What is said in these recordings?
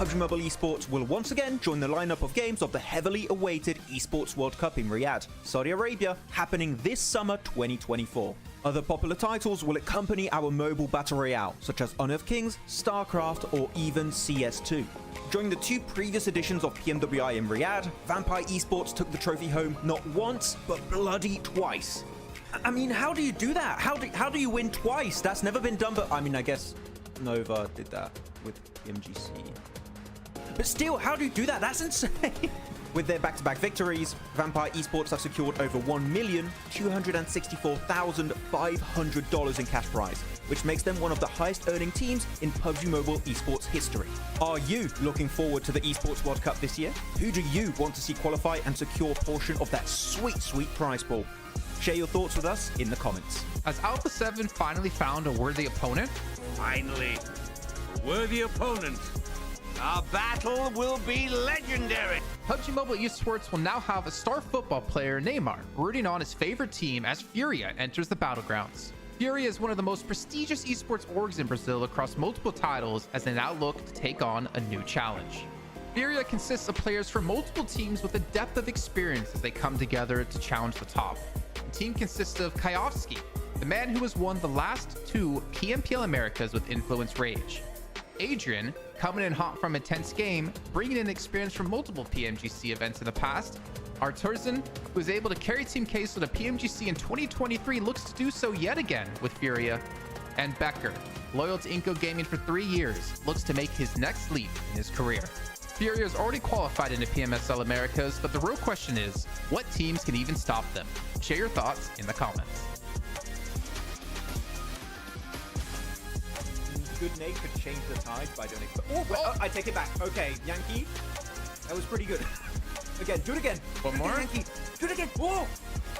PUBG Mobile Esports will once again join the lineup of games of the heavily awaited Esports World Cup in Riyadh, Saudi Arabia, happening this summer 2024. Other popular titles will accompany our mobile battle royale, such as Honor of Kings, StarCraft, or even CS2. During the two previous editions of PMWI in Riyadh, Vampire Esports took the trophy home not once, but bloody twice. I mean, how do you do that? How do you win twice? That's never been done, but I mean, I guess Nova did that with PMGC. But still, how do you do that? That's insane. With their back-to-back victories, Vampire Esports have secured over $1,264,500 in cash prize, which makes them one of the highest-earning teams in PUBG Mobile Esports history. Are you looking forward to the Esports World Cup this year? Who do you want to see qualify and secure a portion of that sweet, sweet prize pool? Share your thoughts with us in the comments. Has Alpha 7 finally found a worthy opponent? Finally, worthy opponent. Our battle will be legendary. PUBG Mobile Esports will now have a star football player, Neymar, rooting on his favorite team as Furia enters the battlegrounds. Furia is one of the most prestigious esports orgs in Brazil across multiple titles as they now look to take on a new challenge. Furia consists of players from multiple teams with a depth of experience as they come together to challenge the top. The team consists of Kayovski, the man who has won the last two PMSL Americas with Influence Rage. Adrian, coming in hot from a tense game, bringing in experience from multiple PMGC events in the past. Arturzan, who was able to carry Team Case to the PMGC in 2023, looks to do so yet again with Furia. And Becker, loyal to Inco Gaming for 3 years, looks to make his next leap in his career. Furia is already qualified into PMSL Americas, but the real question is, what teams can even stop them? Share your thoughts in the comments. Good Nate could change the tide by doing it. Oh, I take it back. Okay, Yankee. That was pretty good. Again, do it again. One more? Yankee. Do it again. Whoa!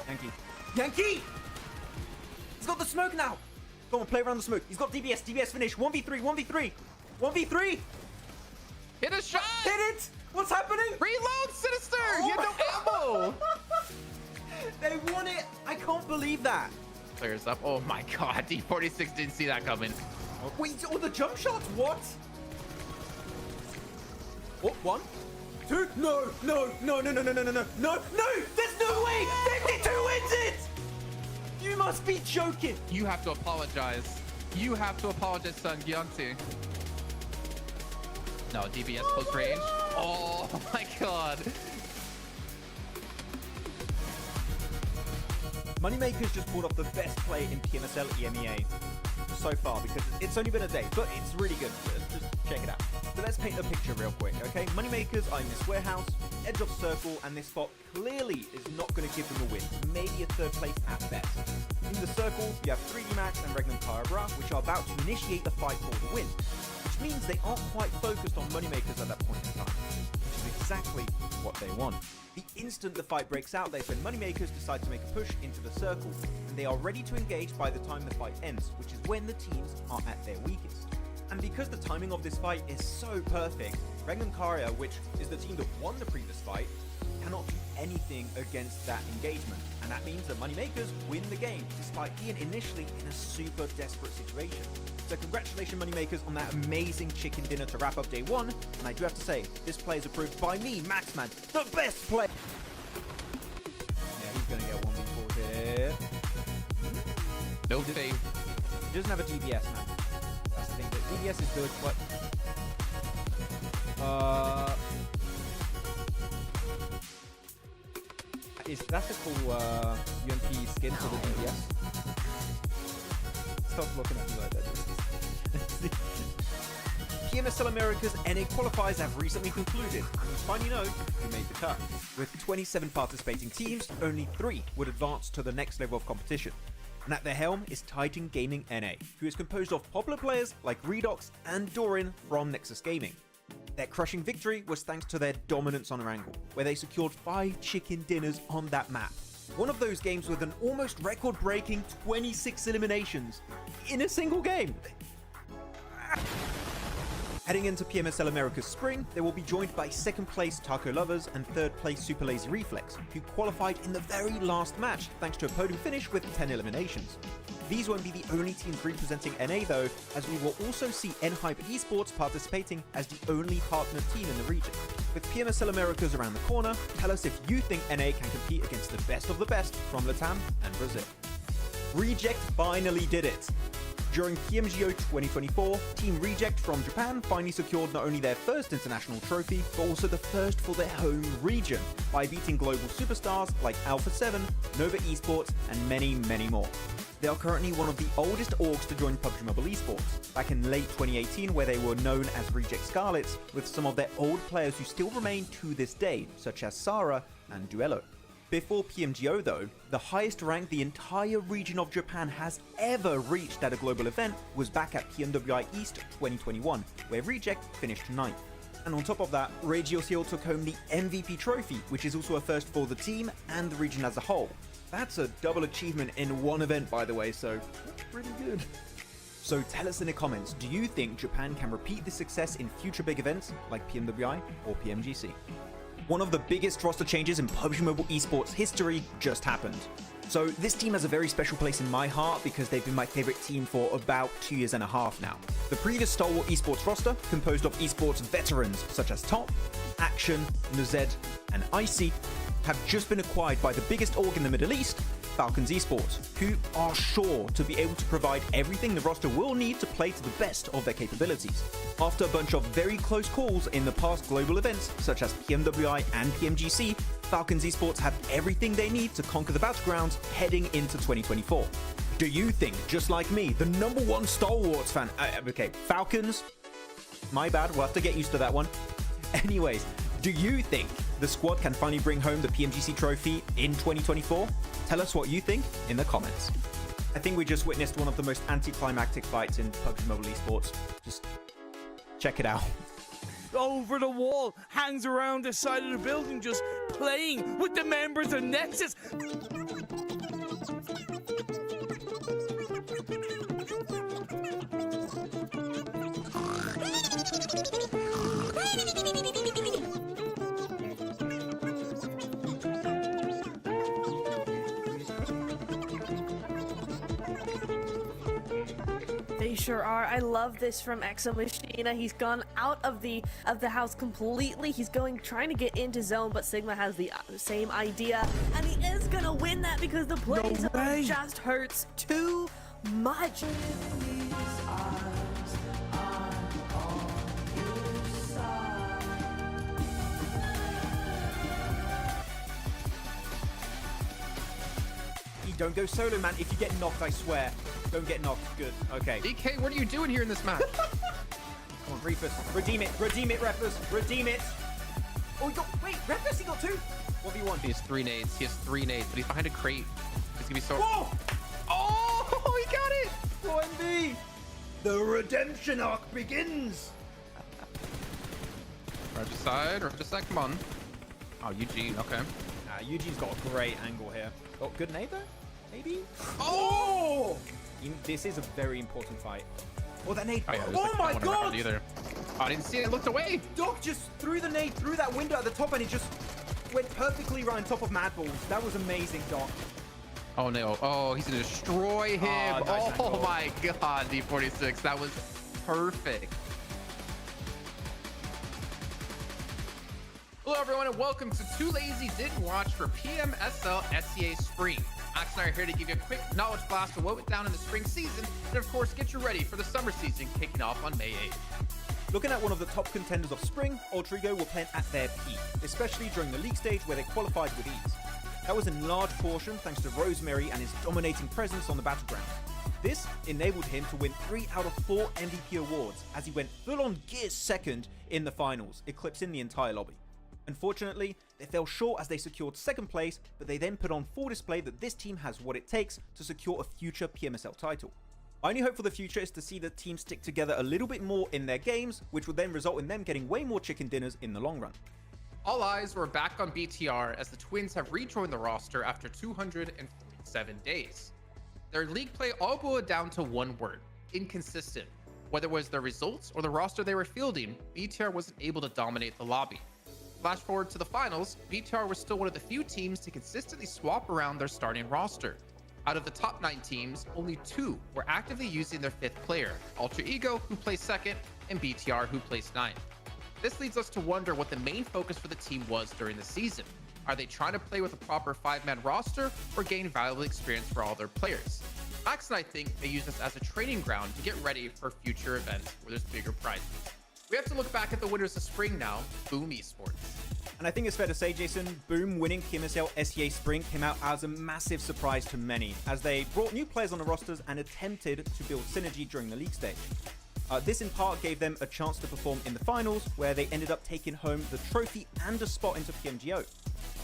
Yankee. Yankee! He's got the smoke now. Go on, play around the smoke. He's got DBS. DBS finish. 1v3. 1v3. 1v3. Hit a shot! Hit it! What's happening? Reload, Sinister! Oh, You had no ammo! They won it. I can't believe that. Players up. Oh my god, D46 didn't see that coming. Wait, all the jump shots? What? Oh, 1, 2. No, no, no, no, no, no, no, no, no, no, no! There's no way! 52 wins it! You must be joking. You have to apologize. You have to apologize, son. Gyonti. No, DBS close range. Oh my god. Moneymakers just pulled off the best play in PMSL EMEA so far, because it's only been a day, but it's really good. Just check it out. So let's paint the picture real quick, okay? Moneymakers are in this warehouse, edge of circle, and this spot clearly is not going to give them a win. Maybe a third place at best. In the circle, you have 3D Max and Regnum Carabra, which are about to initiate the fight for the win, which means they aren't quite focused on Moneymakers at that point in time, which is exactly what they want. The instant the fight breaks out, that's when Moneymakers decide to make a push into the circle, and they are ready to engage by the time the fight ends, which is when the teams are at their weakest. And because the timing of this fight is so perfect, Regnum Karia, which is the team that won the previous fight, cannot do anything against that engagement. And that means that Moneymakers win the game, despite being initially in a super desperate situation. So congratulations, Moneymakers, on that amazing chicken dinner to wrap up day 1. And I do have to say, this play is approved by me, Maxman, the best player. Yeah, he's going to get 1v4 here. No faith. He doesn't have a DBS, man. That's the thing. The DBS is good, but... That's a cool UMP skin for the DBS. Stop looking at me like that. PMSL Americas NA qualifiers have recently concluded, and we finally know who made the cut. With 27 participating teams, only 3 would advance to the next level of competition. And at their helm is Titan Gaming NA, who is composed of popular players like Redox and Doran from Nexus Gaming. Their crushing victory was thanks to their dominance on Erangel, where they secured 5 chicken dinners on that map. One of those games with an almost record-breaking 26 eliminations in a single game. Heading into PMSL Americas Spring, they will be joined by 2nd place Taco Lovers and 3rd place Super Lazy Reflex, who qualified in the very last match thanks to a podium finish with 10 eliminations. These won't be the only teams representing NA though, as we will also see ASagi8 Esports participating as the only partner team in the region. With PMSL Americas around the corner, tell us if you think NA can compete against the best of the best from Latam and Brazil. Reject finally did it! During PMGO 2024, Team Reject from Japan finally secured not only their first international trophy, but also the first for their home region, by beating global superstars like Alpha 7, Nova Esports, and many, many more. They are currently one of the oldest orgs to join PUBG Mobile Esports, back in late 2018 where they were known as Reject Scarlets, with some of their old players who still remain to this day, such as Sarah and Duello. Before PMGO though, the highest rank the entire region of Japan has ever reached at a global event was back at PMWI East 2021, where Reject finished 9th. And on top of that, Regio took home the MVP trophy, which is also a first for the team and the region as a whole. That's a double achievement in one event, by the way, so that's pretty good. So tell us in the comments, do you think Japan can repeat this success in future big events like PMWI or PMGC? One of the biggest roster changes in PUBG Mobile Esports history just happened. So this team has a very special place in my heart because they've been my favorite team for about 2.5 years now. The previous Stalwart Esports roster, composed of esports veterans such as Top, Action, Nuzed, and Icy, have just been acquired by the biggest org in the Middle East, Falcons Esports, who are sure to be able to provide everything the roster will need to play to the best of their capabilities. After a bunch of very close calls in the past global events, such as PMWI and PMGC, Falcons Esports have everything they need to conquer the battlegrounds heading into 2024. Do you think, just like me, the #1 Stalwarts fan, okay, Falcons, my bad, we'll have to get used to that one. Anyways, do you think the squad can finally bring home the PMGC trophy in 2024? Tell us what you think in the comments. I think we just witnessed one of the most anticlimactic fights in PUBG Mobile Esports. Just check it out. Over the wall, hangs around the side of the building, just playing with the members of Nexus. They sure are. I love this from Exo Machina. He's gone out of the house completely. He's trying to get into zone, but Sigma has the same idea, and he is gonna win that because the play zone just hurts too much. Don't go solo, man. If you get knocked, I swear. Don't get knocked. Good. Okay. DK, what are you doing here in this match? Come on, Reefus. Redeem it. Redeem it, Refus. Redeem it. Oh, he got... Wait, Refus, he got 2? 1v1. He has 3 nades. He has 3 nades, but he's behind a crate. He's gonna be so... Whoa! Oh, he got it! 1v. The redemption arc begins. Regicide, come on. Oh, Eugene, okay. Eugene's got a great angle here. Oh, good nade though? Maybe? Oh! This is a very important fight. Oh, that nade. Oh, yeah, oh my god! Either. Oh, I didn't see it. I looked away. Doc just threw the nade through that window at the top and it just went perfectly right on top of MadBulls. That was amazing, Doc. Oh, no. Oh, he's going to destroy him. Nice oh, angle. my God. D46. That was perfect. Hello, everyone, and welcome to Too Lazy Didn't Watch for PMSL SEA Spring. Max and I are here to give you a quick knowledge blast of what went down in the spring season, and of course, get you ready for the summer season kicking off on May 8th. Looking at one of the top contenders of spring, Ultrigo were playing at their peak, especially during the league stage where they qualified with ease. That was in large portion thanks to Rosemary and his dominating presence on the battleground. This enabled him to win 3 out of 4 MVP awards as he went full-on gear second in the finals, eclipsing the entire lobby. Unfortunately, they fell short as they secured 2nd place, but they then put on full display that this team has what it takes to secure a future PMSL title. My only hope for the future is to see the team stick together a little bit more in their games, which would then result in them getting way more chicken dinners in the long run. All eyes were back on BTR as the Twins have rejoined the roster after 247 days. Their league play all boiled down to one word: inconsistent. Whether it was their results or the roster they were fielding, BTR wasn't able to dominate the lobby. Flash forward to the finals, BTR was still one of the few teams to consistently swap around their starting roster. Out of the top 9 teams, only 2 were actively using their 5th player, Ultra Ego, who placed 2nd, and BTR, who placed 9th. This leads us to wonder what the main focus for the team was during the season. Are they trying to play with a proper 5-man roster or gain valuable experience for all their players? Max and I think they use this as a training ground to get ready for future events where there's bigger prizes. We have to look back at the winners of spring now, WAOW Esports. And I think it's fair to say, Jason, Boom winning PMSL SEA Spring came out as a massive surprise to many, as they brought new players on the rosters and attempted to build synergy during the league stage. This in part gave them a chance to perform in the finals, where they ended up taking home the trophy and a spot into PMGO.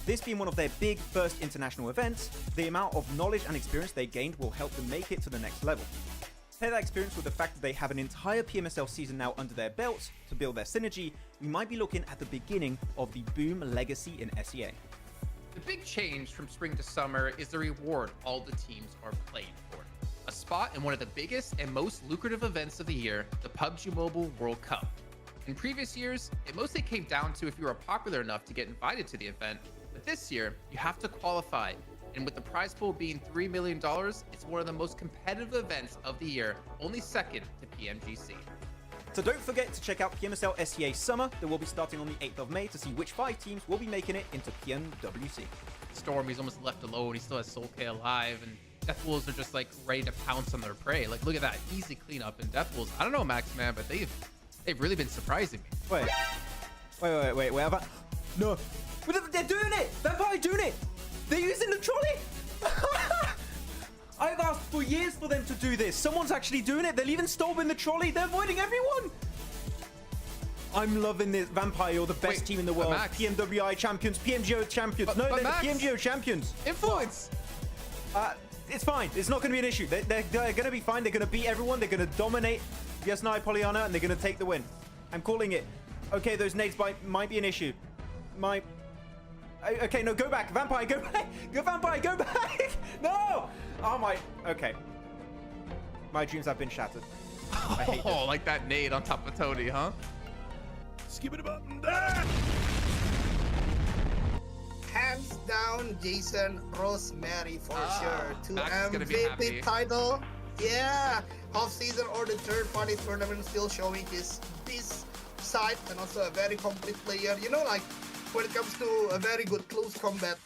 This being one of their big first international events, the amount of knowledge and experience they gained will help them make it to the next level. Pair that experience with the fact that they have an entire PMSL season now under their belts to build their synergy, we might be looking at the beginning of the Boom legacy in SEA. The big change from spring to summer is the reward all the teams are playing for. A spot in one of the biggest and most lucrative events of the year, the PUBG Mobile World Cup. In previous years, it mostly came down to if you were popular enough to get invited to the event, but this year, you have to qualify. And with the prize pool being $3 million, it's one of the most competitive events of the year, only second to PMGC. So don't forget to check out PMSL SEA Summer that will be starting on the 8th of May to see which 5 teams will be making it into PMWC. Storm, he's almost left alone. He still has Soul K alive, and Death Wolves are just like ready to pounce on their prey. Like, look at that easy cleanup. And Death Wolves, I don't know, Maxman, but they've really been surprising me. Wait. No. They're doing it! They're probably doing it! They're using the trolley! I've asked for years for them to do this. Someone's actually doing it. They're even stopping the trolley. They're avoiding everyone. I'm loving this. Vampire, you're the best team in the world. Max. PMWI champions, PMGO champions. No, they're Max. the PMGO champions. Influence! It's fine. It's not going to be an issue. They're going to be fine. They're going to beat everyone. They're going to dominate Yasnai Pollyanna, and they're going to take the win. I'm calling it. Okay, those nades might be an issue. Okay, no, go back. Vampire, go back. Go, Vampire, go back. No. Oh, my. Okay. My dreams have been shattered. I hate this. Like that nade on top of Tony, huh? Skip it about. Hands down, Jason Rosemary for sure. To Max is gonna be happy. MVP title. Yeah. Half season or the third party tournament, still showing his side, and also a very complete player. You know, like when it comes to a very good close combat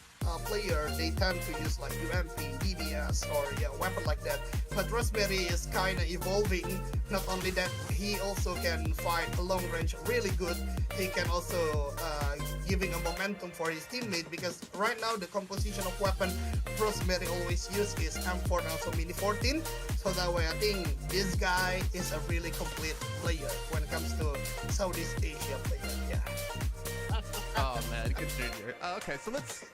player, they tend to use like UMP, DBS, or weapon like that. But Rosemary is kind of evolving. Not only that, he also can fight a long range really good. He can also giving a momentum for his teammate, because right now the composition of weapon Rosemary always use is M4 and also Mini 14. So that way I think this guy is a really complete player when it comes to Southeast Asia player. Yeah. Oh man, good junior. Okay, so let's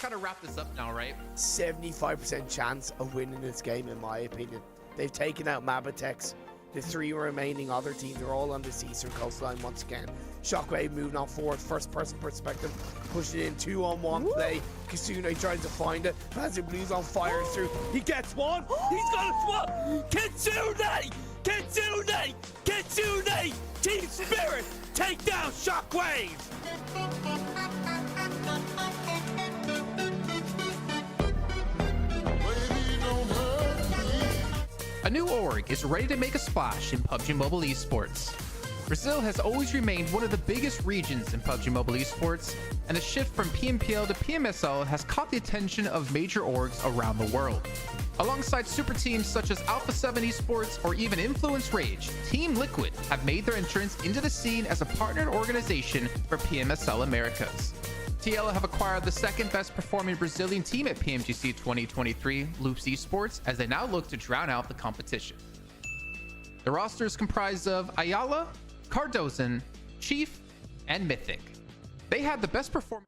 kind of wrap this up now, right? 75% chance of winning this game, in my opinion. They've taken out Mabatex. The 3 remaining other teams are all on the Eastern coastline once again. Shockwave moving on forward, first person perspective, pushing in 2-on-1 play. Kasune tries to find it. Magic Blue's on fire through. He gets one. He's got a swap. Kitsune! Kitsune! Kitsune! Team Spirit! Take down Shockwave! A new org is ready to make a splash in PUBG Mobile Esports. Brazil has always remained one of the biggest regions in PUBG Mobile Esports, and the shift from PMPL to PMSL has caught the attention of major orgs around the world. Alongside super teams such as ASagi8 Esports or even Influence Rage, Team Liquid have made their entrance into the scene as a partnered organization for PMSL Americas. TL have acquired the second best performing Brazilian team at PMGC 2023, Loops Esports, as they now look to drown out the competition. The roster is comprised of Ayala, Cardozan, Chief, and Mythic. They had the best performance.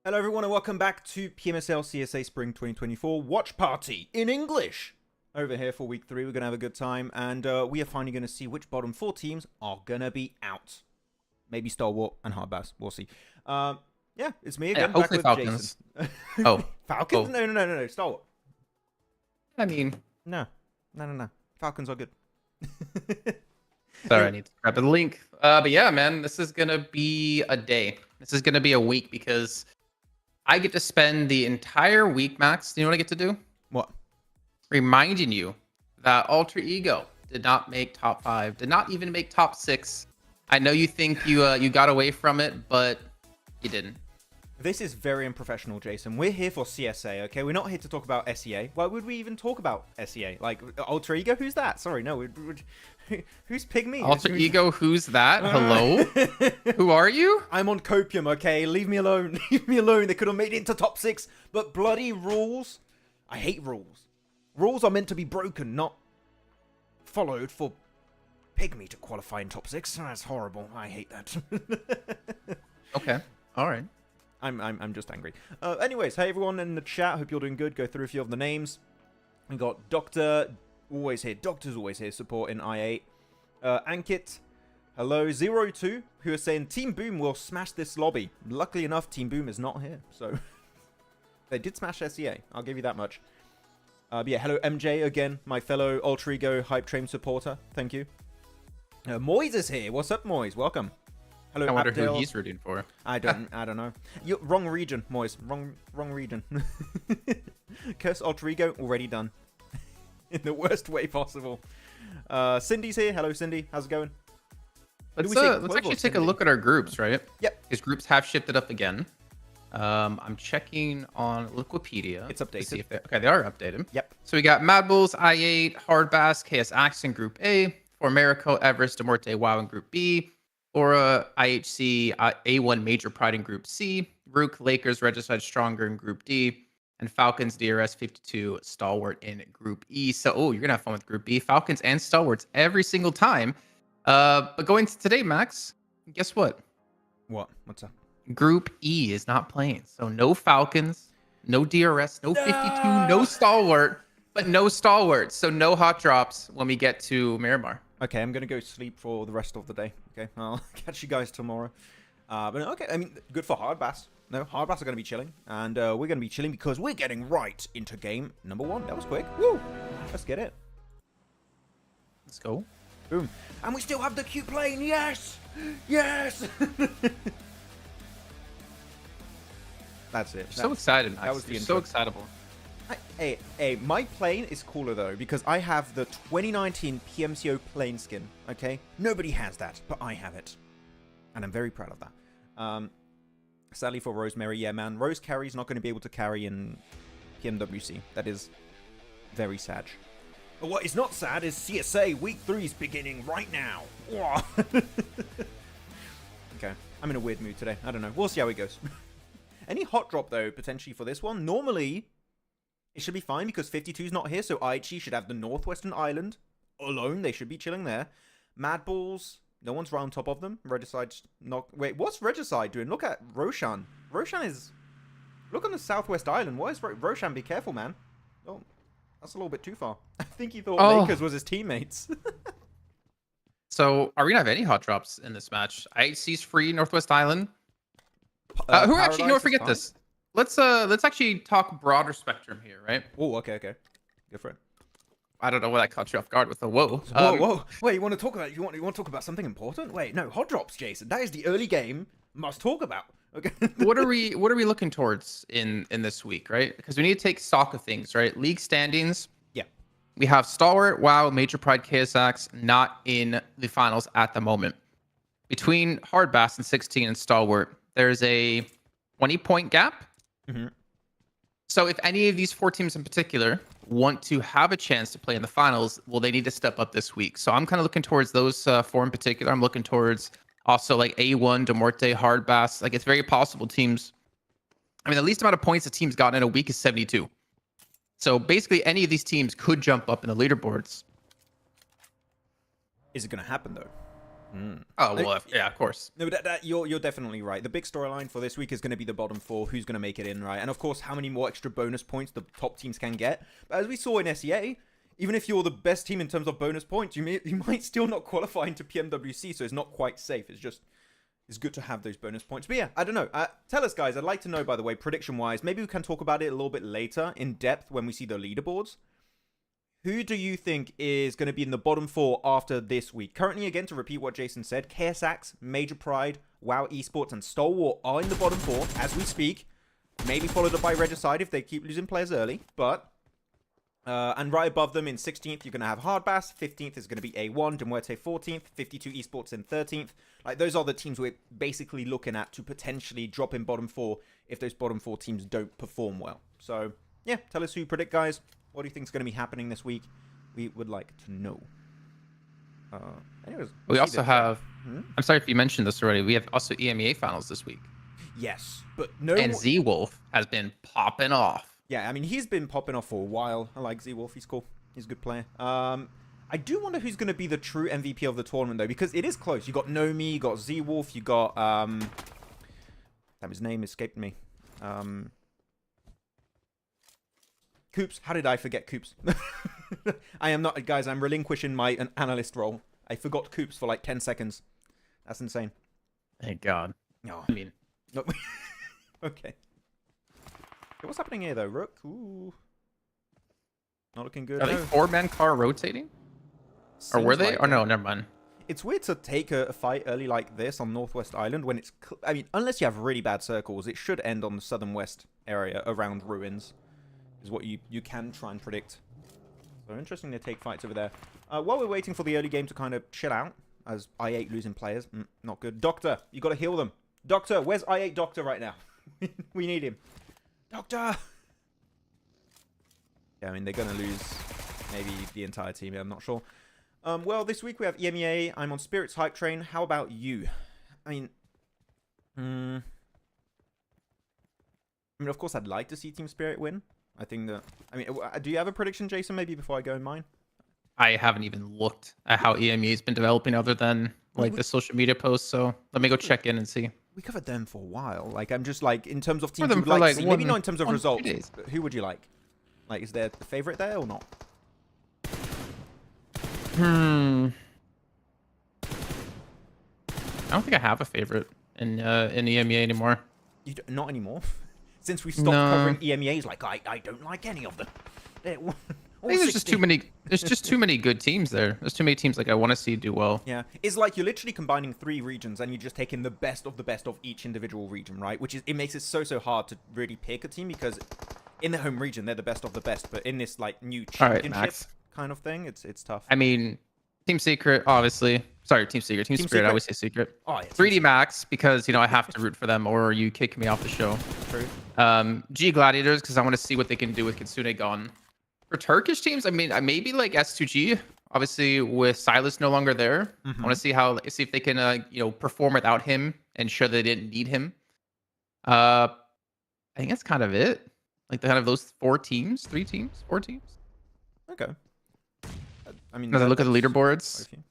Hello everyone and welcome back to PMSL CSA Spring 2024 Watch Party in English. Over here for week 3, we're going to have a good time, and we are finally going to see which bottom 4 teams are going to be out. Maybe Stalwart and Hardbass, we'll see. Yeah, it's me again, back with Falcons. Jason. Oh. Falcons? Oh. No, Stalwart. I mean, No. Falcons are good. Sorry, I need to grab the link. But yeah, man, this is gonna be a day. This is gonna be a week because I get to spend the entire week, Max. Do you know what I get to do? What? Reminding you that Alter Ego did not make top 5, did not even make top 6. I know you think you got away from it, but you didn't. This is very unprofessional, Jason. We're here for CSA, okay? We're not here to talk about SEA. Why would we even talk about SEA? Like, Alter Ego? Who's that? Sorry, no. Who's Pygmy? Alter Ego, who's that? Hello? Who are you? I'm on copium, okay? Leave me alone. Leave me alone. They could have made it into top 6, but bloody rules. I hate rules. Rules are meant to be broken, not followed for Pygmy to qualify in top 6. That's horrible. I hate that. Okay. All right. I'm just angry. Anyways, hey everyone in the chat. Hope you're doing good. Go through a few of the names. We got Doctor, always here. Doctor's always here, supporting I8. Ankit, hello. 02, who are saying Team Boom will smash this lobby. Luckily enough, Team Boom is not here, so they did smash SEA. I'll give you that much. But yeah, hello MJ again, my fellow Alter Ego Hype Train supporter. Thank you. Moise is here. What's up, Moise? Welcome. Hello, I wonder Abdel. who he's rooting for. I don't know. You're wrong region, Moise. Wrong region. Curse Alter Ego already done. In the worst way possible. Cindy's here. Hello, Cindy. How's it going? Let's actually take a look at our groups, right? Yep. His groups have shifted up again. I'm checking on Wikipedia. It's updated. To see if they are updated. Yep. So we got MadBulls, I8, Hardbass, KS Axe in Group A, For America, EVEREST, Muerte, WAOW in Group B, Aura, IHC, A1 Major Pride in Group C, Rook, Lakers, Regicide Stronger in Group D, and Falcons, DRS 52, Stalwart in Group E. So, you're going to have fun with Group B. Falcons and Stalwarts every single time. But going to today, Max, guess what? What? What's up? Group E is not playing. So, no Falcons, no DRS, no 52, no Stalwart, but no Stalwarts. So, no hot drops when we get to Miramar. Okay, I'm going to go sleep for the rest of the day. Okay, I'll catch you guys tomorrow. But okay, I mean, good for Hardbass. No, Hardbass are going to be chilling. And we're going to be chilling because we're getting right into game number 1. That was quick. Woo! Let's get it. Let's go. Boom. And we still have the cute plane. Yes! Yes! That's it. So excited, Max. That was the You're intro. so excitable. Hey, my plane is cooler though because I have the 2019 PMCO plane skin, okay? Nobody has that, but I have it. And I'm very proud of that. Sadly for Rosemary, yeah man, Rose Carry's not going to be able to carry in PMWC. That is very sad. But what is not sad is CSA Week 3 is beginning right now. Okay, I'm in a weird mood today. I don't know. We'll see how it goes. Any hot drop though, potentially for this one? Normally, it should be fine because 52's not here, so IHG should have the Northwestern Island alone. They should be chilling there. MadBulls, no one's right on top of them. Regicide's not... Wait, what's Regicide doing? Look at Roshan. Roshan is... Look on the Southwest Island. Why is Roshan? Be careful, man. Oh, that's a little bit too far. I think he thought Lakers was his teammates. So, are we going to have any hot drops in this match? IHC's free, Northwest Island. Who actually, you know, forget this. Let's actually talk broader spectrum here, right? Oh, okay. Go for it. I don't know why that caught you off guard with the whoa. Whoa. Wait, you want to talk about? You want to talk about something important? Wait, no, hot drops, Jason. That is the early game must talk about. Okay. What are we looking towards in this week, right? Because we need to take stock of things, right? League standings. Yeah. We have Stalwart, WAOW, Major Pride, KSX not in the finals at the moment. Between Hardbass and 16 and Stalwart, there's a 20-point gap. Mm-hmm. So if any of these 4 teams in particular want to have a chance to play in the finals, well, they need to step up this week. So I'm kind of looking towards those 4 in particular. I'm looking towards also like A1, Muerte, Hardbass. Like it's very possible teams. I mean, the least amount of points a team's gotten in a week is 72. So basically any of these teams could jump up in the leaderboards. Is it going to happen though? Oh, well, yeah, of course. No, but you're definitely right. The big storyline for this week is going to be the bottom 4, who's going to make it in, right? And of course, how many more extra bonus points the top teams can get. But as we saw in SEA, even if you're the best team in terms of bonus points, you might still not qualify into PMWC, so it's not quite safe. It's good to have those bonus points. But yeah, I don't know. Tell us, guys. I'd like to know, by the way, prediction-wise. Maybe we can talk about it a little bit later in depth when we see the leaderboards. who do you think is going to be in the bottom 4 after this week? Currently, again, to repeat what Jason said, KSAX, Major Pride, WAOW Esports, and Stalwart are in the bottom 4 as we speak. Maybe followed up by Regicide if they keep losing players early. But, and right above them in 16th, you're going to have Hardbass. 15th is going to be A1, Muerte 14th, 52 Esports in 13th. Like, those are the teams we're basically looking at to potentially drop in bottom 4 if those bottom 4 teams don't perform well. So, yeah, tell us who you predict, guys. What do you think is going to be happening this week? We would like to know. Anyways, We also have, Hmm? I'm sorry if you mentioned this already, we have also EMEA finals this week. Yes, but no. And Z-Wolf has been popping off. Yeah, I mean, he's been popping off for a while. I like Z-Wolf. He's cool. He's a good player. I do wonder who's going to be the true MVP of the tournament, though, because it is close. You got Nomi, you got Z-Wolf, you got, damn, his name escaped me. Coops. How did I forget Coops? I am not, guys, I'm relinquishing my analyst role. I forgot Coops for like 10 seconds. That's insane. Thank God. No. I mean, No. Okay. Hey, what's happening here, though? Rook? Ooh. Not looking good. are they No. 4-man car rotating? Or were Seems they? like Or it. no, never mind. It's weird to take a fight early like this on Northwest Island when it's... I mean, unless you have really bad circles, it should end on the southern west area around ruins. Is what you can try and predict. So interesting to take fights over there. While we're waiting for the early game to kind of chill out, as I8 losing players, not good. Doctor, you got to heal them. Doctor, where's I8 Doctor right now? We need him. Doctor! Yeah, I mean, they're going to lose maybe the entire team here, I'm not sure. Well, this week we have EMEA. I'm on Spirit's hype train. How about you? I mean, of course, I'd like to see Team Spirit win. I think that... I mean, do you have a prediction, Jason, maybe before I go in mine? I haven't even looked at how EMEA has been developing other than like the social media posts. So let me go check in and see. We covered them for a while. Like, I'm just like, in terms of teams them you'd for, like like, to see. Maybe one- not in terms of 1 to 2 results, days. but who would you like? Like, is there a favorite there or not? I don't think I have a favorite in EMEA anymore. Not anymore. Since we stopped No. covering EMEAs, like, I don't like any of them. They're all I think there's just 60. too many. There's just too many good teams there. There's too many teams like I want to see do well. Yeah, it's like you're literally combining 3 regions and you're just taking the best of each individual region, right? Which is, it makes it so hard to really pick a team because in the home region they're the best of the best, but in this like new All right, championship Max. kind of thing, it's tough. I mean, Team Secret, obviously. Sorry, Team Secret. Team Spirit. Secret? I always say Secret. Oh, yeah, 3D Max because I have to root for them, or you kick me off the show. True. G Gladiators because I want to see what they can do with Kitsune gone. For Turkish teams, I mean, maybe like S2G. Obviously, with Silas no longer there, I want to see if they can perform without him and show they didn't need him. I think that's kind of it. Like kind of those 4 teams, 3 teams, 4 teams. Okay. I mean, As I look at the that's quite leaderboards, a few.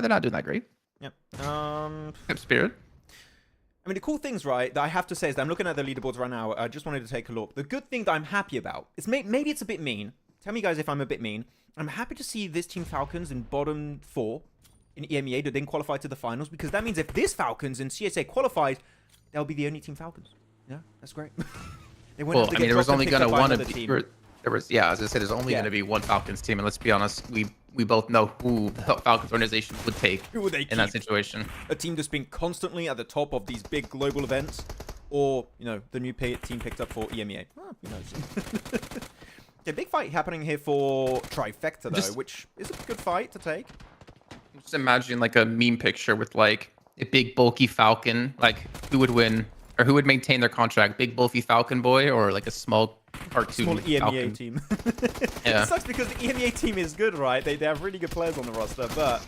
they're not doing that great. Yep. Except Spirit. I mean, the cool things, right, that I have to say is that I'm looking at the leaderboards right now. I just wanted to take a look. The good thing that I'm happy about is maybe it's a bit mean. Tell me, guys, if I'm a bit mean. I'm happy to see this Team Falcons in bottom 4 in EMEA that didn't qualify to the finals because that means if this Falcons in CSA qualifies, they'll be the only Team Falcons. Yeah, that's great. They wouldn't Well, have to I get mean, there was dropped and only picked going to up by want to another be. team. There was, yeah, as I said, there's only going to be one Falcons team, and let's be honest, we both know who the Falcons organization would take Who would they in that keep? situation. A team that's been constantly at the top of these big global events, or the new team picked up for EMEA. Oh, who knows? Yeah, big fight happening here for Trifecta though, which is a good fight to take. Just imagine like a meme picture with like a big bulky Falcon, like who would win or who would maintain their contract, big bulky Falcon boy or like a small cartoon Small EMEA Falcon. team. Yeah. It sucks because the EMEA team is good, right? They have really good players on the roster, but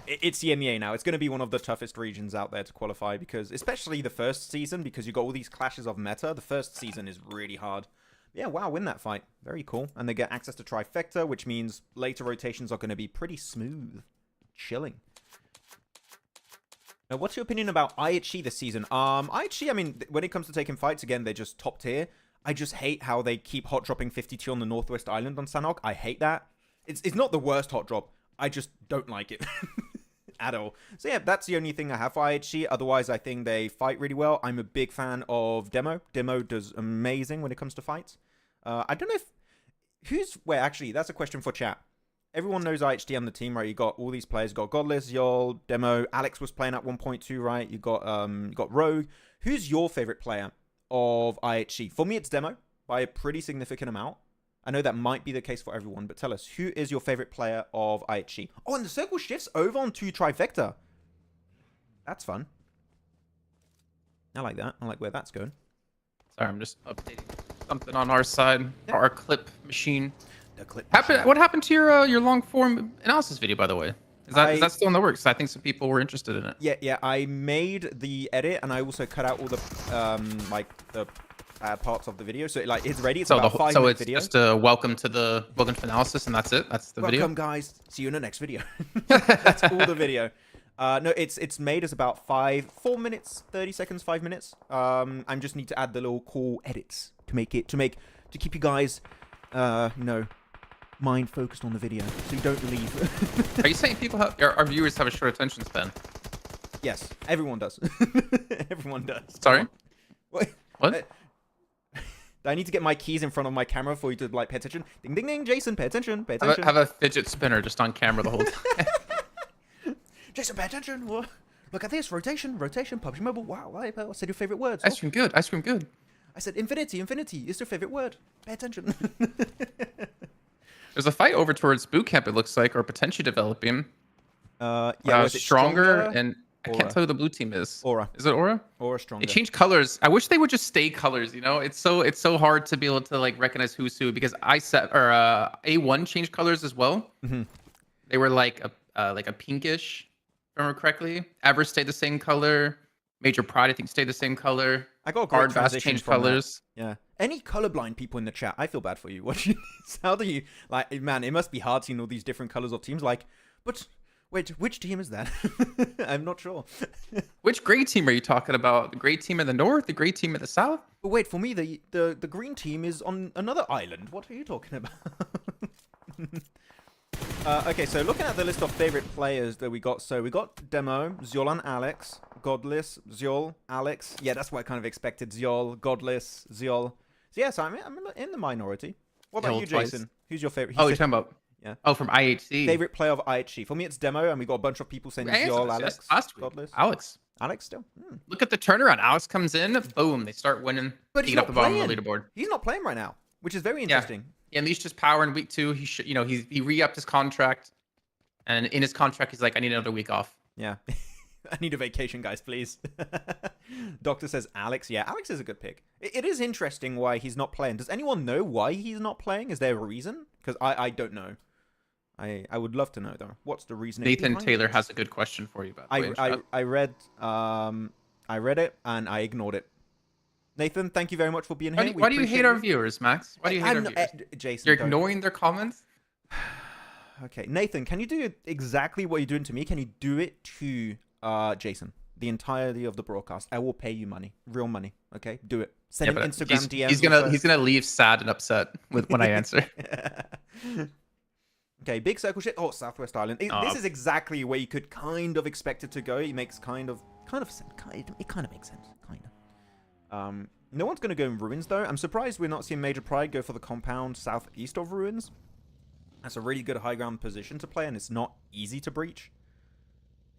it's EMEA now. It's going to be one of the toughest regions out there to qualify because, especially the first season, because you got all these clashes of meta. The first season is really hard. Yeah, wow, win that fight. Very cool. And they get access to Trifecta, which means later rotations are going to be pretty smooth. Chilling. Now, what's your opinion about IHC this season? IHC, I mean, when it comes to taking fights, again, they're just top tier. I just hate how they keep hot dropping 52 on the Northwest Island on Sanhok. I hate that. It's not the worst hot drop. I just don't like it. At all. So yeah, that's the only thing I have for IHC. Otherwise, I think they fight really well. I'm a big fan of Demo. Demo does amazing when it comes to fights. I don't know if... Wait, actually, that's a question for chat. Everyone knows IHD on the team, right? You got all these players. You got Godless, Yol, Demo. Alex was playing at 1.2, right? You got Rogue. Who's your favorite player of IHC? For me, it's Demo by a pretty significant amount. I know that might be the case for everyone, but tell us, who is your favorite player of IHC? Oh, and the circle shifts over onto Trifecta. That's fun. I like that. I like where that's going. Sorry, I'm just updating something on our side. Yeah. Our clip machine. The clip. What happened to your long form analysis video, by the way? Is that still in the works? I think some people were interested in it. Yeah. I made the edit, and I also cut out all the parts of the video, so it's ready. It's about 5 minute video. Just a welcome to analysis, and that's it. That's the video. Welcome, guys. See you in the next video. That's all the video. No, it's made as about 4 minutes, 30 seconds, 5 minutes. I just need to add the little cool edits to keep you guys, mind focused on the video, so you don't leave. Are you saying our viewers have a short attention span? Yes, everyone does. Everyone does. Sorry. What? What? I need to get my keys in front of my camera for you to pay attention. Ding ding ding, Jason, pay attention, pay attention. Have a fidget spinner just on camera the whole time. Jason, pay attention. What? Look at this, rotation, PUBG Mobile. Wow, I said your favorite words. Ice cream good. I said infinity is your favorite word. Pay attention. There's a fight over towards boot camp, it looks like, or potentially developing. Was it stronger, and I Aura? can't tell who the blue team is. Aura. Is it Aura? Aura stronger. They changed colors. I wish they would just stay colors. It's so hard to be able to recognize who's who because A1 changed colors as well. Mm-hmm. They were like a pinkish, if I remember correctly. Everest stayed the same color. Major Pride, I think, stayed the same color. I got a great Hardbass transition changed from colors. That. Yeah. Any colorblind people in the chat, I feel bad for you. How do you man? It must be hard seeing all these different colors of teams. But wait, which team is that? I'm not sure. Which gray team are you talking about? The gray team in the north? The gray team in the south? But wait, for me, the green team is on another island. What are you talking about? Okay, so looking at the list of favorite players that we got. So we got Demo, Zyol and Alex, Godless, Zyol, Alex. Yeah, that's what I kind of expected. Zyol, Godless, Zyol. So yeah, so I'm in the minority. What about you, Jason? Who's your favorite? You're talking about... Yeah. Oh, from IHC. Favorite player of IHC. For me, it's Demo, and we got a bunch of people saying Zyol, Alex, Godless. Alex. Alex still. Look at the turnaround. Alex comes in, boom, they start winning. But he's get not up the bottom playing. of the leaderboard. He's not playing right now, which is very interesting. Yeah, unleashed his power in week 2. He re-upped his contract, and in his contract, he's like, I need another week off. Yeah. I need a vacation, guys, please. Doctor says Alex. Yeah, Alex is a good pick. It is interesting why he's not playing. Does anyone know why he's not playing? Is there a reason? Because I don't know. I would love to know, though. What's the reason? Nathan Taylor has a good question for you about I read it and I ignored it. Nathan, thank you very much for being here. Why do you hate our viewers, Max? Why do you hate our viewers? Jason, you're ignoring their comments? Okay, Nathan, can you do exactly what you're doing to me? Can you do it to Jason? The entirety of the broadcast. I will pay you money, real money. Okay, do it. Send him Instagram DMs. He's gonna leave sad and upset when I answer. Okay, big circle shit. Oh, Southwest Island. This is exactly where you could kind of expect it to go. It makes kind of sense. It kind of makes sense. Kind of. No one's gonna go in ruins though. I'm surprised we're not seeing Major Pride go for the compound southeast of ruins. That's a really good high ground position to play, and it's not easy to breach.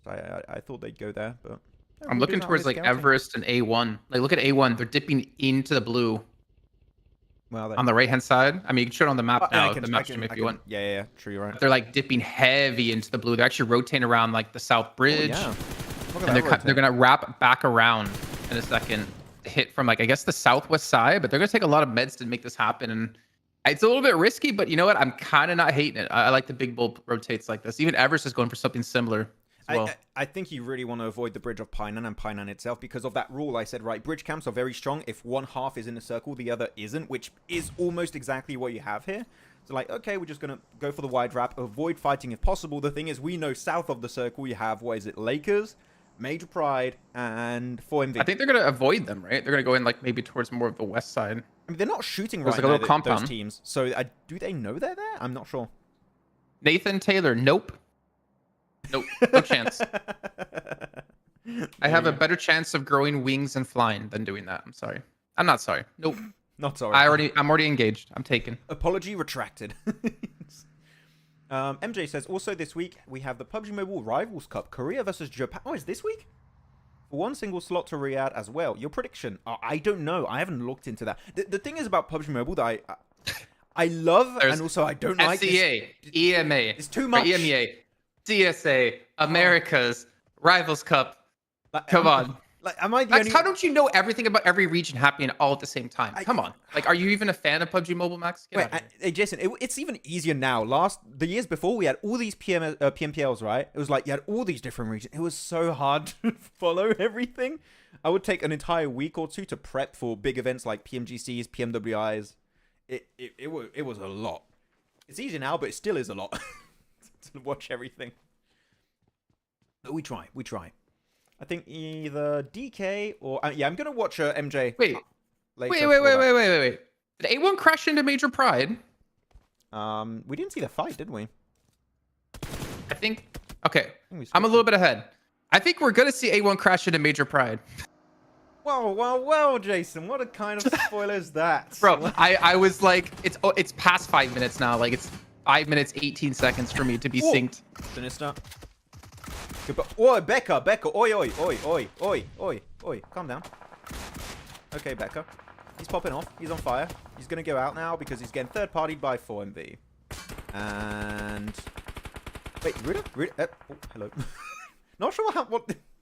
So I thought they'd go there, but I'm looking towards Everest and A1. Look at A1. They're dipping into the blue. Well, on the right hand side. I mean, you can show it on the map now. The map stream if you want. Yeah. True, you're right. They're dipping heavy into the blue. They're actually rotating around the south bridge. Oh, yeah. And they're gonna wrap back around in a second. Hit from I guess the southwest side, but they're gonna take a lot of meds to make this happen. And it's a little bit risky, but you know what? I'm kind of not hating it. I like the big bull rotates like this. Even Everest is going for something similar. Well. I think you really want to avoid the bridge of Painan and Painan itself because of that rule I said, right? Bridge camps are very strong. If one half is in a circle, the other isn't, which is almost exactly what you have here. So okay, we're just going to go for the wide wrap, avoid fighting if possible. The thing is, we know south of the circle, you have, Lakers, Major Pride, and 4MV. I think they're going to avoid them, right? They're going to go in maybe towards more of the west side. I mean, they're not shooting right now, those teams. So do they know they're there? I'm not sure. Nathan Taylor, nope. Nope, no chance. I have a better chance of growing wings and flying than doing that. I'm sorry. I'm not sorry. Nope. Not sorry. I'm already engaged. I'm taken. Apology retracted. MJ says, also this week, we have the PUBG Mobile Rivals Cup, Korea versus Japan. Oh, is this week? One single slot to Riyadh as well. Your prediction? I don't know. I haven't looked into that. The thing is about PUBG Mobile that I love, and also I don't like. SEA, EMA. It's too much. EMEA, CSA, Americas, Rivals Cup. Come on. Like, am I the Max, only... how don't you know everything about every region happening all at the same time? Come on. Like, are you even a fan of PUBG Mobile, Max? Wait, hey, Jason, it's even easier now. The years before, we had all these PMPLs, right? It was like you had all these different regions. It was so hard to follow everything. I would take an entire week or two to prep for big events like PMGCs, PMWIs. It was a lot. It's easier now, but it still is a lot to watch everything. But we try. I think either DK or... yeah, I'm going to watch MJ. Wait. Did A1 crash into Major Pride? We didn't see the fight, did we? I think... Okay. I'm a little bit ahead. I think we're going to see A1 crash into Major Pride. Well, Jason. What a kind of spoiler is that? Bro, I was like... It's past 5 minutes now. Like, it's 5 minutes, 18 seconds for me to be synced. Sinister. Oi, Becca, oi, calm down. Okay, Becca. He's popping off. He's on fire. He's going to go out now because he's getting third-partied by 4MV. And... Wait, Ruda? Oh, hello. Not sure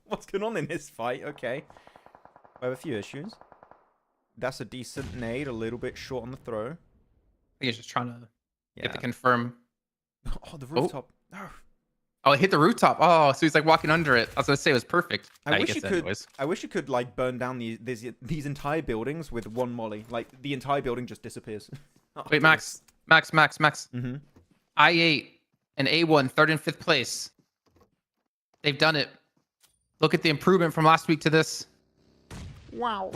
what's going on in this fight. Okay. I have a few issues. That's a decent nade, a little bit short on the throw. I think he's just trying to get the confirm. Oh, the rooftop. No. Oh, it hit the rooftop. Oh, so he's like walking under it. I was gonna say it was perfect. I wish you could like burn down these entire buildings with one molly. Like the entire building just disappears. Wait, Max. Mm-hmm. I8 and A1, 3rd and 5th place. They've done it. Look at the improvement from last week to this. Wow.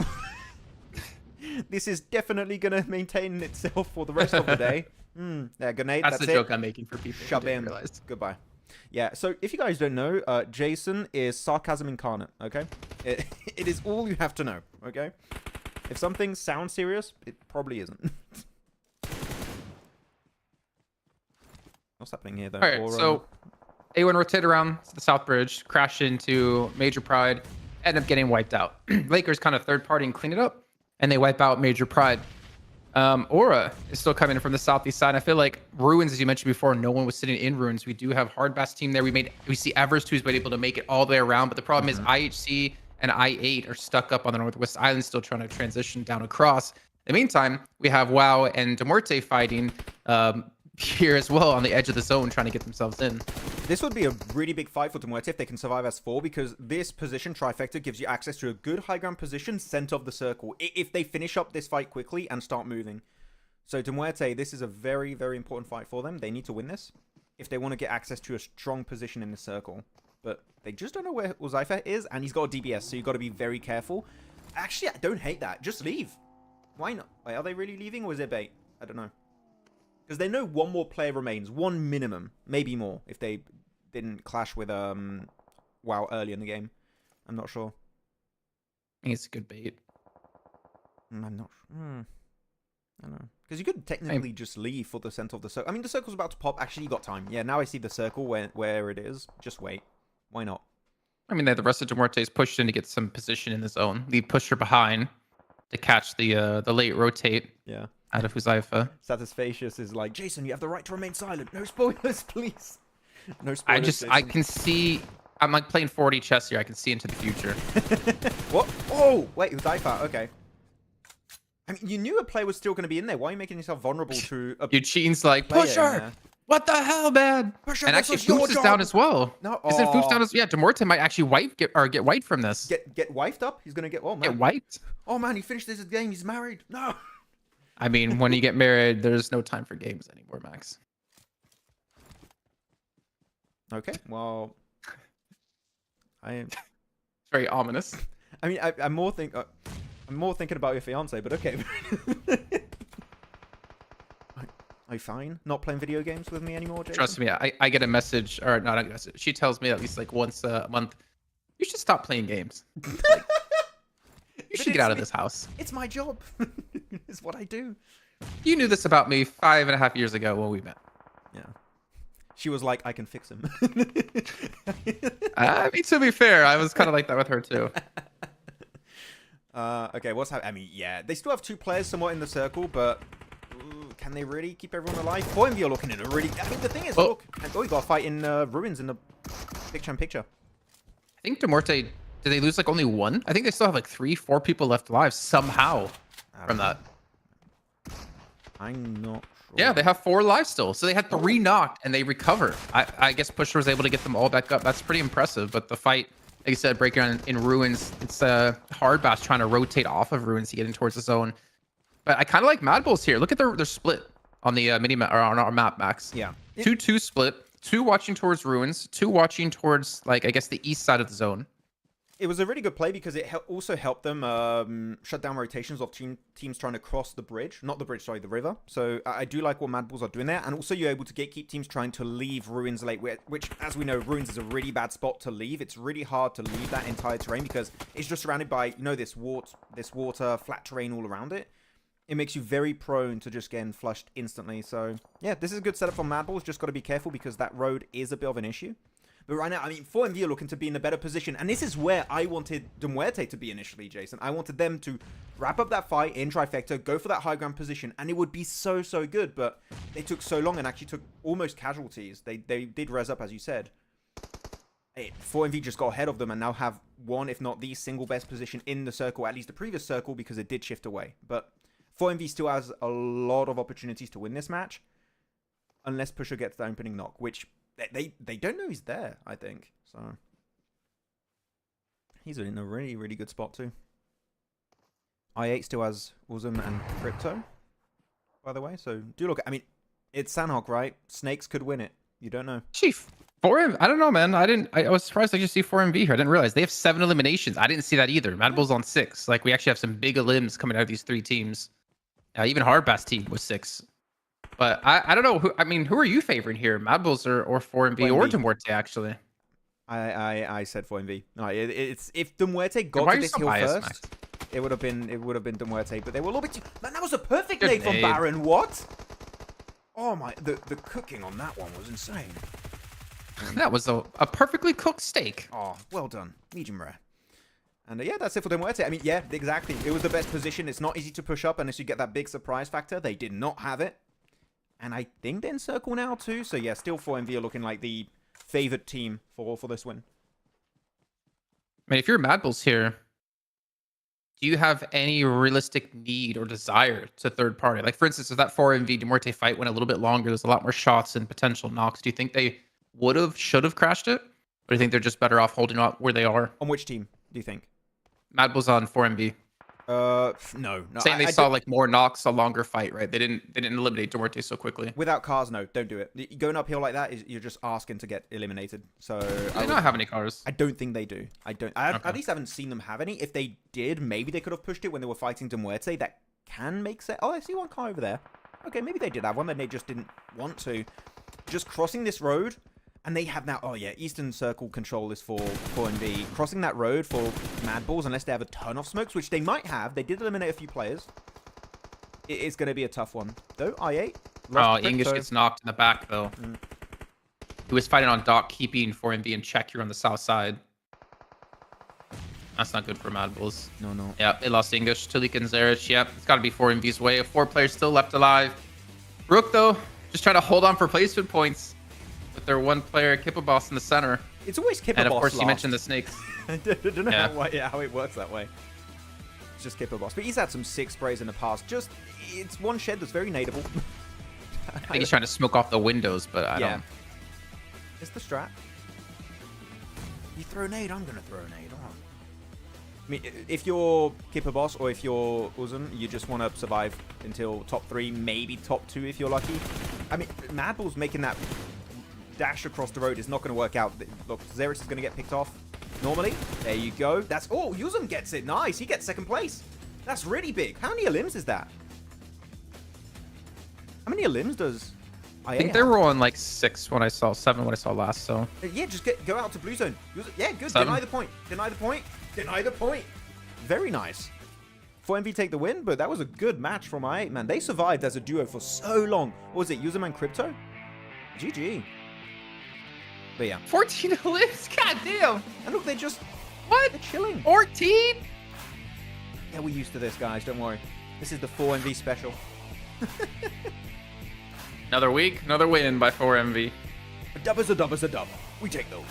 This is definitely gonna maintain itself for the rest of the day. Yeah, grenade. That's the joke I'm making for people. Shabam. Goodbye. Yeah, so if you guys don't know, Jason is sarcasm incarnate, okay? It is all you have to know, okay? If something sounds serious, it probably isn't. What's happening here, though? All right, so A1 rotate around to the South Bridge, crash into Major Pride, end up getting wiped out. Lakers kind of third party and clean it up, and they wipe out Major Pride. Aura is still coming from the southeast side. I feel like Ruins, as you mentioned before, no one was sitting in Ruins. We do have Hardbass Team there. We see EVEREST, who's been able to make it all the way around, but the problem is IHC and I8 are stuck up on the Northwest Island, still trying to transition down across. In the meantime, we have WAOW and Muerte fighting here as well on the edge of the zone, trying to get themselves in. This would be a really big fight for Muerte if they can survive as 4, because this position trifecta gives you access to a good high ground position center of the circle if they finish up this fight quickly and start moving. So Muerte, this is a very, very important fight for them. They need to win this if they want to get access to a strong position in the circle. But they just don't know where Uzaifa is, and he's got a DBS, so you've got to be very careful. Actually, I don't hate that. Just leave. Why not? Wait, are they really leaving, or is it bait? I don't know. Because they know one more player remains. One minimum. Maybe more, if they didn't clash with WAOW early in the game. I'm not sure. I think it's a good bait. I'm not sure. I don't know. Because you could technically just leave for the center of the circle. I mean, the circle's about to pop. Actually, you got time. Yeah, now I see the circle where it is. Just wait. Why not? I mean, the rest of Muerte is pushed in to get some position in the zone. Lead pusher behind to catch the late rotate. Yeah. Out of Uzaifa. Satisfacious is like, Jason, you have the right to remain silent. No spoilers, please. No spoilers. I can see. I'm like playing 4D chess here. I can see into the future. What? Oh, wait, Uzaifa. Okay. I mean, you knew a player was still going to be in there. Why are you making yourself vulnerable to a Eugene's like, pusher! What the hell, man? Pusher, and actually, Foofs is down as well. No, Isn't Foofs down as well? Yeah, Demorte might actually get wiped from this. Get wiped up? He's going to get, oh, man. Get wiped? Oh, man, he finished this game. He's married. No. I mean, when you get married, there's no time for games anymore, Max. Okay, well, It's very ominous. I mean, I'm more thinking about your fiance, but okay. Are you fine? Not playing video games with me anymore, Jason? Trust me, I get a message, or not a message. She tells me at least like once a month, you should stop playing games. You should get out of this house. It's my job. It's what I do. You knew this about me 5.5 years ago when we met. Yeah. She was like, I can fix him. I mean, to be fair, I was kind of like that with her too. Okay, what's happening? I mean, yeah, they still have 2 players somewhat in the circle, but can they really keep everyone alive? 4MV are looking in a really... I mean, the thing is, look, and, you got to fight in Ruins in the picture-in-picture. I think Muerte, did they lose like only 1? I think they still have like 3-4 people left alive somehow from that. I'm not sure. Yeah, they have 4 alive still. So they had 3 knocked and they recover. I guess Pusher was able to get them all back up. That's pretty impressive. But the fight, like I said, breaking on in Ruins, it's Hardbass trying to rotate off of Ruins to get in towards the zone. But I kind of like MadBulls here. Look at their split on the mini-map, or on our map, Max. Yeah. 2-2 split. 2 watching towards Ruins. 2 watching towards, like, I guess the east side of the zone. It was a really good play because it also helped them shut down rotations of teams trying to cross the bridge. Not the bridge, sorry, the river. So I do like what MadBulls are doing there. And also you're able to keep teams trying to leave Ruins late, which, as we know, Ruins is a really bad spot to leave. It's really hard to leave that entire terrain because it's just surrounded by, this water, flat terrain all around it. It makes you very prone to just getting flushed instantly. So, yeah, this is a good setup for MadBulls. Just got to be careful because that road is a bit of an issue. But right now, I mean, 4MV are looking to be in a better position. And this is where I wanted Muerte to be initially, Jason. I wanted them to wrap up that fight in Trifecta, go for that high ground position, and it would be so, so good. But they took so long and actually took almost casualties. They did res up, as you said. 4MV just got ahead of them and now have one, if not the single best position in the circle, at least the previous circle, because it did shift away. But 4MV still has a lot of opportunities to win this match, unless Pusher gets the opening knock, which... They don't know he's there, I think. So he's in a really, really good spot too. I8 still has Uzum and Crypto, by the way. So do look. I mean, it's Sanhok, right? Snakes could win it. You don't know. Chief, 4MV. I don't know, man. I was surprised I just see 4MV here. I didn't realize they have 7 eliminations. I didn't see that either. MadBulls on 6. Like, we actually have some big elims coming out of these 3 teams. Even Hardbass Team was 6. But I don't know. Who are you favoring here? MadBulls or 4MV or Muerte, actually? I said 4MV. No, it's if Muerte got to this hill first, Max? it would have been Muerte. But they were a little bit too... Man, that was a perfect nade from Baron. What? Oh my! The cooking on that one was insane. That was a perfectly cooked steak. Oh, well done, medium rare. And yeah, that's it for Muerte. I mean, yeah, exactly. It was the best position. It's not easy to push up unless you get that big surprise factor. They did not have it. And I think they're in circle now too. So yeah, still 4MV are looking like the favored team for this win. I mean, if you're MadBulls here, do you have any realistic need or desire to third party? Like, for instance, if that 4MV Muerte fight went a little bit longer, there's a lot more shots and potential knocks. Do you think they should have crashed it? Or do you think they're just better off holding up where they are? On which team do you think? MadBulls on 4MV. No. Saying they saw like more knocks, a longer fight, right? They didn't eliminate Muerte so quickly. Without cars, no, don't do it. Going uphill like that you're just asking to get eliminated. So they don't have any cars. I don't think they do. At least I haven't seen them have any. If they did, maybe they could have pushed it when they were fighting Muerte. That can make sense. Oh, I see one car over there. Okay, maybe they did have one, and they just didn't want to. Just crossing this road. And they have now, oh yeah, Eastern Circle control is for 4MV. Crossing that road for MadBulls, unless they have a ton of smokes, which they might have. They did eliminate a few players. It is going to be a tough one. Though, I8. Oh, English gets knocked in the back, though. He was fighting on dock, keeping 4MV in check here on the south side. That's not good for MadBulls. No. Yeah, they lost English. Tulik and Zerich. Yep, it's got to be 4MV's way. 4 players still left alive. Rook, though, just trying to hold on for placement points. With their 1 player, Kippa Boss in the center. It's always Kippa Boss. And of course, last. you mentioned the snakes. I don't know how it works that way. It's just Kippa Boss. But he's had some sick sprays in the past. It's one shed that's very nadeable. I think he's trying to smoke off the windows, but I don't. It's the strat. You throw a nade, I'm going to throw a nade. Oh. I mean, if you're Kippa Boss or if you're Uzum, you just want to survive until top 3, maybe top 2 if you're lucky. I mean, MadBulls making that dash across the road is not going to work out. Look, Zerich is going to get picked off. Normally, there you go. That's Uzum gets it. Nice. He gets 2nd place. That's really big. How many elims is that? How many elims does I think they were on like 6 when I saw 7 when I saw last. So yeah, just go out to blue zone. Yeah, good. 7. Deny the point. Deny the point. Deny the point. Very nice. 4MV take the win, but that was a good match from ASagi8, man. They survived as a duo for so long. What was it, Userman Crypto? GG. But yeah. 14 lives? God damn. And look, they're What? chilling. 14? Yeah, we're used to this, guys. Don't worry. This is the 4MV special. Another week, another win by 4MV. A dub is a dub is a dub. We take those.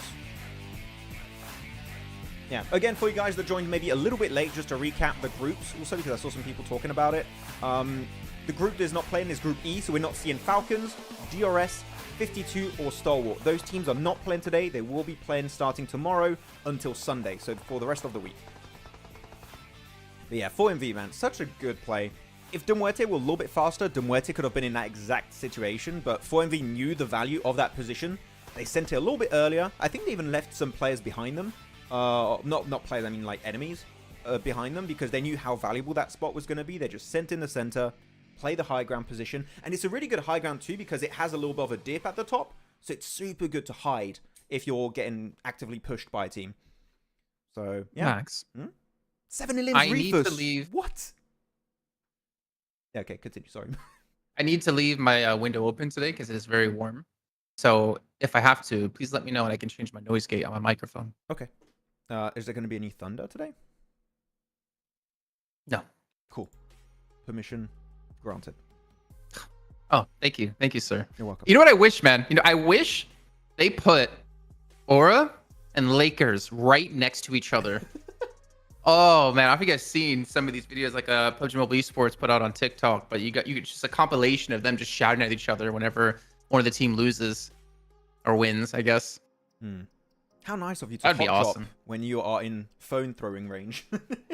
Yeah, again, for you guys that joined maybe a little bit late, just to recap the groups, also because I saw some people talking about it. The group that is not playing is Group E, so we're not seeing Falcons, DRS, 52, or Stalwart. Those teams are not playing today. They will be playing starting tomorrow until Sunday, so for the rest of the week. But yeah, 4MV, man, such a good play. If Muerte were a little bit faster, Muerte could have been in that exact situation, but 4MV knew the value of that position. They sent it a little bit earlier. I think they even left some players behind them. Not players, I mean like enemies behind them, because they knew how valuable that spot was going to be. They just sent in the center, play the high ground position, and it's a really good high ground too because it has a little bit of a dip at the top, so it's super good to hide if you're getting actively pushed by a team. So yeah, Max. 7 elims. I need to leave. What? Yeah, okay, continue. Sorry. I need to leave my window open today because it is very warm. So if I have to, please let me know and I can change my noise gate on my microphone. Okay. Is there going to be any thunder today? No. Cool. Permission granted. Oh, thank you. Thank you, sir. You're welcome. You know what I wish, man? I wish they put Aura and Lakers right next to each other. Oh, man. I think I've seen some of these videos like PUBG Mobile Esports put out on TikTok, but you just a compilation of them just shouting at each other whenever one of the team loses or wins, I guess. How nice of you to That'd be hot drop awesome. when you are in phone throwing range.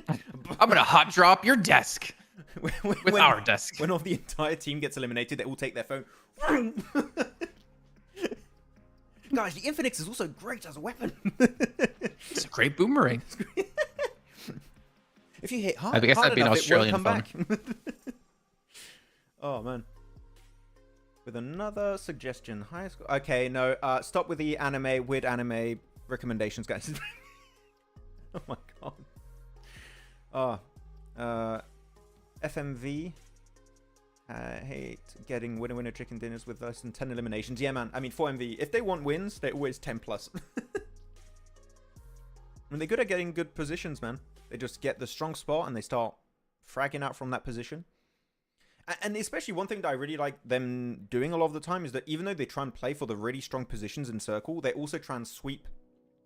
I'm going to hot drop your desk with our desk. When all the entire team gets eliminated, they all take their phone. Guys, the Infinix is also great as a weapon. It's a great boomerang. If you hit hard, I guess that'd be an Australian phone. Oh, man. With another suggestion. High school. Okay, no. Stop with the weird anime recommendations, guys. Oh my god. FMV. Hate getting winner chicken dinners with less than 10 eliminations. Yeah, man. I mean, 4MV, if they want wins, they're always 10 plus. I mean, they're good at getting good positions, man. They just get the strong spot and they start fragging out from that position. And especially one thing that I really like them doing a lot of the time is that even though they try and play for the really strong positions in circle, they also try and sweep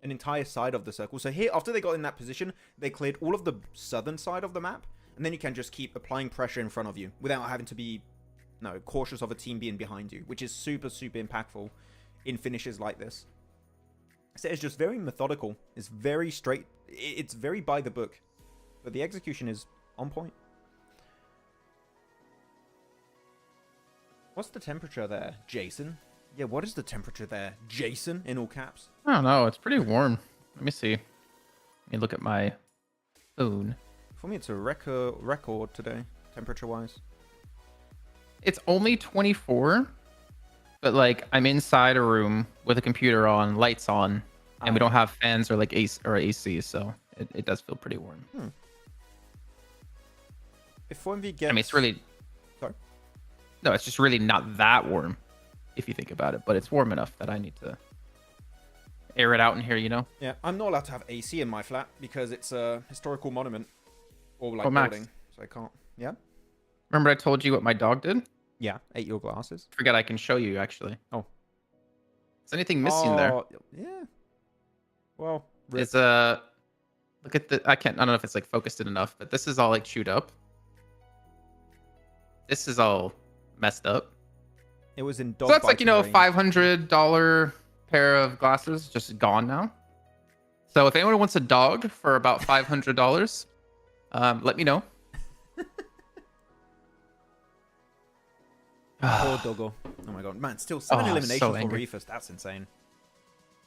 an entire side of the circle. So here, after they got in that position, they cleared all of the southern side of the map, and then you can just keep applying pressure in front of you without having to be cautious of a team being behind you, which is super, super impactful in finishes like this. So it's just very methodical. It's very straight. It's very by the book, but the execution is on point. What's the temperature there, Jason? Yeah, what is the temperature there, Jason, in all caps? I don't know. It's pretty warm. Let me see. Let me look at my phone. For me, it's a record today, temperature-wise. It's only 24, but like I'm inside a room with a computer on, lights on, and we don't have fans or like AC, so it does feel pretty warm. If 4MV gets... I mean, it's really... Sorry? No, it's just really not that warm, if you think about it. But it's warm enough that I need to air it out in here, you know? Yeah, I'm not allowed to have AC in my flat because it's a historical monument. Or like Max. building, so I can't. Yeah? Remember I told you what my dog did? Yeah, ate your glasses. Forget I can show you, actually. Oh. Is anything missing there? Yeah. Well, It's look at the... I don't know if it's like focused in enough, but this is all like chewed up. This is all messed up. it was in dog So that's like, biting a range. $500 pair of glasses just gone now. So if anyone wants a dog for about $500, let me know. Poor doggo. Oh my god, man! Still 7 eliminations so for angry. Reefus. That's insane.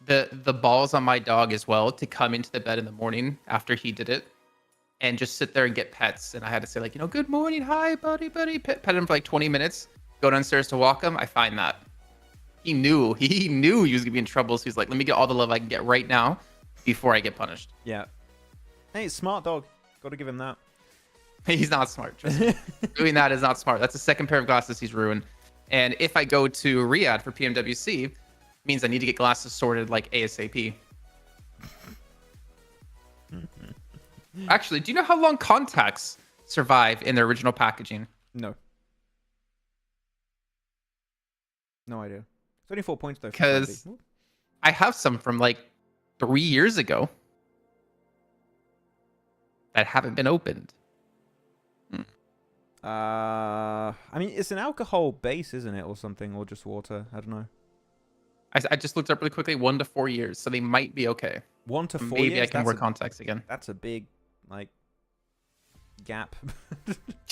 The balls on my dog as well to come into the bed in the morning after he did it and just sit there and get pets. And I had to say like, good morning, hi, buddy, pet him for like 20 minutes, go downstairs to walk him. I find that he knew he was gonna be in trouble. So he's like, let me get all the love I can get right now before I get punished. Yeah. Hey, smart dog. Got to give him that. He's not smart. Trust me. Doing that is not smart. That's the second pair of glasses he's ruined. And if I go to Riyadh for PMWC, it means I need to get glasses sorted like ASAP. Actually, do you know how long contacts survive in their original packaging? No. No idea. It's only 4 points though. Because I have some from like 3 years ago that haven't been opened. I mean, it's an alcohol base, isn't it, or something, or just water? I don't know. I just looked up really quickly. 1 to 4 years, so they might be okay. 1 to 4 Maybe years? I can wear contacts again. That's a big, like, gap.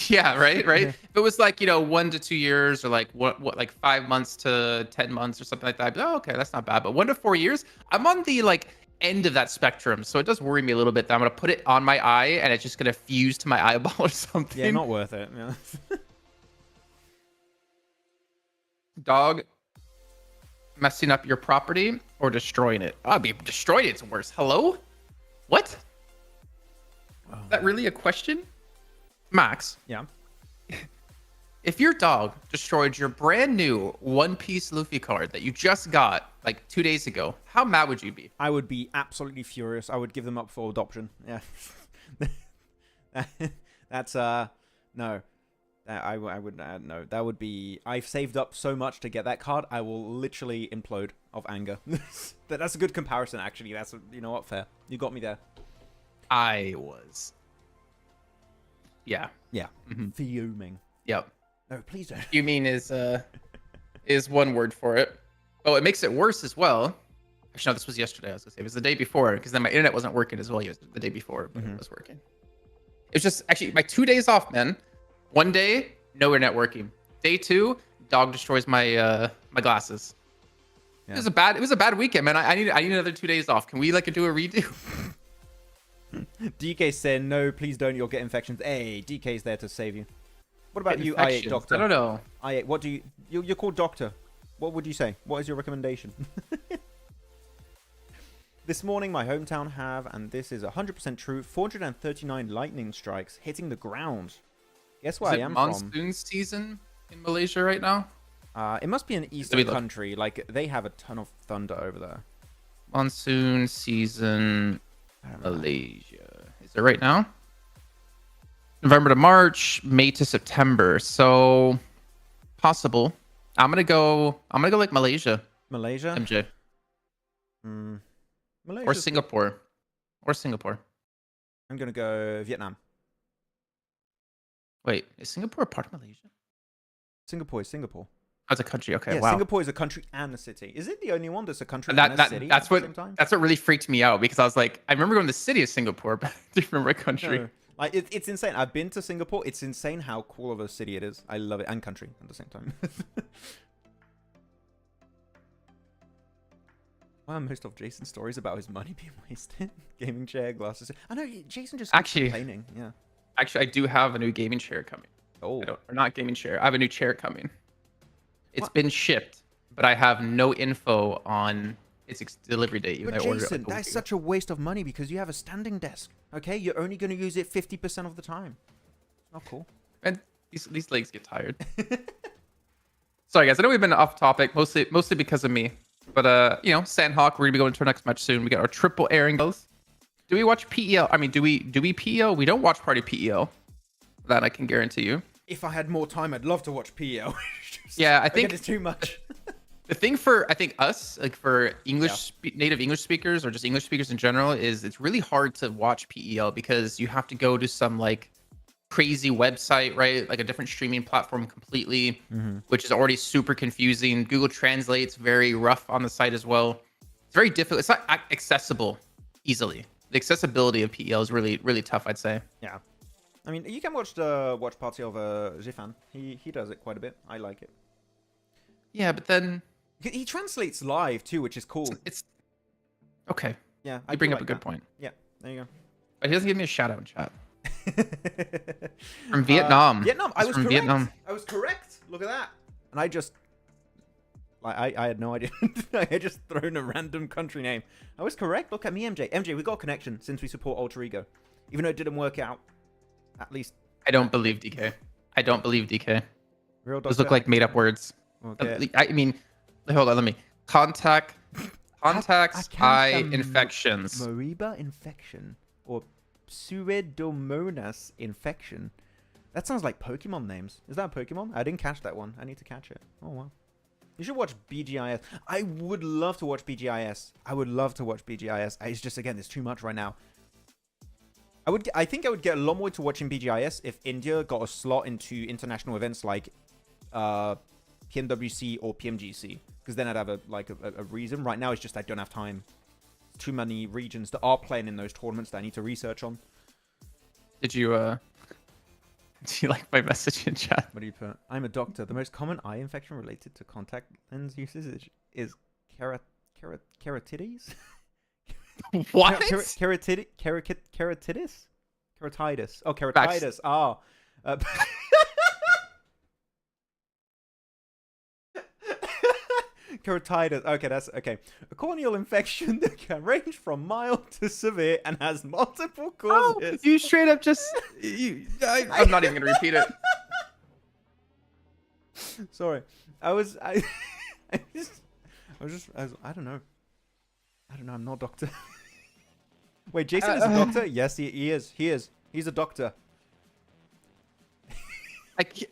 Yeah, right. If it was like 1 to 2 years, or like what like 5 months to 10 months or something like that, I'd be, oh, okay, that's not bad. But 1 to 4 years, I'm on the like end of that spectrum, so it does worry me a little bit that I'm gonna put it on my eye and it's just gonna fuse to my eyeball or something. Yeah, not worth it. Yeah. Dog messing up your property or destroying it? I'd be destroying it's worse. Hello? What? Is that really a question? Max, Yeah. if your dog destroyed your brand new One Piece Luffy card that you just got like 2 days ago, how mad would you be? I would be absolutely furious. I would give them up for adoption. Yeah. That's no. I would no. That would be. I've saved up so much to get that card. I will literally implode of anger. That's a good comparison, actually. That's you know what, fair. You got me there. I was. Yeah. Yeah. Fuming. Yep. No, please don't. Fuming is one word for it. Oh, it makes it worse as well. Actually, no, this was yesterday. I was gonna say it was the day before, because then my internet wasn't working as well. The day before, but it was working. It was just actually my 2 days off, man. 1 day, no internet working. Day 2, dog destroys my my glasses. Yeah. It was a bad weekend, man. I need another 2 days off. Can we like do a redo? DK said no, please don't. You'll get infections. Hey, DK's there to save you. What about you, I8 Doctor? I don't know. I8, what do you're called Doctor. What would you say? What is your recommendation? This morning, my hometown have, and this is 100% true, 439 lightning strikes hitting the ground. Guess where I am from? Monsoon season in Malaysia right now? It must be an eastern country. Like, they have a ton of thunder over there. Monsoon season, Malaysia. Is it right now? November to March, May to September. So, possible. I'm gonna go like Malaysia. Malaysia? MJ. Or Singapore. Or Singapore. I'm gonna go Vietnam. Wait, is Singapore part of Malaysia? Singapore is Singapore. Oh, it's a country. Okay, yeah, wow. Singapore is a country and a city. Is it the only one that's a country and a city that's at the what same time? That's what really freaked me out, because I was like, I remember going to the city of Singapore, but I don't remember what country. No. Like, it's insane. I've been to Singapore. It's insane how cool of a city it is. I love it. And country at the same time. Most of Jason's stories about his money being wasted. Gaming chair, glasses. I know, Jason just keeps complaining. Yeah. Actually, I do have a new gaming chair coming. Oh. Or not gaming chair. I have a new chair coming. It's been shipped, but I have no info on its delivery date. But Jason, that's such a waste of money because you have a standing desk. Okay, you're only going to use it 50% of the time. It's not cool. And these legs get tired. Sorry, guys. I know we've been off topic, mostly because of me. But Sanhok, we're gonna be going to our next match soon. We got our triple Erangels. Do we watch PEL? I mean, do we PEL? We don't watch party PEL. That I can guarantee you. If I had more time, I'd love to watch PEL. Yeah, I think it's too much. The thing for us, like for native English speakers or just English speakers in general, is it's really hard to watch PEL because you have to go to some like crazy website, right? Like a different streaming platform completely, which is already super confusing. Google Translate's very rough on the site as well. It's very difficult. It's not accessible easily. The accessibility of PEL is really, really tough, I'd say. Yeah. I mean, you can watch the watch party of Zifan. He does it quite a bit. I like it. Yeah, but then he translates live too, which is cool. It's okay. Yeah, I bring up a good point. Yeah, there you go. But he doesn't give me a shout out in chat. From Vietnam. Vietnam. I was from correct. Vietnam. I was correct. Look at that. And I just, I had no idea. I had just thrown a random country name. I was correct. Look at me, MJ. MJ, we got a connection since we support Alter Ego, even though it didn't work out. At least I don't believe DK. I don't believe DK. Real Those doctor. look like made up words. Okay. I mean, hold on, let me. Contacts, eye infections. Amoeba infection or Pseudomonas infection. That sounds like Pokemon names. Is that a Pokemon? I didn't catch that one. I need to catch it. Oh wow. You should watch BGIS. I would love to watch BGIS. I would love to watch BGIS. It's just, again, there's too much right now. I think I would get a lot more to watching BGIS if India got a slot into international events like PMWC or PMGC, because then I'd have a reason. Right now, it's just I don't have time. Too many regions that are playing in those tournaments that I need to research on. Did you like my message in chat? What do you put? I'm a doctor. The most common eye infection related to contact lens usage is keratitis. What? Keratitis? Keratitis. Oh, keratitis. Ah. Keratitis. Okay, that's okay. A corneal infection that can range from mild to severe and has multiple causes. Oh, you straight up just... I'm not even going to repeat it. Sorry. I don't know. I'm not a doctor. Wait, Jason is a doctor? Yes, he is. He is. He's a doctor. I can't...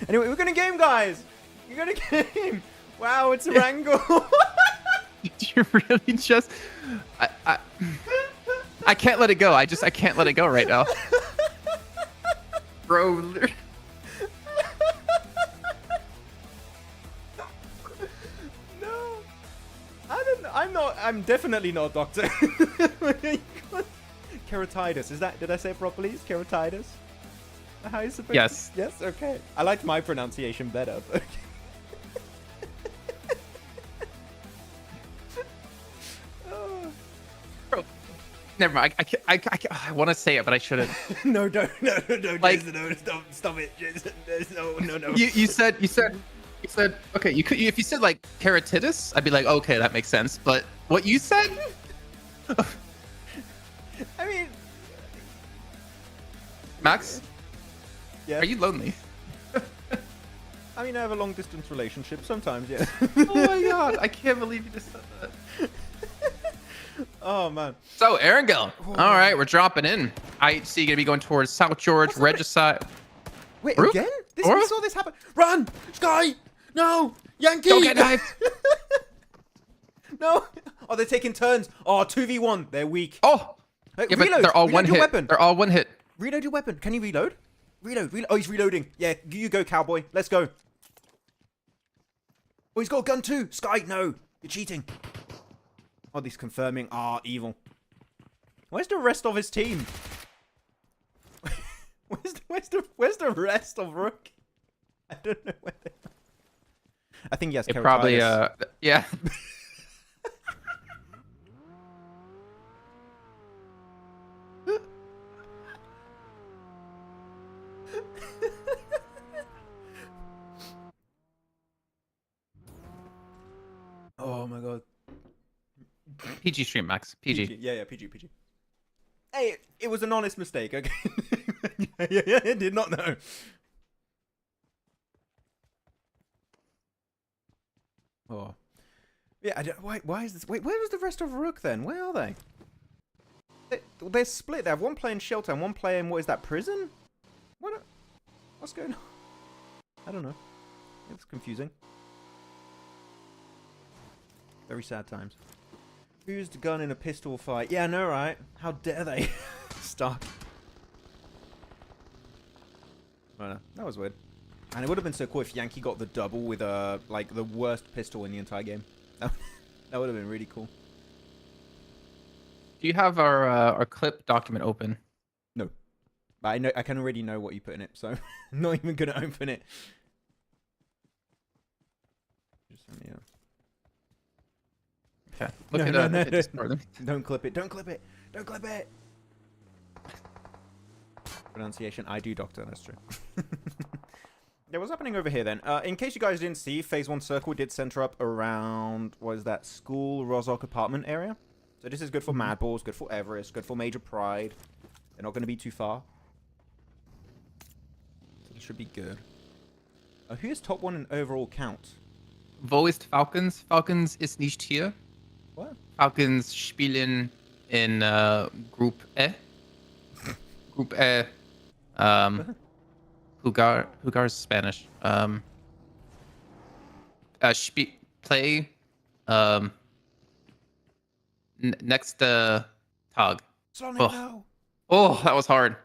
Anyway, we're gonna game, guys. You're gonna game. Wow, it's Erangel. You really just... I can't let it go. I can't let it go right now. Bro, literally... No. I'm definitely not a doctor. Keratitis. Did I say it properly? It's keratitis? How you supposed Yes. to? Yes, okay. I liked my pronunciation better. But Bro, never mind. I want to say it, but I shouldn't. No, don't. Like- Jason, no, stop it, Jason. No. You said okay. If you said like keratitis, I'd be like, okay, that makes sense. But what you said? I mean, Max, yeah. are you lonely? I mean, I have a long distance relationship sometimes, yeah. Oh my god, I can't believe you just said that. Oh man. So Erangel, all right, we're dropping in. I see you gonna be going towards South George, Regicide. Wait, Rook? again? We Aura? saw this happen. Run, Sky! No, Yankee! Don't get knifed. No. Oh, they're taking turns. Oh, 2v1. They're weak. Oh, Hey, yeah, but reload. they're all Reload one your hit. Weapon. They're all one hit. Reload your weapon. Can you reload? Reload. Oh, he's reloading. Yeah, you go, cowboy. Let's go. Oh, he's got a gun too. Sky, no. You're cheating. Oh, he's confirming. Ah, evil. Where's the rest of his team? Where's the rest of Rook? I don't know where they are. I think yes, It probably yeah. Oh my god. PG stream, Max. PG. Yeah, PG. Hey, it was an honest mistake, okay? yeah, I did not know. Oh. Yeah, why is this? Wait, where was the rest of Rook then? Where are they? They're split. They have one player in shelter and one player in, what is that, prison? What's going on? I don't know. It's confusing. Very sad times. Who used a gun in a pistol fight? Yeah, I know, right? How dare they? Stuck. I don't know. That was weird. And it would have been so cool if Yankee got the double with like the worst pistol in the entire game. That would have been really cool. Do you have our clip document open? No, but I can already know what you put in it, so I'm not even gonna open it. Just let me. Okay. No. Discord. Don't clip it. Don't clip it. Don't clip it. Pronunciation. I do, doctor. That's true. Yeah, what's happening over here then? In case you guys didn't see, Phase 1 Circle did center up around, what is that, School Rozok apartment area. So this is good for MadBulls, good for EVEREST, good for Major Pride. They're not going to be too far. should be good. Who is top 1 in overall count? Wo ist Falcons? Falcons ist nicht hier. What? Falcons spielen in Group E. Group E. Hugar is Spanish. Play next Tag. Oh, that was hard.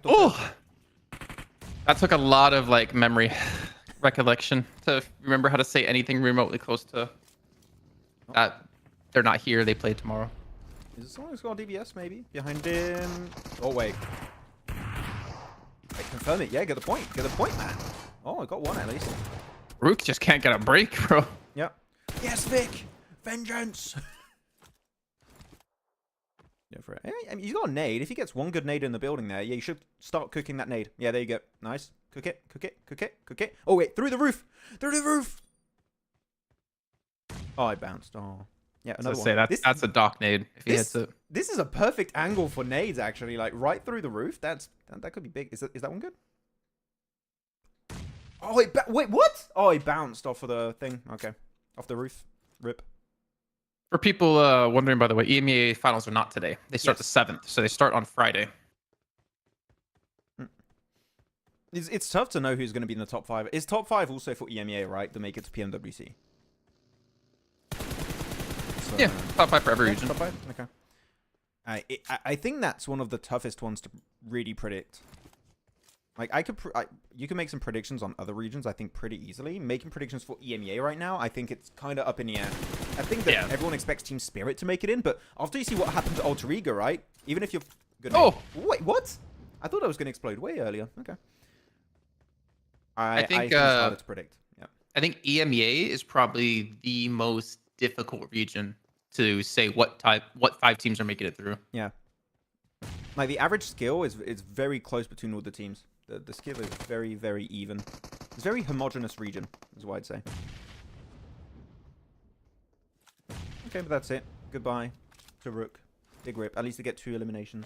Oh, that took a lot of like memory recollection to remember how to say anything remotely close to that. They're not here. They play tomorrow. Is it someone who's got DBS maybe? Behind him. Oh, wait. Wait, confirm it. Yeah, get the point. Get the point, man. Oh, I got one at least. Rook just can't get a break, bro. Yep. Yes, Vic! Vengeance! Yeah, for it. I mean, he's got a nade. If he gets one good nade in the building there, yeah, you should start cooking that nade. Yeah, there you go. Nice. Cook it, cook it, cook it, cook it. Oh, wait, through the roof! Through the roof! Oh, I bounced. Oh. Yeah, another one. That's a dock nade if he hits it. This is a perfect angle for nades, actually. Like, right through the roof. That could be big. Is that one good? Oh, wait, what? Oh, he bounced off of the thing. Okay. Off the roof. Rip. For people wondering, by the way, EMEA finals are not today. They start the 7th, so they start on Friday. It's tough to know who's going to be in the top 5. Is top 5 also for EMEA, right? To make it to PMWC? So, yeah, top 5 for every region. Top 5? Okay. I think that's one of the toughest ones to really predict. Like, you can make some predictions on other regions, I think, pretty easily. Making predictions for EMEA right now, I think it's kind of up in the air. I think that everyone expects Team Spirit to make it in, but after you see what happened to Alter Ego, right? Even if you're good. Oh! Wait, what? I thought I was going to explode way earlier. Okay. I think it's harder to predict. Yeah. I think EMEA is probably the most difficult region to say what 5 teams are making it through. Yeah. Like, the average skill is very close between all the teams. The skill is very, very even. It's a very homogenous region, is what I'd say. Okay, but that's it. Goodbye to Rook. Big rip. At least they get 2 eliminations.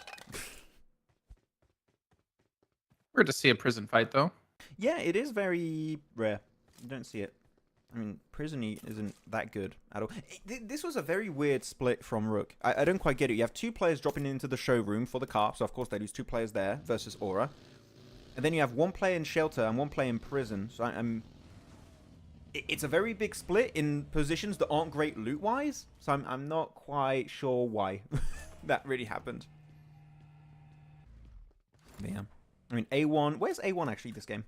Weird to see a prison fight, though. Yeah, it is very rare. You don't see it. I mean, Prison isn't that good at all. This was a very weird split from Rook. I don't quite get it. You have 2 players dropping into the showroom for the car, so of course they lose 2 players there versus Aura. And then you have 1 player in Shelter and 1 player in Prison. So it's a very big split in positions that aren't great loot-wise. So I'm not quite sure why that really happened. But yeah. I mean, A1... Where's A1 actually this game?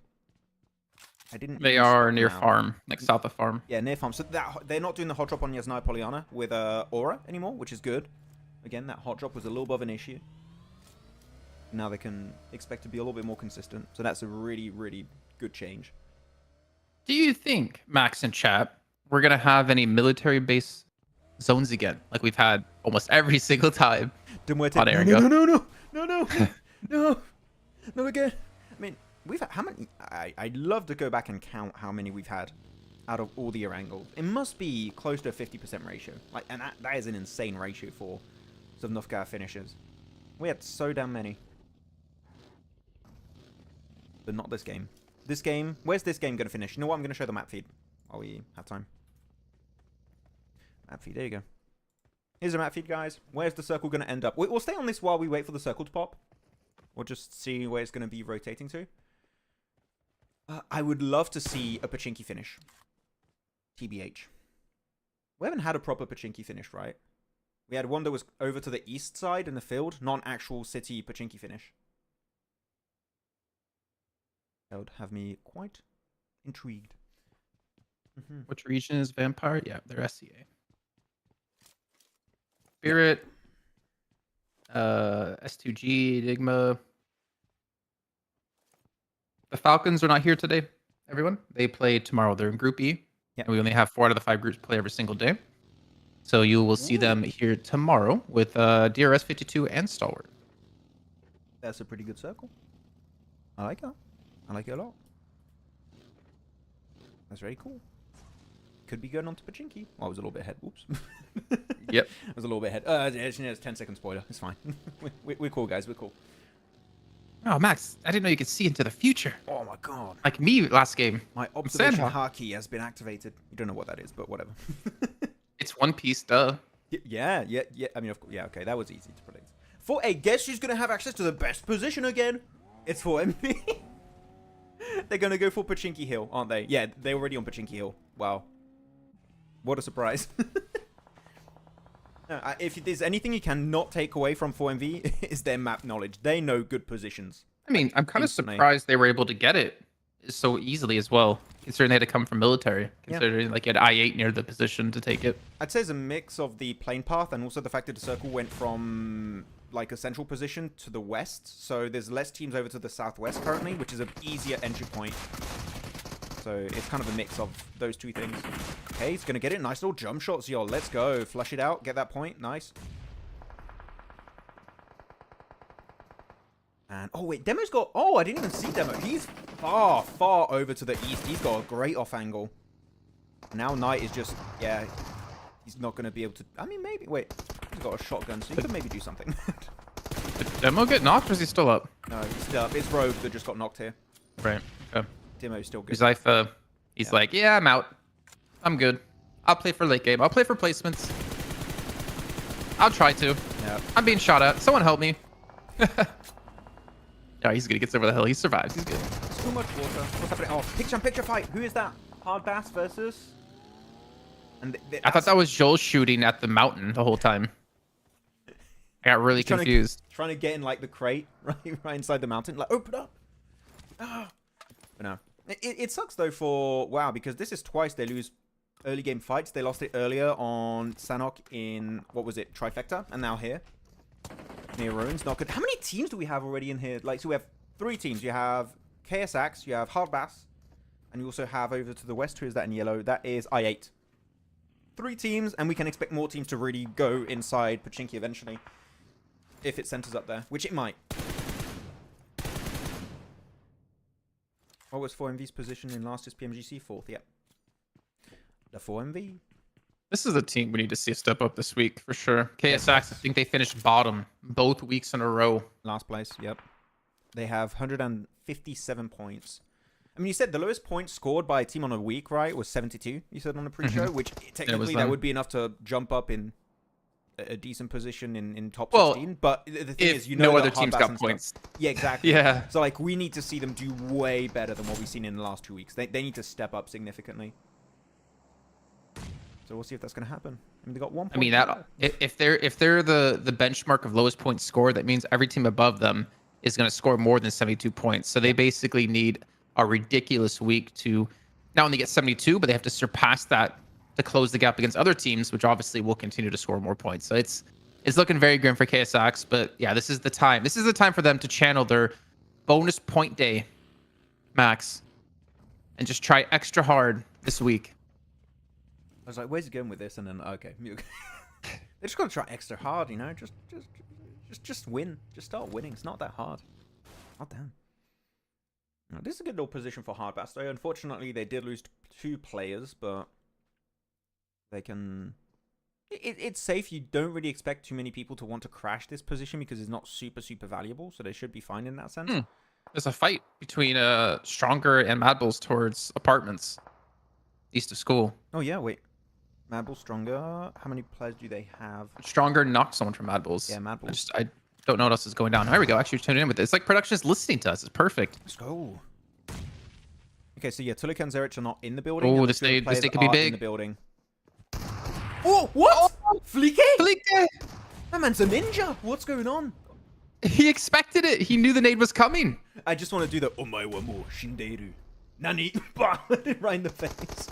I didn't... They are near Farm, like south of Farm. Yeah, near Farm. So they're not doing the hot drop on Yasnaya Polyana with Aura anymore, which is good. Again, that hot drop was a little bit of an issue. Now they can expect to be a little bit more consistent. So that's a really, really good change. Do you think, Max and chat, we're going to have any military base zones again? Like we've had almost every single time on Erangel. No, no again. I mean, we've had how many? I'd love to go back and count how many we've had out of all the Erangels. It must be close to a 50% ratio. Like, and that is an insane ratio for Sanhok finishers. We had so damn many. But not this game. This game, where's this game going to finish? You know what? I'm going to show the map feed while we have time. Map feed, there you go. Here's the map feed, guys. Where's the circle going to end up? We'll stay on this while we wait for the circle to pop. We'll just see where it's going to be rotating to. I would love to see a Pachinki finish. TBH. We haven't had a proper Pachinki finish, right? We had one that was over to the east side in the field, non-actual city Pachinki finish. That would have me quite intrigued. Which region is Vampire? Yeah, they're SEA. Spirit, S2G, Enigma. The Falcons are not here today, everyone. They play tomorrow. They're in Group E. Yeah. And we only have 4 out of the 5 groups play every single day. So you will see them here tomorrow with DRS 52 and Stalwart. That's a pretty good circle. I like that. I like it a lot. That's very cool. Could be going on to Pachinki. Oh, I was a little bit ahead. Whoops. Yep. I was a little bit ahead. It's 10-second spoiler. It's fine. We're cool, guys. We're cool. Oh, Max, I didn't know you could see into the future. Oh my god. Like me last game. My observation Sanhok. haki has been activated. You don't know what that is, but whatever. It's One Piece, duh. Yeah. I mean, of course, yeah, okay, that was easy to predict. For a guess who's going to have access to the best position again? It's for MV. They're going to go for Pachinki Hill, aren't they? Yeah, they're already on Pachinki Hill. Wow. What a surprise. If there's anything you cannot take away from 4MV, is their map knowledge. They know good positions. I mean, I'm kind of instantly. surprised they were able to get it so easily as well, considering they had to come from military, considering like you had I-8 near the position to take it. I'd say it's a mix of the plane path and also the fact that the circle went from like a central position to the west. So there's less teams over to the southwest currently, which is an easier entry point. So it's kind of a mix of those two things. Okay, he's going to get it. Nice little jump shots, y'all. Let's go. Flush it out. Get that point. Nice. And, oh, wait. Demo's got... Oh, I didn't even see Demo. He's far, far over to the east. He's got a great off angle. Now Knight is just... Yeah, he's not going to be able to... I mean, maybe... Wait. He's got a shotgun, so he could maybe do something. Did Demo get knocked, or is he still up? No, he's still up. It's Rogue that just got knocked here. Right. Okay. Demo's still good. He's like, yeah, I'm out. I'm good. I'll play for late game. I'll play for placements. I'll try to. Yeah. I'm being shot at. Someone help me. Yeah, he's good. He gets over the hill. He survives. He's good. It's too much water. What's happening? Oh, picture fight. Who is that? Hardbass versus... And I thought that was Joel shooting at the mountain the whole time. I got really confused. Trying to get in like the crate right inside the mountain. Like, open up. Ah. But no. It sucks though for WAOW because this is twice they lose early game fights. They lost it earlier on Sanhok in, what was it, Trifecta, and now here. Near Ruins, not good. How many teams do we have already in here? Like, so we have 3 teams. You have KSAX, you have Hardbass, and you also have over to the west, who is that in yellow? That is I8. 3 teams, and we can expect more teams to really go inside Pachinki eventually. If it centers up there, which it might. What was 4MV's position in last year's PMGC? 4th, yep. The 4MV. This is a team we need to see a step up this week for sure. KSX, I think they finished bottom both weeks in a row. Last place, yep. They have 157 points. I mean, you said the lowest point scored by a team on a week, right, was 72, you said on the pre-show, which technically that would be enough to jump up in a decent position in top 16. But the thing is, you know, no other teams got points. Yeah, exactly. Yeah. So, like, we need to see them do way better than what we've seen in the last 2 weeks. They need to step up significantly. So we'll see if that's going to happen. I mean, they got 1 point. I mean, that if they're the benchmark of lowest points scored, that means every team above them is going to score more than 72 points. So they basically need a ridiculous week to not only get 72, but they have to surpass that to close the gap against other teams, which obviously will continue to score more points. So it's looking very grim for KSX, but yeah, this is the time. This is the time for them to channel their bonus point day, Max, and just try extra hard this week. I was like, where's he going with this? And then, okay. They just got to try extra hard, you know? Just win. Just start winning. It's not that hard. God damn. Now, this is a good little position for Hardbass, though. Unfortunately, they did lose 2 players, but they can... It's safe. You don't really expect too many people to want to crash this position because it's not super, super valuable, so they should be fine in that sense. There's a fight between Stronger and MadBulls towards apartments east of school. Oh, yeah, wait. MadBulls Stronger. How many players do they have? Stronger knocked someone from MadBulls. Yeah, MadBulls. I don't know what else is going down. There we go. Actually, tuning in with it. It's like production is listening to us. It's perfect. Let's go. Okay, so yeah, Tulik and Zerich are not in the building. Oh, this day could be big. In the building. Oh, what? Oh, Flique? That man's a ninja. What's going on? He expected it. He knew the nade was coming. I just want to do the Omae wa mou shinderu. Nani? Right in the face.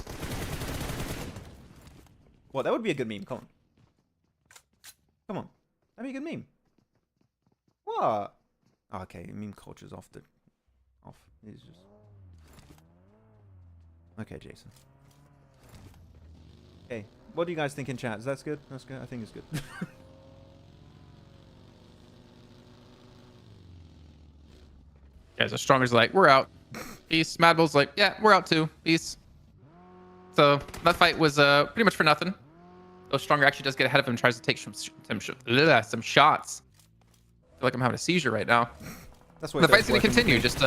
What? That would be a good meme. Come on. Come on. That'd be a good meme. What? Oh, okay, meme culture's off. It's just... Okay, Jason. Hey, what do you guys think in chat? Is that good? That's good. I think it's good. Yeah, so Stronger's like, we're out. Peace. MadBulls like, yeah, we're out too. Peace. So that fight was pretty much for nothing. Though Stronger actually does get ahead of him and tries to take some shots. I feel like I'm having a seizure right now. That's what The fight's going to continue, just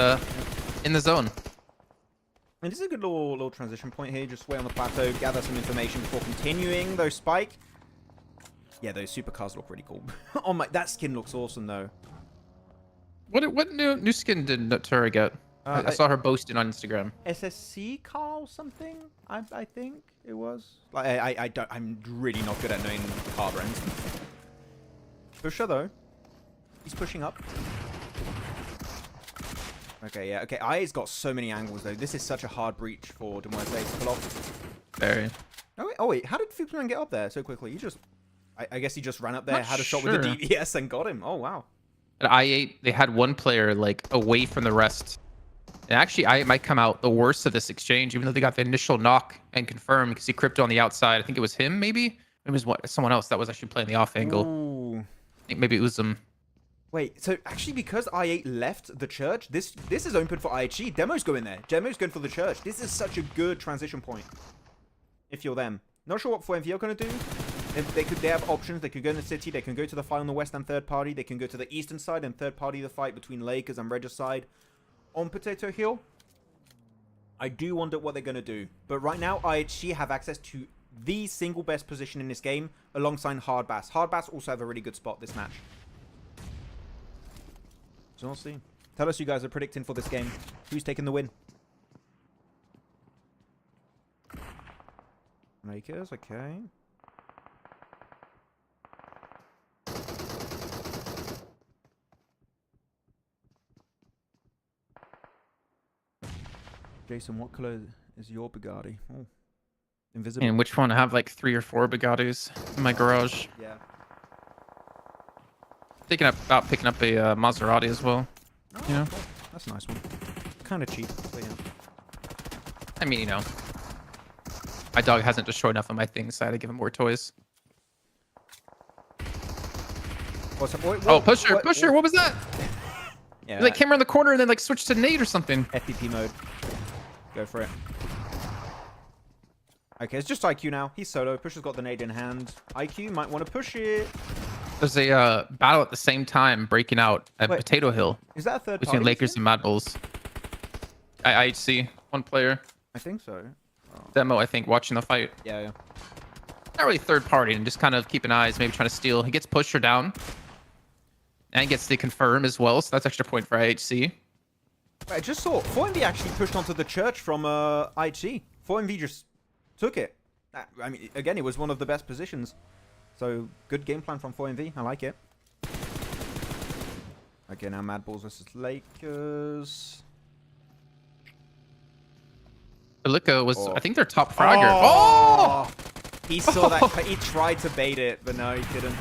in the zone. And this is a good little transition point here. Just wait on the plateau, gather some information before continuing. Though Spike, yeah, those supercars look pretty cool. Oh my, that skin looks awesome though. What new skin did Natura get? I saw her boasting on Instagram. SSC car or something? I think it was. Like I'm really not good at knowing car brands. Pusher though, he's pushing up. Okay, yeah, okay. IA's got so many angles though. This is such a hard breach for Muerte to pull off. Very. Oh wait, how did Fuchsman get up there so quickly? He just, I guess he just ran up there, Not had a shot sure. with the DVS and got him. Oh wow. At I8, they had one player like away from the rest. And actually, I8 might come out the worst of this exchange, even though they got the initial knock and confirmed because he crypto on the outside. I think it was him, maybe. It was someone else that was actually playing the off angle. Ooh. I think maybe it was them. Wait, so actually because I8 left the church, this is open for IHG. Demo's going there. Demo's going for the church. This is such a good transition point. If you're them. Not sure what 4MV are going to do. If they have options. They could go in the city. They can go to the fight on the west and third party. They can go to the eastern side and third party the fight between Lakers and Regicide on Potato Hill. I do wonder what they're going to do. But right now, IHG have access to the single best position in this game alongside Hardbass. Hardbass also have a really good spot this match. So we'll see. Tell us you guys are predicting for this game. Who's taking the win? Makers, okay. Jason, what color is your Bugatti? Oh, invisible. And which one? I have like 3 or 4 Bugattis in my garage. Yeah. Thinking about picking up a Maserati as well. Oh, You know? cool. That's a nice one. Kind of cheap, but yeah. I mean, you know, my dog hasn't destroyed enough of my things, so I had to give him more toys. What's up? Oh, pusher, pusher! What was that? Yeah. He, like came around the corner and then like switched to nade or something. FPP mode. Go for it. Okay, it's just IQ now. He's solo. Pusher's got the nade in hand. IQ might want to push it. There's a battle at the same time breaking out at Wait, Potato Hill Is that a third between party? Lakers and MadBulls. IHC, one player. I think so. Oh. Demo, I think, watching the fight. Yeah, yeah. Not really third party, and just kind of keeping eyes, maybe trying to steal. He gets pusher down. And gets the confirm as well, so that's extra point for IHC. I just saw 4MV actually pushed onto the church from IHC. 4MV just took it. I mean, again, it was one of the best positions. So, good game plan from 4MV. I like it. Okay, now MadBulls versus Lakers. Ilika was, Oh. I think, their top fragger. Oh! He saw that. He tried to bait it, but no, he couldn't.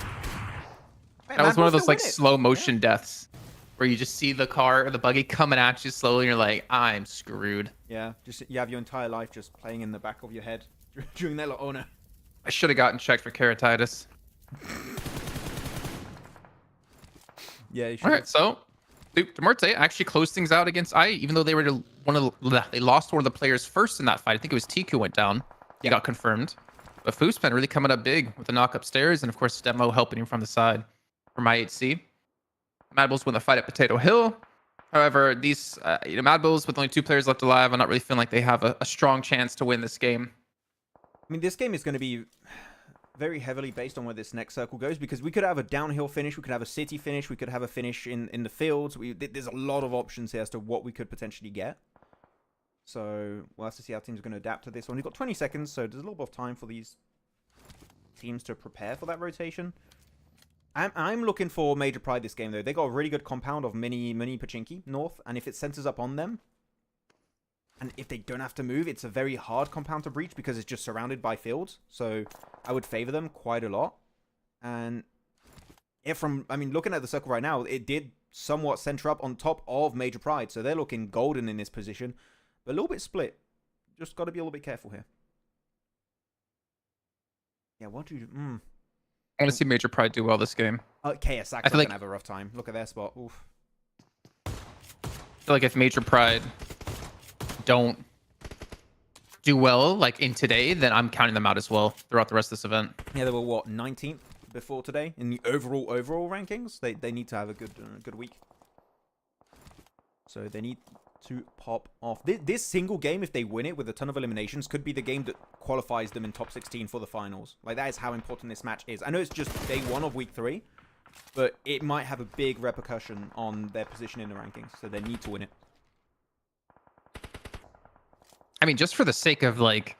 Wait, That was one of MadBulls those still like win it. slow motion deaths where you just see the car or the buggy coming at you slowly and you're like, I'm screwed. Yeah, just you have your entire life just playing in the back of your head during that. Oh no. I should have gotten checked for keratitis. Yeah, you should. All right, so Muerte actually closed things out against I, even though they were they lost one of the players first in that fight. I think it was Tiku went down. He got confirmed. But Foospan really coming up big with the knock upstairs, and of course Demo helping him from the side from IHC. MadBulls win the fight at Potato Hill. However, these MadBulls with only 2 players left alive, I'm not really feeling like they have a strong chance to win this game. I mean, this game is going to be very heavily based on where this next circle goes, because we could have a downhill finish, we could have a city finish, we could have a finish in the fields. There's a lot of options here as to what we could potentially get. So we'll have to see how teams are going to adapt to this one. We've got 20 seconds, so there's a little bit of time for these teams to prepare for that rotation. I'm looking for Major Pride this game, though. They got a really good compound of mini Pachinki north, and if it centers up on them, and if they don't have to move, it's a very hard compound to breach because it's just surrounded by fields. So I would favor them quite a lot. And I mean, looking at the circle right now, it did somewhat center up on top of Major Pride. So they're looking golden in this position, but a little bit split. Just got to be a little bit careful here. Yeah, what do you... I want to see Major Pride do well this game. KSA's I feel gonna like- have a rough time. Look at their spot. Oof. I feel like if Major Pride don't do well like in today, then I'm counting them out as well throughout the rest of this event. Yeah, they were what, 19th before today in the overall rankings. They need to have a good week. So they need to pop off. This single game, if they win it with a ton of eliminations, could be the game that qualifies them in top 16 for the finals. Like, that is how important this match is. I know it's just day 1 of week 3, but it might have a big repercussion on their position in the rankings. So they need to win it. I mean, just for the sake of like,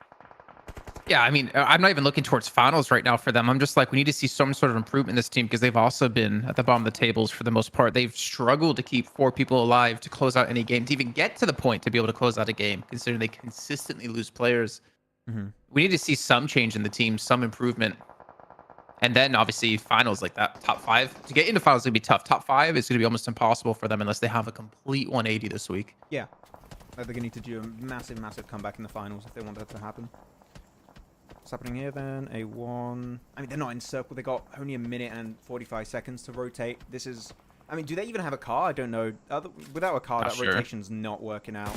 yeah, I mean, I'm not even looking towards finals right now for them. I'm just like, we need to see some sort of improvement in this team because they've also been at the bottom of the tables for the most part. They've struggled to keep 4 people alive to close out any game, to even get to the point to be able to close out a game, considering they consistently lose players. We need to see some change in the team, some improvement. And then obviously finals like that, top 5. To get into finals is going to be tough. Top 5 is going to be almost impossible for them unless they have a complete 180 this week. Yeah. They're going to need to do a massive, massive comeback in the finals if they want that to happen. What's happening here then? A1. I mean, they're not in circle. They got only a minute and 45 seconds to rotate. This is... I mean, do they even have a car? I don't know. Without a car, that rotation's not working out.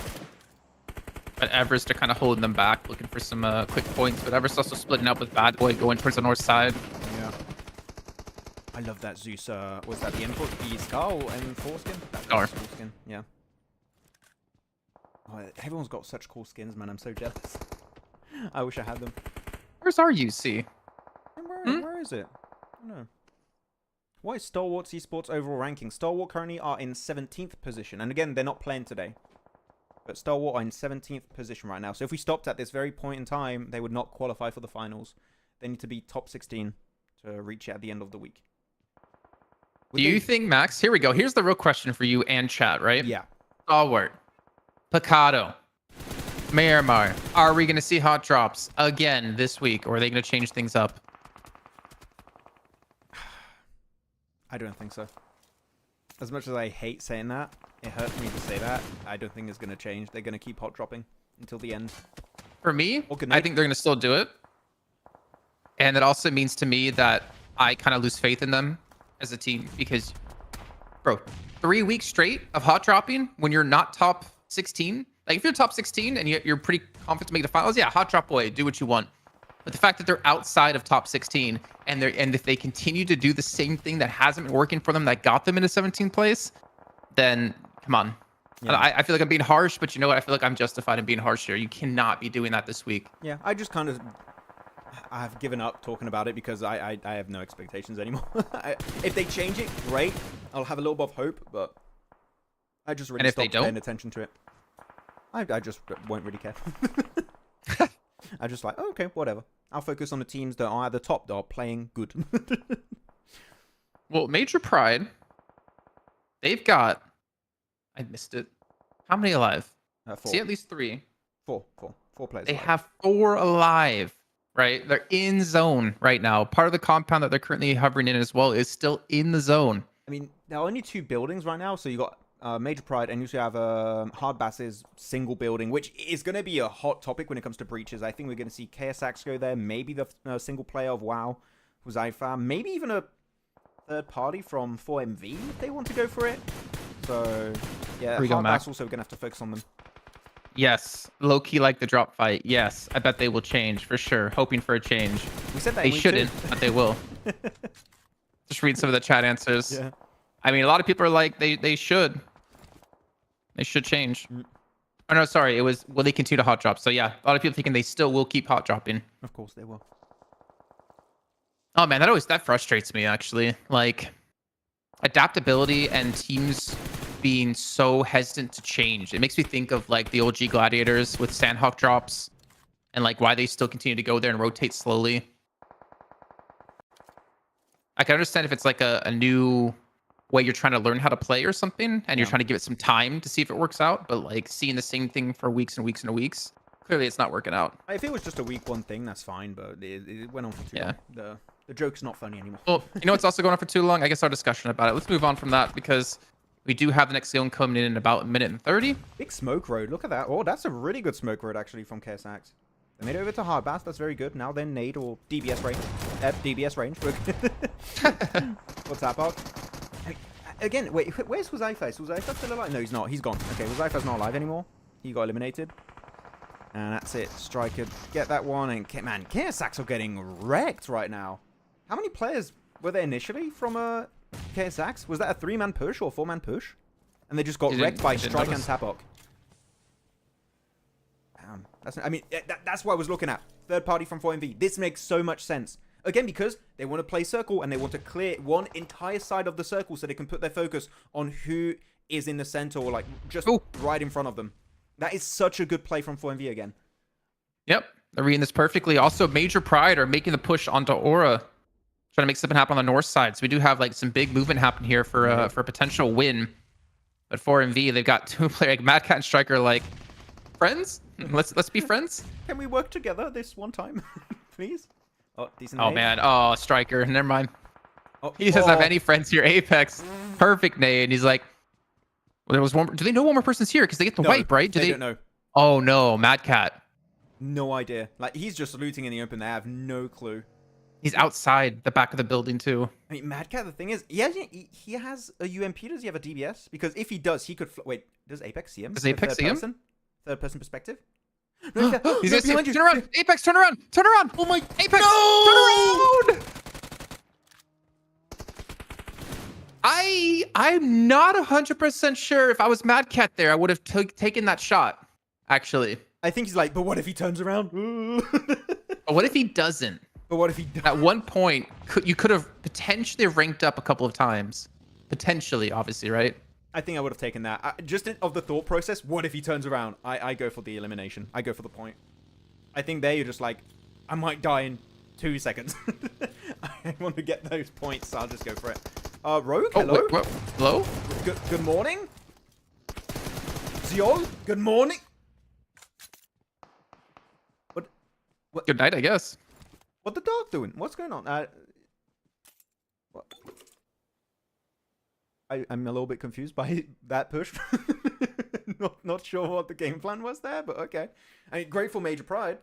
But Everest are kind of holding them back, looking for some quick points. But Everest also splitting up with Bad Boy going towards the north side. Yeah. I love that Zeus. Was that the M4? The Scar or M4 skin? Scar. Cool skin. Yeah. Oh, everyone's got such cool skins, man. I'm so jealous. I wish I had them. Where's our UC? Where is it? I don't know. What is Stalwart Esports overall ranking? Stalwart currently are in 17th position. And again, they're not playing today. But Stalwart are in 17th position right now. So if we stopped at this very point in time, they would not qualify for the finals. They need to be top 16 to reach it at the end of the week. Do you think, Max? Here we go. Here's the real question for you and chat, right? Yeah. Stalwart, Picado, Miramar. Are we going to see hot drops again this week, or are they going to change things up? I don't think so. As much as I hate saying that, it hurts me to say that. I don't think it's going to change. They're going to keep hot dropping until the end. For me, I think they're going to still do it. And it also means to me that I kind of lose faith in them as a team because, bro, 3 weeks straight of hot dropping when you're not top 16. Like, if you're top 16 and you're pretty confident to make the finals, yeah, hot drop away, do what you want. But the fact that they're outside of top 16 and if they continue to do the same thing that hasn't been working for them that got them into 17th place, then come on. Yeah. I feel like I'm being harsh, but you know what? I feel like I'm justified in being harsh here. You cannot be doing that this week. Yeah, I just kind of... I've given up talking about it because I have no expectations anymore. If they change it, great. I'll have a little bit of hope, but I just really stopped paying attention to it. I just won't really care. I just like, oh, okay, whatever. I'll focus on the teams that are at the top that are playing good. Well, Major Pride, they've got... I missed it. How many alive? 4. See, at least 3. 4 players. They have 4 alive, right? They're in zone right now. Part of the compound that they're currently hovering in as well is still in the zone. I mean, there are only 2 buildings right now, so you got Major Pride, and you also have Hardbass's single building, which is going to be a hot topic when it comes to breaches. I think we're going to see KSAX go there, maybe the single player of WAOW, Huzaifa, maybe even a third party from 4MV if they want to go for it. So, yeah, Hardbass also going to have to focus on them. Yes, low-key like the drop fight. Yes, I bet they will change for sure. Hoping for a change. We said that they shouldn't, but they will. Just read some of the chat answers. Yeah. I mean, a lot of people are like, they should. They should change. Oh, no, sorry. It was, will they continue to hot drop? So, yeah, a lot of people thinking they still will keep hot dropping. Of course they will. Oh, man, that frustrates me, actually. Like, adaptability and teams being so hesitant to change. It makes me think of, like, the OG Gladiators with Sanhok drops and, like, why they still continue to go there and rotate slowly. I can understand if it's, like, a new... way you're trying to learn how to play or something and you're trying to give it some time to see if it works out, but like seeing the same thing for weeks and weeks and weeks, clearly it's not working out. If it was just a week 1 thing, that's fine, but it went on for too long. The joke's not funny anymore. Well, you know what's also going on for too long? I guess our discussion about it. Let's move on from that because we do have the next zone coming in about 1:30. Big smoke road. Look at that. Oh, that's a really good smoke road actually from KSAX. They made it over to Hardbass. That's very good. Now they're nade or DBS range. DBS range. What's that, Park? Again, wait, where's Huzaifa? Is Huzaifa still alive? No, he's not. He's gone. Okay, Huzaifa's not alive anymore. He got eliminated. And that's it. Striker, get that one. And, man, KSAX are getting wrecked right now. How many players were there initially from KSAX? Was that a 3-man push or a 4-man push? And they just got Didn't- wrecked by didn't Strike and notice. Tapok. Damn. That's what I was looking at. Third party from 4MV. This makes so much sense. Again, because they want to play circle and they want to clear one entire side of the circle so they can put their focus on who is in the center or like just right in front of them. That is such a good play from 4MV again. Yep, they're reading this perfectly. Also, Major Pride are making the push onto Aura, trying to make something happen on the north side. So we do have like some big movement happen here for a potential win. But 4MV, they've got two players, like Madcat and Striker, like friends. Let's be friends. Can we work together this one time, please? Oh, decent. Oh nade. man, oh Striker, never mind. Oh, He doesn't have any friends here. Apex, perfect nade. And he's like, well, there was one. Do they know one more person's here? Because they get the No, wipe, right? they don't know. Oh no, Madcat. No idea. Like he's just looting in the open. They have no clue. He's outside the back of the building too. I mean, Madcat. The thing is, he has a UMP. Does he have a DBS? Because if he does, he could. Wait, does Apex see him? Does Apex see him? Third person perspective. No, He's no, gonna behind you. turn around. Apex, turn around. Turn around. Oh my! Apex, No! turn around. I'm not 100% sure if I was Madcat there, I would have taken that shot. Actually, I think he's like, but what if he turns around? but what if he doesn't? But what if he does? At one point, you could have potentially ranked up a couple of times. Potentially, obviously, right? I think I would have taken that. Just of the thought process, what if he turns around? I go for the elimination. I go for the point. I think there you're just like, I might die in 2 seconds. I want to get those points, so I'll just go for it. Rogue, hello? Wait, hello? Good morning? Ziol, good morning? What? Good night, I guess. What the dog doing? What's going on? What? I'm a little bit confused by that push. not sure what the game plan was there, but okay. I mean, great for Major Pride.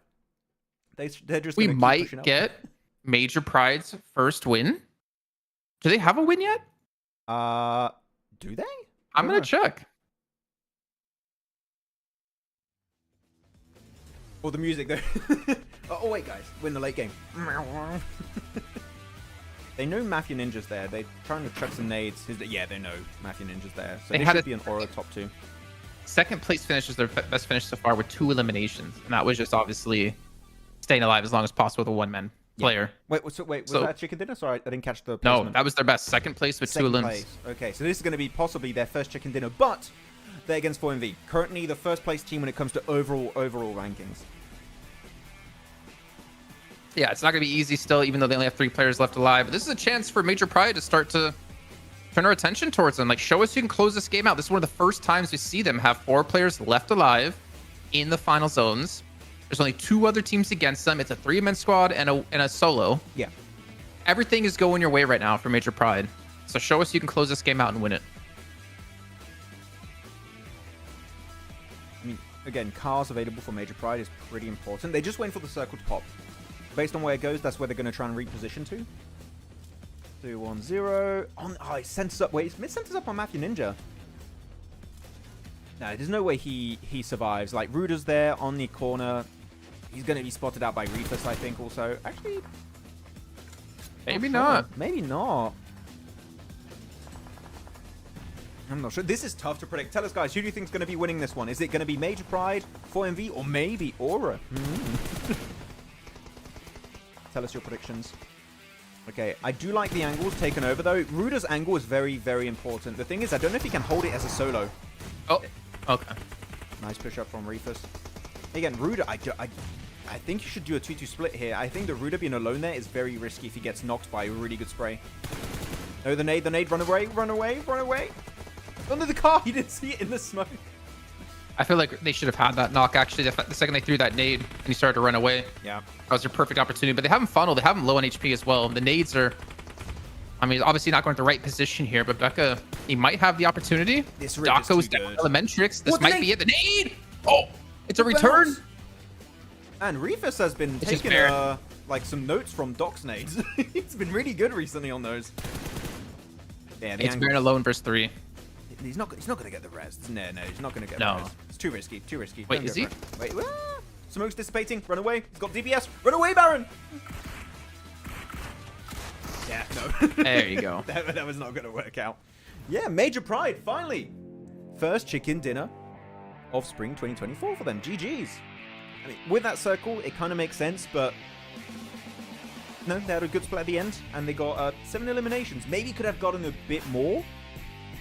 They're just. We gonna keep might pushing up. get Major Pride's first win. Do they have a win yet? Do they? I'm gonna check. Or the music though. Oh wait, guys, we're in the late game. They know Mafia Ninja's there. They're trying to chuck some nades. Yeah, they know Mafia Ninja's there. So They they had should a- be an Aura top 2. Second place finish is their best finish so far with 2 eliminations, and that was just obviously staying alive as long as possible with a one-man player. Wait, was that chicken dinner? Sorry, I didn't catch the No, placement. that was their best. Second place with 2 Second elims. place. Okay, so this is going to be possibly their first chicken dinner, but they're against 4MV. Currently the first place team when it comes to overall rankings. Yeah, it's not going to be easy still, even though they only have 3 players left alive. But this is a chance for Major Pride to start to turn our attention towards them. Like, show us you can close this game out. This is one of the first times we see them have 4 players left alive in the final zones. There's only 2 other teams against them. It's a 3-man squad and a solo. Yeah. Everything is going your way right now for Major Pride. So show us you can close this game out and win it. I mean, again, cars available for Major Pride is pretty important. They just wait for the circle to pop. Based on where it goes, that's where they're going to try and reposition to. 2-1-0. It centers up. Wait, it centers up on Mafia Ninja. No, there's no way he survives. Like, Ruder's there on the corner. He's going to be spotted out by Refus, I think, also. Actually... Maybe not. Maybe not. I'm not sure. This is tough to predict. Tell us, guys, who do you think is going to be winning this one? Is it going to be Major Pride, 4MV, or maybe Aura? Tell us your predictions. Okay, I do like the angles taken over, though. Ruder's angle is very, very important. The thing is, I don't know if he can hold it as a solo. Oh, okay. Nice push-up from Refus. Again, Ruder, I think you should do a 2-2 split here. I think the Ruder being alone there is very risky if he gets knocked by a really good spray. Oh, the nade, run away, run away, run away. Under the car, he didn't see it in the smoke. I feel like they should have had that knock, actually, the second they threw that nade and he started to run away. Yeah. That was their perfect opportunity, but they have him funneled. They have him low on HP as well. The nades are, I mean, obviously not going to the right position here, but Becca, he might have the opportunity. This rig is Daco's too down good. Elementrix. This What, the might be it. The nade! Oh, it's a return. And Refus has been It's just taking fair. like some notes from Doc's nades. He's been really good recently on those. Yeah, the It's angle. Baron alone versus 3. He's not gonna get the res. No, he's not gonna get No. the res. It's too risky. Too risky. Wait, Don't is go he? for it. Wait, smoke's dissipating. Run away. He's got DBS. Run away, Baron. Yeah, no. There you go. that was not gonna work out. Yeah, Major Pride finally. first chicken dinner of spring 2024 for them. GG's. I mean, with that circle, it kind of makes sense, but no, they had a good split at the end, and they got 7 eliminations. Maybe could have gotten a bit more,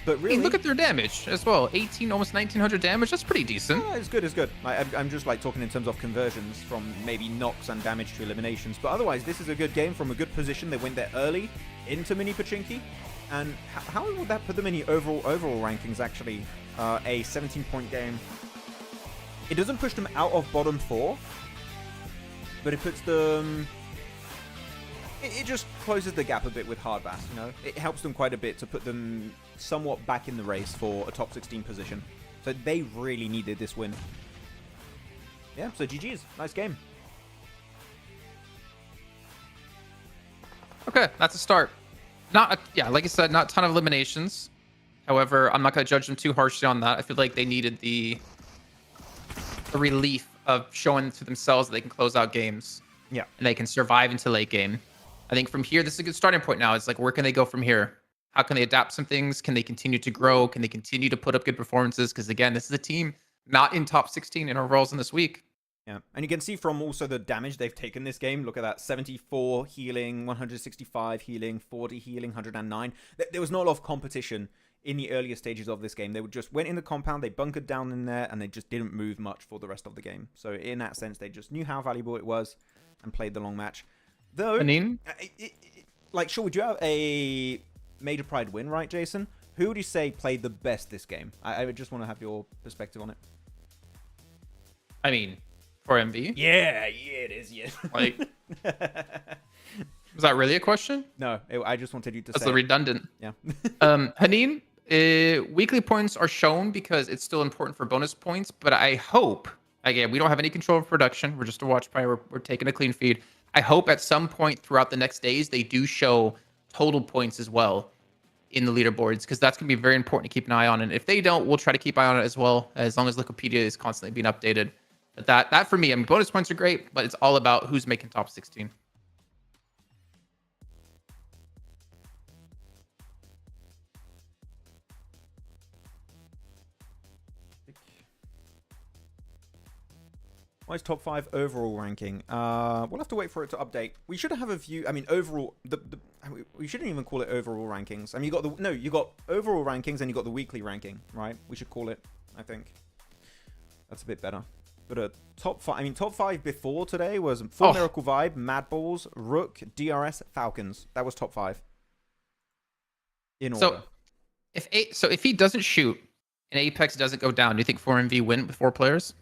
but really... I mean, look at their damage as well. 18, almost 1900 damage. That's pretty decent. It's good, it's good. I'm just like talking in terms of conversions from maybe knocks and damage to eliminations, but otherwise, this is a good game from a good position. They went there early into Mini Pachinki, and how would that put them in the overall rankings, actually? A 17-point game. It doesn't push them out of bottom 4, but it puts them... It just closes the gap a bit with Hardbass, you know? It helps them quite a bit to put them somewhat back in the race for a top 16 position. So they really needed this win. Yeah, so GG's. Nice game. Okay, that's a start. Yeah, like I said, not a ton of eliminations. However, I'm not going to judge them too harshly on that. I feel like they needed the relief of showing to themselves that they can close out games. Yeah. And they can survive into late game. I think from here, this is a good starting point now. It's like, where can they go from here? How can they adapt some things? Can they continue to grow? Can they continue to put up good performances? Because again, this is a team not in top 16 in overalls in this week. Yeah, and you can see from also the damage they've taken this game. Look at that, 74 healing, 165 healing, 40 healing, 109. There was not a lot of competition in the earlier stages of this game. They just went in the compound, they bunkered down in there, and they just didn't move much for the rest of the game. So in that sense, they just knew how valuable it was and played the long match. Though, like, sure, would you have a Major Pride win, right, Jason? Who would you say played the best this game? I would just want to have your perspective on it. I mean, for MV? Yeah, it is, yeah. Like, was that really a question? No, I just wanted you to That's say. That's redundant. Yeah. Haneen, weekly points are shown because it's still important for bonus points, but I hope, again, we don't have any control of production. We're just a watch party. We're taking a clean feed. I hope at some point throughout the next days, they do show total points as well in the leaderboards, because that's going to be very important to keep an eye on. And if they don't, we'll try to keep an eye on it as well, as long as Wikipedia is constantly being updated. But that for me, I mean, bonus points are great, but it's all about who's making top 16. Why is top 5 overall ranking? We'll have to wait for it to update. We should have a view. I mean, overall, we shouldn't even call it overall rankings. I mean, you got overall rankings and you got the weekly ranking, right? We should call it, I think. That's a bit better. But a top 5. I mean, top 5 before today was Full Miracle Vibe, MadBulls, Rook, DRS, Falcons. That was top 5 in order. So if he doesn't shoot and Apex doesn't go down, do you think 4MV win with 4 players?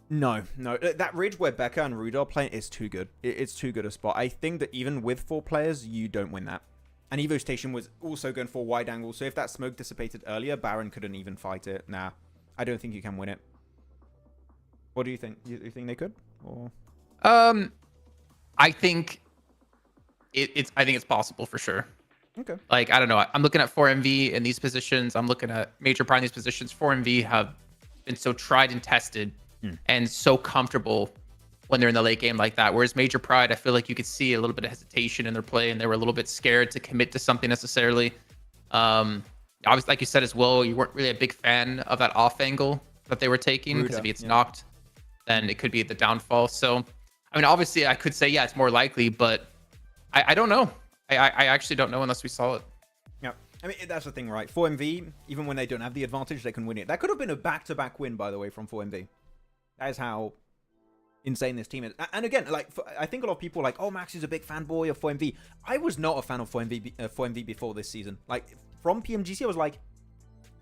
No. That ridge where Becca and Ruda are playing is too good. It's too good a spot. I think that even with 4 players, you don't win that. And Evo Station was also going for a wide angle, so if that smoke dissipated earlier, Baron couldn't even fight it. Nah, I don't think you can win it. What do you think? You think they could? Or I think it's possible for sure. Okay. Like, I don't know. I'm looking at 4MV in these positions. I'm looking at Major Pride in these positions. 4MV have been so tried and tested and so comfortable when they're in the late game like that. Whereas Major Pride, I feel like you could see a little bit of hesitation in their play, and they were a little bit scared to commit to something necessarily. Obviously, like you said as well, you weren't really a big fan of that off angle that they were taking, because if it's knocked, then it could be the downfall. So, I mean, obviously, I could say, yeah, it's more likely, but I don't know. I actually don't know unless we saw it. Yeah. I mean, that's the thing, right? 4MV, even when they don't have the advantage, they can win it. That could have been a back-to-back win, by the way, from 4MV. That is how insane this team is. And again, like, I think a lot of people are like, oh, Max is a big fanboy of 4MV. I was not a fan of 4MV before this season. Like, from PMGC, I was like,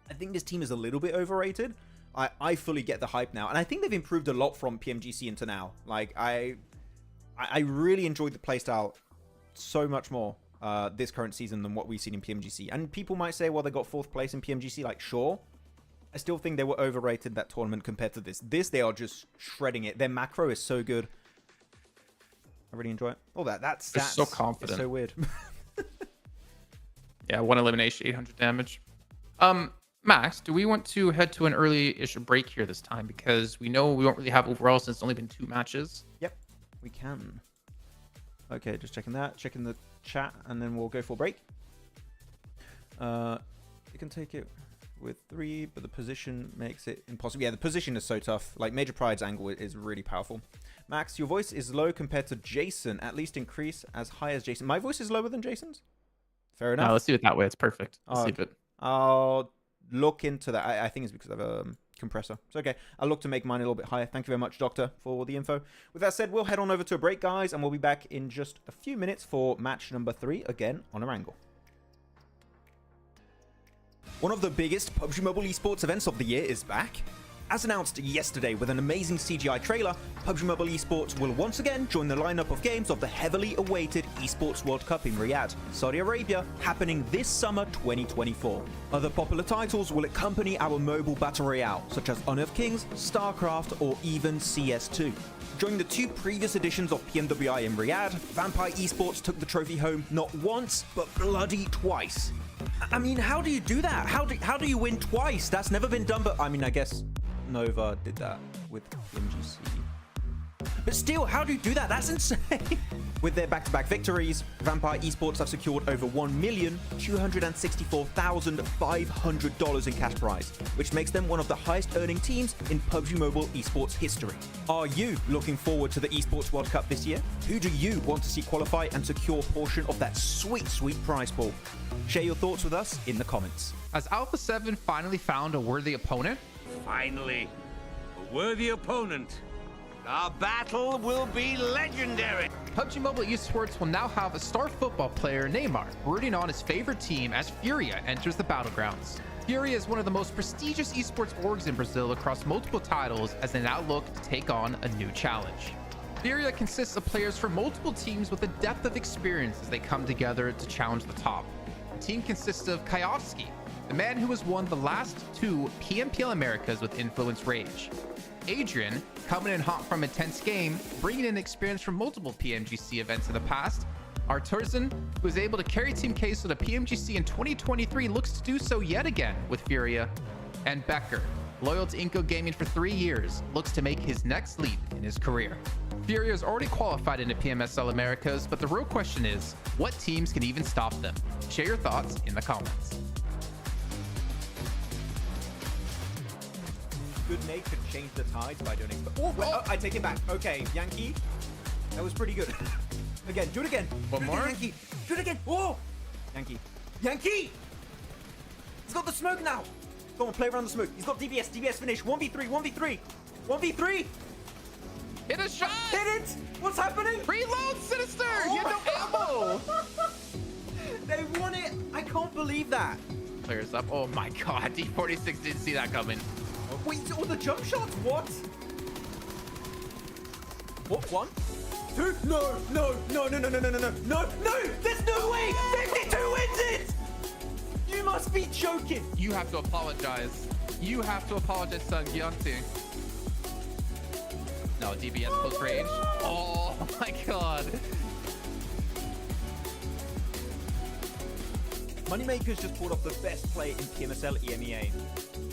I think this team is a little bit overrated. I fully get the hype now. And I think they've improved a lot from PMGC into now. Like, I really enjoyed the playstyle so much more this current season than what we've seen in PMGC. And people might say, well, they got 4th place in PMGC. Like, sure. I still think they were overrated that tournament compared to this. They are just shredding it. Their macro is so good. I really enjoy it. Oh, that's so confident. It's so weird. Yeah, 1 elimination, 800 damage. Max, do we want to head to an early-ish break here this time? Because we know we won't really have overall since it's only been 2 matches. Yep, we can. Okay, just checking that. Checking the chat, and then we'll go for break. You can take it with 3, but the position makes it impossible. Yeah, the position is so tough. Like, Major Pride's angle is really powerful. Max, your voice is low compared to Jason. At least increase as high as Jason. My voice is lower than Jason's? Fair enough. No, let's do it that way. It's perfect. Let's leave it. I'll look into that. I think it's because I have a compressor. It's okay. I'll look to make mine a little bit higher. Thank you very much, Doctor, for the info. With that said, we'll head on over to a break, guys, and we'll be back in just a few minutes for match number 3, again on Erangel. One of the biggest PUBG Mobile Esports events of the year is back. As announced yesterday with an amazing CGI trailer, PUBG Mobile Esports will once again join the lineup of games of the heavily awaited Esports World Cup in Riyadh, Saudi Arabia, happening this summer 2024. Other popular titles will accompany our mobile battle royale, such as Honor of Kings, StarCraft, or even CS2. During the 2 previous editions of PMWI in Riyadh, Vampire Esports took the trophy home not once, but bloody twice. I mean, how do you do that? How do you win twice? That's never been done, but I mean, I guess Nova did that with MGC. But still, how do you do that? That's insane. With their back-to-back victories, Vampire Esports have secured over $1,264,500 in cash prize, which makes them one of the highest-earning teams in PUBG Mobile Esports history. Are you looking forward to the Esports World Cup this year? Who do you want to see qualify and secure a portion of that sweet, sweet prize pool? Share your thoughts with us in the comments. Has Alpha 7 finally found a worthy opponent? Finally, a worthy opponent. Our battle will be legendary. PUBG Mobile Esports will now have a star football player, Neymar, rooting on his favorite team as Furia enters the battlegrounds. Furia is one of the most prestigious esports orgs in Brazil across multiple titles as they now look to take on a new challenge. Furia consists of players from multiple teams with a depth of experience as they come together to challenge the top. The team consists of Kayovsky, the man who has won the last 2 PMSL Americas with Influence Rage. Adrian, coming in hot from a tense game, bringing in experience from multiple PMGC events in the past. Arturzan, who was able to carry Team Queso to PMGC in 2023, looks to do so yet again with Furia. And Becker, loyal to Inco Gaming for 3 years, looks to make his next leap in his career. Furia has already qualified into PMSL Americas, but the real question is, what teams can even stop them? Share your thoughts in the comments. Good Nate could change the tides by doing it. I take it back. Okay, Yankee. That was pretty good. Again, do it again. One more? Yankee. Do it again. Whoa! Yankee. Yankee! He's got the smoke now. Go on, play around the smoke. He's got DBS. DBS finish. 1v3. 1v3. 1v3. Hit a shot! Hit it! What's happening? Reload, Sinister! You have no ammo! They won it. I can't believe that. Players up. Oh my god, D46 didn't see that coming. Wait, all the jump shots? What? What? 1? 2? No! No! There's no way! 52 wins it! You must be joking! You have to apologize. You have to apologize, son. Gyonti. No, DBS close range. Oh my god. Moneymakers just pulled off the best play in PMSL EMEA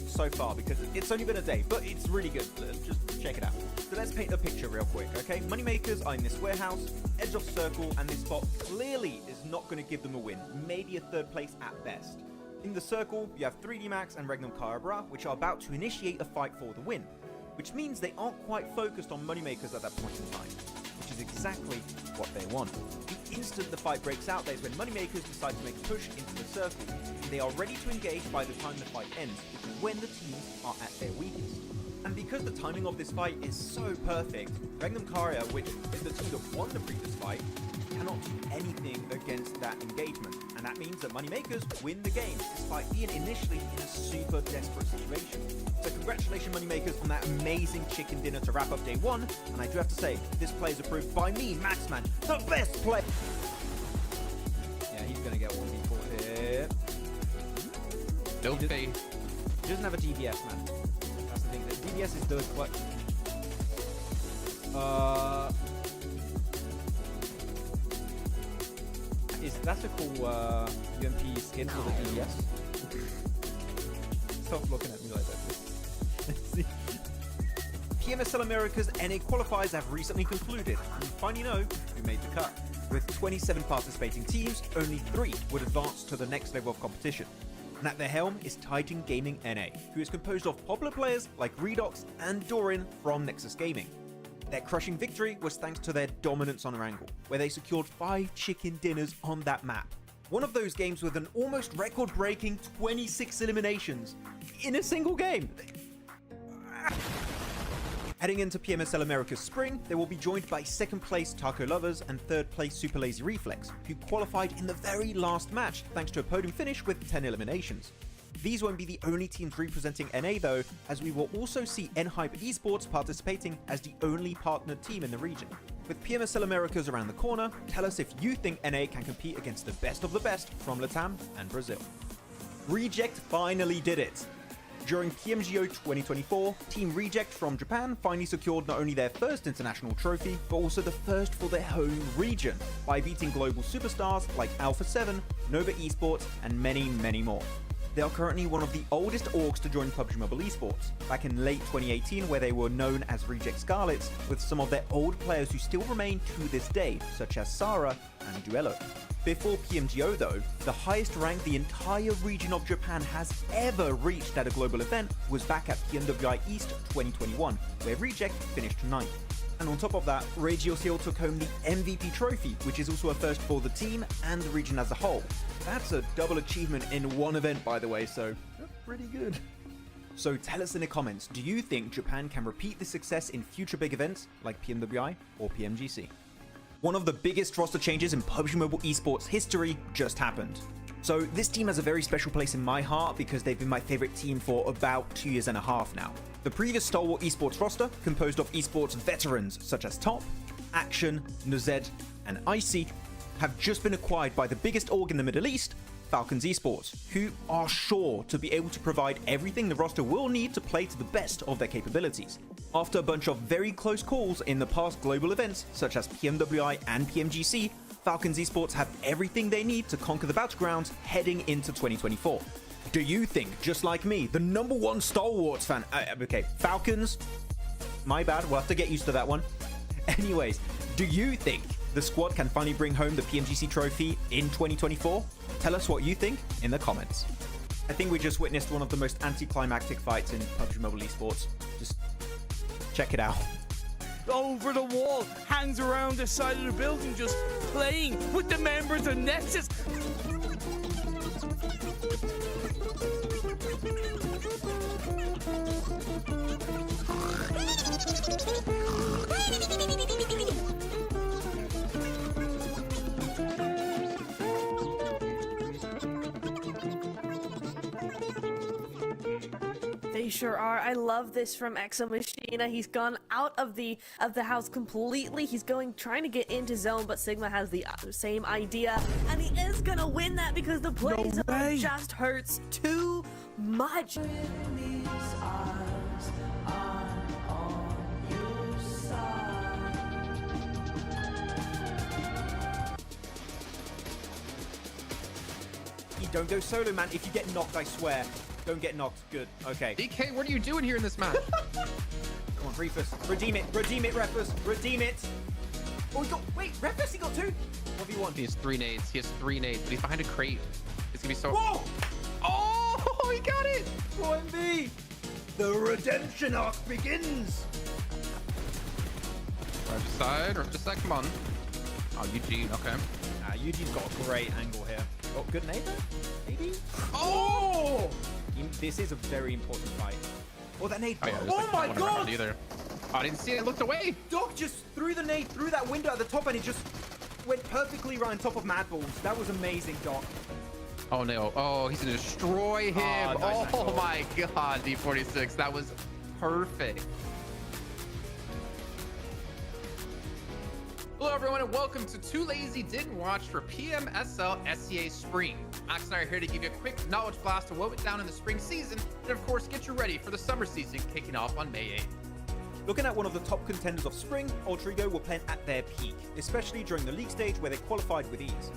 so far, because it's only been a day, but it's really good. Just check it out. So let's paint the picture real quick, okay? Moneymakers are in this warehouse, edge of circle, and this spot clearly is not going to give them a win, maybe a 3rd place at best. In the circle, you have 3D Max and Regnum Carabra, which are about to initiate a fight for the win, which means they aren't quite focused on Moneymakers at that point in time, which is exactly what they want. The instant the fight breaks out, that is when Moneymakers decide to make a push into the circle, and they are ready to engage by the time the fight ends, which is when the teams are at their weakest. And because the timing of this fight is so perfect, Regnum Karia, which is the team that won the previous fight, cannot do anything against that engagement. And that means that Moneymakers win the game, despite being initially in a super desperate situation. So congratulations, Moneymakers, on that amazing chicken dinner to wrap up day 1. And I do have to say, this play is approved by me, Maxman, the best play. Yeah, he's going to get 1v4 here. No faith. He doesn't have a DBS, man. That's the thing. The DBS is doing quite... That's a cool UMP skin for the DBS. Stop looking at me like that. See? PMSL Americas NA qualifiers have recently concluded, and you finally know who made the cut. With 27 participating teams, only 3 would advance to the next level of competition. And at their helm is Titan Gaming NA, who is composed of popular players like Redox and Doran from Nexus Gaming. Their crushing victory was thanks to their dominance on Erangel, where they secured 5 chicken dinners on that map. One of those games with an almost record-breaking 26 eliminations in a single game. Heading into PMSL Americas Spring, they will be joined by 2nd place Taco Lovers and 3rd place Super Lazy Reflex, who qualified in the very last match thanks to a podium finish with 10 eliminations. These won't be the only teams representing NA though, as we will also see ASagi8 Esports participating as the only partnered team in the region. With PMSL Americas around the corner, tell us if you think NA can compete against the best of the best from Latam and Brazil. Reject finally did it! During PMGO 2024, Team Reject from Japan finally secured not only their first international trophy, but also the first for their home region, by beating global superstars like Alpha 7, Nova Esports, and many, many more. They are currently one of the oldest orgs to join PUBG Mobile Esports, back in late 2018 where they were known as Reject Scarlets, with some of their old players who still remain to this day, such as Sarah and Duello. Before PMGO though, the highest rank the entire region of Japan has ever reached at a global event was back at PMWI East 2021, where Reject finished 9th. And on top of that, Regio Seal took home the MVP trophy, which is also a first for the team and the region as a whole. That's a double achievement in one event, by the way, so pretty good. So tell us in the comments, do you think Japan can repeat this success in future big events like PMWI or PMGC? One of the biggest roster changes in PUBG Mobile Esports history just happened. So this team has a very special place in my heart because they've been my favorite team for about 2.5 years now. The previous Stalwart Esports roster, composed of esports veterans such as Top, Action, Nuzed, and Icy, have just been acquired by the biggest org in the Middle East, Falcons Esports, who are sure to be able to provide everything the roster will need to play to the best of their capabilities. After a bunch of very close calls in the past global events, such as PMWI and PMGC, Falcons Esports have everything they need to conquer the battlegrounds heading into 2024. Do you think, just like me, the #1 Stalwarts fan, okay, Falcons, my bad, we'll have to get used to that one. Anyways, do you think the squad can finally bring home the PMGC trophy in 2024? Tell us what you think in the comments. I think we just witnessed one of the most anticlimactic fights in PUBG Mobile Esports. Just check it out. Over the wall, hangs around the side of the building, just playing with the members of Nexus. They sure are. I love this from ASagi8. He's gone out of the house completely. He's trying to get into zone, but Sigma has the same idea, and he is gonna win that because the play zone just hurts too much. You don't go solo, man. If you get knocked, I swear. Don't get knocked. Good. Okay. DK, what are you doing here in this match? Come on, Refus. Redeem it. Redeem it, Refus. Redeem it. Oh, he got... Wait, Refus, he got 2? What do you want? He has 3 nades. He has 3 nades, but he's behind a crate. It's gonna be so... Whoa! Oh, he got it! OMB! The redemption arc begins! Right side, or just like, come on. Oh, Eugene, okay. Eugene's got a great angle here. Oh, good nade there? Maybe? Oh! This is a very important fight. Oh, that nade. Oh, yeah, oh like my god! Either. Oh, I didn't see it. I looked away. Doc just threw the nade through that window at the top and it just went perfectly right on top of MadBulls. That was amazing, Doc. Oh, no. Oh, he's going to destroy him. Nice, oh, my God. D46. That was perfect. Hello, everyone, and welcome to Too Lazy Didn't Watch for PMSL SEA Spring. Max and I are here to give you a quick knowledge blast of what went down in the spring season, and of course, get you ready for the summer season kicking off on May 8th. Looking at one of the top contenders of spring, Ultrigo were playing at their peak, especially during the league stage where they qualified with ease.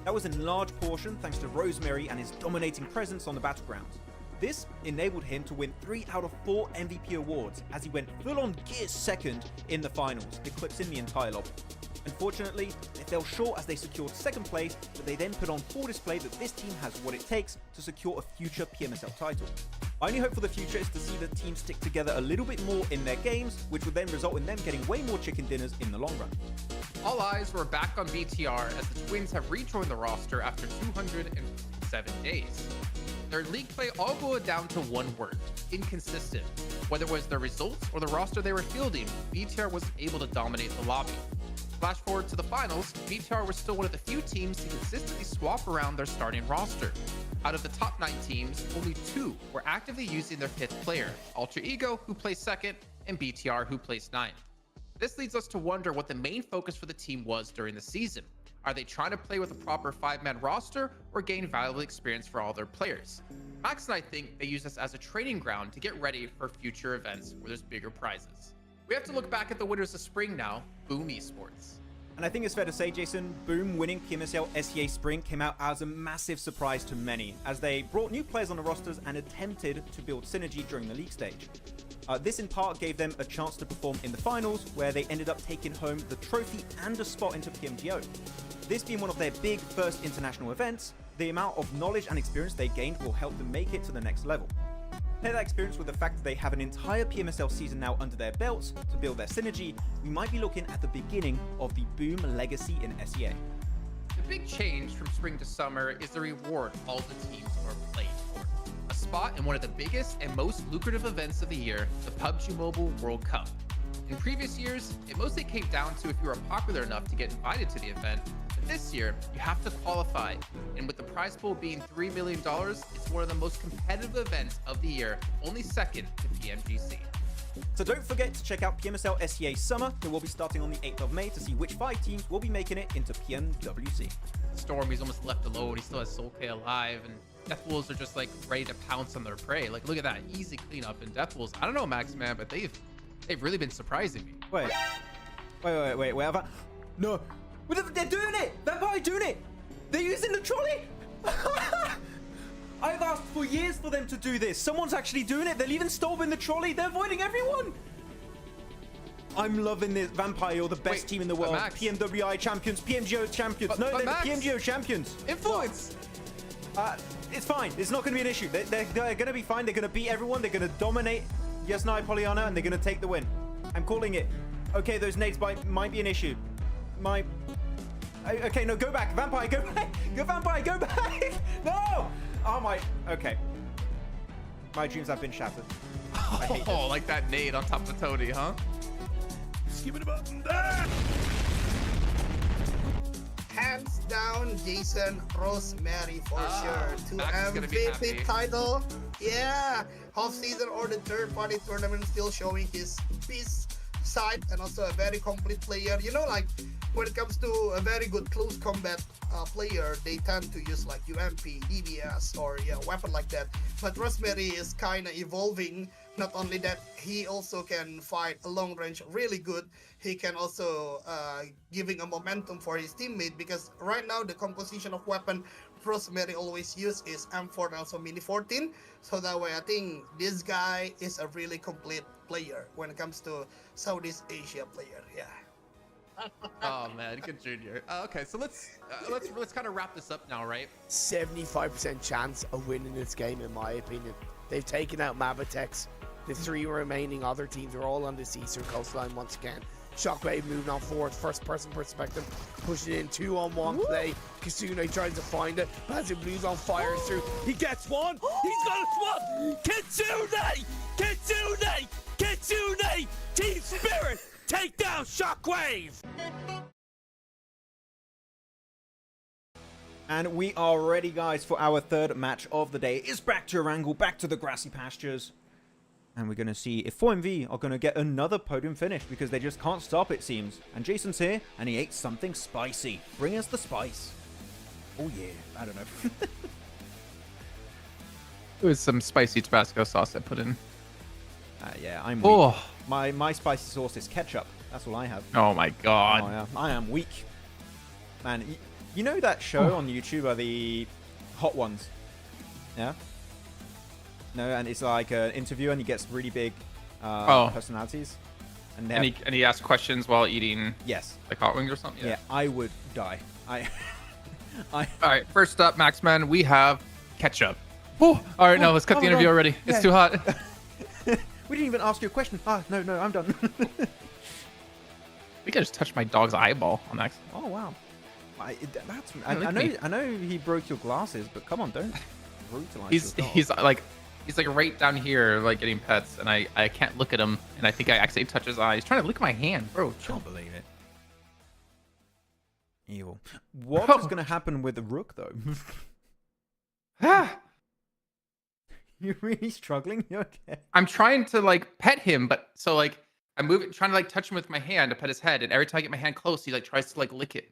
That was in large portion thanks to Rosemary and his dominating presence on the battlegrounds. This enabled him to win 3 out of 4 MVP awards as he went full-on gear second in the finals, eclipsing the entire lobby. Unfortunately, they fell short as they secured second place, but they then put on full display that this team has what it takes to secure a future PMSL title. My only hope for the future is to see the team stick together a little bit more in their games, which would then result in them getting way more chicken dinners in the long run. All eyes were back on BTR as the Twins have rejoined the roster after 207 days. Their league play all boiled down to one word: inconsistent. Whether it was their results or the roster they were fielding, BTR was able to dominate the lobby. Flash forward to the finals, BTR was still one of the few teams to consistently swap around their starting roster. Out of the top 9 teams, only 2 were actively using their 5th player, Alter Ego, who placed 2nd, and BTR, who placed 9th. This leads us to wonder what the main focus for the team was during the season. Are they trying to play with a proper 5-man roster or gain valuable experience for all their players? Max and I think they use this as a training ground to get ready for future events where there's bigger prizes. We have to look back at the winners of spring now, WAOW Esports. And I think it's fair to say, Jason, WAOW winning PMSL SEA Spring came out as a massive surprise to many, as they brought new players on the rosters and attempted to build synergy during the league stage. This in part gave them a chance to perform in the finals, where they ended up taking home the trophy and a spot into PMGO. This being one of their big first international events, the amount of knowledge and experience they gained will help them make it to the next level. Pair that experience with the fact that they have an entire PMSL season now under their belts to build their synergy, we might be looking at the beginning of the WAOW legacy in SEA. The big change from spring to summer is the reward all the teams are playing for. A spot in one of the biggest and most lucrative events of the year, the PUBG Mobile World Cup. In previous years, it mostly came down to if you were popular enough to get invited to the event, but this year, you have to qualify. And with the prize pool being $3 million, it's one of the most competitive events of the year, only second to PMGC. So don't forget to check out PMSL SEA Summer, that will be starting on the 8th of May to see which 5 teams will be making it into PMWC. Storm, he's almost left alone. He still has Soul K alive, and Deathwolves are just like ready to pounce on their prey. Like, look at that, easy cleanup in Deathwolves. I don't know, Maxman, but they've really been surprising me. Wait. No. They're doing it! Vampire doing it! They're using the trolley! I've asked for years for them to do this. Someone's actually doing it. They're leaving Storm in the trolley. They're avoiding everyone. I'm loving this. Vampire, you're the best team in the world. Max. PMWI champions, PMGO champions. No, they're Max. the PMGO champions. Influence! It's fine. It's not going to be an issue. They're going to be fine. They're going to beat everyone. They're going to dominate Yasnai Pollyanna, and they're going to take the win. I'm calling it. Okay, those nades might be an issue. Okay, no, go back. Vampire, go back. Go Vampire, go back. No! Oh my, okay. My dreams have been shattered. I hate Oh, like that nade on top of Tony, huh? Skip it about. Hands down, Jason Rosemary for sure. To Max is gonna be happy. MVP title. Yeah. Off-season or the third-party tournament still showing his beast side and also a very complete player. You know, like when it comes to a very good close combat player, they tend to use like UMP, DBS, or weapon like that. But Rosemary is kind of evolving. Not only that, he also can fight a long range really good. He can also giving a momentum for his teammate, because right now the composition of weapon Rosemary always use is M4 and also Mini 14. So that way I think this guy is a really complete player when it comes to Southeast Asia player. Yeah. Oh man, good junior. Okay, so let's kind of wrap this up now, right? 75% chance of winning this game, in my opinion. They've taken out Mabatex. The 3 remaining other teams are all on this eastern coastline once again. Shockwave moving on forward, first person perspective, pushing in 2-on-1 play. Kasune tries to find it, Basil Blues on fire through. He gets one. He's got a swap. Kitsune! Kitsune! Kitsune! Team Spirit! Take down Shockwave! And we are ready, guys, for our third match of the day. It's back to Erangel, back to the grassy pastures. And we're going to see if 4MV are going to get another podium finish, because they just can't stop, it seems. And Jason's here, and he ate something spicy. Bring us the spice. Oh, yeah. I don't know. It was some spicy Tabasco sauce I put in. Yeah, I'm weak. Oh, My spicy sauce is ketchup. That's all I have. oh my god. Oh, yeah. I am weak. Man, you know that show on YouTube are the Hot Ones? Yeah? No, and it's like an interview, and he gets really big personalities. And, and he asks questions while eating yes, like hot wings or something. Yeah, I would die. All right, first up, Maxman, we have ketchup. Oh, all right, now let's cut the interview already. It's too hot. We didn't even ask you a question. No, I'm done. I think I just touched my dog's eyeball on that. Oh wow. I know he broke your glasses, but come on, don't brutalize your dog. He's like right down here, like getting pets, and I can't look at him, and I think I accidentally touch his eye. He's trying to lick my hand, bro. Can't believe it. Evil. What is going to happen with the rook, though? You're really struggling. You okay? I'm trying to like pet him, but so like I'm trying to like touch him with my hand to pet his head, and every time I get my hand close, he like tries to like lick it.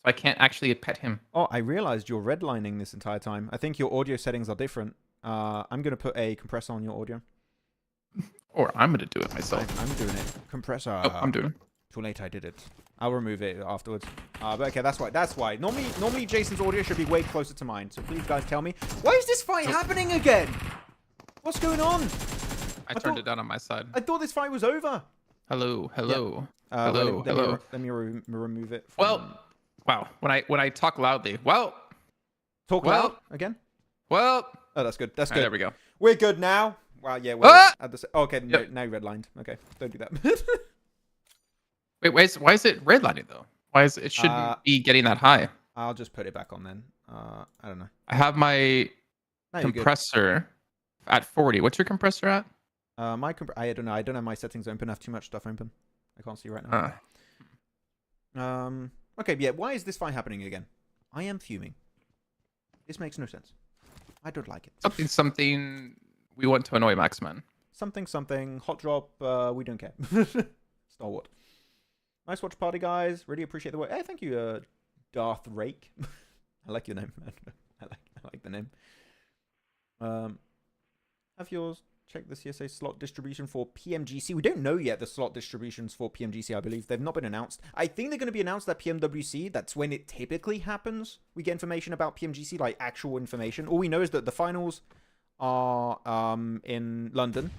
So I can't actually pet him. Oh, I realized you're redlining this entire time. I think your audio settings are different. I'm going to put a compressor on your audio. Or I'm going to do it myself. I'm doing it. Compressor. Oh, I'm doing it. Too late, I did it. I'll remove it afterwards. But okay, that's why. That's why. Normally Jason's audio should be way closer to mine. So please, guys, tell me. Why is this fight happening again? What's going on? I turned it down on my side. I thought this fight was over. Hello. Hello. Let me remove it. Well, wow. When I talk loudly. Well. Talk loud again. Well. Oh, that's good. That's good. There we go. We're good now. Wow. Yeah. We're at the. Okay. Yep. No, now redlined. Okay. Don't do that. Wait. Why is it redlining though? Why is it shouldn't be getting that high? I'll just put it back on then. I don't know. I have my compressor at 40. What's your compressor at? I don't know. I don't have my settings open. I have too much stuff open. I can't see right now. Okay. Yeah. Why is this fight happening again? I am fuming. This makes no sense. I don't like it. Something. We want to annoy Maxman. Something. Hot drop. We don't care. Stalwart. Nice watch party, guys. Really appreciate the work. Hey, thank you, Darth Rake. I like your name, man. I like the name. Have yours. Check the CSA slot distribution for PMGC. We don't know yet the slot distributions for PMGC, I believe. They've not been announced. I think they're going to be announced at PMWC. That's when it typically happens. We get information about PMGC, like actual information. All we know is that the finals are in London.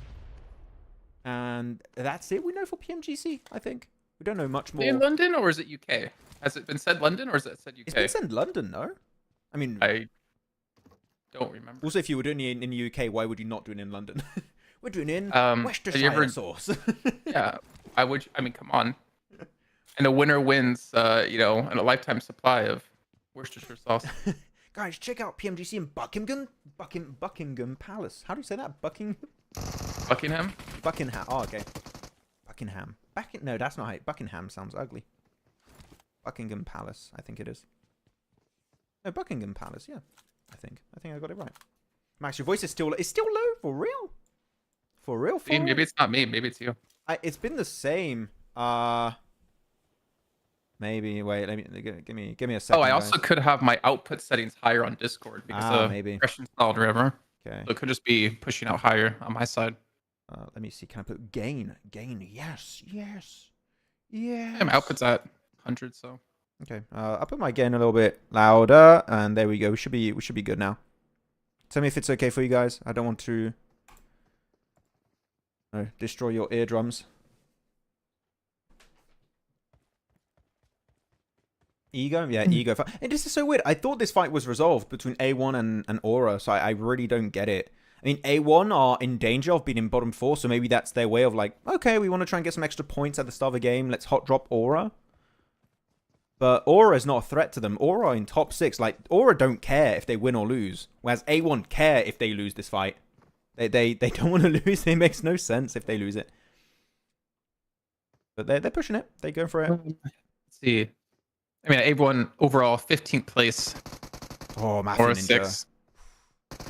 And that's it we know for PMGC, I think. We don't know much more. In London, or is it UK? Has it been said London, or is it said UK? It's been said London, no? I mean... I don't remember. Also, if you were doing it in the UK, why would you not do it in London? We're doing it in Worcestershire sauce. Yeah, I mean, come on. And the winner wins, and a lifetime supply of Worcestershire sauce. Guys, check out PMGC in Buckingham Palace. How do you say that? Buckingham? Buckingham. Oh, okay. Buckingham. No, that's not right. Buckingham sounds ugly. Buckingham Palace, I think it is. No, Buckingham Palace, yeah. I think I got it right. Max, your voice is still low for real? For real? Maybe it's not me. Maybe it's you. It's been the same. Maybe. Wait. Let me give me a second. Oh, I also could have my output settings higher on Discord because of fresh installed river. Okay. So it could just be pushing out higher on my side. Let me see. Can I put gain? Yes. Yeah, my output's at 100. So. Okay. I'll put my gain a little bit louder, and there we go. We should be good now. Tell me if it's okay for you guys. I don't want to destroy your eardrums. Ego? Yeah, ego. And this is so weird. I thought this fight was resolved between A1 and Aura, so I really don't get it. I mean, A1 are in danger of being in bottom 4, so maybe that's their way of like, okay, we want to try and get some extra points at the start of the game. Let's hot drop Aura. But Aura is not a threat to them. Aura are in top 6. Like, Aura don't care if they win or lose. Whereas A1 care if they lose this fight. They don't want to lose. It makes no sense if they lose it. But they're pushing it. They're going for it. Let's see. I mean, A1 overall 15th place. Oh, Matthew Aura Ninja. 6.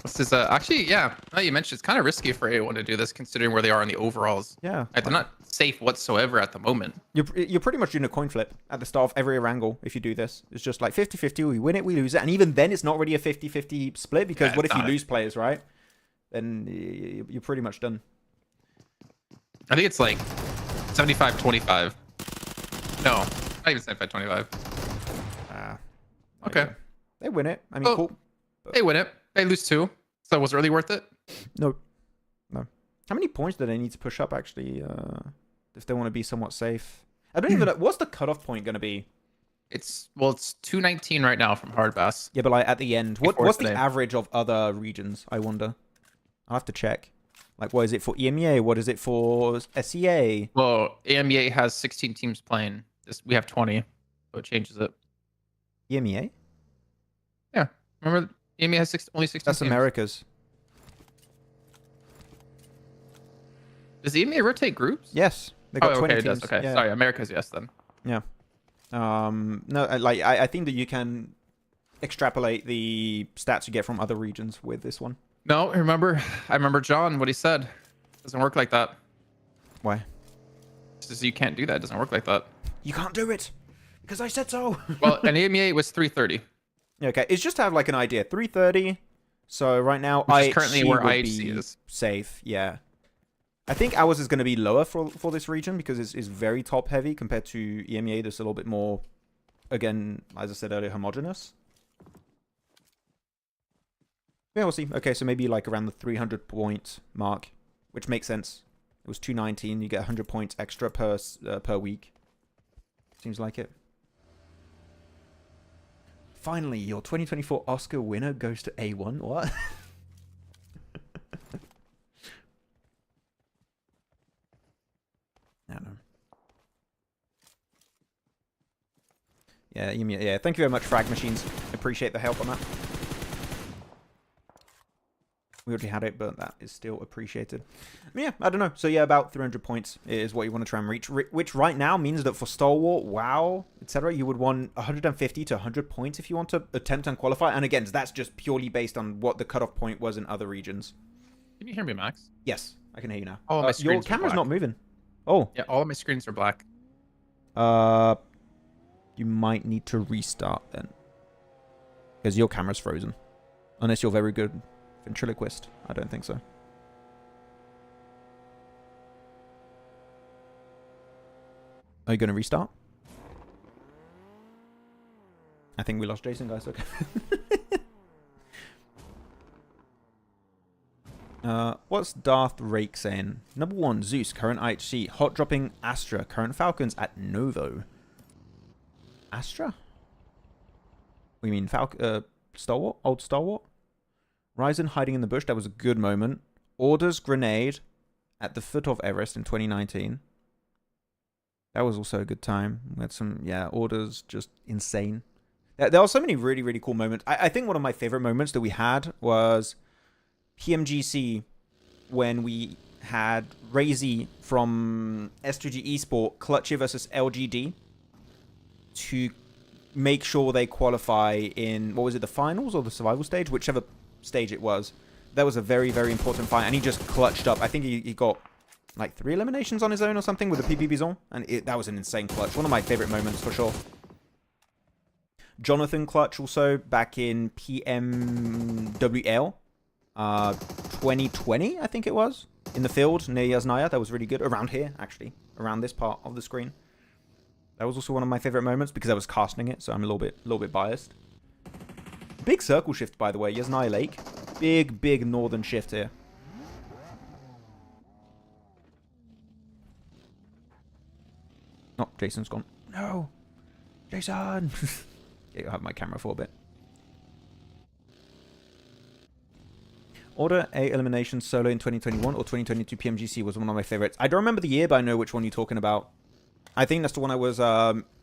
This is actually, yeah. Now you mentioned it's kind of risky for A1 to do this, considering where they are in the overalls. Yeah, they're not safe whatsoever at the moment. You're pretty much doing a coin flip at the start of every Erangel if you do this. It's just like 50-50. We win it, we lose it, and even then, it's not really a 50-50 split because what if you lose players, right? Then you're pretty much done. I think it's like 75-25. No, not even 75-25. Okay. They win it. I mean, cool. They win it. They lose 2. So was it really worth it? No. No. How many points do they need to push up, actually, if they want to be somewhat safe? I don't even know. What's the cutoff point going to be? It's 219 right now from Hardbass. Yeah, but like at the end, what's the today. average of other regions? I wonder. I'll have to check. Like, what is it for EMEA? What is it for SEA? Well, EMEA has 16 teams playing. We have 20, so it changes it. EMEA? Yeah, remember EMEA has only 16 That's teams. Americas. Does EMEA rotate groups? Yes, they got 20 okay, teams. it does. Okay, Yeah. sorry, America's yes then. Yeah. No, like I think that you can extrapolate the stats you get from other regions with this one. No, I remember John, what he said. Doesn't work like that. Why? It's just you can't do that. It doesn't work like that. You can't do it because I said so. Well, an EMEA was 330. Okay, it's just to have like an idea. 330. So right now, Which is currently where would IHC be is. safe. Yeah. I think ours is going to be lower for this region because it's very top heavy compared to EMEA. That's a little bit more, again, as I said earlier, homogenous. Yeah, we'll see. Okay, so maybe like around the 300 point mark, which makes sense. It was 219. You get 100 points extra per week. Seems like it. Finally, your 2024 Oscar winner goes to A1. What? I don't know. Yeah, thank you very much, Frag Machines. Appreciate the help on that. We already had it, but that is still appreciated. Yeah, I don't know. So yeah, about 300 points is what you want to try and reach, which right now means that for Stalwart, WAOW, etc., you would want 150 to 100 points if you want to attempt and qualify. And again, that's just purely based on what the cutoff point was in other regions. Can you hear me, Max? Yes, I can hear you now. Oh, my Your screens are camera's black. not moving. Oh. Yeah, all of my screens are black. You might need to restart then. Because your camera's frozen. Unless you're very good ventriloquist. I don't think so. Are you going to restart? I think we lost Jason, guys. Okay. What's Darth Rake saying? Number 1, Zeus, current IHC. Hot dropping Astra, current Falcons at Novo. Astra? We mean Stalwart? Old Stalwart? Ryzen hiding in the bush. That was a good moment. Orders grenade at the foot of Everest in 2019. That was also a good time. We had some, yeah, orders just insane. There are so many really, really cool moments. I think one of my favorite moments that we had was PMGC when we had Razy from S2G Esports clutch it versus LGD to make sure they qualify in, what was it, the finals or the survival stage? Whichever stage it was. That was a very, very important fight, and he just clutched up. I think he got like 3 eliminations on his own or something with the PPBs on, and that was an insane clutch. One of my favorite moments for sure. Jonathan clutch also back in PMWL 2020, I think it was, in the field near Yasnaya. That was really good. Around here, actually, around this part of the screen. That was also one of my favorite moments because I was casting it, so I'm a little bit biased. Big circle shift, by the way, Yasnaya Lake. Big northern shift here. Oh, Jason's gone. No, Jason. Yeah, I'll have my camera for a bit. Order A elimination solo in 2021 or 2022 PMGC was one of my favorites. I don't remember the year, but I know which one you're talking about. I think that's the one I was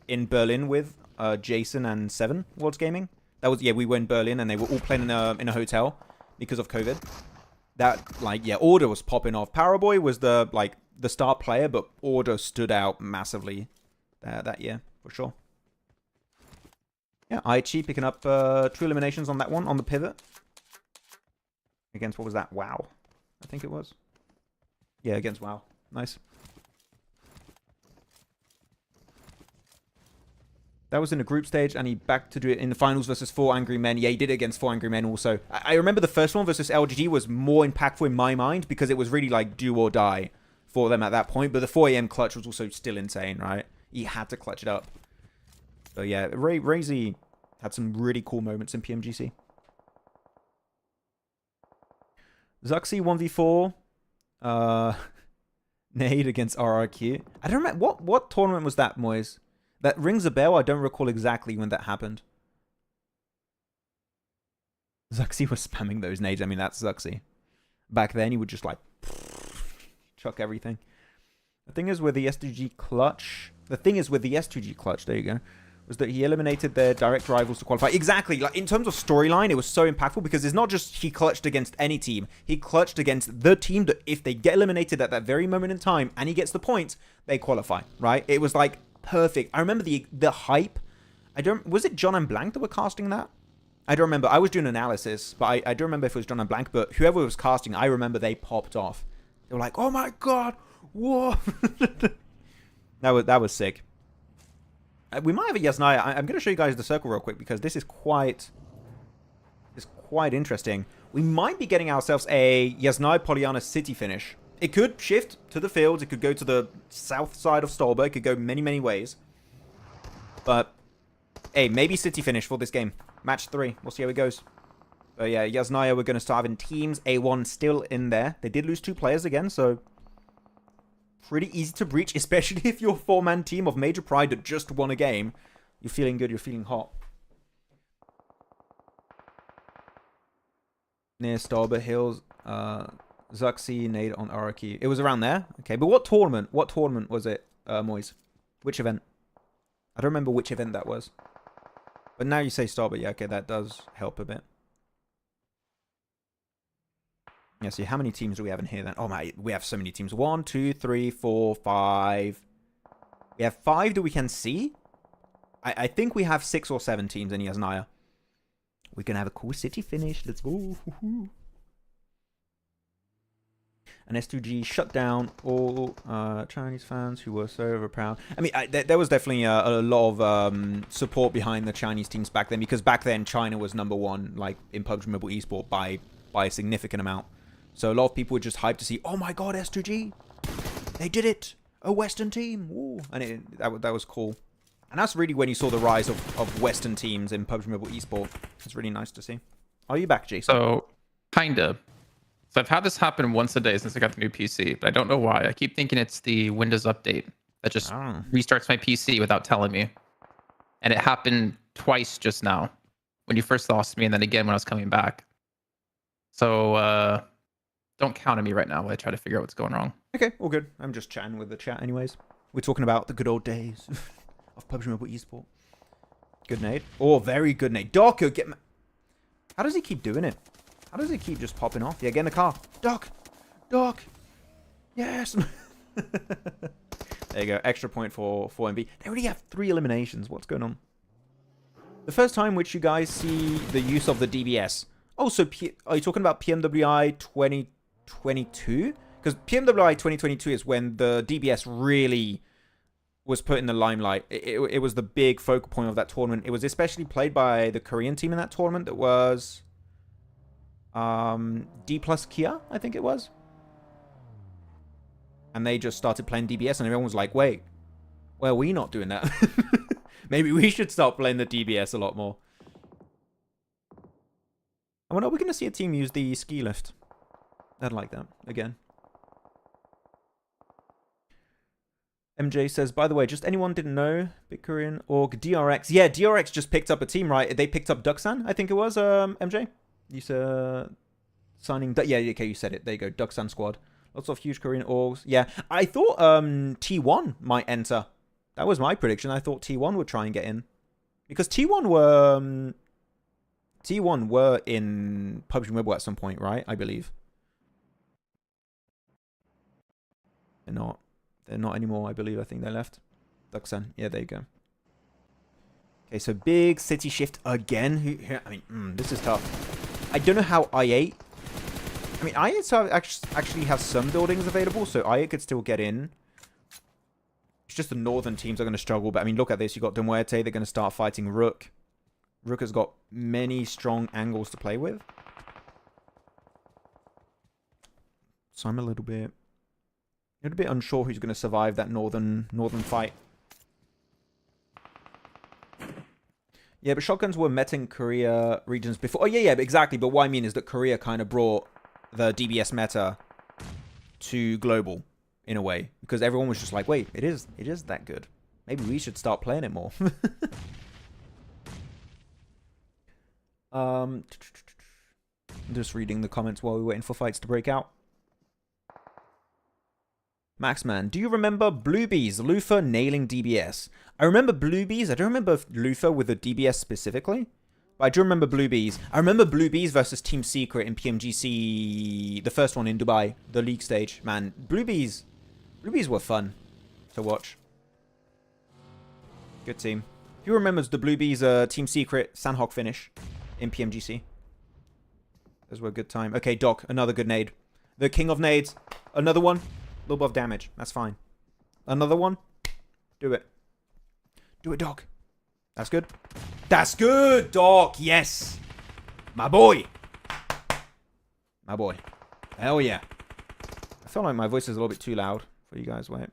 in Berlin with Jason and Seven Worlds Gaming. That was, yeah, we were in Berlin and they were all playing in a hotel because of COVID. That, like, yeah, Order was popping off. Powerboy was the star player, but Order stood out massively that year for sure. Yeah, IHG picking up 2 eliminations on that one on the pivot. Against, what was that? WAOW, I think it was. Yeah, against WAOW. Nice. That was in a group stage, and he back to do it in the finals versus 4 Angry Men. Yeah, he did it against 4 Angry Men also. I remember the first one versus LGG was more impactful in my mind because it was really like do or die for them at that point. But the 4 AM clutch was also still insane, right? He had to clutch it up. So yeah, Razy had some really cool moments in PMGC. Zuxi 1v4. Nade against RRQ. I don't remember. What tournament was that, Moise? That rings a bell. I don't recall exactly when that happened. Zuxi was spamming those nades. I mean, that's Zuxi. Back then, he would just like chuck everything. The thing is with the S2G clutch. There you go. Was that he eliminated their direct rivals to qualify. Exactly. Like in terms of storyline, it was so impactful because it's not just he clutched against any team. He clutched against the team that if they get eliminated at that very moment in time and he gets the points, they qualify. Right? It was like perfect. I remember the hype. Was it John and Blank that were casting that? I don't remember. I was doing analysis, but I don't remember if it was John and Blank. But whoever was casting, I remember they popped off. They were like, "Oh my god, whoa!" that was sick. We might have a Yasnaya. I'm going to show you guys the circle real quick because this is quite interesting. We might be getting ourselves a Yasnaya Polyana City finish. It could shift to the fields. It could go to the south side of Stolberg. It could go many, many ways. But, hey, maybe City finish for this game. Match 3. We'll see how it goes. But yeah, Yasnaya, we're going to start in teams. A1 still in there. They did lose 2 players again, so pretty easy to breach, especially if you're a 4-man team of Major Pride that just won a game. You're feeling good. You're feeling hot. Near Stolberg Hills. Zuxi, nade on Araki. It was around there? Okay, but what tournament? What tournament was it, Moise? Which event? I don't remember which event that was. But now you say Stolberg. Yeah, okay, that does help a bit. Yeah, see, how many teams do we have in here then? Oh my, we have so many teams. 1, 2, 3, 4, 5. We have 5 that we can see. I think we have 6 or 7 teams in Yasnaya. We're going to have a cool city finish. Let's go. And S2G shut down all Chinese fans who were so overproud. I mean, there was definitely a lot of support behind the Chinese teams back then. Because back then, China was #1 like in PUBG Mobile Esports by a significant amount. So a lot of people were just hyped to see, oh my god, S2G, they did it, a Western team, woo. And that was cool. And that's really when you saw the rise of Western teams in PUBG Mobile Esports. It's really nice to see. Are you back, Jason? So, kinda. So I've had this happen once a day since I got the new PC, but I don't know why. I keep thinking it's the Windows update that just restarts my PC without telling me. And it happened twice just now, when you first lost me, and then again when I was coming back. So, don't count on me right now while I try to figure out what's going wrong. Okay, all good. I'm just chatting with the chat anyways. We're talking about the good old days of PUBG Mobile Esports. Good nade. Oh, very good nade. Darko, get... How does he keep doing it? How does he keep just popping off? Yeah, get in the car. Doc! Yes! There you go. Extra point for MB. They already have 3 eliminations. What's going on? The first time which you guys see the use of the DBS. Oh, so are you talking about PMWI 2022? Because PMWI 2022 is when the DBS really was put in the limelight. It was the big focal point of that tournament. It was especially played by the Korean team in that tournament that was D plus Kia, I think it was. And they just started playing DBS and everyone was like, wait, well, we're not doing that. Maybe we should start playing the DBS a lot more. I wonder, are we going to see a team use the ski lift? I'd like that again. MJ says, by the way, just anyone didn't know, Big Korean Org, DRX. Yeah, DRX just picked up a team, right? They picked up Ducksan, I think it was, MJ. You said signing. Yeah, okay, you said it. There you go, Ducksan squad. Lots of huge Korean orgs. Yeah, I thought T1 might enter. That was my prediction. I thought T1 would try and get in. Because T1 were in PUBG Mobile at some point, right? I believe. They're not. They're not anymore, I believe. I think they left. Ducksan. Yeah, there you go. Okay, so big city shift again. I mean, this is tough. I don't know how I8... I mean, I8 actually has some buildings available, so I8 could still get in. It's just the northern teams are going to struggle. But, I mean, look at this. You've got Muerte. They're going to start fighting Rook. Rook has got many strong angles to play with. So I'm a little bit unsure who's going to survive that northern fight. Yeah, but shotguns were met in Korea regions before. Oh, yeah, exactly. But what I mean is that Korea kind of brought the DBS meta to global in a way, because everyone was just like, wait, it is that good. Maybe we should start playing it more. Just reading the comments while we're waiting for fights to break out. Maxman, do you remember Bluebees, Lufa nailing DBS? I remember Bluebees. I don't remember Lufa with the DBS specifically. But I do remember Bluebees. I remember Bluebees versus Team Secret in PMGC, the first one in Dubai, the league stage. Man, Bluebees were fun to watch. Good team. Who remembers the Bluebees Team Secret Sanhok finish in PMGC? Those were a good time. Okay, Doc, another good nade. The king of nades. Another one. A little bit of damage. That's fine. Another one. Do it. Do it, Doc. That's good. That's good, Doc. Yes. My boy. My boy. Hell yeah. I feel like my voice is a little bit too loud for you guys. Wait.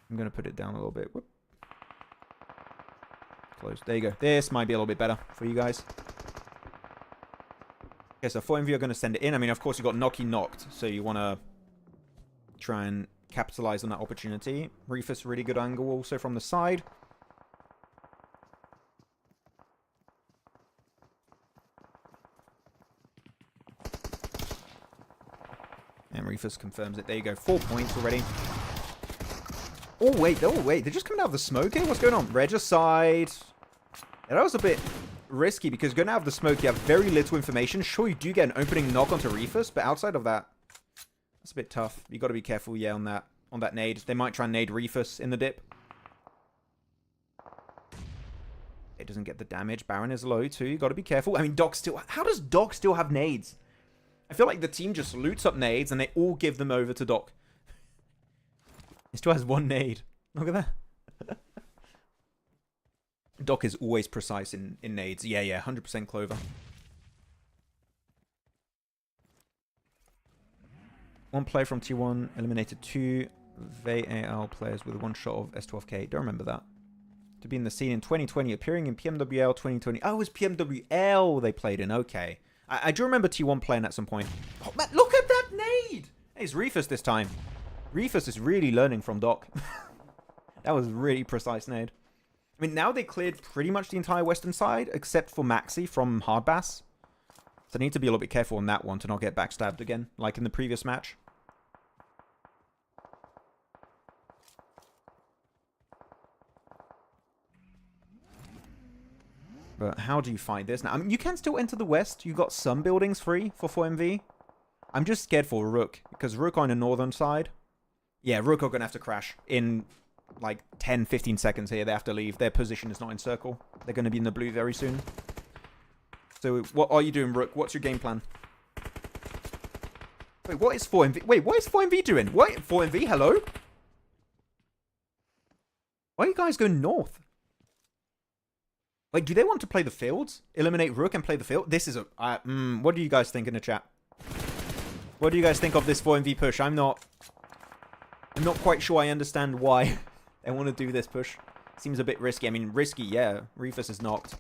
I'm going to put it down a little bit. Whoop. Close. There you go. This might be a little bit better for you guys. Okay, so 4MV are going to send it in. I mean, of course, you got Noki knocked, so you want to try and capitalize on that opportunity. Reefus, really good angle also from the side. And Reefus confirms it. There you go. 4 points already. Oh, wait. Oh, wait. They're just coming out of the smoke here? What's going on? Regicide. Yeah, that was a bit risky because going out of the smoke, you have very little information. Sure, you do get an opening knock onto Reefus, but outside of that, that's a bit tough. You got to be careful, yeah, on that nade. They might try and nade Reefus in the dip. It doesn't get the damage. Baron is low too. You got to be careful. I mean, Doc still... How does Doc still have nades? I feel like the team just loots up nades and they all give them over to Doc. He still has one nade. Look at that. Doc is always precise in nades. Yeah, 100% Clover. One player from T1 eliminated 2 WAOW players with one shot of S12K. Don't remember that. To be in the scene in 2020, appearing in PMWL 2020. Oh, it was PMWL they played in. Okay. I do remember T1 playing at some point. Oh, man, look at that nade! Hey, it's Reefus this time. Reefus is really learning from Doc. That was really precise nade. I mean, now they cleared pretty much the entire western side, except for Maxi from Hardbass. So I need to be a little bit careful on that one to not get backstabbed again, like in the previous match. But how do you fight this now? I mean, you can still enter the west. You got some buildings free for 4MV. I'm just scared for Rook, because Rook on the northern side. Yeah, Rook are going to have to crash in like 10, 15 seconds here. They have to leave. Their position is not in circle. They're going to be in the blue very soon. So what are you doing, Rook? What's your game plan? Wait, what is 4MV? Wait, what is 4MV doing? What? 4MV, hello? Why are you guys going north? Like, do they want to play the fields? Eliminate Rook and play the field? This is a... what do you guys think in the chat? What do you guys think of this 4MV push? I'm not quite sure I understand why they want to do this push. Seems a bit risky. I mean, risky, yeah. Reefus is knocked.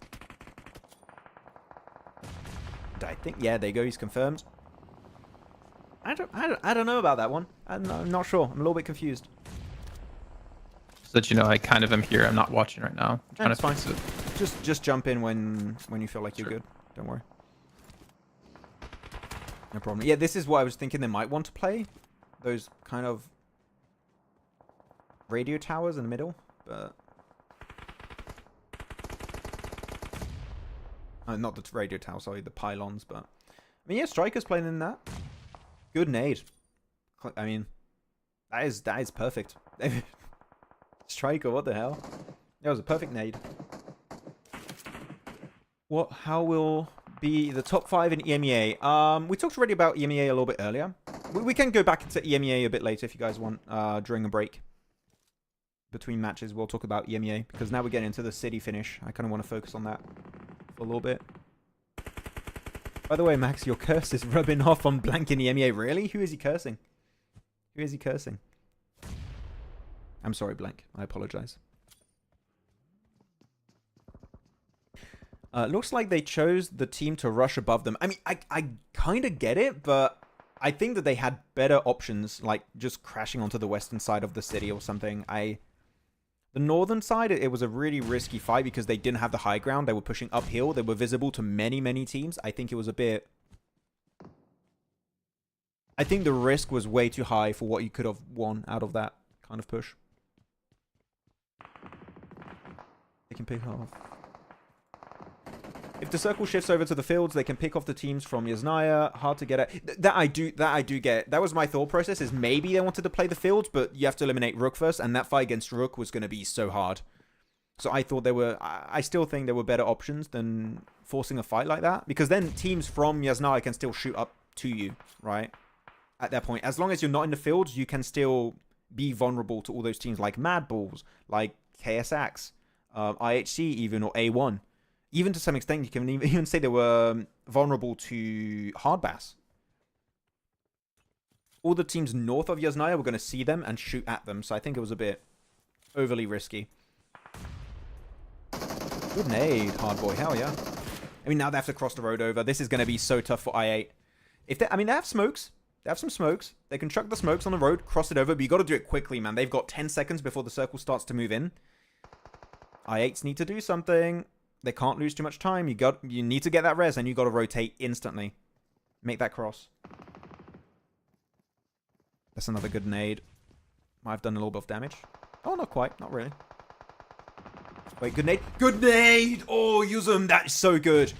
I think, yeah, there you go. He's confirmed. I don't know about that one. I'm not sure. I'm a little bit confused. So that you know, I kind of am here. I'm not watching right now. I'm trying to fix it. Just jump in when you feel like you're good. Don't worry. No problem. Yeah, this is what I was thinking they might want to play. Those kind of radio towers in the middle, but not the radio tower, sorry, the pylons. But I mean, yeah, Striker's playing in that. Good nade. I mean, that is perfect. Striker, what the hell? That was a perfect nade. How will be the top 5 in EMEA? We talked already about EMEA a little bit earlier. We can go back into EMEA a bit later if you guys want, during a break. Between matches, we'll talk about EMEA, because now we're getting into the city finish. I kind of want to focus on that for a little bit. By the way, Max, your curse is rubbing off on blank in EMEA. Really? Who is he cursing? Who is he cursing? I'm sorry, Blank. I apologize. Looks like they chose the team to rush above them. I mean, I kind of get it, but I think that they had better options, like just crashing onto the western side of the city or something. The northern side, it was a really risky fight because they didn't have the high ground. They were pushing uphill. They were visible to many, many teams. I think it was a bit... I think the risk was way too high for what you could have won out of that kind of push. They can pick off... If the circle shifts over to the fields, they can pick off the teams from Yasnaya. Hard to get at. That I do get. That was my thought process, is maybe they wanted to play the fields, but you have to eliminate Rook first, and that fight against Rook was going to be so hard. So I thought there were... I still think there were better options than forcing a fight like that, because then teams from Yasnaya can still shoot up to you, right? At that point. As long as you're not in the fields, you can still be vulnerable to all those teams like MadBulls, like KSX, IHC even, or A1. Even to some extent, you can even say they were vulnerable to Hardbass. All the teams north of Yasnaya were going to see them and shoot at them, so I think it was a bit overly risky. Good nade, Hardboy, hell yeah. I mean, now they have to cross the road over. This is going to be so tough for I8. I mean, they have smokes. They have some smokes. They can chuck the smokes on the road, cross it over, but you got to do it quickly, man. They've got 10 seconds before the circle starts to move in. I8s need to do something. They can't lose too much time. You need to get that res, and you got to rotate instantly. Make that cross. That's another good nade. Might have done a little bit of damage. Oh, not quite. Not really. Wait, good nade. Good nade! Oh, use them. That's so good.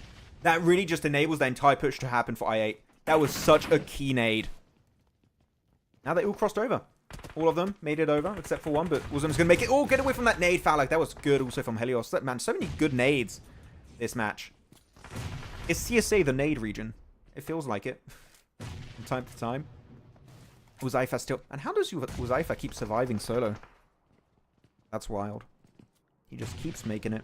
That really just enables the entire push to happen for I8. That was such a key nade. Now they all crossed over. All of them made it over, except for one, but Uzum's going to make it. Oh, get away from that nade, Falak. That was good also from Helios. Man, so many good nades this match. Is CSA the nade region? It feels like it. From time to time. Uzaifa still... And how does Uzaifa keep surviving solo? That's wild. He just keeps making it.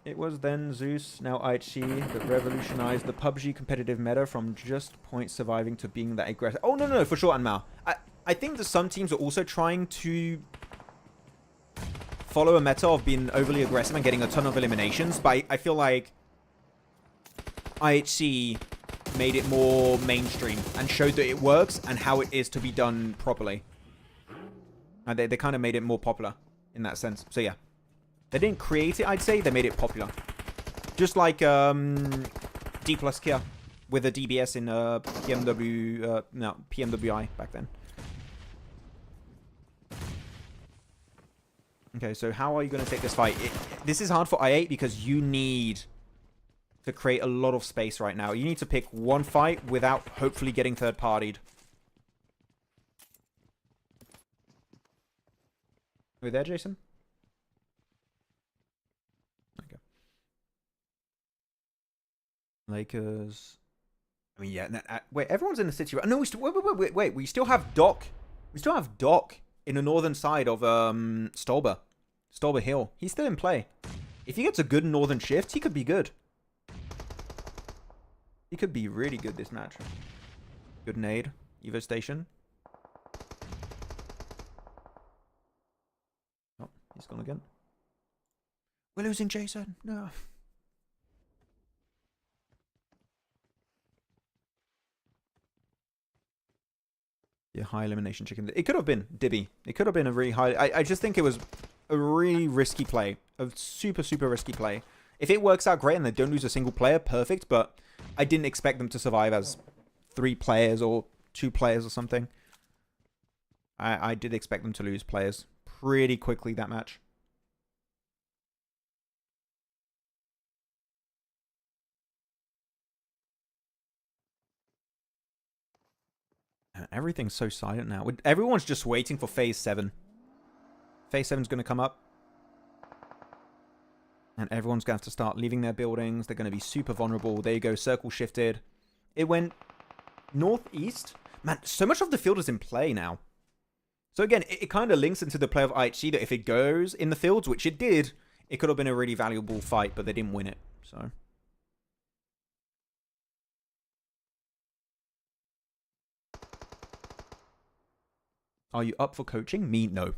It was then Zeus, now IHC, that revolutionized the PUBG competitive meta from just point surviving to being that aggressive. Oh, no, for sure, Anmao. I think that some teams are also trying to follow a meta of being overly aggressive and getting a ton of eliminations, but I feel like IHC made it more mainstream and showed that it works and how it is to be done properly. And they kind of made it more popular in that sense. So, yeah. They didn't create it, I'd say. They made it popular. Just like D plus Kia with a DBS in PMWI back then. Okay, so how are you going to take this fight? This is hard for I8 because you need to create a lot of space right now. You need to pick one fight without hopefully getting third-partied. Are you there, Jason? Lakers. I mean, yeah. Wait, everyone's in the city, right? No, we still wait. We still have Doc. We still have Doc in the northern side of Stolber Hill. He's still in play. If he gets a good northern shift, he could be good. He could be really good this match. Good nade. Evo station. Oh, he's gone again. We're losing Jason. No. Yeah, high elimination chicken. It could have been Dibby. It could have been a really high... I just think it was a really risky play. A super, super risky play. If it works out great and they don't lose a single player, perfect. But I didn't expect them to survive as 3 players or 2 players or something. I did expect them to lose players pretty quickly that match. Everything's so silent now. Everyone's just waiting for Phase 7. Phase 7's going to come up. And everyone's going to have to start leaving their buildings. They're going to be super vulnerable. There you go. Circle shifted. It went northeast. Man, so much of the field is in play now. So again, it kind of links into the play of IHC that if it goes in the fields, which it did, it could have been a really valuable fight, but they didn't win it. So... Are you up for coaching? Me, no.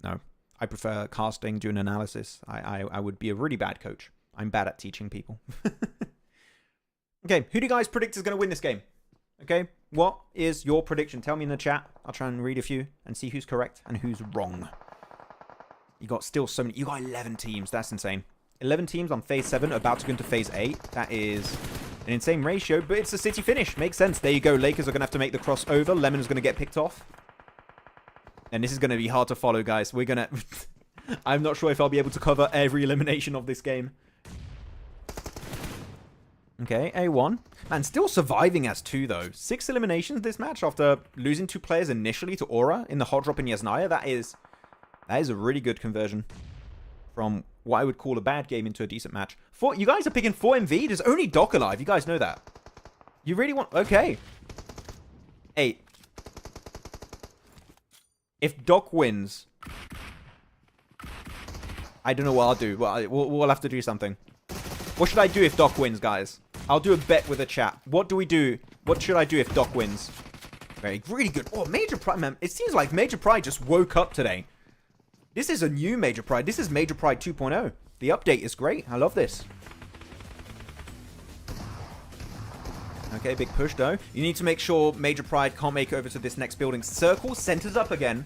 No. I prefer casting, doing analysis. I would be a really bad coach. I'm bad at teaching people. Okay, who do you guys predict is going to win this game? Okay, what is your prediction? Tell me in the chat. I'll try and read a few and see who's correct and who's wrong. You got still so many. You got 11 teams. That's insane. 11 teams on phase 7, about to go into phase 8. That is an insane ratio, but it's a city finish. Makes sense. There you go. Lakers are going to have to make the crossover. Lemon is going to get picked off. And this is going to be hard to follow, guys. We're going to... I'm not sure if I'll be able to cover every elimination of this game. Okay, A1. Man, still surviving as 2, though. 6 eliminations this match after losing 2 players initially to Aura in the hot drop in Yasnaya. That is a really good conversion from what I would call a bad game into a decent match. You guys are picking 4MV? There's only Doc alive. You guys know that. You really want... Okay. 8. If Doc wins... I don't know what I'll do. Well, we'll have to do something. What should I do if Doc wins, guys? I'll do a bet with the chat. What do we do? What should I do if Doc wins? Really good. Oh, Major Pride, man. It seems like Major Pride just woke up today. This is a new Major Pride. This is Major Pride 2.0. The update is great. I love this. Okay, big push, though. You need to make sure Major Pride can't make it over to this next building. Circle, centers up again.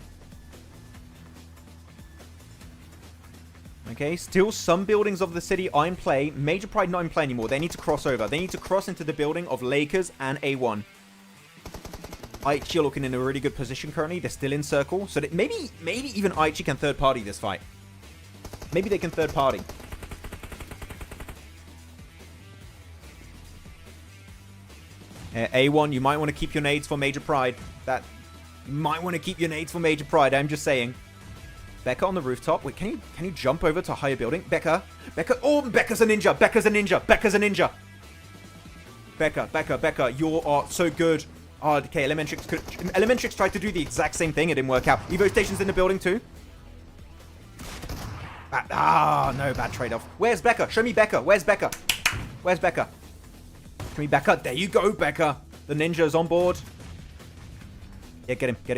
Okay, still some buildings of the city are in play. Major Pride not in play anymore. They need to cross over. They need to cross into the building of Lakers and A1. Aichi are looking in a really good position currently. They're still in circle. So that maybe even Aichi can third party this fight. Maybe they can third party. A1, you might want to keep your nades for Major Pride. You might want to keep your nades for Major Pride. I'm just saying. Becca on the rooftop. Wait, can you jump over to a higher building? Becca. Oh, Becca's a ninja. Becca's a ninja. Becca. You are so good. Oh, okay, Elementrix tried to do the exact same thing. It didn't work out. Evo Station's in the building too. No, bad trade-off. Where's Becca? Show me Becca. Where's Becca? Show me Becca. There you go, Becca. The ninja's on board. Yeah, get him. He's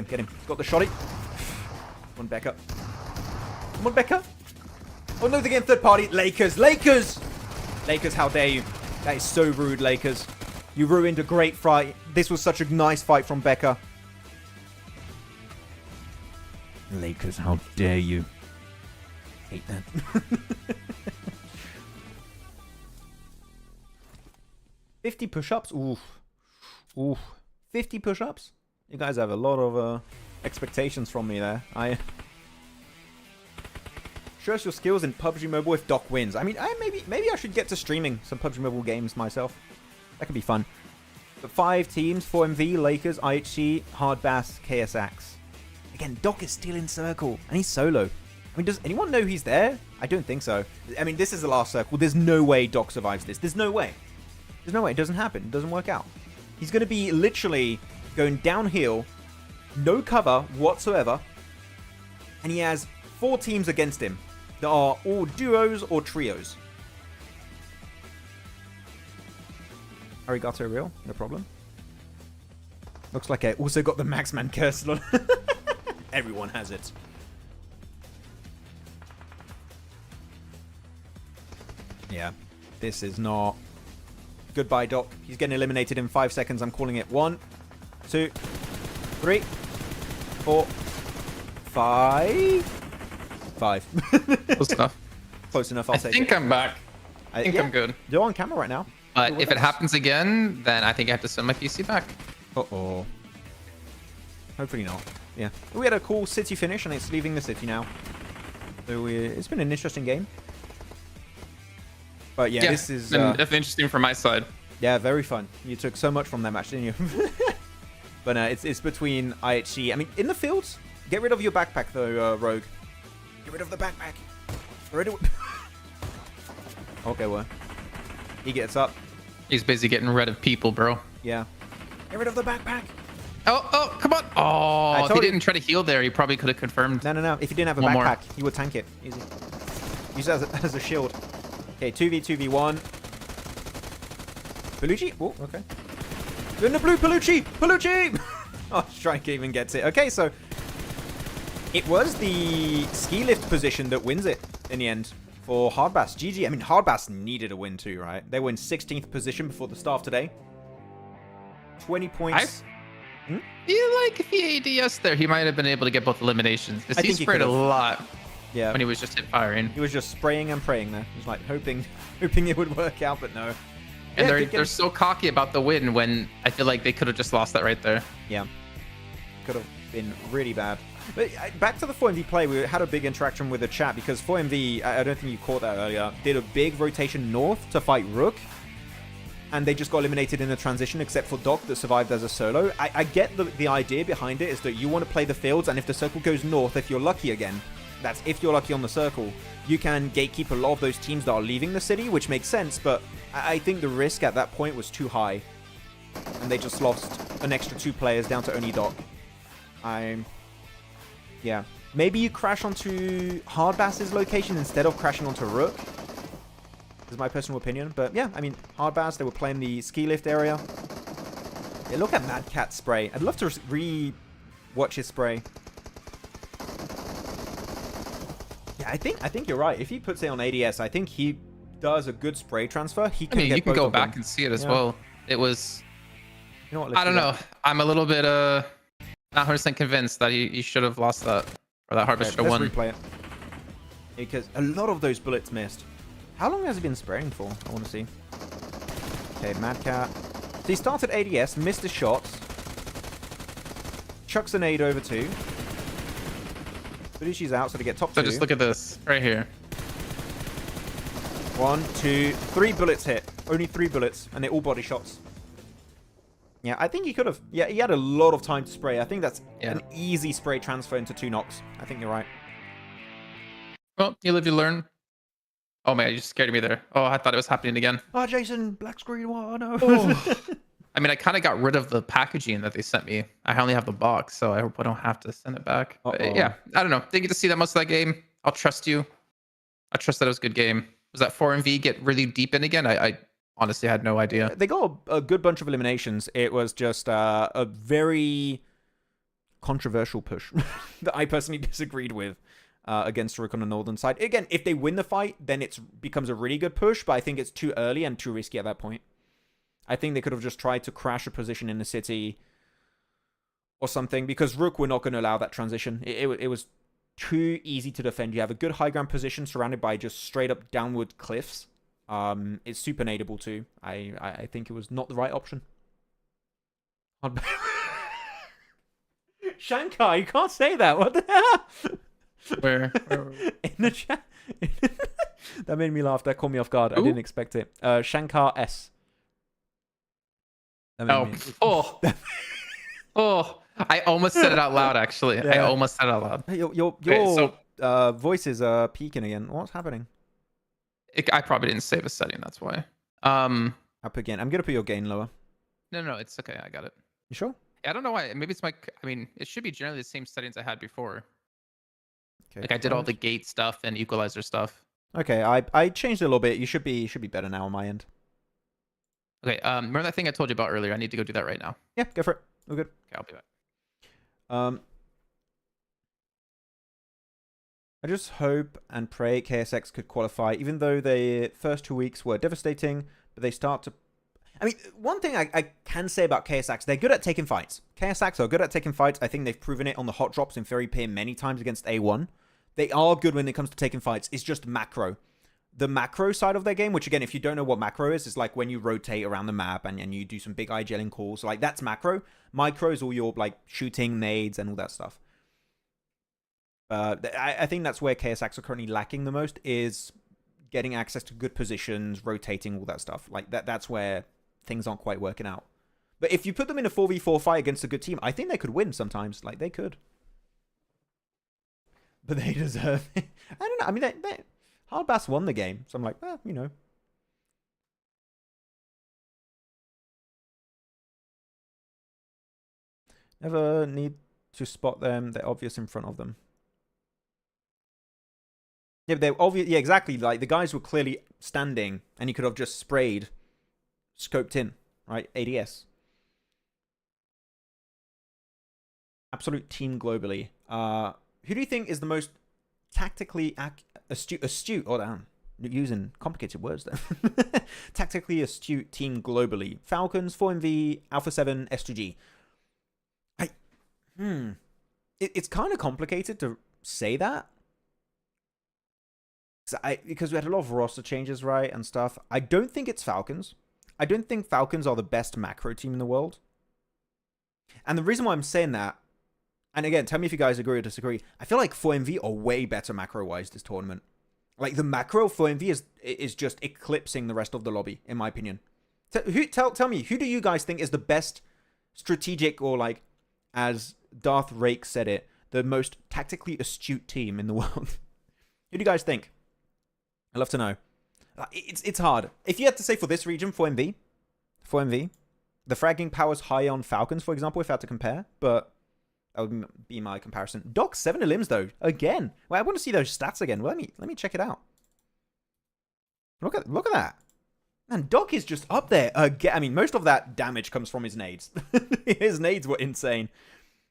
got the shotty. Come on, Becca. Oh no, they're getting third party. Lakers, how dare you? That is so rude, Lakers. You ruined a great fight. This was such a nice fight from Becca. Lakers, how dare you? Hate that. 50 push-ups? Oof. 50 push-ups? You guys have a lot of expectations from me there. Show us your skills in PUBG Mobile if Doc wins. I mean, maybe I should get to streaming some PUBG Mobile games myself. That could be fun. But 5 teams, 4MV, Lakers, IHC, Hardbass, KSX. Again, Doc is still in circle, and he's solo. I mean, does anyone know he's there? I don't think so. I mean, this is the last circle. There's no way Doc survives this. There's no way. It doesn't happen. It doesn't work out. He's going to be literally going downhill, no cover whatsoever, and he has 4 teams against him that are all duos or trios. Arigato real, no problem. Looks like I also got the Maxman curse. Everyone has it. Yeah, this is not... Goodbye, Doc. He's getting eliminated in 5 seconds. I'm calling it. 1, 2, 3, 4, 5. 5. Close enough. Close enough, I'll take it. I think I'm back. I think I'm good. You're on camera right now. But if it happens again, then I think I have to send my PC back. Uh-oh. Hopefully not. Yeah. We had a cool city finish, and it's leaving the city now. So it's been an interesting game. But yeah, this is... definitely interesting from my side. Yeah, very fun. You took so much from that match, didn't you? But it's between IHC. I mean, in the fields, get rid of your backpack, though, Rogue. Get rid of the backpack. Okay, well. He gets up. He's busy getting rid of people, bro. Yeah. Get rid of the backpack. Oh, come on. Oh, if he didn't try to heal there, he probably could have confirmed. No. If he didn't have a backpack, he would tank it. Easy. Use it as a shield. Okay, 2v1. Palucci? Oh, okay. You're in the blue, Palucci! Oh, Strike even gets it. Okay, so It was the ski lift position that wins it in the end for Hardbass. GG. I mean, Hardbass needed a win too, right? They were in 16th position before the start today. 20 points. I feel like if he ADS there, he might have been able to get both eliminations. Because he sprayed a lot when he was just hip firing. He was just spraying and praying there. He was like hoping it would work out, but no. And they're so cocky about the win when I feel like they could have just lost that right there. Yeah. Could have been really bad. But back to the 4MV play, we had a big interaction with the chat because 4MV, I don't think you caught that earlier, did a big rotation north to fight Rook. And they just got eliminated in the transition, except for Doc that survived as a solo. I get the idea behind it is that you want to play the fields, and if the circle goes north, if you're lucky again, that's if you're lucky on the circle, you can gatekeep a lot of those teams that are leaving the city, which makes sense, but I think the risk at that point was too high. And they just lost an extra 2 players down to only Doc. Yeah. Maybe you crash onto Hardbass's location instead of crashing onto Rook. Is my personal opinion, but yeah, I mean, Hardbass, they were playing the ski lift area. Yeah, look at Mad Cat's spray. I'd love to re-watch his spray. Yeah, I think you're right. If he puts it on ADS, I think he does a good spray transfer. He can you can go back and see it as well. It was, you know what, I don't know. I'm a little bit not 100% convinced that he should have lost that, or that Hardbass should have won. Let's replay it. Because a lot of those bullets missed. How long has he been spraying for? I want to see. Okay, Mad Cat. So he started ADS, missed his shots. Chucks a nade over 2. Fudishi's out, so to get top 2. So just look at this right here. 1, 2, 3 bullets hit. Only 3 bullets, and they're all body shots. Yeah, I think he could have. Yeah, he had a lot of time to spray. I think that's an easy spray transfer into 2 knocks. I think you're right. Well, you live, you learn. Oh man, you just scared me there. Oh, I thought it was happening again. Oh, Jason, black screen. Oh, no. Oh. I mean, I kind of got rid of the packaging that they sent me. I only have the box, so I hope I don't have to send it back. But yeah, I don't know. Didn't get to see that much of that game. I'll trust you. I trust that it was a good game. Was that 4MV get really deep in again? I honestly had no idea. They got a good bunch of eliminations. It was just a very controversial push that I personally disagreed with. Against Rook on the northern side. Again, if they win the fight, then it becomes a really good push, but I think it's too early and too risky at that point. I think they could have just tried to crash a position in the city or something, because Rook were not going to allow that transition. It was too easy to defend. You have a good high ground position surrounded by just straight up downward cliffs. It's super nadeable too. I think it was not the right option. Shankar, you can't say that. What the hell? Where in the chat. That made me laugh. That caught me off guard. Ooh. I didn't expect it. Shankar S. Oh, I almost said it out loud, actually. Yeah. I almost said it out loud. Hey, your voice is peaking again. What's happening? I probably didn't save a setting, that's why. Up again. I'm gonna put your gain lower. No, it's okay. I got it. You sure? I don't know why. Maybe it's my. I mean, it should be generally the same settings I had before. Okay, like I did all the gate stuff and equalizer stuff. Okay, I changed it a little bit. You should be better now on my end. Okay, remember that thing I told you about earlier? I need to go do that right now. Yeah, go for it. We're good. Okay, I'll be back. I just hope and pray KSX could qualify, even though the first 2 weeks were devastating, but they start to... I mean, one thing I can say about KSX, they're good at taking fights. KSX are good at taking fights. I think they've proven it on the hot drops in Fury PM many times against A1. They are good when it comes to taking fights. It's just macro. The macro side of their game, which again, if you don't know what macro is like when you rotate around the map and you do some big eye-gelling calls. Like, that's macro. Micro is all your, like, shooting, nades, and all that stuff. I think that's where KSX are currently lacking the most, is getting access to good positions, rotating, all that stuff. Like, that's where things aren't quite working out. But if you put them in a 4v4 fight against a good team, I think they could win sometimes. Like, they could. But they deserve it. I don't know. I mean, Hardbass won the game. So I'm like, well, you know. Never need to spot them. They're obvious in front of them. Yeah, they're obvious. Yeah, exactly. Like, the guys were clearly standing, and you could have just sprayed, scoped in, right? ADS. Absolute team globally. Who do you think is the most tactically astute? Oh, damn. Using complicated words there. Tactically astute team globally. Falcons, 4MV, Alpha 7, S2G. It's kind of complicated to say that. Because we had a lot of roster changes, right, and stuff. I don't think it's Falcons. I don't think Falcons are the best macro team in the world. And the reason why I'm saying that, and again, tell me if you guys agree or disagree, I feel like 4MV are way better macro-wise this tournament. Like, the macro for 4MV is just eclipsing the rest of the lobby, in my opinion. Tell me, who do you guys think is the best strategic, or like, as Darth Rake said it, the most tactically astute team in the world? Who do you guys think? I'd love to know. It's hard. If you had to say for this region, 4MV, the fragging power's high on Falcons, for example, if I had to compare, but that would be my comparison. Doc, 7 limbs though, again. Well, I want to see those stats again. Well, let me check it out. Look at that. Man, Doc is just up there again. I mean, most of that damage comes from his nades. His nades were insane.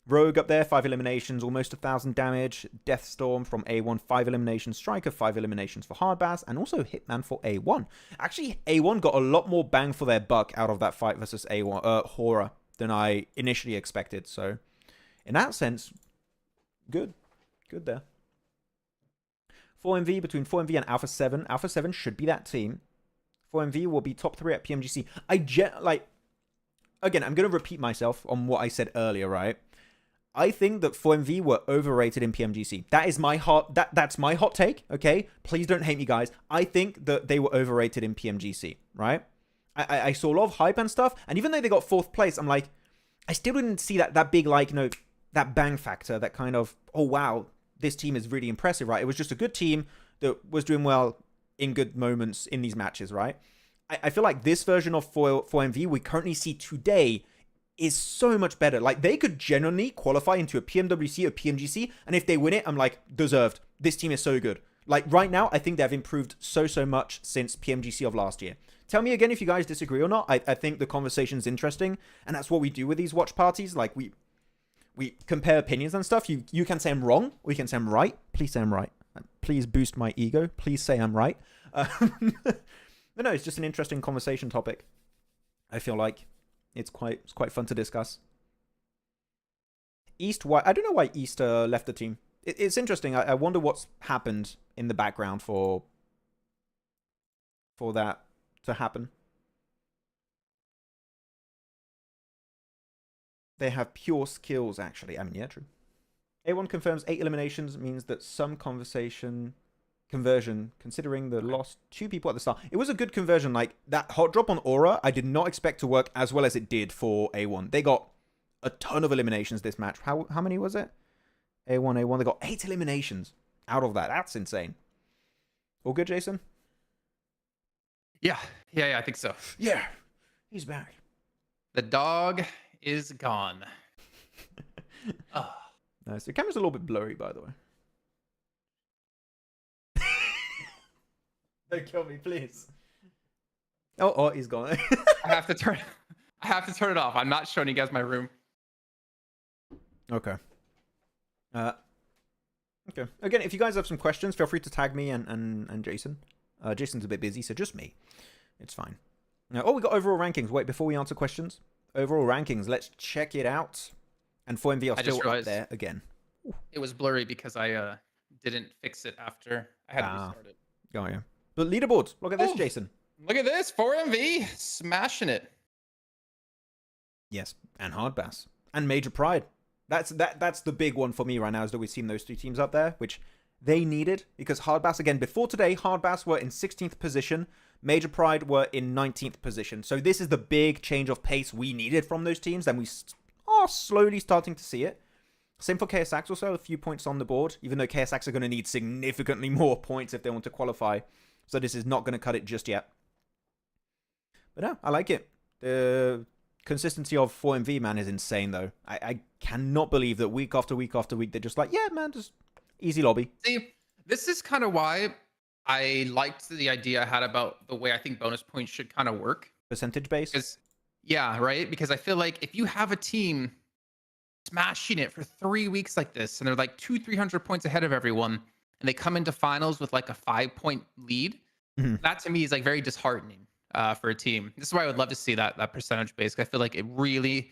Rogue up there, 5 eliminations, almost 1,000 damage. Deathstorm from A1, 5 eliminations. Striker, 5 eliminations for Hardbass, and also Hitman for A1. Actually, A1 got a lot more bang for their buck out of that fight versus A1 Horror than I initially expected. So, in that sense, good there. 4MV, between 4MV and Alpha 7. Alpha 7 should be that team. 4MV will be top 3 at PMGC. Again, I'm going to repeat myself on what I said earlier, right? I think that 4MV were overrated in PMGC. That is my that's my hot take, okay? Please don't hate me, guys. I think that they were overrated in PMGC, right? I saw a lot of hype and stuff, and even though they got 4th place, I'm like, I still didn't see that big, like, you know, that bang factor, that kind of, oh wow, this team is really impressive, right? It was just a good team that was doing well in good moments in these matches, right? I feel like this version of 4MV we currently see today is so much better. Like, they could genuinely qualify into a PMWC or PMGC, and if they win it, I'm like, deserved. This team is so good. Like, right now, I think they've improved so much since PMGC of last year. Tell me again if you guys disagree or not. I think the conversation's interesting, and that's what we do with these watch parties. Like, we compare opinions and stuff. You can say I'm wrong, or you can say I'm right. Please say I'm right. Please boost my ego. Please say I'm right. But no, it's just an interesting conversation topic. I feel like it's quite fun to discuss. East, why? I don't know why East left the team. It's interesting. I wonder what's happened in the background for that to happen. They have pure skills, actually. I mean, yeah, true. A1 confirms 8 eliminations means that some conversion, considering the lost 2 people at the start. It was a good conversion. Like, that hot drop on Aura, I did not expect to work as well as it did for A1. They got a ton of eliminations this match. How many was it? A1. They got 8 eliminations out of that. That's insane. All good, Jason? Yeah, I think so. Yeah, he's back. The dog is gone. Oh. Nice. The camera's a little bit blurry, by the way. Don't kill me, please. Oh, he's gone. I have to turn it off. I'm not showing you guys my room. Okay. Okay. Again, if you guys have some questions, feel free to tag me and Jason. Jason's a bit busy, so just me. It's fine. Now, we got overall rankings. Wait, before we answer questions, overall rankings. Let's check it out. And 4MV are still up there again. It was blurry because I didn't fix it after I had to restart it. Oh, yeah. But leaderboards. Look at this, Jason. Look at this. 4MV smashing it. Yes, and Hardbass and Major Pride. That's the big one for me right now, is that we've seen those 2 teams up there, which they needed, because Hardbass, again, before today, Hardbass were in 16th position. Major Pride were in 19th position. So this is the big change of pace we needed from those teams, and we are slowly starting to see it. Same for KSX, also a few points on the board, even though KSX are going to need significantly more points if they want to qualify. So this is not going to cut it just yet. But no, I like it. The consistency of 4MV, man, is insane, though. I cannot believe that week after week after week, they're just like, yeah, man, just easy lobby. See, this is kind of why I liked the idea I had about the way I think bonus points should kind of work. Percentage based? Yeah, right? Because I feel like if you have a team, smashing it for 3 weeks like this, and they're like 200-300 points ahead of everyone, and they come into finals with like a 5-point lead. That to me is like very disheartening for a team. This is why I would love to see that percentage base. I feel like it really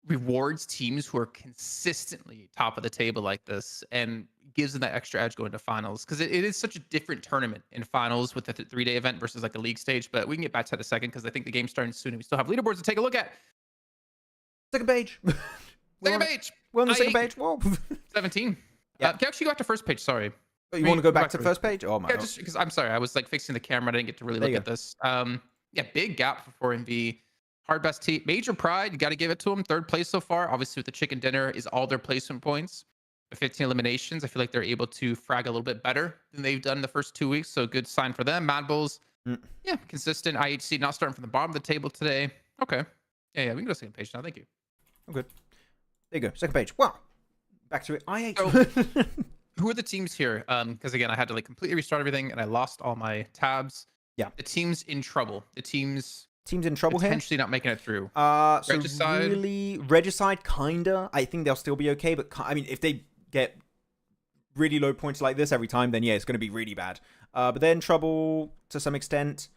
rewards teams who are consistently top of the table like this and gives them that extra edge going to finals, because it is such a different tournament in finals with the 3-day event versus like a league stage. But we can get back to that in a second, because I think the game's starting soon and we still have leaderboards to take a look at. Second page. Second page. We're on the second page. Whoa. 17. Yeah. Can you actually go back to first page? Sorry. Oh, you want to go back to the first page? Oh my Yeah, God. just because I'm sorry, I was like fixing the camera. I didn't get to really look at this. Yeah, big gap for 4MV. Hardbass Team, major pride. You got to give it to them. 3rd place so far. Obviously, with the chicken dinner is all their placement points. The 15 eliminations. I feel like they're able to frag a little bit better than they've done in the first 2 weeks. So good sign for them. MadBulls, yeah, consistent. IHC not starting from the bottom of the table today. Okay. Yeah, we can go to the second page now. Thank you. Oh, good. There you go. Second page. Wow. Back to it. So, who are the teams here? Because again, I had to like completely restart everything and I lost all my tabs. Yeah. The team's in trouble. The team's in trouble here. Potentially not making it through. So Regicide. really, Regicide kinda. I think they'll still be okay, but I mean, if they get really low points like this every time, then yeah, it's going to be really bad. But they're in trouble to some extent.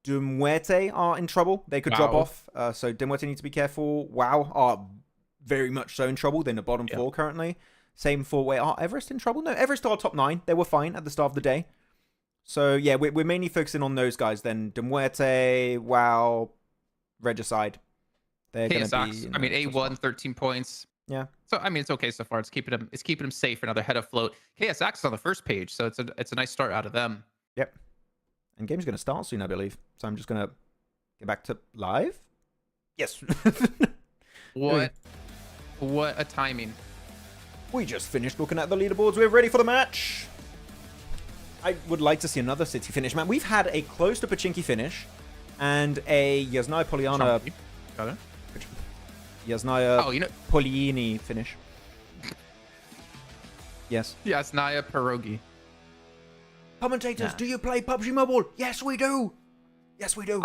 Muerte are in trouble. They could drop off. So Muerte needs to be careful. WAOW are very much so in trouble. They're in the bottom 4 currently. Same for where are Everest in trouble? No, Everest are top 9. They were fine at the start of the day. So yeah, we're mainly focusing on those guys. Then Muerte, WAOW, Regicide. They're going to be. I mean, A1 13 points. Yeah. So I mean, it's okay so far. It's keeping them safe. Another head afloat. KSX is on the first page, so it's a nice start out of them. Yep. And game's going to start soon, I believe. So I'm just going to get back to live. Yes. What a timing. We just finished looking at the leaderboards. We're ready for the match. I would like to see another city finish, man. We've had a close to Pachinki finish and a Yasnaya Poliana. Got it. Yasnaya Poliini finish. Yes. Yasnaya Pierogi. Commentators, do you play PUBG Mobile? Yes, we do. Yes, we do.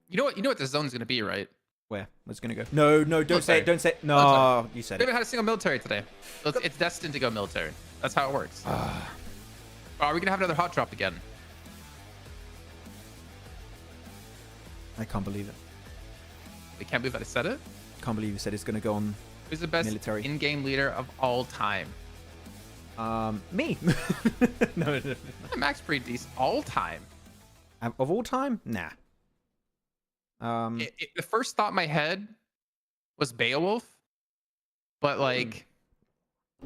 You know what the zone's gonna be, right? Where? Where's it gonna go? No, don't say it. Don't say it. No, you said We it. haven't had a single military today. So it's destined to go military. That's how it works. Are we gonna have another hot drop again? I can't believe it. I can't believe that I said it. Can't believe you said it's gonna go on. Who's the best military in-game leader of all time? Me. No. Max pretty decent. All time. Of all time? Nah. The first thought in my head was Beowulf, but like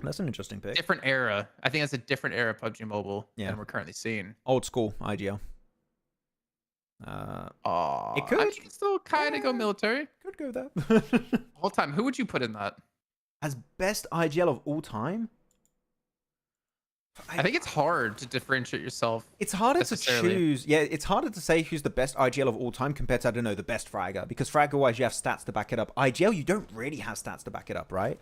that's an interesting pick. different era. I think it's a different era of PUBG Mobile than we're currently seeing. Old school IGL. It could. I can still kind of go military. Could go there. All time. Who would you put in that? As best IGL of all time? I think it's hard to differentiate yourself. It's harder to choose. Yeah, it's harder to say who's the best IGL of all time compared to, I don't know, the best fragger. Because fragger-wise, you have stats to back it up. IGL, you don't really have stats to back it up, right?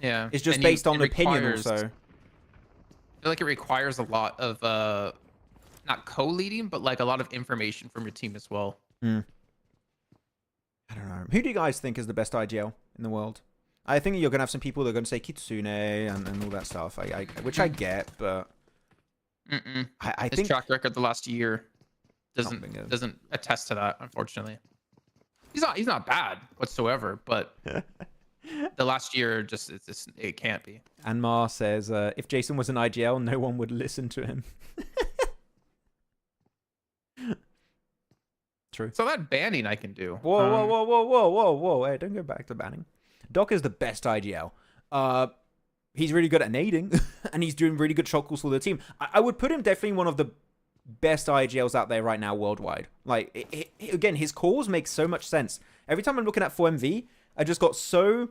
Yeah. It's just based on opinion also. I feel like it requires a lot of, not co-leading, but like a lot of information from your team as well. I don't know. Who do you guys think is the best IGL in the world? I think you're going to have some people that are going to say Kitsune and all that stuff, which I get, but I His think track record the last year doesn't attest to that, unfortunately. He's not bad whatsoever, but the last year it can't be. Anmar says if Jason was an IGL, no one would listen to him. True. So that banning I can do. Whoa. Hey, don't go back to banning. Doc is the best IGL. He's really good at nading, and he's doing really good shot calls for the team. I would put him definitely one of the best IGLs out there right now worldwide. Like, again, his calls make so much sense. Every time I'm looking at 4MV, I just got so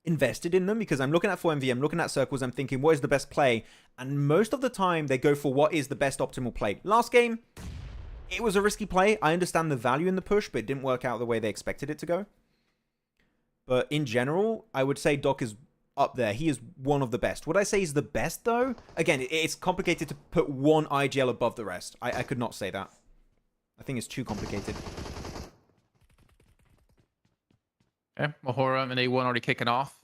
invested in them because I'm looking at 4MV, I'm looking at circles, I'm thinking, what is the best play? And most of the time, they go for what is the best optimal play. Last game, it was a risky play. I understand the value in the push, but it didn't work out the way they expected it to go. But in general, I would say Doc is up there. He is one of the best. Would I say he's the best, though? Again, it's complicated to put one IGL above the rest. I could not say that. I think it's too complicated. Okay, Mahora and A1 already kicking off.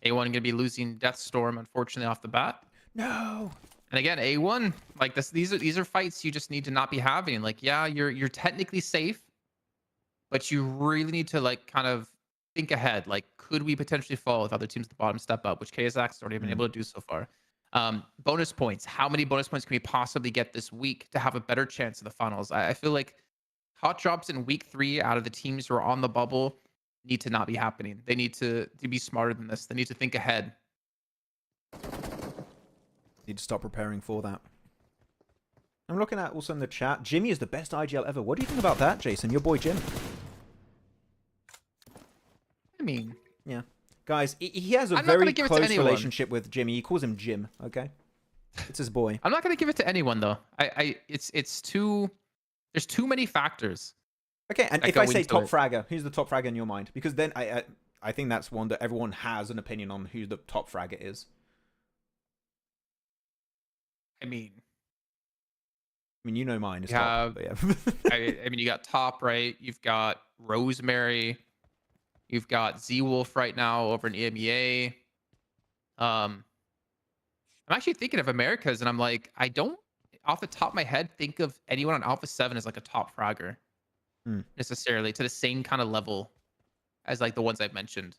A1 going to be losing Deathstorm, unfortunately, off the bat. No. And again, A1, like this, these are fights you just need to not be having. Like, yeah, you're technically safe, but you really need to like kind of think ahead. Like, could we potentially fall if other teams at the bottom step up, which KSA's already been able to do so far. Bonus points. How many bonus points can we possibly get this week to have a better chance of the finals? I feel like hot drops in week 3 out of the teams who are on the bubble need to not be happening. They need to be smarter than this. They need to think ahead. Need to stop preparing for that. I'm looking at also in the chat. Jimmy is the best IGL ever. What do you think about that, Jason? Your boy Jim. I mean, yeah. Guys, he has a I'm not very gonna give it to close anyone. relationship with Jimmy. He calls him Jim, okay? It's his boy. I'm not going to give it to anyone though. It's too, there's too many factors. Okay, and that if go I say into top it. fragger, who's the top fragger in your mind? Because then I think that's one that everyone has an opinion on who the top fragger is. I mean, you know mine is You top. But yeah. I mean, you got Top, right? You've got Rosemary. You've got Z-Wolf right now over in EMEA. I'm actually thinking of Americas, and I'm like, I don't, off the top of my head, think of anyone on Alpha 7 as like a top fragger necessarily to the same kind of level as like the ones I've mentioned.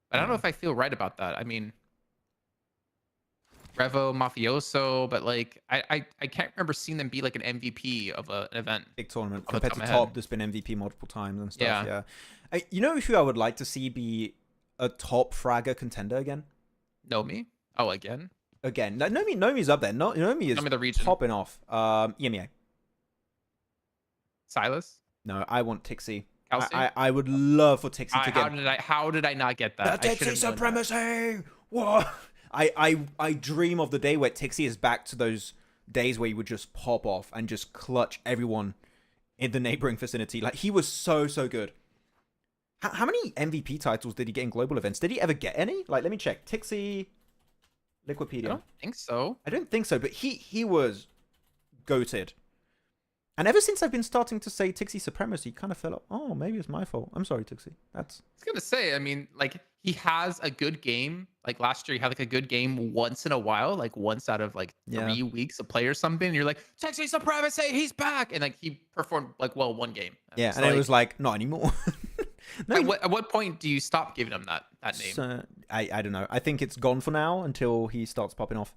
But I don't know if I feel right about that. I mean, Revo, Mafioso, but like I can't remember seeing them be like an MVP of an event. Big tournament. Off the Compared top to of my top, head. there's been MVP multiple times and stuff. Yeah. Yeah. You know who I would like to see be a top fragger contender again? Nomi? Oh, again? Again. Nomi's up there. Nomi is Nomi the region. popping off. EMEA. Silas? No, I want Tixie. Kelsey? I would love for Tixie to get... How did I not get that? The I should Tixie have known that. supremacy! What? I dream of the day where Tixie is back to those days where he would just pop off and just clutch everyone in the neighboring vicinity. Like, he was so good. How many MVP titles did he get in global events? Did he ever get any? Like, let me check. Tixie... Liquipedia. I don't think so. I don't think so, but he was goated. And ever since I've been starting to say Tixie supremacy, kind of fell up. Oh, maybe it's my fault. I'm sorry, Tixie. That's... I was gonna say, I mean, like he has a good game. Like last year, he had like a good game once in a while, like once out of like 3 weeks of play or something. And you're like, Tixie supremacy, he's back, and like he performed like well one game. Yeah, it's and it was like not anymore. No, at what point do you stop giving him that name? So, I don't know. I think it's gone for now until he starts popping off.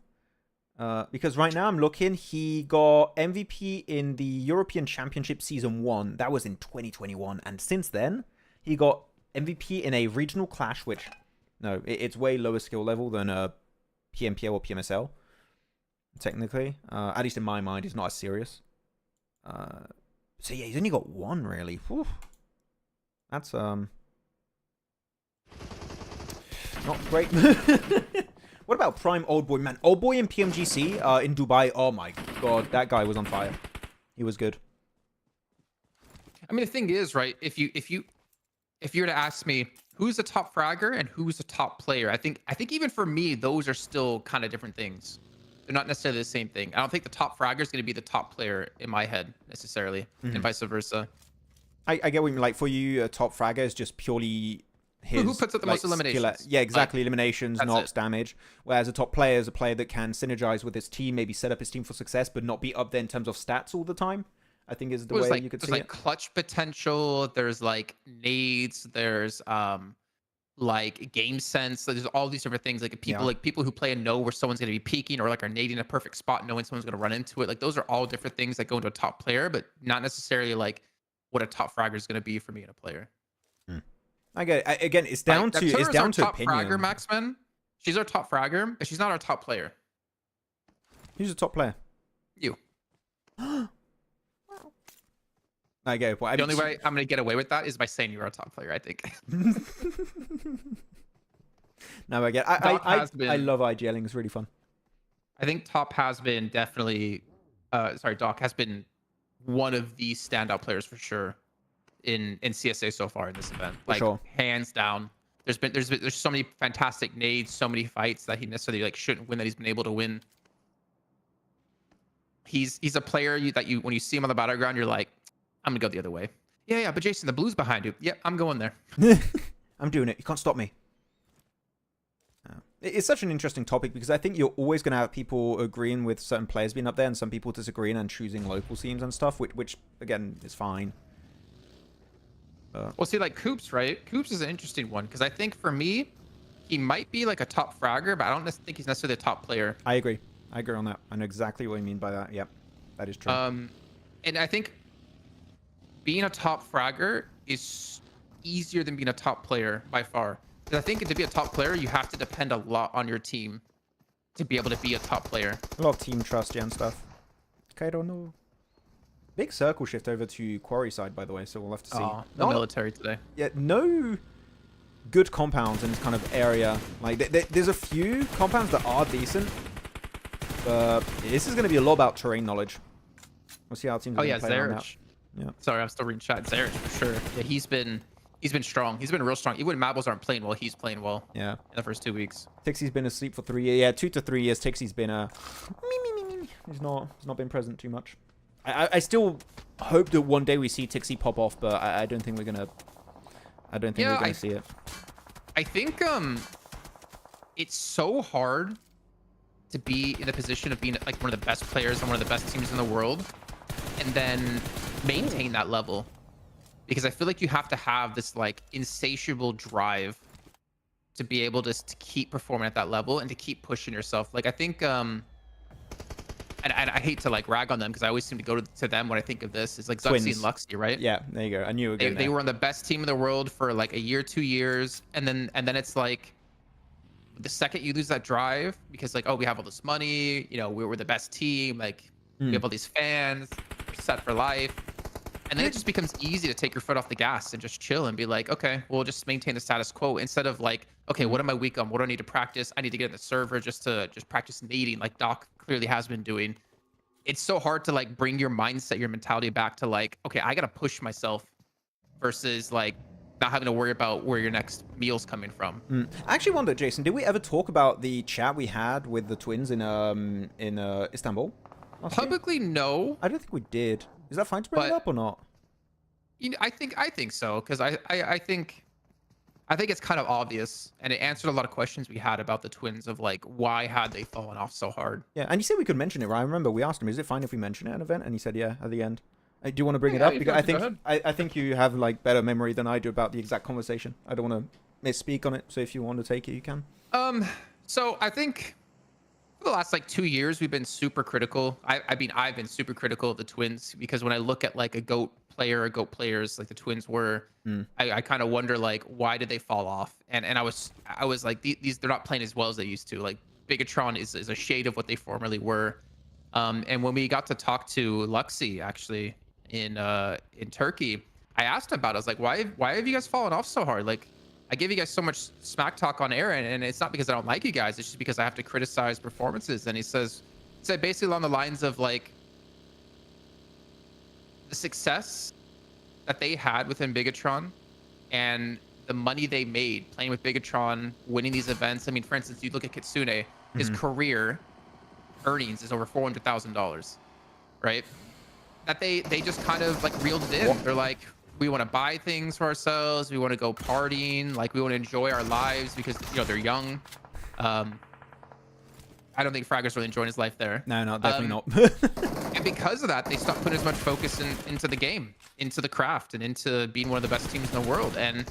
Because right now I'm looking, he got MVP in the European Championship Season 1. That was in 2021. And since then, he got MVP in a regional clash, which, no, it's way lower skill level than a PMPL or PMSL, technically. At least in my mind, it's not as serious. So yeah, he's only got one, really. Whew. That's, not great. What about Prime Old Boy? Man, Old Boy in PMGC in Dubai. Oh my god, that guy was on fire. He was good. I mean, the thing is, right? If you were to ask me who's the top fragger and who's the top player, I think even for me, those are still kind of different things. They're not necessarily the same thing. I don't think the top fragger is going to be the top player in my head necessarily, and vice versa. I get what you mean. Like for you, a top fragger is just purely his, who puts up the most eliminations. Yeah, exactly. Like, eliminations, knocks, damage. Whereas a top player is a player that can synergize with his team, maybe set up his team for success, but not be up there in terms of stats all the time. I think is the way you could see there's it. like clutch potential. There's like nades. There's like game sense. There's all these different things. Like people who play and know where someone's going to be peeking, or like are nading a perfect spot, knowing someone's going to run into it. Like those are all different things that go into a top player, but not necessarily like what a top fragger is going to be for me in a player. I get it. Again, it's down to opinion. Fragger, Maxman. She's our top fragger, but she's not our top player. Who's the top player? You. I get it. The only way I'm going to get away with that is by saying you're our top player, I think. No, I get it. I love IGLing. It's really fun. I think top has been definitely... Doc has been one of the standout players for sure in CSA so far in this event. Like hands down. There's so many fantastic nades, so many fights that he necessarily like shouldn't win that he's been able to win. He's a player that when you see him on the battleground, you're like, I'm gonna go the other way. Yeah, but Jason, the blue's behind you. Yep, I'm going there. I'm doing it. You can't stop me. It's such an interesting topic because I think you're always going to have people agreeing with certain players being up there and some people disagreeing and choosing local teams and stuff, which again, is fine. Well, see, like Coops, right? Coops is an interesting one because I think for me, he might be like a top fragger, but I don't think he's necessarily a top player. I agree. I agree on that. I know exactly what you mean by that. Yep, that is true. And I think being a top fragger is easier than being a top player by far. Because I think to be a top player, you have to depend a lot on your team to be able to be a top player. A lot of team trust, yeah, and stuff. Okay, I don't know. Big circle shift over to quarry side, by the way, so we'll have to see. No military today. Yeah, no good compounds in this kind of area. Like, there's a few compounds that are decent, but this is going to be a lot about terrain knowledge. We'll see how teams are going to play on that. Yeah. Sorry, I'm still reading chat. Zarich, for sure. Yeah, he's been strong. He's been real strong. Even when MadBulls aren't playing well, he's playing well. Yeah. In the first 2 weeks. Tixie's been asleep for 3 years. Yeah, 2 to 3 years. Tixie's been He's not been present too much. I still hope that one day we see Tixie pop off, but I don't think we're gonna. I don't think we're gonna see it. I think it's so hard to be in the position of being like one of the best players on one of the best teams in the world, and then maintain that level. Because I feel like you have to have this like insatiable drive to be able to keep performing at that level and to keep pushing yourself. Like I think, and I hate to like rag on them because I always seem to go to them when I think of this. It's like Zuxi and Luxy, right? Yeah, there you go. I knew it. They were on the best team in the world for like a year, 2 years, and then it's like the second you lose that drive because like, oh, we have all this money, you know, we're the best team, like we have all these fans, we're set for life. And then it just becomes easy to take your foot off the gas and just chill and be like, okay, we'll just maintain the status quo instead of like, okay, what am I weak on? What do I need to practice? I need to get in the server just to practice nading like Doc clearly has been doing. It's so hard to like bring your mindset, your mentality back to like, okay, I got to push myself versus like not having to worry about where your next meal's coming from. I actually wonder, Jason, did we ever talk about the chat we had with the twins in Istanbul? Publicly, no. I don't think we did. Is that fine to bring it up or not? You know, I think so because I think it's kind of obvious and it answered a lot of questions we had about the twins of like why had they fallen off so hard. Yeah, and you said we could mention it, right? I remember we asked him, is it fine if we mention it at an event? And he said, yeah, at the end. Do you want to bring it up? Because I think you have like better memory than I do about the exact conversation. I don't want to misspeak on it. So if you want to take it, you can. So I think for the last like 2 years we've been super critical. I've been super critical of the twins because when I look at like a GOAT player or GOAT players like the twins were, I kind of wonder like why did they fall off? And I was like these they're not playing as well as they used to. Like Bigatron is a shade of what they formerly were. And when we got to talk to Luxy actually in Turkey, I asked him about it. I was like, why have you guys fallen off so hard? Like I give you guys so much smack talk on air, and it's not because I don't like you guys. It's just because I have to criticize performances. And he said basically along the lines of like the success that they had within Bigatron and the money they made playing with Bigatron, winning these events. I mean, for instance, you look at Kitsune, his career earnings is over $400,000, right? That they just kind of like reeled it in. They're like, we want to buy things for ourselves. We want to go partying. Like we want to enjoy our lives because, you know, they're young. I don't think Fragger's really enjoying his life there. No, definitely not. And because of that, they stopped putting as much focus into the game, into the craft, and into being one of the best teams in the world. And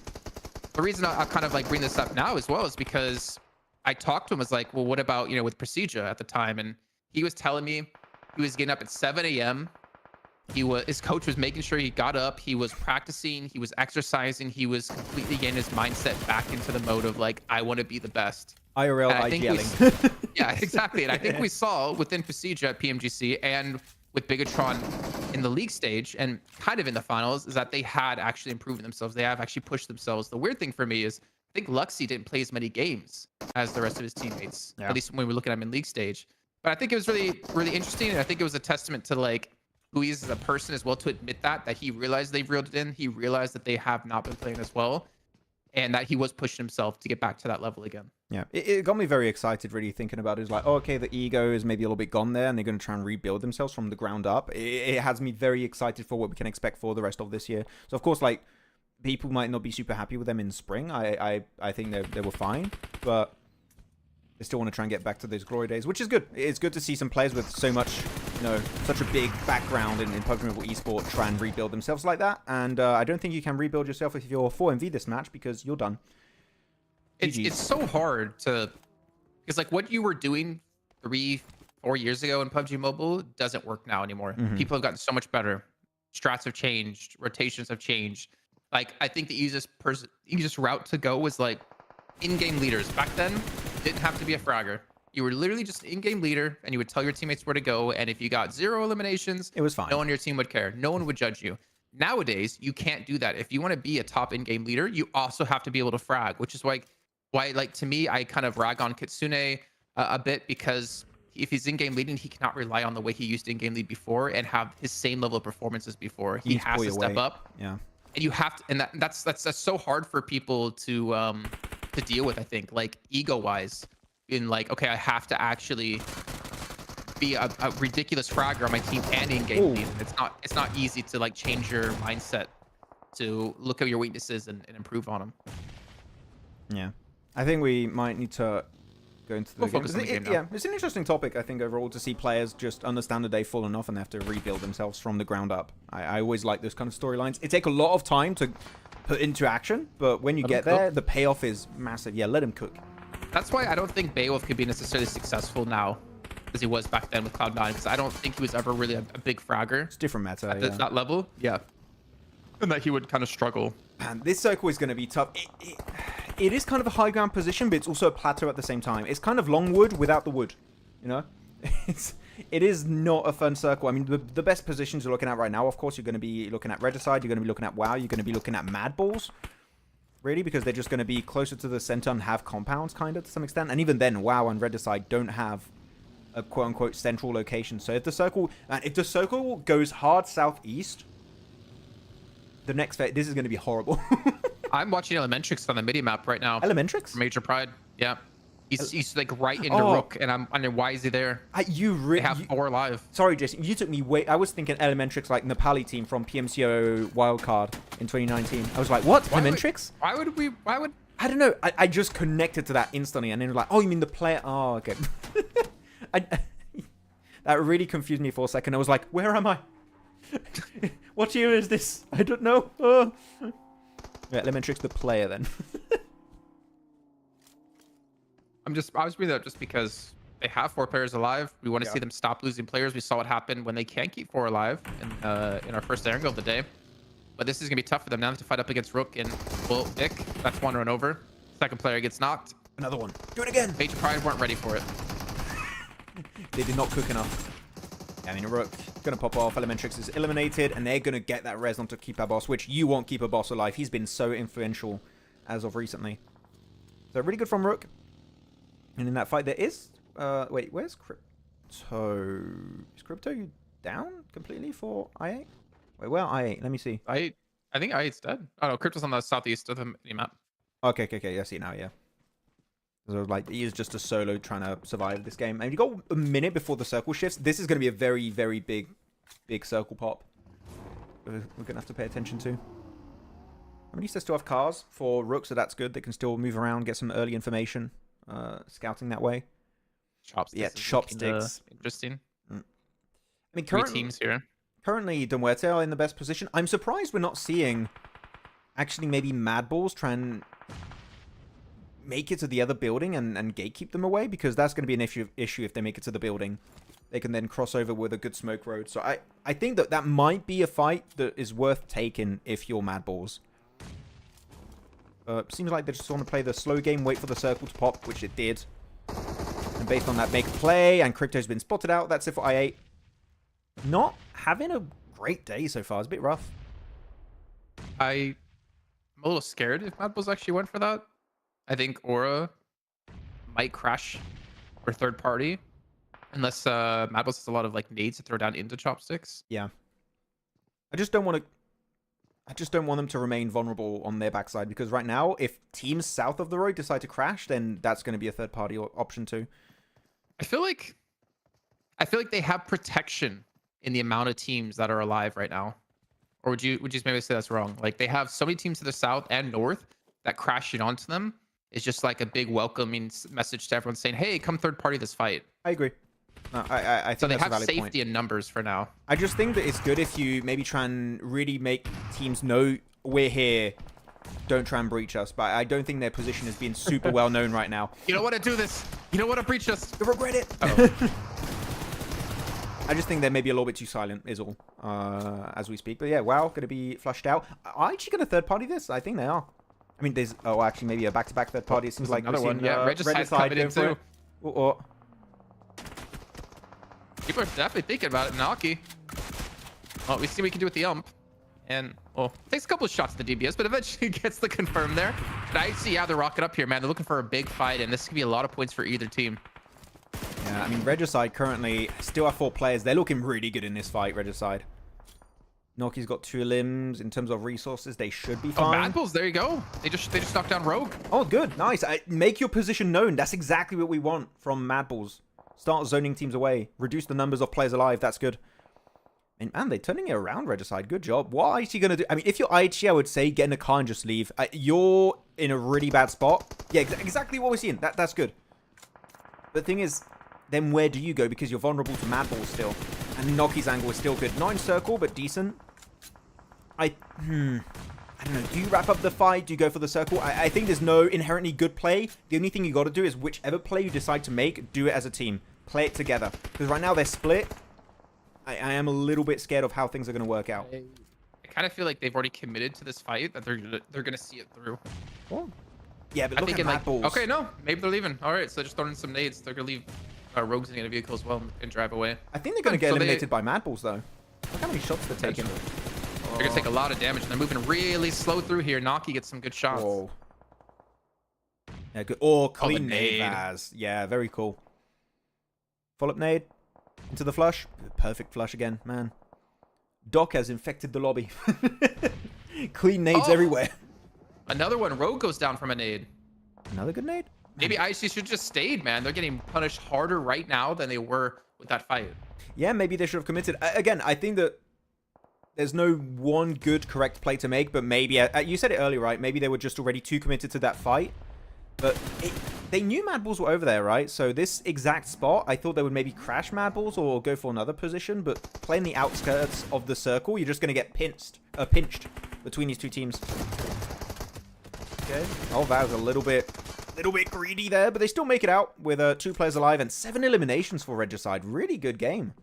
the reason I kind of like bring this up now as well is because I talked to him, was like, well, what about, you know, with Procedure at the time? And he was telling me he was getting up at 7 a.m. His coach was making sure he got up, he was practicing, he was exercising, he was completely getting his mindset back into the mode of like, I want to be the best. IRL IGLing. Yeah, exactly. And I think we saw within Procedure at PMGC and with Bigatron in the league stage and kind of in the finals is that they had actually improved themselves. They have actually pushed themselves. The weird thing for me is I think Luxy didn't play as many games as the rest of his teammates, at least when we look at him in league stage. But I think it was really, really interesting. And I think it was a testament to like who he is as a person as well, to admit that he realized they've reeled it in. He realized that they have not been playing as well. and that he was pushing himself to get back to that level again. Yeah, it got me very excited, really thinking about it. It's like, oh, okay, the ego is maybe a little bit gone there, and they're going to try and rebuild themselves from the ground up. It has me very excited for what we can expect for the rest of this year. So, of course, like, people might not be super happy with them in spring. I think they were fine, but they still want to try and get back to those glory days, which is good. It's good to see some players with so much, you know, such a big background in PUBG Mobile Esports try and rebuild themselves like that. And I don't think you can rebuild yourself if you're 4MV this match, because you're done. It's so hard to, because like what you were doing 3-4 years ago in PUBG Mobile doesn't work now anymore. People have gotten so much better. Strats have changed, rotations have changed. Like, I think the easiest route to go was like in-game leaders. Back then, didn't have to be a fragger. You were literally just an in-game leader, and you would tell your teammates where to go. And if you got 0 eliminations, it was fine. No one on your team would care. No one would judge you. Nowadays, you can't do that. If you want to be a top in-game leader, you also have to be able to frag, which is why like to me, I kind of rag on Kitsune a bit, because if he's in-game leading, he cannot rely on the way he used to in-game lead before and have his same level of performances before. He has to step up. Yeah. And you have to, and that's so hard for people to deal with, I think, like ego-wise, in like, okay, I have to actually be a ridiculous fragger on my team and in-game lead. It's not easy to like change your mindset to look at your weaknesses and improve on them. Yeah, I think we might need to go into the focus on the game now. Yeah, it's an interesting topic, I think, overall, to see players just understand that they've fallen off and they have to rebuild themselves from the ground up. I always like those kind of storylines. It takes a lot of time to put into action, but when you get there, the payoff is massive. Yeah, let him cook. That's why I don't think Beowulf could be necessarily successful now as he was back then with Cloud9, because I don't think he was ever really a big fragger. It's different meta, at that level. Yeah. And that he would kind of struggle. Man, this circle is going to be tough. It is kind of a high ground position, but it's also a plateau at the same time. It's kind of long wood without the wood, you know? It is not a fun circle. I mean, the best positions you're looking at right now, of course, you're going to be looking at Regicide, you're going to be looking at WAOW, you're going to be looking at MadBulls, really, because they're just going to be closer to the center and have compounds, kind of, to some extent. And even then, WAOW and Regicide don't have a quote-unquote central location. So if the circle goes hard southeast, the next phase, this is going to be horrible. I'm watching Elementrix on the midi map right now. Elementrix? Major Pride. Yeah. He's like right into Rook, and I'm wondering why is he there? They have 4 live. Sorry, Jason. You took me way. I was thinking Elementrix, like Nepali team from PMSL Wildcard in 2019. I was like, what? Elementrix? Why would? I don't know. I just connected to that instantly, and then like, oh, you mean the player? Oh, okay. That really confused me for a second. I was like, where am I? What year is this? I don't know. Yeah, Elementrix the player then. I was bringing that up just because they have 4 players alive. We want to see them stop losing players. We saw what happened when they can't keep 4 alive in our first Erangel of the day. But this is gonna be tough for them now to fight up against Rook and Vic. That's 1 run over. Second player gets knocked. Another one. Do it again. Major Pride weren't ready for it. They did not cook enough. I mean, Rook gonna pop off. Elementrix is eliminated, and they're gonna get that res onto Keeper Boss, which you want Keeper Boss alive. He's been so influential as of recently. So really good from Rook. And in that fight, there is... wait, where's Crypto? Is Crypto down completely for I8? Wait, where I8? Let me see. I think I8's dead. Oh, no, Crypto's on the southeast of the map. Okay. I see now, yeah. So, like, he is just a solo trying to survive this game. And you got a minute before the circle shifts. This is going to be a very, very big circle pop. We're going to have to pay attention to. I mean, he still have cars for Rook, so that's good. They can still move around, get some early information. Scouting that way. Chopsticks. Yeah, Chopsticks. Interesting. I mean, 3 teams here. Currently, Muerte are in the best position. I'm surprised we're not seeing, actually, maybe MadBulls try and make it to the other building and gatekeep them away, because that's going to be an issue if they make it to the building. They can then cross over with a good smoke road. So I think that might be a fight that is worth taking if you're MadBulls. Seems like they just want to play the slow game, wait for the circle to pop, which it did. And based on that, make a play, and Crypto's been spotted out. That's it for I8. Not having a great day so far. It's a bit rough. I'm a little scared if MadBulls actually went for that. I think Aura might crash or third party, unless MadBulls has a lot of like nades to throw down into Chopsticks. Yeah. I just don't want to... I just don't want them to remain vulnerable on their backside, because right now, if teams south of the road decide to crash, then that's going to be a third-party option too. I feel like they have protection in the amount of teams that are alive right now. Or would you maybe say that's wrong? Like, they have so many teams to the south and north that crashing onto them is just like a big welcoming message to everyone saying, hey, come third party this fight. I agree. No, I think so they that's have a valid safety point. in numbers for now. I just think that it's good if you maybe try and really make teams know we're here. Don't try and breach us. But I don't think their position has been super well known right now. You don't want to do this. You don't want to breach us. You regret it. Uh-oh. I just think they're maybe a little bit too silent is all as we speak. But yeah, WAOW going to be flushed out. Are actually going to third party this? I think they are. I mean, there's actually maybe a back-to-back third party. It seems like another one. Yeah, Regicide's coming in too. People are definitely thinking about it. Naki. Well, we see what we can do with the ump. And, well, takes a couple of shots at the DBS, but eventually gets the confirm there. But I see, yeah, they're rocking up here, man. They're looking for a big fight, and this could be a lot of points for either team. Yeah, I mean, Regicide currently still have 4 players. They're looking really good in this fight, Regicide. Noki's got 2 limbs. In terms of resources, they should be fine. MadBulls, there you go. They just knocked down Rogue. Oh, good. Nice. Make your position known. That's exactly what we want from MadBulls. Start zoning teams away. Reduce the numbers of players alive. That's good. And man, they're turning it around, Regicide. Good job. What are IHG going to do? I mean, if you're IHG, I would say get in a car and just leave. You're in a really bad spot. Yeah, exactly what we're seeing. That's good. The thing is, then where do you go? Because you're vulnerable to MadBulls still. And Noki's angle is still good. Not in circle, but decent. I don't know. Do you wrap up the fight? Do you go for the circle? I think there's no inherently good play. The only thing you got to do is whichever play you decide to make, do it as a team. Play it together. Because right now they're split. I am a little bit scared of how things are going to work out. I kind of feel like they've already committed to this fight, that they're going to see it through. Well, yeah, but look at MadBulls. Okay, no. Maybe they're leaving. All right, so just throwing in some nades. They're going to leave Rogues in a vehicle as well and drive away. I think they're going to get eliminated by MadBulls, though. Look how many shots they're taking. They're going to take a lot of damage, and they're moving really slow through here. Naki gets some good shots. Whoa. Yeah, good. Oh, clean nade. Yeah, very cool. Follow-up nade. Into the flush. Perfect flush again, man. Doc has infected the lobby. Clean nades everywhere. Another one. Rogue goes down from a nade. Another good nade? Maybe IC should just stayed, man. They're getting punished harder right now than they were with that fight. Yeah, maybe they should have committed. Again, I think that there's no one good, correct play to make, but maybe, you said it earlier, right? Maybe they were just already too committed to that fight. But they knew MadBulls were over there, right? So this exact spot, I thought they would maybe crash MadBulls or go for another position, but playing the outskirts of the circle, you're just going to get pinched between these two teams. Okay. Oh, that was a little bit greedy there, but they still make it out with 2 players alive and 7 eliminations for Regicide. Really good game.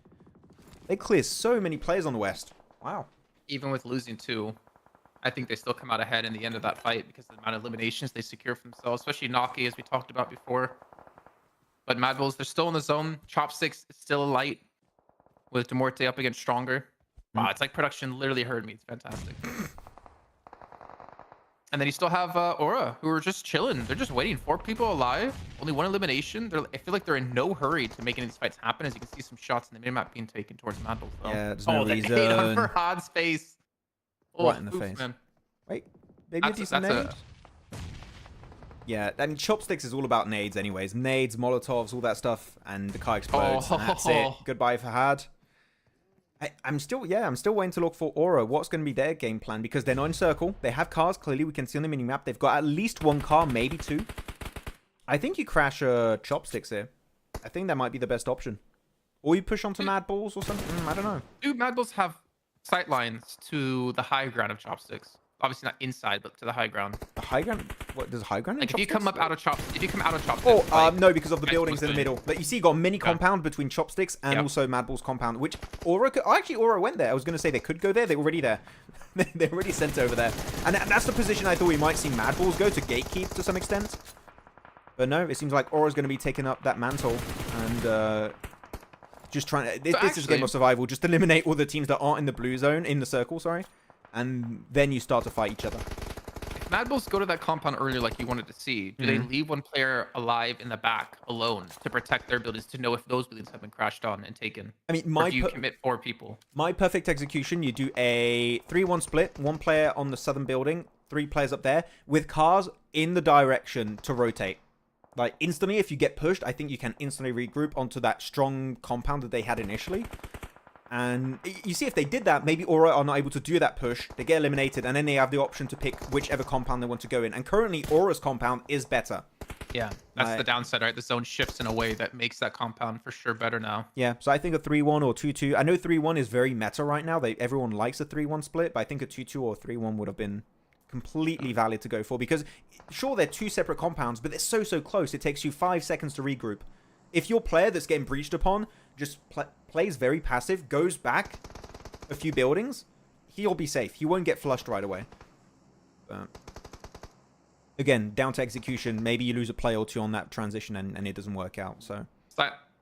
They clear so many players on the West. Wow. Even with losing 2, I think they still come out ahead in the end of that fight because of the amount of eliminations they secure for themselves, especially Naki, as we talked about before. But MadBulls, they're still in the zone. Chopsticks is still light with Muerte up against Stronger. Wow, it's like production literally heard me. It's fantastic. And then you still have Aura, who are just chilling. They're just waiting. 4 people alive, only 1 elimination. I feel like they're in no hurry to make any of these fights happen, as you can see some shots in the minimap being taken towards MadBulls. Yeah, there's no reason. The hate on Farhad's face. Right in the face. Man. Wait, maybe a decent nade? Yeah, I mean, Chopsticks is all about nades anyways. Nades, Molotovs, all that stuff, and the car explodes. And that's it. Goodbye, Farhad. I'm still waiting to look for Aura. What's going to be their game plan? Because they're not in circle. They have cars, clearly. We can see on the minimap. They've got at least 1 car, maybe 2. I think you crash Chopsticks here. I think that might be the best option. Or you push onto MadBulls or something. I don't know. Do MadBulls have sight lines to the high ground of Chopsticks? Obviously not inside, but to the high ground. The high ground? What, does high ground? Like if you come up out of Chopsticks, Oh, like, no, because of the buildings in the middle. But you see, you got a mini compound between Chopsticks and also MadBulls compound, which Aura could, actually Aura went there. I was going to say they could go there. They're already there. They're already sent over there. And that's the position I thought we might see MadBulls go to gatekeep to some extent. But no, it seems like Aura's going to be taking up that mantle and just trying to. This is a game of survival. Just eliminate all the teams that aren't in the blue zone, in the circle, sorry. And then you start to fight each other. If MadBulls go to that compound earlier like you wanted to see, do they leave one player alive in the back alone to protect their buildings to know if those buildings have been crashed on and taken? I mean, or do you commit 4 people? My perfect execution, you do a 3-1 split, 1 player on the southern building, 3 players up there, with cars in the direction to rotate. Like, instantly, if you get pushed, I think you can instantly regroup onto that strong compound that they had initially. And you see, if they did that, maybe Aura are not able to do that push. They get eliminated, and then they have the option to pick whichever compound they want to go in. And currently, Aura's compound is better. Yeah, that's the downside, right? The zone shifts in a way that makes that compound for sure better now. Yeah, so I think a 3-1 or 2-2. I know 3-1 is very meta right now. Everyone likes a 3-1 split, but I think a 2-2 or 3-1 would have been completely valid to go for, because sure, they're 2 separate compounds, but they're so close. It takes you 5 seconds to regroup. If your player that's getting breached upon just plays very passive, goes back a few buildings, he'll be safe. He won't get flushed right away. Again, down to execution. Maybe you lose a play or 2 on that transition and it doesn't work out. So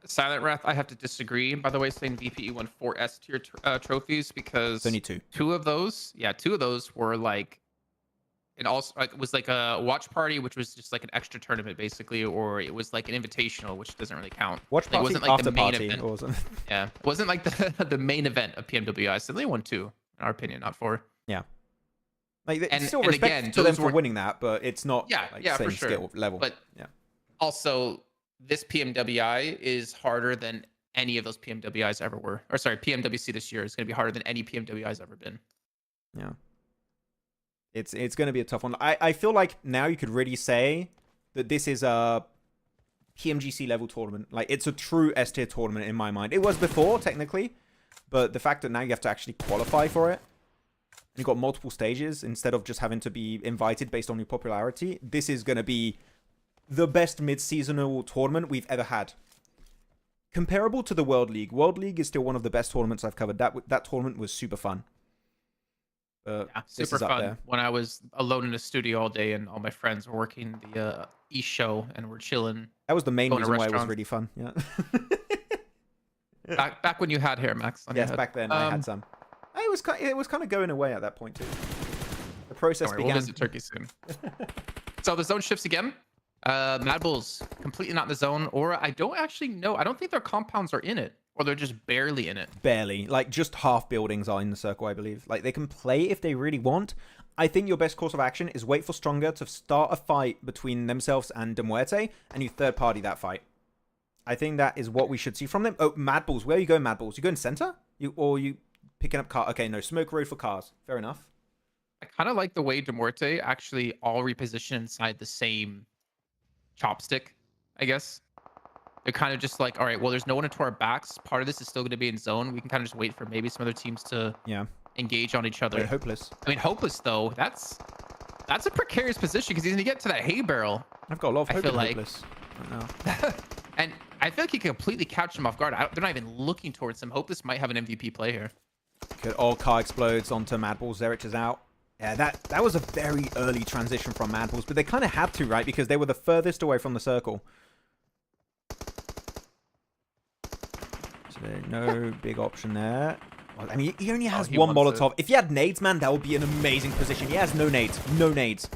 Silent Wrath, I have to disagree. By the way, saying VPE won 4 S tier trophies because it's only 2. 2 of those, yeah, 2 of those were like, it also was like a watch party, which was just like an extra tournament basically, or it was like an invitational, which doesn't really count. Watch party, it wasn't like after the main party, event. awesome. Yeah, it wasn't like the main event of PMWI. So they won 2, in our opinion, not 4. Yeah. Like, and still respect again, to them for winning that, but it's not yeah, same for sure. skill level. But yeah. Also, this PMWI is harder than any of those PMWIs ever were. Or sorry, PMWC this year is going to be harder than any PMWI's ever been. Yeah. It's going to be a tough one. I feel like now you could really say that this is a PMGC level tournament. Like, it's a true S tier tournament in my mind. It was before, technically, but the fact that now you have to actually qualify for it, you've got multiple stages instead of just having to be invited based on your popularity. This is going to be the best mid-seasonal tournament we've ever had. Comparable to the World League. World League is still one of the best tournaments I've covered. That tournament was super fun. Yeah, super fun. When I was alone in a studio all day and all my friends were working the East show and we're chilling. That was the main reason why it was really fun. Yeah. back when you had hair, Max. Yes, back then I had some. It was kind of going away at that point too. The process began. We'll visit Turkey soon. So the zone shifts again. MadBulls completely not in the zone, or I don't actually know. I don't think their compounds are in it, or they're just barely in it. Barely. Like, just half buildings are in the circle, I believe. Like, they can play if they really want. I think your best course of action is wait for Stronger to start a fight between themselves and Muerte, and you third party that fight. I think that is what we should see from them. Oh, MadBulls. Where are you going, MadBulls? You going center? Or you picking up car? Okay, no. Smoke road for cars. Fair enough. I kind of like the way Muerte actually all reposition inside the same chopstick, I guess. They're kind of just like, all right, well, there's no one into our backs. Part of this is still going to be in zone. We can kind of just wait for maybe some other teams to engage on each other. Wait, Hopeless. I mean, Hopeless, though, that's a precarious position because he's going to get to that hay barrel. I've got a lot of hope in Hopeless right now. And I feel like he can completely catch him off guard. They're not even looking towards him. Hopeless might have an MVP play here. Good. All car explodes onto MadBulls. Zerich is out. Yeah, that was a very early transition from MadBulls, but they kind of had to, right? Because they were the furthest away from the circle. So no big option there. Well, I mean, he only has one Molotov. If he had nades, man, that would be an amazing position. He has no nades. No nades.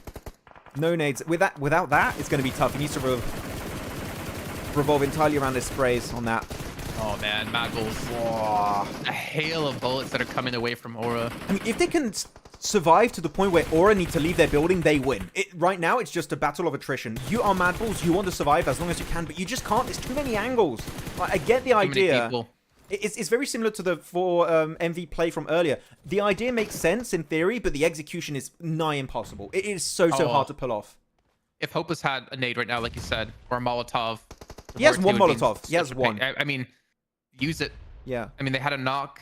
No nades. Without that, it's going to be tough. He needs to revolve entirely around his sprays on that. Oh, man, MadBulls. A hail of bullets that are coming away from Aura. I mean, if they can survive to the point where Aura need to leave their building, they win. Right now, it's just a battle of attrition. You are MadBulls. You want to survive as long as you can, but you just can't. There's too many angles. Like, I get the idea. It's very similar to the MV play from earlier. The idea makes sense in theory, but the execution is nigh impossible. It is so hard to pull off. If Hopeless had a nade right now, like you said, or a Molotov. He has one Molotov. He has one. I mean, use it. Yeah. I mean, they had a knock.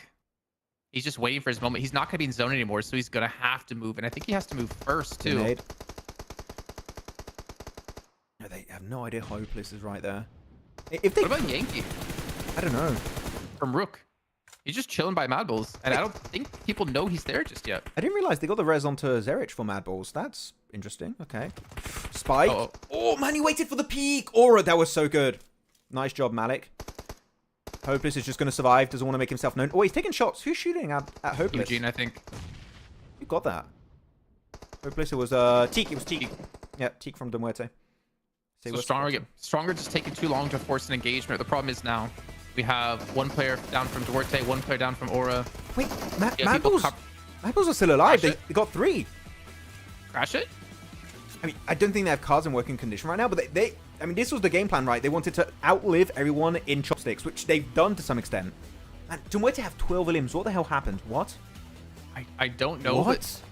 He's just waiting for his moment. He's not going to be in zone anymore, so he's going to have to move. And I think he has to move first, too. No, they have no idea Hopeless is right there. What about Yankee? I don't know. From Rook. He's just chilling by MadBulls. And I don't think people know he's there just yet. I didn't realize they got the res onto Zerich for MadBulls. That's interesting. Okay. Spike. Oh, man, he waited for the peak. Aura, that was so good. Nice job, Malik. Hopeless is just going to survive. Doesn't want to make himself known. Oh, he's taking shots. Who's shooting at Hopeless? Eugene, I think. You got that. Hopeless. It was Teak. It was Teak. Yeah, Teak from Muerte. So Stronger just taking too long to force an engagement. The problem is now we have one player down from Duarte, one player down from Aura. Wait, MadBulls are still alive. They got 3. Crash it? I mean, I don't think they have cards in working condition right now, but I mean, this was the game plan, right? They wanted to outlive everyone in chopsticks, which they've done to some extent. Man, Duarte have 12 limbs. What the hell happened? What? I don't know. What?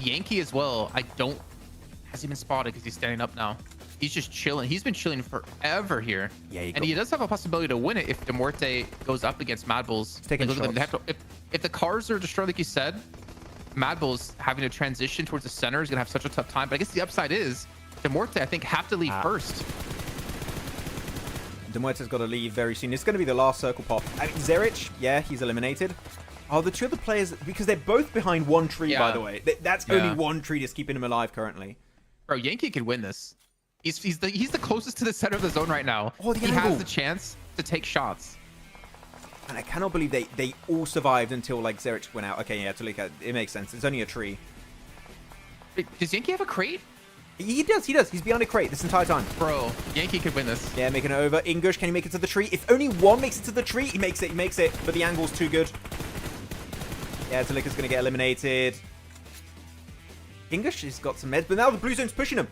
Yankee as well. Has he been spotted because he's standing up now? He's just chilling. He's been chilling forever here. Yeah, and he does have a possibility to win it if Muerte goes up against MadBulls. Taking look at shots. them. If the cars are destroyed, like you said, MadBulls having to transition towards the center is gonna have such a tough time. But I guess the upside is Muerte, I think, have to leave first. Muerte's got to leave very soon. It's going to be the last circle pop. I mean, Zerich, yeah, he's eliminated. Oh, the 2 other players, because they're both behind one tree, by the way. That's only one tree that's keeping him alive currently. Bro, Yankee could win this. He's the closest to the center of the zone right now. Oh, he has the chance to take shots. And I cannot believe they all survived until like Zerich went out. Okay, yeah, Talika, it makes sense. It's only a tree. Wait, does Yankee have a crate? He does. He's behind a crate this entire time. Bro, Yankee could win this. Yeah, making it over. Ingush, can he make it to the tree? If only one makes it to the tree, he makes it. But the angle's too good. Yeah, Talika's going to get eliminated. Ingush has got some meds, but now the blue zone's pushing him.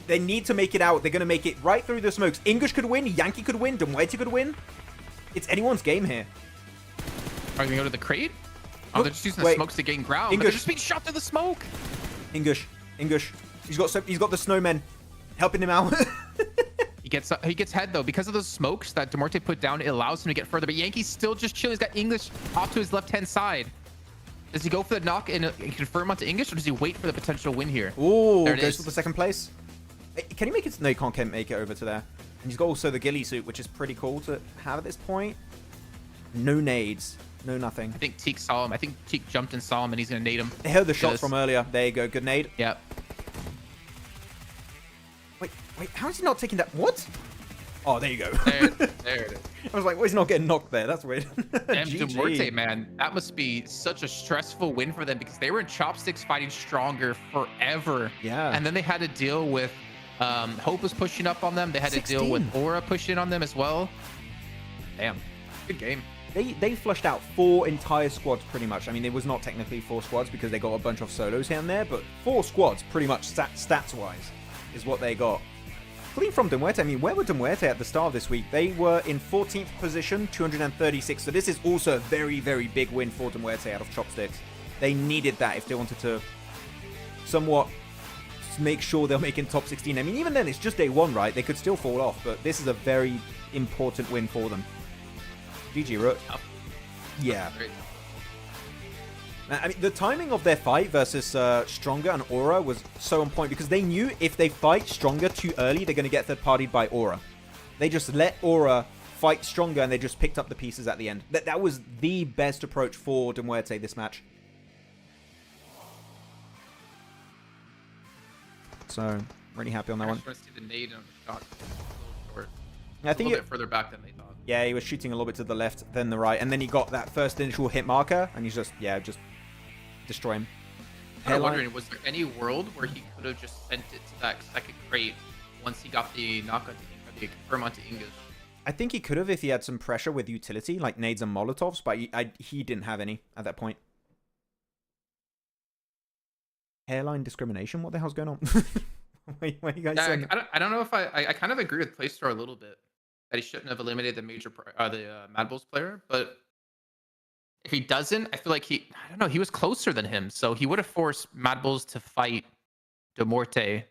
They need to make it out. They're going to make it right through the smokes. Ingush could win. Yankee could win. Muerte could win. It's anyone's game here. Are they going to go to the crate? Oh, they're just using the smokes to gain ground. But they're just being shot through the smoke. Ingush. He's got the snowmen helping him out. He gets head though because of those smokes that Muerte put down. It allows him to get further. But Yankee's still just chilling. He's got English off to his left-hand side. Does he go for the knock and confirm onto English, or does he wait for the potential win here? Oh, goes for the second place. Can he make it? No, he can't make it over to there. And he's got also the ghillie suit, which is pretty cool to have at this point. No nades. No nothing. I think Teak saw him. I think Teak jumped and saw him, and he's going to nade him. I heard the shots from earlier. There you go. Good nade. Yep. Wait, how is he not taking that? What? Oh, there you go. There it is. I was like, well, he's not getting knocked there. That's weird. And Muerte, man, that must be such a stressful win for them because they were in chopsticks fighting Stronger forever. Yeah. And then they had to deal with Hope was pushing up on them. They had 16. to deal with Aura pushing on them as well. Damn. Good game. They flushed out 4 entire squads pretty much. I mean, it was not technically 4 squads because they got a bunch of solos here and there, but 4 squads pretty much stats-wise is what they got. Clean from Muerte. I mean, where were Muerte at the start of this week? They were in 14th position, 236. So this is also a very, very big win for Muerte out of chopsticks. They needed that if they wanted to somewhat make sure they're making top 16. I mean, even then, it's just day 1, right? They could still fall off, but this is a very important win for them. GG, Root. Yeah. I mean, the timing of their fight versus Stronger and Aura was so on point because they knew if they fight Stronger too early, they're going to get third-partied by Aura. They just let Aura fight Stronger and they just picked up the pieces at the end. That was the best approach for Muerte this match. So, really happy on that one. I just want to see the nade on the shot. I think a little bit further back than they thought. Yeah, he was shooting a little bit to the left, then the right, and then he got that first initial hit marker, and he's just destroy him. I'm wondering, was there any world where he could have just sent it to that second crate once he got the knock onto the confirm onto English? I think he could have if he had some pressure with utility, like nades and molotovs, but he didn't have any at that point. Hairline discrimination? What the hell's going on? What are you guys saying? I don't know if I kind of agree with Playstore a little bit that he shouldn't have eliminated the MadBulls player, but if he doesn't, I feel like I don't know, he was closer than him, so he would have forced MadBulls to fight Muerte.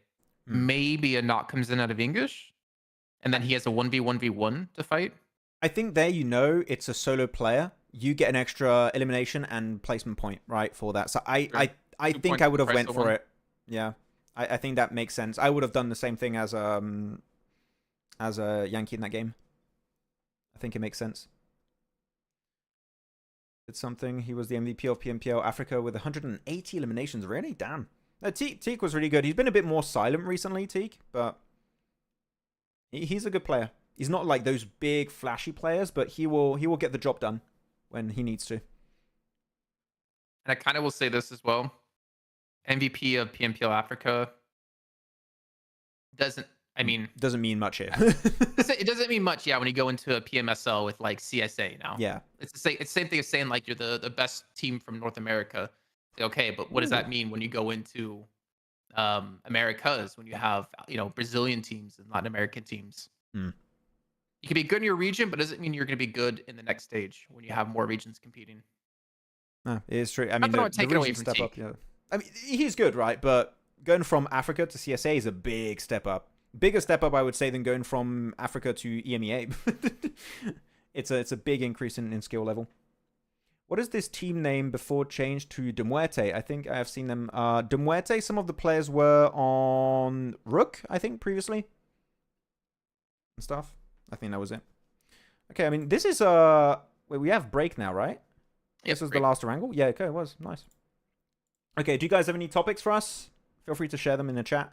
Maybe a knock comes in out of English, and then he has a 1v1v1 to fight. I think there, it's a solo player. You get an extra elimination and placement point, right, for that. So I think I would have went for it. Yeah. I think that makes sense. I would have done the same thing as a Yankee in that game. I think it makes sense. Did something. He was the MVP of PMPL Africa with 180 eliminations. Really? Damn. No, Teak was really good. He's been a bit more silent recently, Teak, but he's a good player. He's not like those big flashy players, but he will get the job done when he needs to. And I kind of will say this as well. MVP of PMPL Africa doesn't mean much here. it doesn't mean much, yeah, when you go into a PMSL with like CSA now. Yeah. It's the same thing as saying like you're the best team from North America. Okay, but what does that mean when you go into Americas, when you have, you know, Brazilian teams and Latin American teams? You can be good in your region, but doesn't mean you're going to be good in the next stage when you have more regions competing. No, it is true. I mean, take it away from step Teak. up. Yeah. I mean, he's good, right? But going from Africa to CSA is a big step up. Bigger step up, I would say, than going from Africa to EMEA. It's a big increase in skill level. What is this team name before change to De Muerte? I think I have seen them. De Muerte, some of the players were on Rook, I think, previously. And stuff. I think that was it. Okay, I mean, this is... Wait, we have break now, right? Yep, This was break. the last Erangel? Yeah, okay, it was. Nice. Okay, do you guys have any topics for us? Feel free to share them in the chat.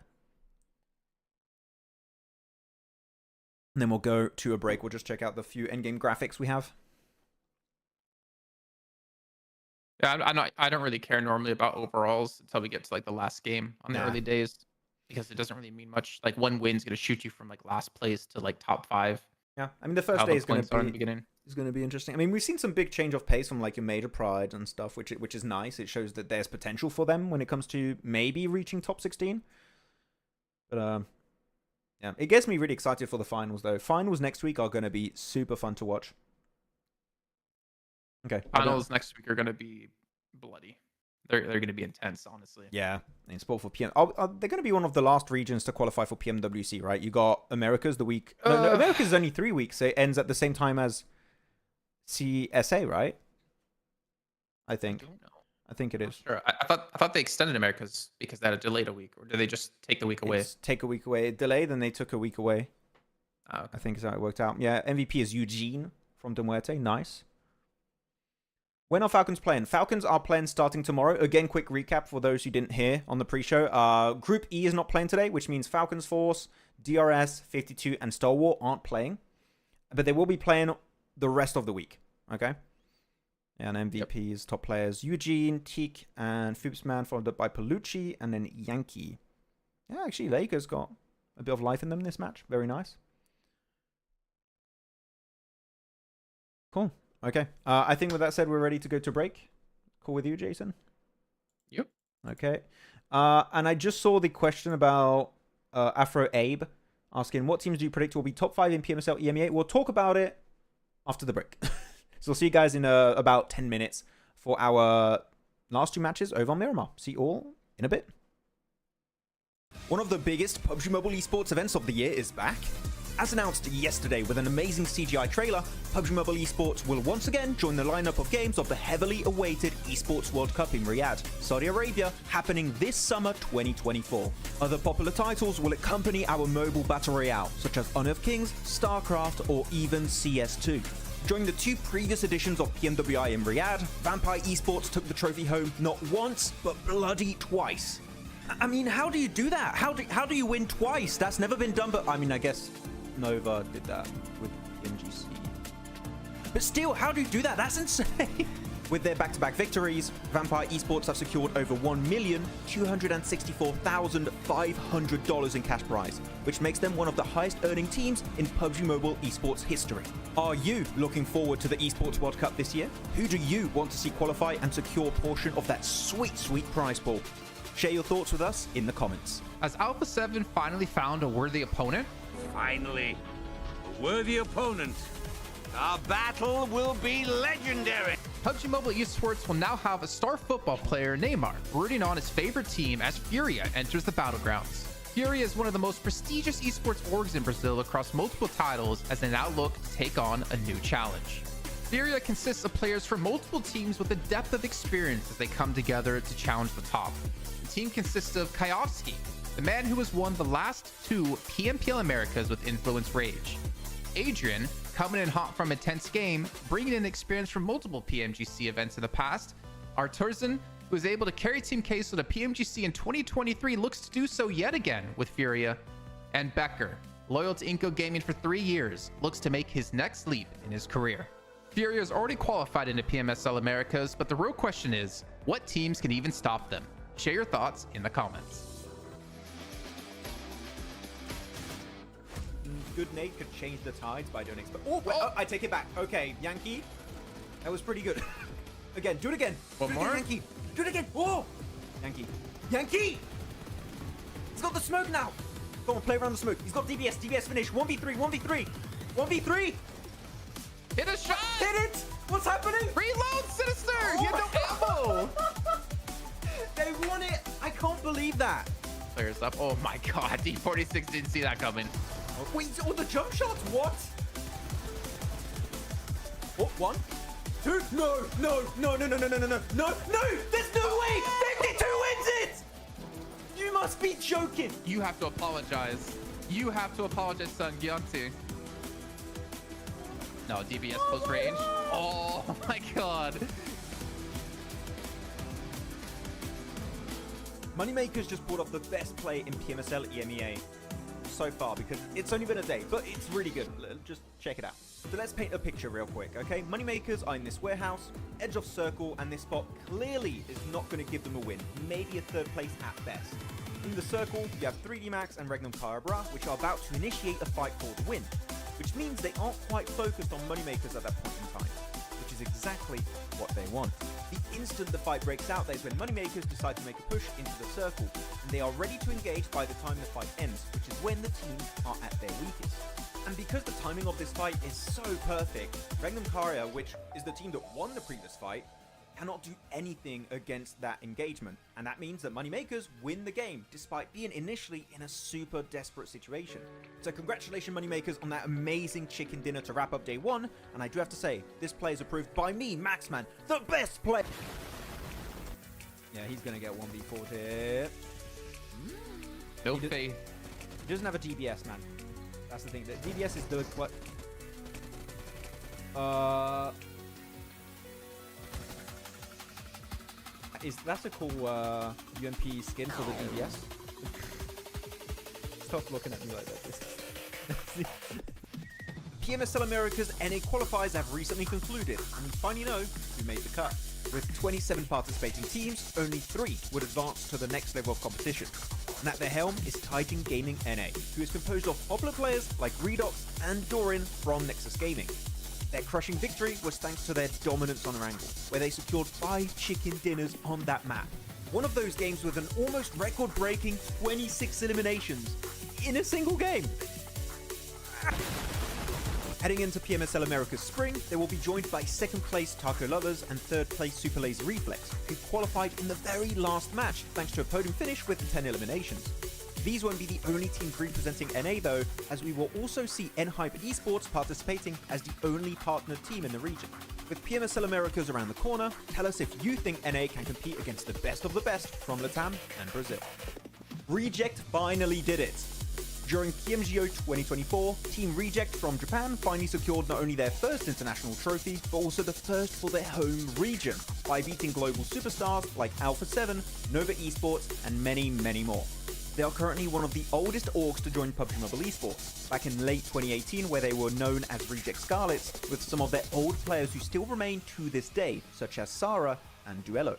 And then we'll go to a break. We'll just check out the few endgame graphics we have. Yeah, I don't really care normally about overalls until we get to like the last game on the early days, because it doesn't really mean much. Like one win's gonna shoot you from like last place to like top 5. Yeah, I mean the first How day the is going points are in to the beginning. be interesting. I mean we've seen some big change of pace from like your major pride and stuff, which is nice. It shows that there's potential for them when it comes to maybe reaching top 16. But yeah, it gets me really excited for the finals though. Finals next week are going to be super fun to watch. Okay, Finals next week are gonna be bloody. They're gonna be intense, honestly. Yeah, in sport for PM. They're going to be one of the last regions to qualify for PMWC, right? You got Americas the week. No, Americas is only 3 weeks. So it ends at the same time as CSA, right? I think. I don't know. I think it is. Sure. I thought they extended Americas because they had delayed a week, or did they just take the week away? Take a week away. Delay, then they took a week away. Oh, okay. I think is how it worked out. Yeah, MVP is Eugene from De Muerte. Nice. When are Falcons playing? Falcons are playing starting tomorrow. Again, quick recap for those who didn't hear on the pre-show. Group E is not playing today, which means Falcons Force, DRS, 52, and Stalwart aren't playing. But they will be playing the rest of the week. Okay? And MVPs, top players, Eugene, Teak, and Fubsman, followed up by Palucci, and then Yankee. Yeah, actually, Lakers got a bit of life in them this match. Very nice. Cool. Okay. I think with that said, we're ready to go to break. Cool with you, Jason? Yep. Okay. And I just saw the question about Afro Abe asking, what teams do you predict will be top 5 in PMSL EMEA? We'll talk about it after the break. So we'll see you guys in about 10 minutes for our last 2 matches over on Miramar. See you all in a bit. One of the biggest PUBG Mobile Esports events of the year is back. As announced yesterday with an amazing CGI trailer, PUBG Mobile Esports will once again join the lineup of games of the heavily awaited Esports World Cup in Riyadh, Saudi Arabia, happening this summer 2024. Other popular titles will accompany our mobile battle royale, such as Honor of Kings, StarCraft, or even CS2. During the 2 previous editions of PMWI in Riyadh, Vampire Esports took the trophy home not once, but bloody twice. I mean, how do you do that? How do you win twice? That's never been done, but I mean, I guess Nova did that with MGC. But still, how do you do that? That's insane. With their back-to-back victories, Vampire Esports have secured over $1,264,500 in cash prize, which makes them one of the highest-earning teams in PUBG Mobile Esports history. Are you looking forward to the Esports World Cup this year? Who do you want to see qualify and secure a portion of that sweet, sweet prize pool? Share your thoughts with us in the comments. Has Alpha 7 finally found a worthy opponent? Finally, a worthy opponent. Our battle will be legendary. PUBG Mobile Esports will now have a star football player, Neymar, rooting on his favorite team as Furia enters the battlegrounds. Furia is one of the most prestigious esports orgs in Brazil across multiple titles as they now look to take on a new challenge. Furia consists of players from multiple teams with a depth of experience as they come together to challenge the top. The team consists of Kayovsky, the man who has won the last 2 PMPL Americas with Influence Rage. Adrian, coming in hot from a tense game, bringing in experience from multiple PMGC events in the past. Arturzan, who was able to carry Team Queso to PMGC in 2023, looks to do so yet again with Furia. And Becker, loyal to Inco Gaming for 3 years, looks to make his next leap in his career. Furia has already qualified into PMSL Americas, but the real question is, what teams can even stop them? Share your thoughts in the comments. Good Nate could change the tides, but I don't expect. Oh, wait, I take it back. Okay, Yankee. That was pretty good. Again, do it again. One more? Yankee. Do it again. Oh, Yankee. Yankee. He's got the smoke now. Go on, play around the smoke. He's got DBS. DBS finish. 1v3. 1v3. 1v3. Hit a shot. Hit it. What's happening? Reload, Sinister. You have no ammo. They won it. I can't believe that. Players up. Oh my God. D46 didn't see that coming. Wait, oh, the jump shots. What? Oh, 1, 2. No. No. There's no way. 52 wins it. You must be joking. You have to apologize. You have to apologize, son. Gyonti. No, DBS close range. Oh my God. Moneymakers just pulled off the best play in PMSL EMEA so far because it's only been a day, but it's really good. Just check it out. So let's paint a picture real quick, okay? Moneymakers are in this warehouse, edge of circle, and this spot clearly is not going to give them a win. Maybe a third place at best. In the circle, you have 3D Max and Regnum Carabra, which are about to initiate a fight for the win, which means they aren't quite focused on Moneymakers at that point in time, which is exactly what they want. The instant the fight breaks out, that is when Moneymakers decide to make a push into the circle, and they are ready to engage by the time the fight ends, which is when the teams are at their weakest. And because the timing of this fight is so perfect, Regnum Caria, which is the team that won the previous fight, cannot do anything against that engagement. And that means that Moneymakers win the game, despite being initially in a super desperate situation. So congratulations, Moneymakers, on that amazing chicken dinner to wrap up day 1. And I do have to say, this play is approved by me, Maxman, the best player. Yeah, he's going to get 1v4 here. No faith. He doesn't have a DBS, man. That's the thing. The DBS is the what? That's a cool UMP skin for the DBS? Stop looking at me like that. PMSL Americas NA qualifiers have recently concluded, and we finally know who made the cut. With 27 participating teams, only 3 would advance to the next level of competition. And at their helm is Titan Gaming NA, who is composed of popular players like Redox and Dorin from Nexus Gaming. Their crushing victory was thanks to their dominance on Erangel, where they secured 5 chicken dinners on that map. One of those games with an almost record-breaking 26 eliminations in a single game. Heading into PMSL America's Spring, they will be joined by 2nd place Taco Lovers and 3rd place Super Lazy Reflex, who qualified in the very last match thanks to a podium finish with 10 eliminations. These won't be the only teams representing NA though, as we will also see ASagi8 Esports participating as the only partner team in the region. With PMSL Americas around the corner, tell us if you think NA can compete against the best of the best from Latam and Brazil. Reject finally did it. During PMGO 2024, Team Reject from Japan finally secured not only their first international trophy, but also the first for their home region, by beating global superstars like Alpha 7, Nova Esports, and many, many more. They are currently one of the oldest orgs to join PUBG Mobile Esports, back in late 2018 where they were known as Reject Scarlets, with some of their old players who still remain to this day, such as Sara and Duello.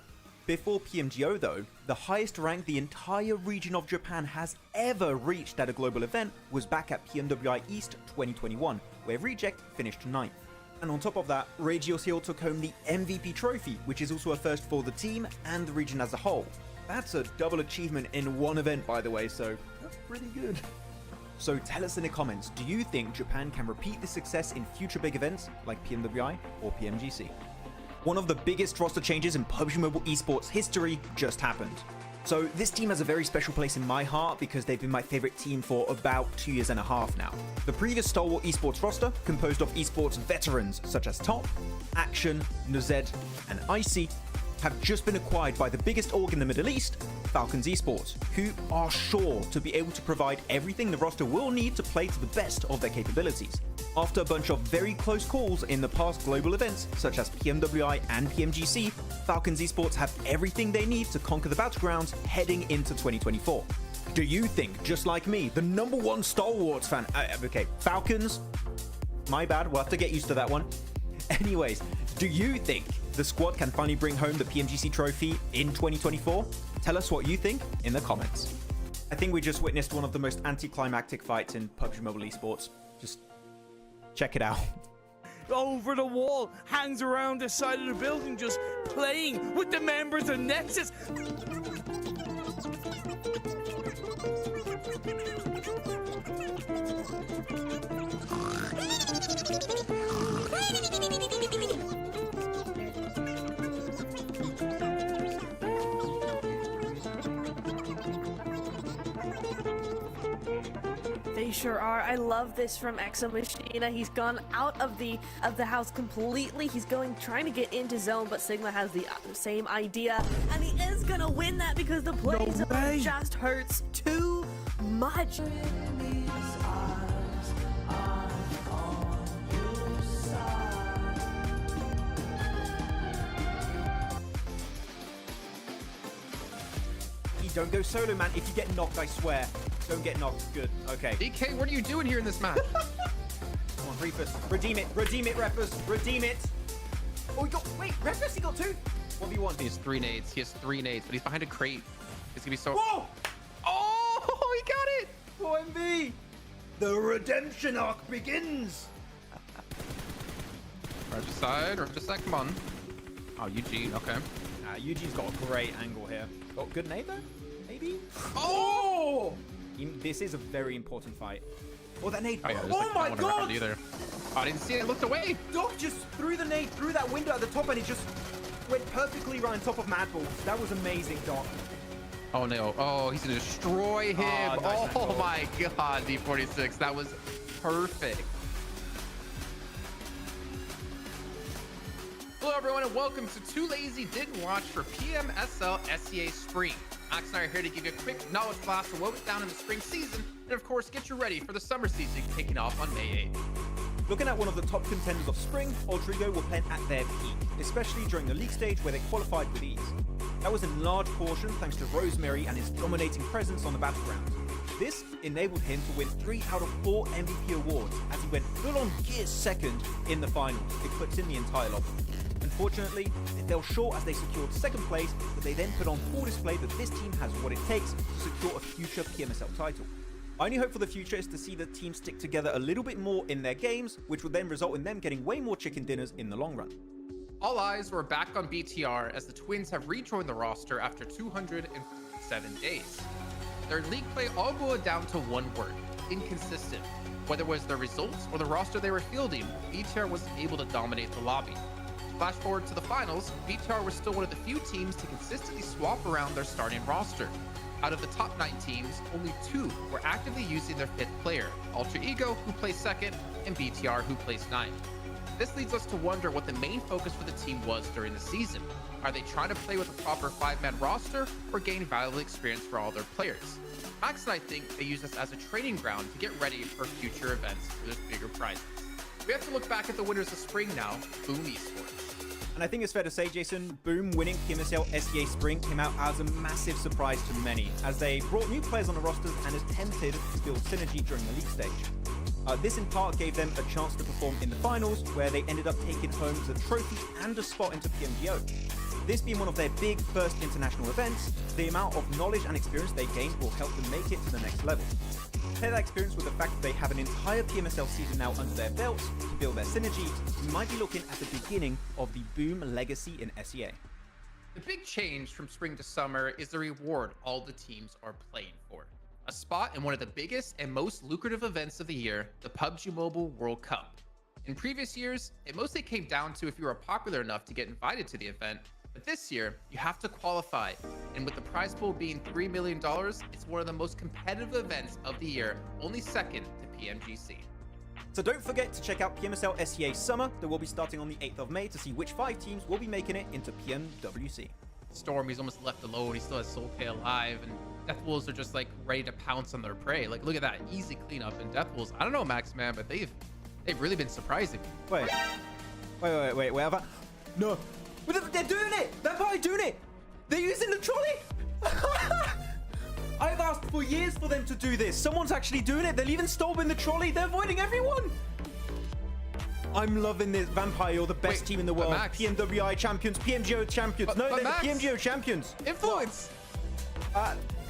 Before PMGO though, the highest rank the entire region of Japan has ever reached at a global event was back at PMWI East 2021, where Reject finished 9th. And on top of that, Regios Hill took home the MVP trophy, which is also a first for the team and the region as a whole. That's a double achievement in one event, by the way, so that's pretty good. So tell us in the comments, do you think Japan can repeat this success in future big events like PMWI or PMGC? One of the biggest roster changes in PUBG Mobile Esports history just happened. So this team has a very special place in my heart because they've been my favorite team for about 2.5 years now. The previous Stalwart Esports roster, composed of esports veterans such as Top, Action, Nuzed, and Icy, have just been acquired by the biggest org in the Middle East, Falcons Esports, who are sure to be able to provide everything the roster will need to play to the best of their capabilities. After a bunch of very close calls in the past global events, such as PMWI and PMGC, Falcons Esports have everything they need to conquer the battlegrounds heading into 2024. Do you think, just like me, the #1 Stalwarts fan, okay, Falcons, my bad, we'll have to get used to that one. Anyways, do you think the squad can finally bring home the PMGC trophy in 2024? Tell us what you think in the comments. I think we just witnessed one of the most anticlimactic fights in PUBG Mobile Esports. Just check it out. Over the wall, hangs around the side of the building, just playing with the members of Nexus. They sure are. I love this from ASagi8. He's gone out of the house completely. He's trying to get into zone, but Sigma has the same idea, and he is gonna win that because the play zone just hurts too much. Don't go solo, man. If you get knocked, I swear. Don't get knocked. Good. Okay. DK, what are you doing here in this match? Come on, Reapers. Redeem it. Redeem it, Reapers. Redeem it. Oh, wait, Reapers, he got 2? 1v1. He has 3 nades. He has 3 nades, but he's behind a crate. It's gonna be so... Whoa! Oh, he got it! 4MV. The redemption arc begins. Right side, come on. Oh, Eugene, okay. Eugene's got a great angle here. Oh, good nade though? Maybe? Oh! This is a very important fight. Oh, that nade. Oh, yeah, oh my god! Either. Oh, I didn't see it. I looked away. Doc just threw the nade through that window at the top and it just went perfectly right on top of MadBulls. That was amazing, Doc. Oh no. Oh, he's gonna destroy him. Nice oh my god, D46. That was perfect. Hello everyone and welcome to Too Lazy Didn't Watch for PMSL SEA Spring. Max and I are here to give you a quick knowledge class of what went down in the spring season and of course get you ready for the summer season kicking off on May 8th. Looking at one of the top contenders of spring, Ultrigo were playing at their peak, especially during the league stage where they qualified with ease. That was in large portion thanks to Rosemary and his dominating presence on the battlegrounds. This enabled him to win 3 out of 4 MVP awards as he went full-on gear second in the finals, eclipsing the entire lobby. Unfortunately, they fell short as they secured second place, but they then put on full display that this team has what it takes to secure a future PMSL title. My only hope for the future is to see the team stick together a little bit more in their games, which would then result in them getting way more chicken dinners in the long run. All eyes were back on BTR as the Twins have rejoined the roster after 207 days. Their league play all boiled down to one word: inconsistent. Whether it was their results or the roster they were fielding, BTR wasn't able to dominate the lobby. Flash forward to the finals, BTR was still one of the few teams to consistently swap around their starting roster. Out of the top 9 teams, only 2 were actively using their 5th player, Alter Ego, who placed 2nd, and BTR, who placed 9th. This leads us to wonder what the main focus for the team was during the season. Are they trying to play with a proper 5-man roster or gain valuable experience for all their players? Max and I think they use this as a training ground to get ready for future events with bigger prizes. We have to look back at the winners of spring now, WAOW Esports. And I think it's fair to say, Jason, Boom winning PMSL SEA Spring came out as a massive surprise to many, as they brought new players on the rosters and attempted to build synergy during the league stage. This in part gave them a chance to perform in the finals, where they ended up taking home the trophy and a spot into PMGO. This being one of their big first international events, the amount of knowledge and experience they gained will help them make it to the next level. Pair that experience with the fact that they have an entire PMSL season now under their belts to build their synergy, we might be looking at the beginning of the Boom legacy in SEA. The big change from spring to summer is the reward all the teams are playing for. A spot in one of the biggest and most lucrative events of the year, the PUBG Mobile World Cup. In previous years, it mostly came down to if you were popular enough to get invited to the event, but this year, you have to qualify, and with the prize pool being $3 million, it's one of the most competitive events of the year, only second to PMGC. So don't forget to check out PMSL SEA Summer that will be starting on the 8th of May to see which 5 teams will be making it into PMWC. Storm, he's almost left alone, he still has Soul K alive, and Deathwolves are just like ready to pounce on their prey. Like, look at that, easy cleanup, and Deathwolves, I don't know, Maxman, but they've really been surprising me. Wait, have I? No. They're doing it! They're probably doing it! They're using the trolley! I've asked for years for them to do this. Someone's actually doing it. They're leaving Stolb in the trolley. They're avoiding everyone. I'm loving this. Vampire, you're the best Wait, team in the but world. Max- PMWI champions, PMGO champions. But- No, but they're Max- the PMGO champions. Influence.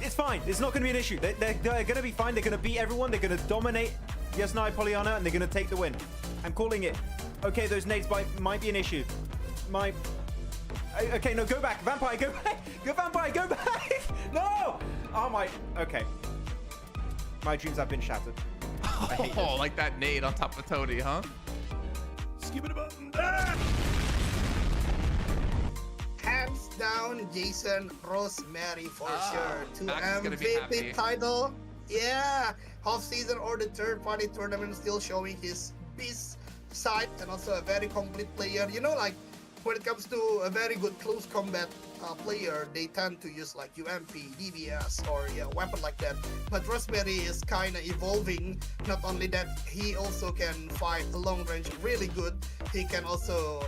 It's fine. It's not going to be an issue. They're going to be fine. They're going to beat everyone. They're going to dominate Yes, no, Pollyanna, and they're going to take the win. I'm calling it. Okay, those nades might be an issue. Okay, no, go back. Vampire, go back. Go, Vampire, go back. No. Oh, my. Okay. My dreams have been shattered. I hate Oh, this. like that nade on top of Tony, huh? Skip it a button. Hands down, Jason Rosemary for sure. To Max is gonna be happy. MVP title. Yeah, half season or the third party tournament, still showing his beast side and also a very complete player. You know, like when it comes to a very good close combat player, they tend to use like UMP, DBS, or weapon like that. But Rosemary is kind of evolving. Not only that, he also can fight long range really good. He can also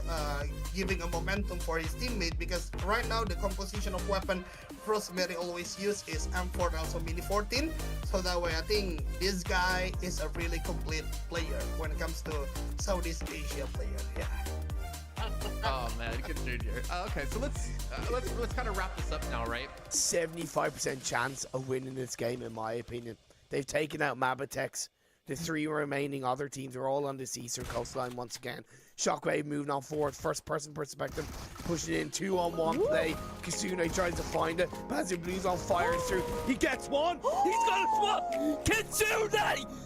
giving a momentum for his teammate, because right now the composition of weapon Rosemary always use is M4 and also Mini 14. So that way I think this guy is a really complete player when it comes to Southeast Asia player. Yeah. Oh man, good junior. Okay, so let's kind of wrap this up now, right? 75% chance of winning this game, in my opinion. They've taken out Mabatex. The three remaining other teams are all on this eastern coastline once again. Shockwave moving on forward, first person perspective, pushing in 2-on-1 play. Kisune tries to find it, but as he Blues on fire through, he gets one. He's gonna swap! Kitsune!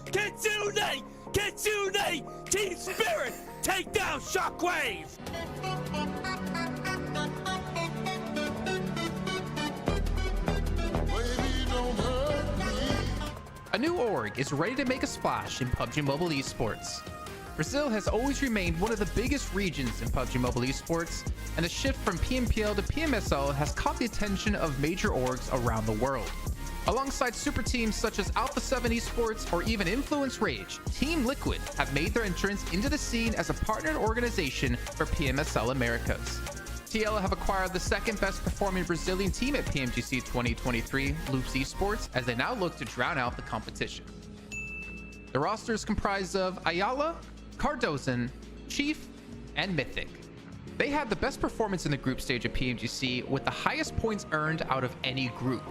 Kitsune! Kitsune! Team Spirit! Take down Shockwave! A new org is ready to make a splash in PUBG Mobile Esports. Brazil has always remained one of the biggest regions in PUBG Mobile Esports, and the shift from PMPL to PMSL has caught the attention of major orgs around the world. Alongside super teams such as ASagi8 Esports or even Influence Rage, Team Liquid have made their entrance into the scene as a partnered organization for PMSL Americas. TL have acquired the second best performing Brazilian team at PMGC 2023, Loops Esports, as they now look to drown out the competition. The roster is comprised of Ayala, Cardozan, Chief, and Mythic. They had the best performance in the group stage at PMGC with the highest points earned out of any group.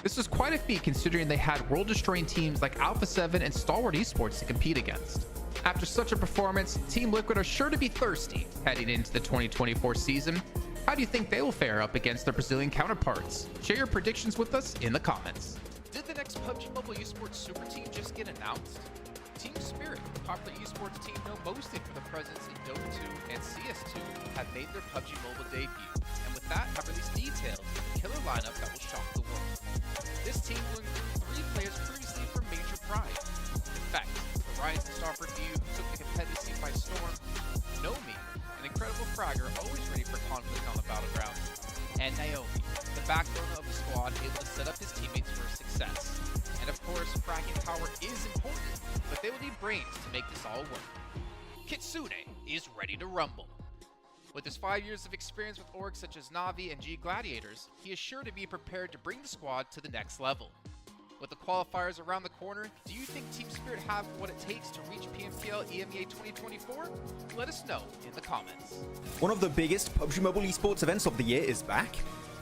This was quite a feat considering they had world-destroying teams like Alpha7 and Stalwart Esports to compete against. After such a performance, Team Liquid are sure to be thirsty heading into the 2024 season. How do you think they will fare up against their Brazilian counterparts? Share your predictions with us in the comments. Did the next PUBG Mobile Esports super team just get announced? Team Spirit, the popular esports team known mostly for their presence in Dota 2 and CS2, have made their PUBG Mobile debut, and with that have released details of the killer lineup that will shock the world. This team will include 3 players previously from Major Pride. In fact, the Rise and Starford View who took the competitive scene by storm, Nomi, an incredible fragger always ready for conflict on the battlegrounds, and Naomi, the backbone of the squad able to set up his teammates for success. And of course, fragging power is important, but they will need brains to make this all work. Kitsune is ready to rumble. With his 5 years of experience with orgs such as Navi and G Gladiators, he is sure to be prepared to bring the squad to the next level. With the qualifiers around the corner, do you think Team Spirit have what it takes to reach PMPL EMEA 2024? Let us know in the comments. One of the biggest PUBG Mobile Esports events of the year is back.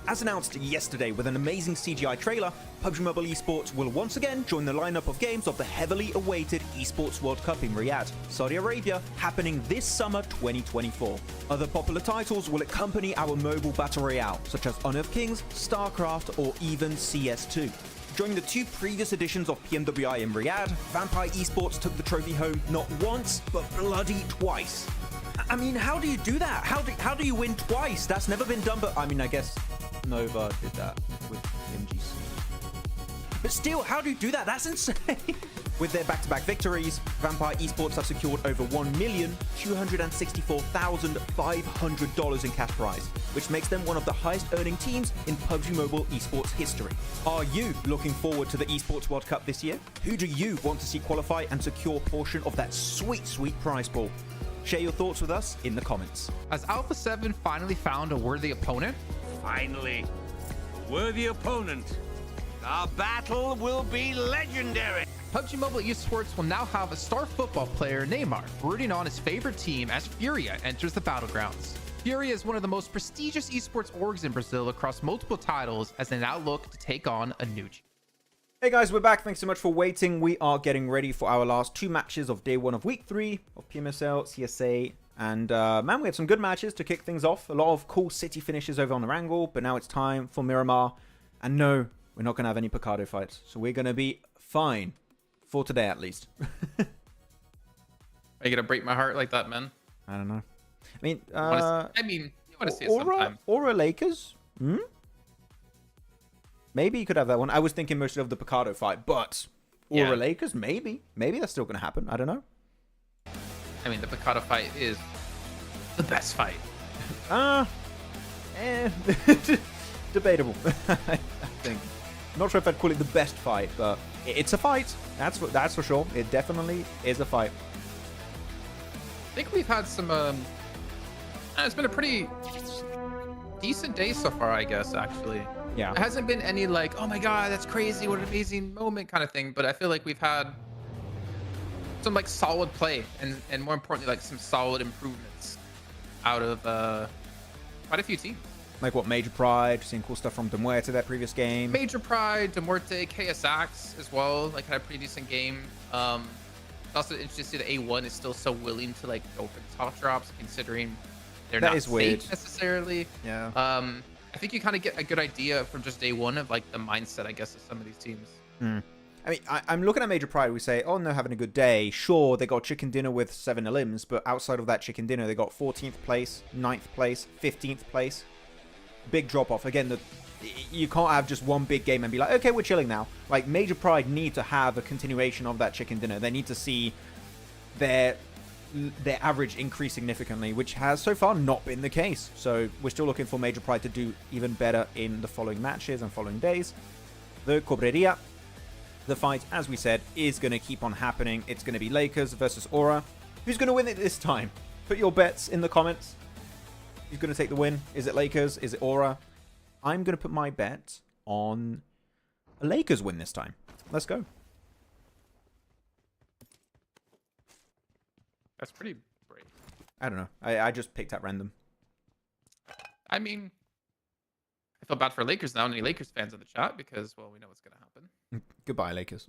As announced yesterday with an amazing CGI trailer, PUBG Mobile Esports will once again join the lineup of games of the heavily awaited Esports World Cup in Riyadh, Saudi Arabia, happening this summer 2024. Other popular titles will accompany our mobile battle royale, such as Honor of Kings, StarCraft, or even CS2. During the 2 previous editions of PMWI in Riyadh, Vampire Esports took the trophy home not once, but bloody twice. I mean, how do you do that? How do you win twice? That's never been done, but I mean, I guess Nova did that with MGC. But still, how do you do that? That's insane. With their back-to-back victories, Vampire Esports have secured over $1,264,500 in cash prize, which makes them one of the highest earning teams in PUBG Mobile Esports history. Are you looking forward to the Esports World Cup this year? Who do you want to see qualify and secure a portion of that sweet, sweet prize pool? Share your thoughts with us in the comments. Has Alpha7 finally found a worthy opponent? Finally, a worthy opponent. Our battle will be legendary. PUBG Mobile Esports will now have a star football player, Neymar, rooting on his favorite team as Furia enters the battlegrounds. Furia is one of the most prestigious esports orgs in Brazil across multiple titles as they now look to take on a new team. Hey guys, we're back. Thanks so much for waiting. We are getting ready for our last 2 matches of day 1 of week 3 of PMSL CSA. And man, we had some good matches to kick things off. A lot of cool city finishes over on Erangel, but now it's time for Miramar. And no, we're not going to have any Picado fights. So we're going to be fine. For today, at least. Are you going to break my heart like that, man? I don't know. I mean, you want to see it sometime. Aura Lakers? Hmm? Maybe you could have that one. I was thinking mostly of the Picado fight, but Aura Lakers, maybe. Maybe that's still going to happen. I don't know. I mean, the Picado fight is the best fight. Debatable, I think. Not sure if I'd call it the best fight, but it's a fight. That's for sure. It definitely is a fight. I think we've had some... it's been a pretty decent day so far, I guess, actually. Yeah. It hasn't been any like, oh my god, that's crazy, what an amazing moment kind of thing. But I feel like we've had some like solid play and more importantly, like some solid improvements out of quite a few teams. Like what, Major Pride, seeing cool stuff from Muerte that previous game. Major Pride, Muerte, ASagi8 as well, like had a pretty decent game. It's also interesting to see that A1 is still so willing to like go for the top drops, considering they're not safe weird. Necessarily. Yeah. I think you kind of get a good idea from just day 1 of like the mindset, I guess, of some of these teams. I mean, I'm looking at Major Pride. We say, oh, no, having a good day. Sure, they got chicken dinner with 7 elims, but outside of that chicken dinner, they got 14th place, 9th place, 15th place. Big drop off. Again, you can't have just one big game and be like, okay, we're chilling now. Like, Major Pride need to have a continuation of that chicken dinner. They need to see their average increase significantly, which has so far not been the case. So we're still looking for Major Pride to do even better in the following matches and following days. The Cobreria, the fight, as we said, is going to keep on happening. It's going to be Lakers versus Aura. Who's going to win it this time? Put your bets in the comments. Who's going to take the win? Is it Lakers? Is it Aura? I'm going to put my bet on a Lakers win this time. Let's go. That's pretty brave. I don't know. I just picked at random. I mean, I feel bad for Lakers now. Any Lakers fans in the chat because, well, we know what's going to happen. Goodbye, Lakers.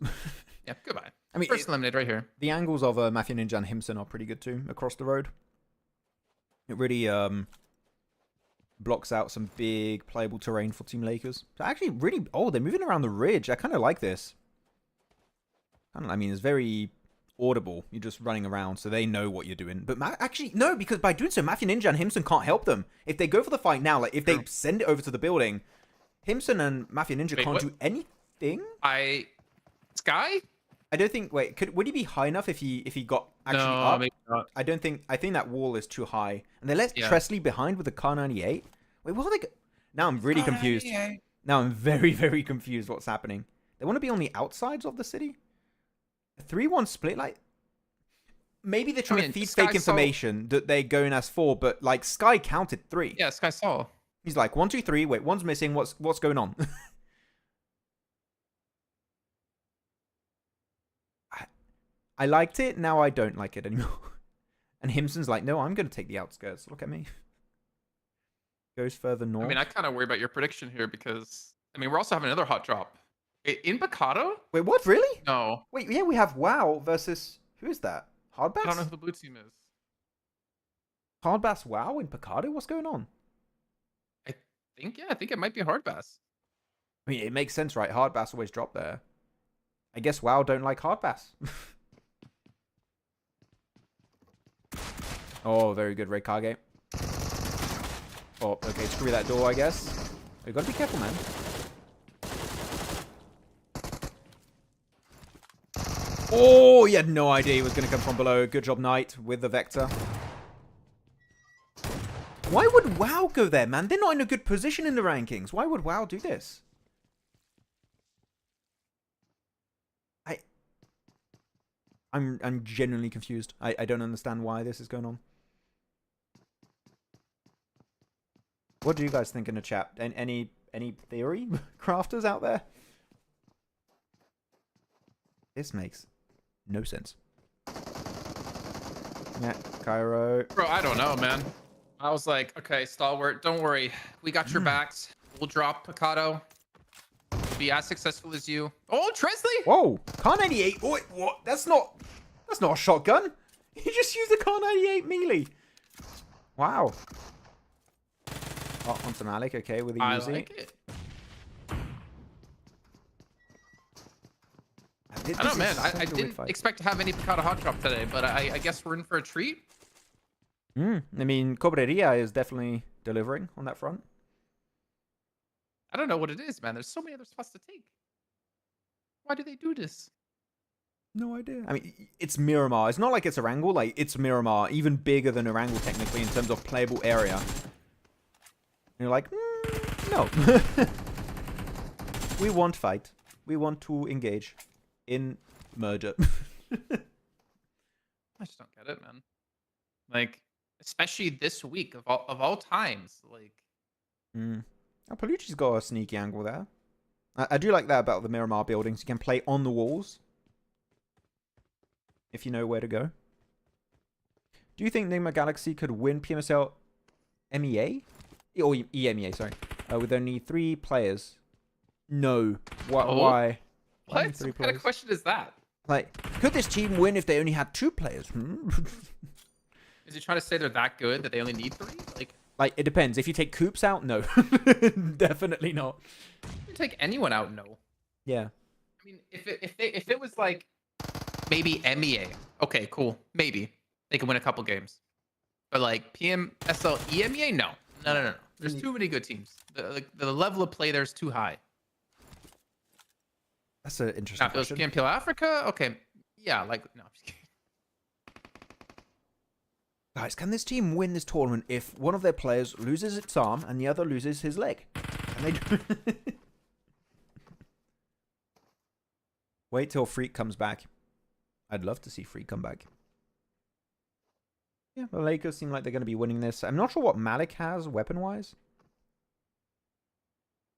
Yeah, goodbye. I mean, first eliminated right here. The angles of Mafia Ninja and Himson are pretty good too across the road. It really blocks out some big playable terrain for Team Lakers. So actually, really, they're moving around the ridge. I kind of like this. I mean, it's very audible. You're just running around, so they know what you're doing. But actually, no, because by doing so, Mafia Ninja and Himson can't help them. If they go for the fight now, like if they send it over to the building, Himson and Mafia Ninja can't do anything. Sky? I don't think. Wait, would he be high enough if he got actually up? Maybe not. I don't think. I think that wall is too high, and they left Tresley behind with the Kar98. Wait, what are they? Now I'm really confused. Now I'm very, very confused. What's happening? They want to be on the outsides of the city. A 3-1 split, like maybe they're trying to feed fake information that they're going as 4, but like Sky counted 3. Yeah, Sky saw. He's like 1, 2, 3. Wait, one's missing. What's going on? I liked it. Now I don't like it anymore. And Himson's like, no, I'm going to take the outskirts. Look at me. Goes further north. I mean, I kind of worry about your prediction here because, I mean, we're also having another hot drop. In Picado? Wait, what? Really? No. Wait, yeah, we have WAOW versus... Who is that? Hardbass? I don't know who the blue team is. Hardbass WAOW in Picado? What's going on? I think it might be Hardbass. I mean, it makes sense, right? Hardbass always drop there. I guess WAOW don't like Hardbass. Oh, very good, Reikage. Oh, okay, screw that door, I guess. You gotta be careful, man. Oh, he had no idea he was gonna come from below. Good job, Knight, with the Vector. Why would WAOW go there, man? They're not in a good position in the rankings. Why would WAOW do this? I'm genuinely confused. I don't understand why this is going on. What do you guys think in the chat? Any theory crafters out there? This makes no sense. Yeah, Cairo. Bro, I don't know, man. I was like, okay, Stalwart, don't worry. We got your backs. We'll drop Picado. Be as successful as you. Oh, Tresley! Whoa, Car 98. Oh, wait, what? That's not a shotgun. He just used the Car 98 melee. Wow. Oh, onto Malik. Okay, with the I Uzi. like it. This I don't know, man. is I such a weird didn't fight. expect to have any Picado hot drop today, but I guess we're in for a treat. I mean, Cobreria is definitely delivering on that front. I don't know what it is, man. There's so many other spots to take. Why do they do this? No idea. I mean, it's Miramar. It's not like it's Erangel. Like, it's Miramar. Even bigger than Erangel, technically, in terms of playable area. And you're like, no. We want fight. We want to engage in murder. I just don't get it, man. Like, especially this week of all times. Like, Oh, Palucci's got a sneaky angle there. I do like that about the Miramar buildings. You can play on the walls. If you know where to go. Do you think Nigma Galaxy could win PMSL MEA? Or EMEA, sorry. With only 3 players? No. Why? Oh. Why? Only what 3 kind of question is that? Like, could this team win if they only had 2 players? Is he trying to say they're that good that they only need 3? Like, it depends. If you take Coops out, no. Definitely not. You take anyone out, no. Yeah. I mean, if it was like maybe MEA, okay, cool, maybe they can win a couple games. But like PMSL EMEA, no. There's too many good teams. The level of play there's too high. That's an interesting Now, if it was question. PMPL Africa, okay, yeah, like no. I'm just kidding. Guys, can this team win this tournament if one of their players loses its arm and the other loses his leg? Can they do Wait till Freak comes back. I'd love to see Freak come back. Yeah, the Lakers seem like they're going to be winning this. I'm not sure what Malik has weapon-wise.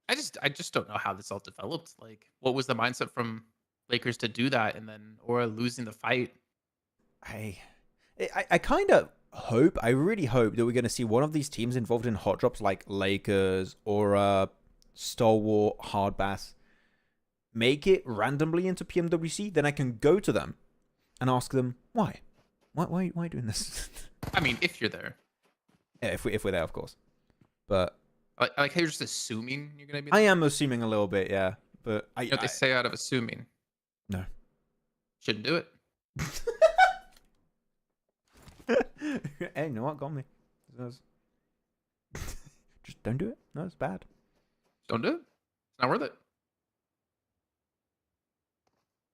I just don't know how this all developed. Like, what was the mindset from Lakers to do that, and then or losing the fight? I kind of hope, I really hope that we're going to see one of these teams involved in hot drops like Lakers or Stalwart, Hardbass. Make it randomly into PMWC, then I can go to them and ask them why. Why are you doing this? I mean, if you're there. Yeah, if we're there, of course. But I like how you're just assuming you're gonna be. I am assuming a little bit, yeah. But You know what they say out of assuming? No. Shouldn't do it. Hey, you know what? Got me. Just don't do it. No, it's bad. Don't do it. It's not worth it.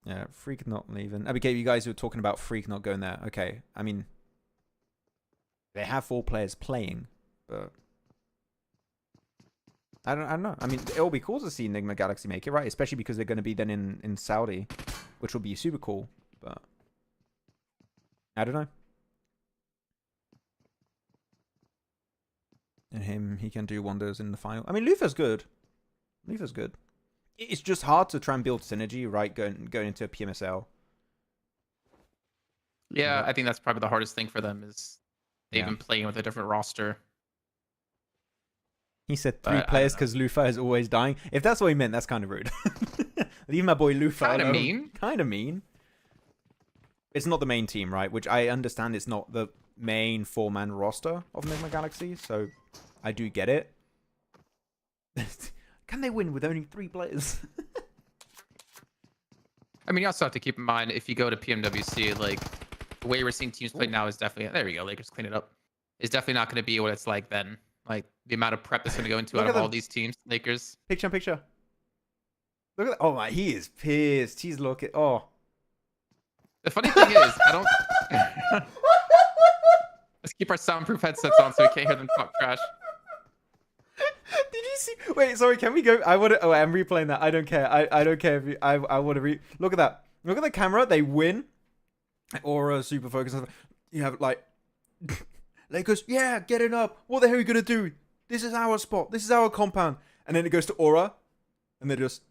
Yeah, Freak not leaving. Okay, you guys were talking about Freak not going there. Okay, I mean, they have 4 players playing, but I don't know. I mean, it'll be cool to see Enigma Galaxy make it, right? Especially because they're going to be then in Saudi, which will be super cool. But I don't know. And he can do wonders in the final. I mean, Lufa's good. Lufa's good. It's just hard to try and build synergy, right? Going into a PMSL. Yeah, I think that's probably the hardest thing for them is they've Yeah. been playing with a different roster. He said But 3 I don't players know. because Lufa is always dying. If that's what he meant, that's kind of rude. Leave my boy Lufa Kind of alone. mean. Kind of mean. It's not the main team, right? Which I understand it's not the main 4-man roster of Enigma Galaxy, so I do get it. Can they win with only 3 players? I mean, you also have to keep in mind if you go to PMWC, like the way we're seeing teams play now is definitely there. We go, Lakers clean it up. It's definitely not going to be what it's like then. Like the amount of prep that's going to go into Look out at of all them. these teams, Lakers. Picture. Look at that. Oh my, he is pissed. He's looking. Oh. The funny thing is, I don't. Let's keep our soundproof headsets on so we can't hear them talk trash. Did you see? Wait, sorry. Can we go? I want to. Oh, I'm replaying that. I don't care. I don't care if you. I want to look at that. Look at the camera. They win. Aura super focus. You have like Lakers. Yeah, getting up. What the hell are you gonna do? This is our spot. This is our compound. And then it goes to Aura, and they're just.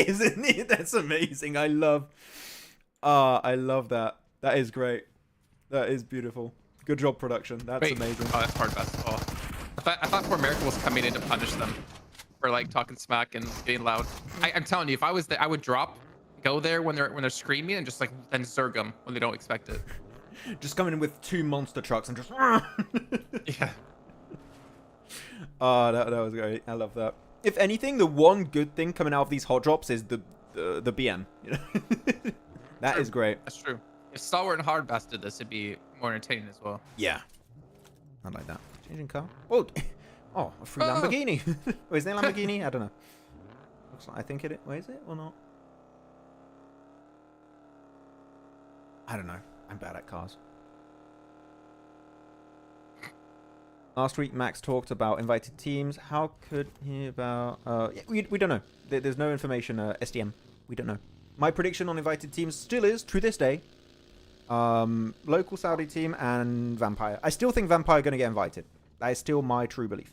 Isn't it? That's amazing. I love that. That is great. That is beautiful. Good job, production. That's amazing. Oh, that's Hardbass. Oh. I thought poor America was coming in to punish them for like talking smack and being loud. I'm telling you, if I was there, I would go there when they're screaming and just like then zerg them when they don't expect it. Just coming in with 2 monster trucks and just. Yeah. Oh, that was great. I love that. If anything, the one good thing coming out of these hot drops is the BM. You know? That is great. That's true. If Stalwart and Hardbass did this, it'd be more entertaining as well. Yeah. I like that. Changing car. Oh, a free Lamborghini. Wait, is there a Lamborghini? I don't know. Looks like I think it is. Wait, is it or not? I don't know. I'm bad at cars. Last week, Max talked about invited teams. How could he about... we don't know. There's no information. SDM. We don't know. My prediction on invited teams still is, to this day, local Saudi team and Vampire. I still think Vampire are going to get invited. That is still my true belief.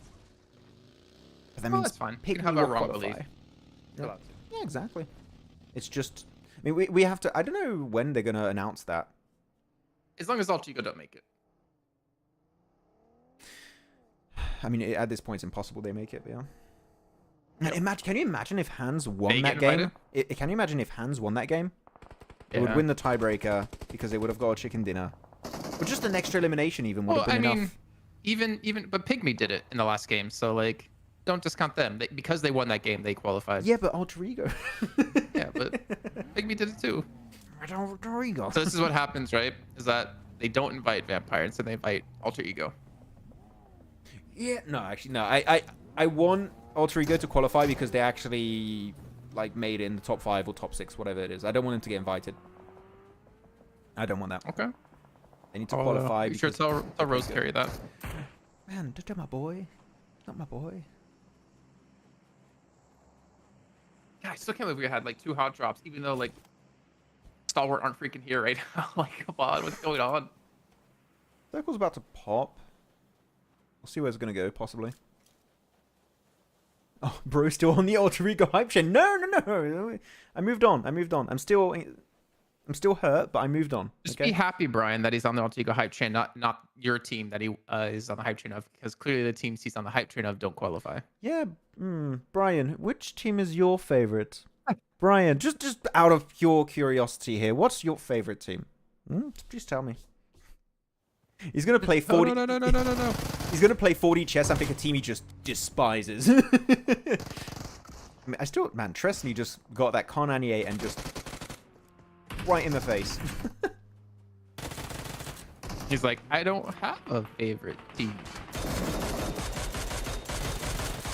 But that means that's fine. Pick you can have a wrong belief. Yeah, exactly. It's just... I mean, we have to... I don't know when they're going to announce that. As long as Alter Ego don't make it. I mean, at this point, it's impossible they make it, yeah. Yep. Can you imagine if Hans won that game? Can you imagine if Hans won that game? They would win the tiebreaker because they would have got a chicken dinner. Or just an extra elimination even would have been enough. But Pygmy did it in the last game, so like, don't discount them. Because they won that game, they qualified. Yeah, but Alter Ego. Yeah, but Pygmy did it too. Alter Ego. So this is what happens, right? Is that they don't invite Vampire, instead they invite Alter Ego. Yeah, no, actually, no. I want Alter Ego to qualify because they actually like made it in the top 5 or top 6, whatever it is. I don't want them to get invited. I don't want that. Okay. They need to qualify. You sure tell Rose carry that. Man, don't my boy. Not my boy. Yeah, I still can't believe we had like 2 hot drops, even though like Stalwart aren't freaking here right now. Like, come on, what's going on? Circle's about to pop. We'll see where it's gonna go, possibly. Oh, bro, still on the Alter Ego hype chain. No. I moved on. I'm still hurt, but I moved on. Just be happy, Brian, that he's on the Alter Ego hype chain, not your team that he is on the hype train of, because clearly the teams he's on the hype train of don't qualify. Yeah, Brian, which team is your favorite? Brian, just out of pure curiosity here, what's your favorite team? Please tell me. He's gonna play 40. No. He's gonna play 40 chess and pick a team he just despises. I mean, man, Tresney just got that Con Anier and just right in the face. He's like, I don't have a favorite team.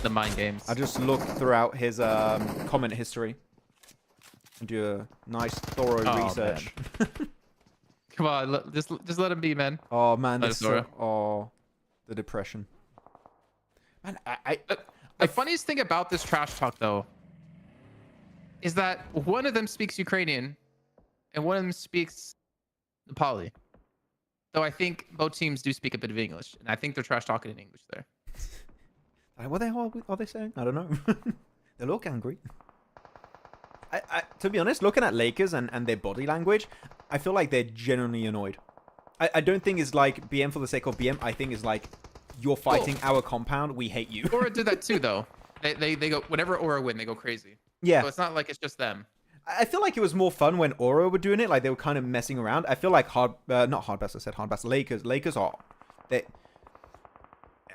The mind games. I just look throughout his comment history and do a nice, thorough research. Come on, just let him be, man. Oh man, the depression. Man, the funniest thing about this trash talk though is that one of them speaks Ukrainian and one of them speaks Nepali. Though I think both teams do speak a bit of English, and I think they're trash talking in English there. What the hell are they saying? I don't know. They look angry. To be honest, looking at Lakers and their body language, I feel like they're genuinely annoyed. I don't think it's like BM for the sake of BM. I think it's like, you're fighting our compound, we hate you. Aura did that too, though. They go, whenever Aura win, they go crazy. Yeah. So it's not like it's just them. I feel like it was more fun when Aura were doing it. Like, they were kind of messing around. I feel like not Hardbass, I said Hardbass. Lakers are...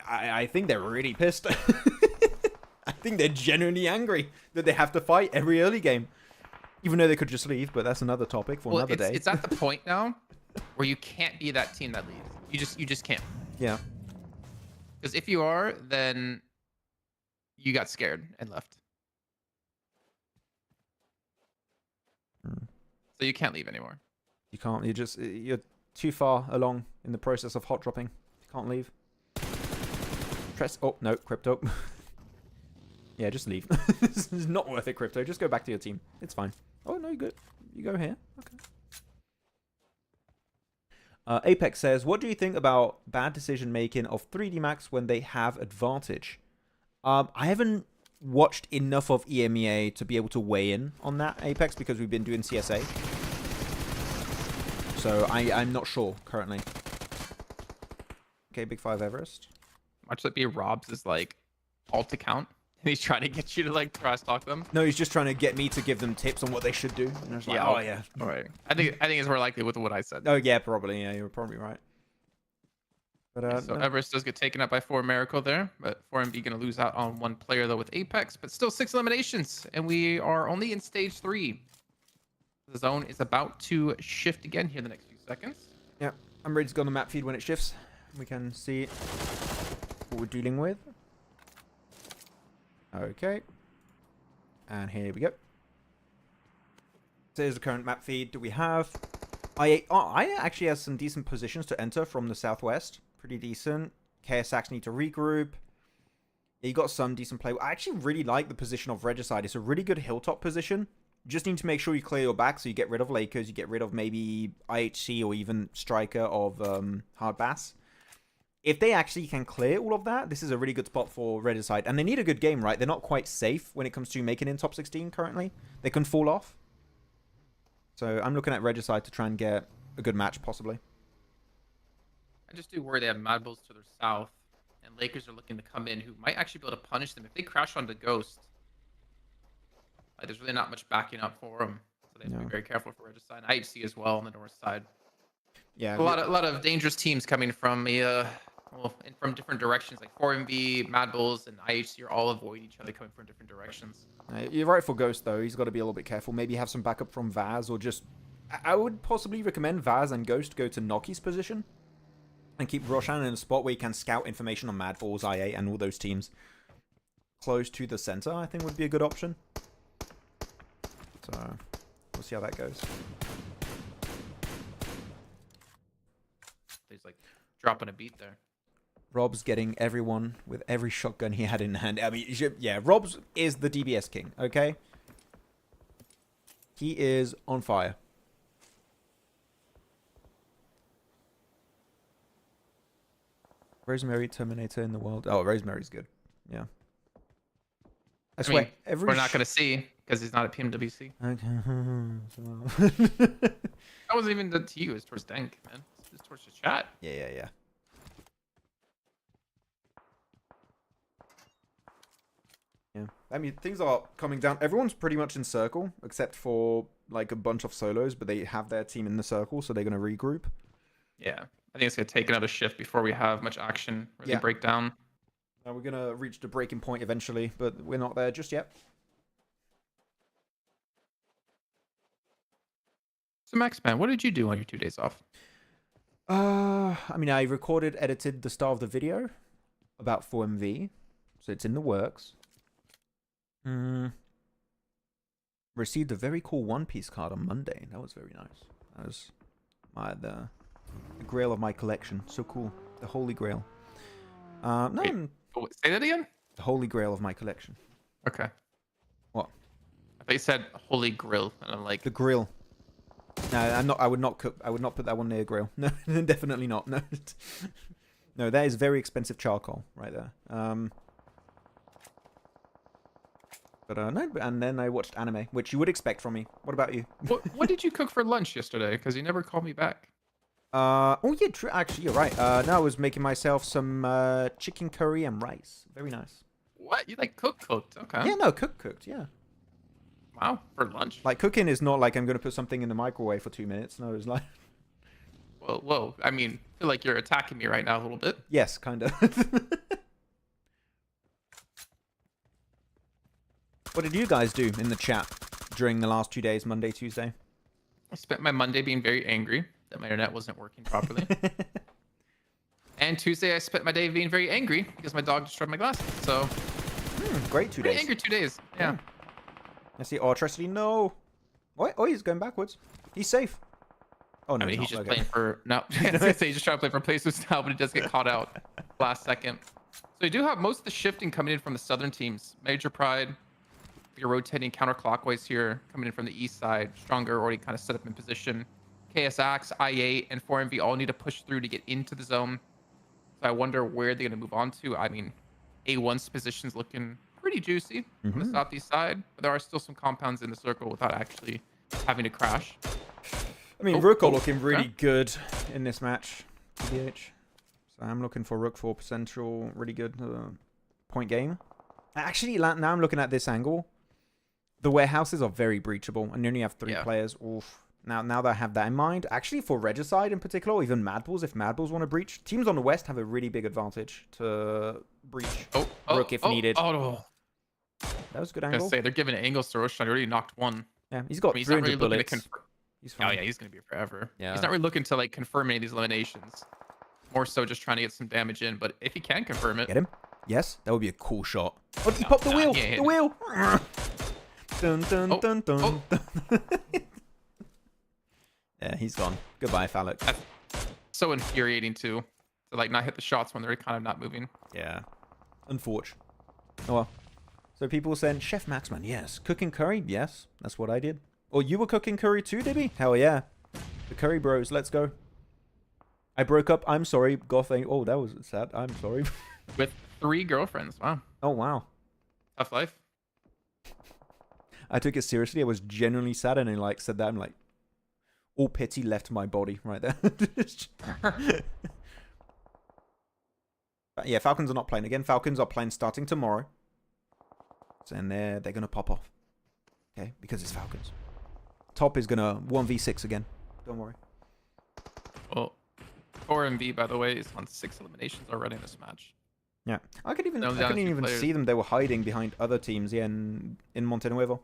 I think they're really pissed. I think they're genuinely angry that they have to fight every early game. Even though they could just leave, but that's another topic for another day. It's at the point now where you can't be that team that leaves. You just can't. Yeah. Because if you are, then you got scared and left. So you can't leave anymore. You can't. You're too far along in the process of hot dropping. You can't leave. Oh, no, Crypto. Yeah, just leave. This is not worth it, Crypto. Just go back to your team. It's fine. Oh, no, good. You go here. Okay. Apex says, what do you think about bad decision making of 3D Max when they have advantage? I haven't watched enough of EMEA to be able to weigh in on that Apex because we've been doing CSA. So I'm not sure currently. Okay, Big 5 Everest. Watch that be Rob's is like alt account. And he's trying to get you to like trash talk them. No, he's just trying to get me to give them tips on what they should do. And I was like, oh yeah. All right. I think it's more likely with what I said. Oh yeah, probably. Yeah, you're probably right. But So no. Everest does get taken up by 4 Miracle there, but 4MB gonna lose out on 1 player though with Apex, but still 6 eliminations, and we are only in stage 3. The zone is about to shift again here in the next few seconds. Yeah, I'm ready to go on the map feed when it shifts. We can see what we're dealing with. Okay. And here we go. So here's the current map feed that we have. I actually have some decent positions to enter from the southwest. Pretty decent. KSAX need to regroup. Yeah, you got some decent play. I actually really like the position of Regicide. It's a really good hilltop position. You just need to make sure you clear your back, so you get rid of Lakers, you get rid of maybe IHC or even Striker of Hardbass. If they actually can clear all of that, this is a really good spot for Regicide. And they need a good game, right? They're not quite safe when it comes to making in top 16 currently. They can fall off. So I'm looking at Regicide to try and get a good match, possibly. I just do worry they have MadBulls to their south, and Lakers are looking to come in, who might actually be able to punish them if they crash onto Ghost. Like, there's really not much backing up for them, so they have to be very careful for Regicide. IHC as well on the north side. Yeah, a lot of dangerous teams coming from from different directions. Like 4MV, MadBulls, and IHC are all avoiding each other coming from different directions. You're right for Ghost, though. He's got to be a little bit careful. Maybe have some backup from Vaz, or just... I would possibly recommend Vaz and Ghost go to Noki's position and keep Roshan in a spot where you can scout information on MadBulls, IA, and all those teams close to the center. I think would be a good option. So we'll see how that goes. He's like dropping a beat there. Rob's getting everyone with every shotgun he had in hand. I mean, yeah, Rob's is the DBS king, okay? He is on fire. Rosemary Terminator in the world. Oh, Rosemary's good. Yeah. I swear, we're not going to see because he's not at PMWC. Okay. That wasn't even to you. It was towards Dank, man. It was towards the chat. Yeah. Yeah. I mean, things are coming down. Everyone's pretty much in circle, except for like a bunch of solos, but they have their team in the circle, so they're going to regroup. Yeah. I think it's going to take another shift before we have much action really break down. We're going to reach the breaking point eventually, but we're not there just yet. So Maxman, what did you do on your 2 days off? I mean, I recorded, edited the start of the video about 4MV, so it's in the works. Received a very cool One Piece card on Monday. That was very nice. That was the grail of my collection. So cool. The Holy Grail. Wait, say that again? The Holy Grail of my collection. Okay. What? I thought you said Holy Grill, and I'm like... The grill. No, I'm not. I would not cook. I would not put that one near a grill. No, definitely not. No, no, that is very expensive charcoal right there. But no, and then I watched anime, which you would expect from me. What about you? What did you cook for lunch yesterday? Because you never called me back. Oh yeah, true. Actually, you're right. No, I was making myself some chicken curry and rice. Very nice. What? You like cooked? Okay. Yeah, no, cooked. Yeah. Wow, for lunch. Like cooking is not like I'm gonna put something in the microwave for 2 minutes. No, it's like. Whoa. I mean, I feel like you're attacking me right now a little bit. Yes, kind of. What did you guys do in the chat during the last 2 days, Monday, Tuesday? I spent my Monday being very angry that my internet wasn't working properly. And Tuesday, I spent my day being very angry because my dog destroyed my glasses. So, great 2 days. Angry 2 days. Yeah. I see. Oh, Atrocity, no. What? Oh, he's going backwards. He's safe. Oh, no, I mean, he's just okay. playing for... No, I was going to say he's just trying to play for placement now, but he does get caught out last second. So you do have most of the shifting coming in from the southern teams. Major Pride, you're rotating counterclockwise here, coming in from the east side. Stronger already kind of set up in position. KSAX, I8, and 4MV all need to push through to get into the zone. So I wonder where they're going to move on to. I mean, A1's position's looking pretty juicy on the southeast side, but there are still some compounds in the circle without actually having to crash. I mean, Rook are looking really good in this match, TBH. So I'm looking for Rook for potential really good point game. Actually, now I'm looking at this angle. The warehouses are very breachable, and you only have 3 players. Oof. Now that I have that in mind, actually for Regicide in particular, or even MadBulls, if MadBulls want to breach, teams on the west have a really big advantage to breach Rook if needed. Oh. That was a good I was angle. gonna say, they're giving angles to Roshan. He already knocked one. Yeah, he's got 300 bullets. He's fine. Oh, yeah, he's going to be forever. Yeah. He's not really looking to, like, confirm any of these eliminations. More so just trying to get some damage in, but if he can confirm it... Get him? Yes, that would be a cool shot. Oh, he popped the wheel! The wheel! Dun, dun, dun, dun, dun. Yeah, he's gone. Goodbye, Falcon. That's so infuriating, too. To, like, not hit the shots when they're kind of not moving. Yeah. Unfortunate. Oh, well. So people saying, Chef Maxman, yes. Cooking curry? Yes. That's what I did. Or you were cooking curry too, Dibby? Hell yeah. The curry bros, let's go. I broke up. I'm sorry. Goth ain't... Oh, that was sad. I'm sorry. With 3 girlfriends. Wow. Oh, wow. Tough life. I took it seriously. I was genuinely sad and I like said that. I'm like, all pity left my body right there. But yeah, Falcons are not playing again. Falcons are playing starting tomorrow. And they're going to pop off. Okay, because it's Falcons. Top is going to 1v6 again. Don't worry. Well, 4MV, by the way, is on 6 eliminations already in this match. Yeah, I couldn't even see them. They were hiding behind other teams in Montenuevo.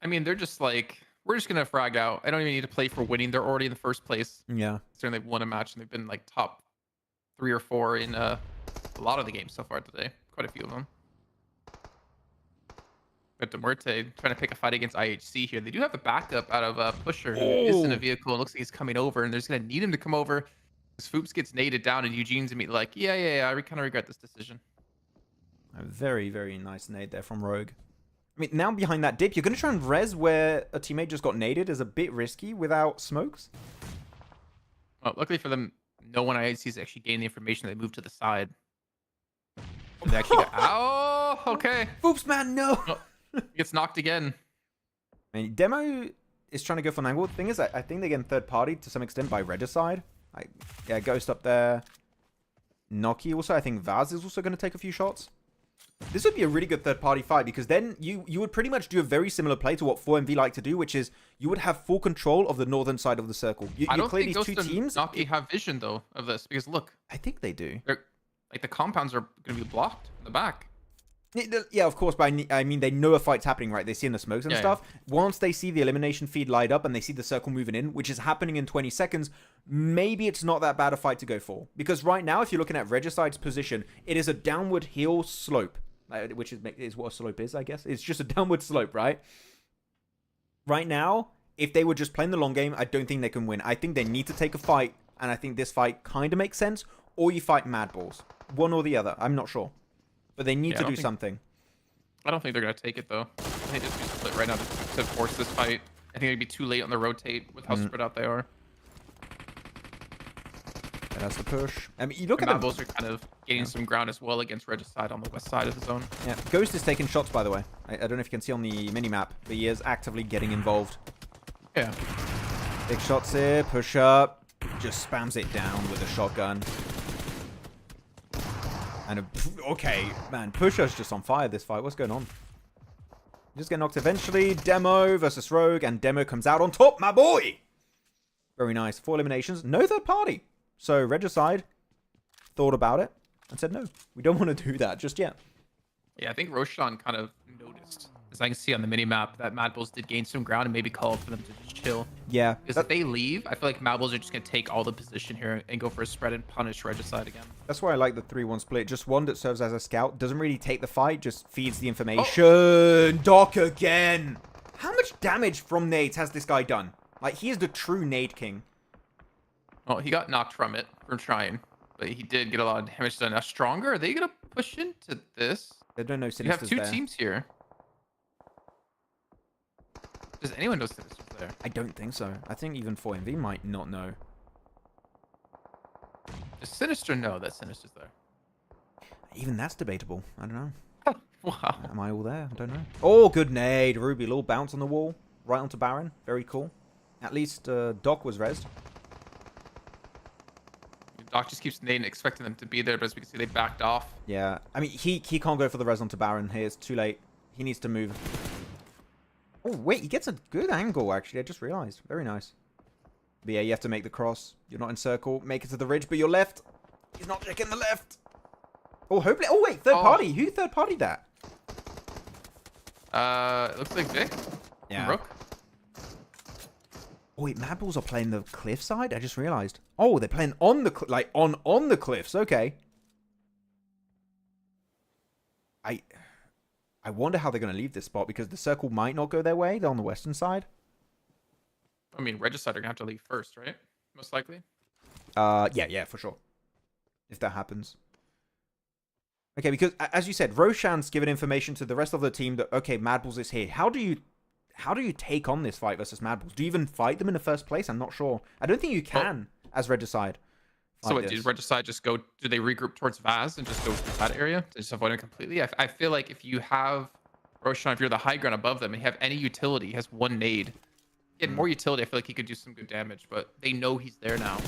I mean, they're just like, we're just going to frag out. I don't even need to play for winning. They're already in the first place. Yeah. Certainly they've won a match and they've been like top 3 or 4 in a lot of the games so far today. Quite a few of them. But Muerte trying to pick a fight against IHC here. They do have a backup out of Pusher, who is in a vehicle and looks like he's coming over, and they're just going to need him to come over. Because Foops gets naded down, and Eugene's immediately like, yeah, I kind of regret this decision. A very, very nice nade there from Rogue. I mean, now behind that dip, you're going to try and res where a teammate just got naded is a bit risky without smokes. Well, luckily for them, no one IHC has actually gained the information. They moved to the side. They actually got... Oh, okay. Foops, man, no! Oh. He gets knocked again. I mean, Demo is trying to go for an angle. The thing is, I think they get third party to some extent by Regicide. Yeah, Ghost up there. Noki also. I think Vaz is also going to take a few shots. This would be a really good third party fight because then you would pretty much do a very similar play to what 4MV like to do, which is you would have full control of the northern side of the circle. I don't clear think these Ghost two teams. and Noki have vision though of this because look. I think they do. Like the compounds are going to be blocked in the back. Yeah, of course, but I mean, they know a fight's happening, right? They see in the smokes and stuff. Yeah. Once they see the elimination feed light up and they see the circle moving in, which is happening in 20 seconds, maybe it's not that bad a fight to go for. Because right now, if you're looking at Regicide's position, it is a downward hill slope, which is what a slope is, I guess. It's just a downward slope, right? Right now, if they were just playing the long game, I don't think they can win. I think they need to take a fight, and I think this fight kind of makes sense, or you fight MadBulls. One or the other. I'm not sure. But they need to do something. I don't think they're going to take it, though. I think just be split right now to force this fight. I think it'd be too late on the rotate with how spread out they are. Yeah, that's the push. I mean, you look at MadBulls are kind of gaining some ground as well against Regicide on the west side of the zone. Yeah, Ghost is taking shots, by the way. I don't know if you can see on the mini-map, but he is actively getting involved. Yeah. Big shots here, push up. Just spams it down with a shotgun. And okay, man, Pusher's just on fire this fight. What's going on? Just get knocked eventually. Demo versus Rogue, and Demo comes out on top, my boy! Very nice. 4 eliminations, no third party. So Regicide thought about it and said, no, we don't want to do that just yet. Yeah, I think Roshan kind of noticed, as I can see on the mini-map, that MadBulls did gain some ground and maybe called for them to just chill. Yeah. Because if they leave, I feel like MadBulls are just going to take all the position here and go for a spread and punish Regicide again. That's why I like the 3-1 split. Just one that serves as a scout. Doesn't really take the fight, just feeds the information. Doc again. How much damage from nades has this guy done? Like, he is the true nade king. Well, he got knocked from it, from trying. But he did get a lot of damage done. Now, Stronger, are they going to push into this? They don't know You have 2 teams here. Does anyone know Sinister's there? I don't think so. I think even 4MV might not know. Does Sinister know that Sinister's there? Even that's debatable. I don't know. Wow. Am I all there? I don't know. Oh, good nade. Ruby, little bounce on the wall. Right onto Baron. Very cool. At least Doc was rezzed. Doc just keeps nading, expecting them to be there, but as we can see, they backed off. Yeah. I mean, he can't go for the res onto Baron here. It's too late. He needs to move. Oh, wait. He gets a good angle, actually. I just realized. Very nice. But yeah, you have to make the cross. You're not in circle. Make it to the ridge, but you're left. He's not checking the left. Oh, hopefully. Oh, wait. Third party. Who third partied that? It looks like Vic. Yeah. Rook. Oh, wait. MadBulls are playing the cliff side? I just realized. Oh, they're playing on the like on the cliffs. Okay. I wonder how they're going to leave this spot because the circle might not go their way. They're on the western side. I mean, Regicide are going to have to leave first, right? Most likely. Yeah, for sure. If that happens. Okay, because as you said, Roshan's given information to the rest of the team that, okay, MadBulls is here. How do you take on this fight versus MadBulls? Do you even fight them in the first place? I'm not sure. I don't think you can as Regicide. So what, did Regicide just go, do they regroup towards Vaz and just go to that area to just avoid it completely? I feel like if you have Roshan, if you're the high ground above them and you have any utility, he has one nade. He had more utility, I feel like he could do some good damage, but they know he's there now.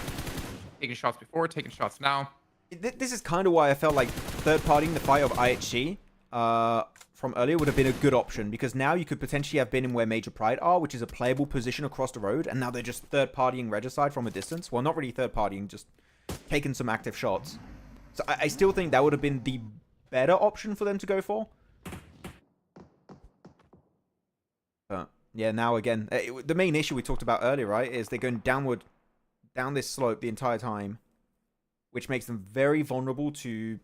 Taking shots before, taking shots now. This is kind of why I felt like third-partying the fight of IHC from earlier would have been a good option, because now you could potentially have been in where Major Pride are, which is a playable position across the road, and now they're just third-partying Regicide from a distance. Well, not really third-partying, just taking some active shots. So I still think that would have been the better option for them to go for. But yeah, now again, the main issue we talked about earlier, right, is they're going down this slope the entire time, which makes them very vulnerable to,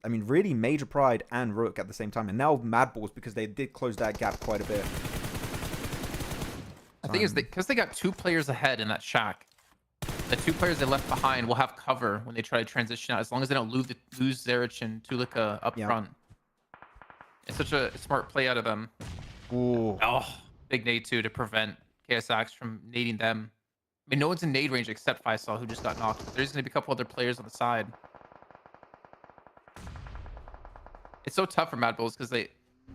I mean, really Major Pride and Rook at the same time. And now MadBulls, because they did close that gap quite a bit. The thing is, because they got 2 players ahead in that shack, the 2 players they left behind will have cover when they try to transition out, as long as they don't lose Zerich and Tulika up front. It's such a smart play out of them. Ooh. Oh, big nade too to prevent KSX from nading them. I mean, no one's in nade range except Faisal, who just got knocked. There's going to be a couple other players on the side. It's so tough for MadBulls because they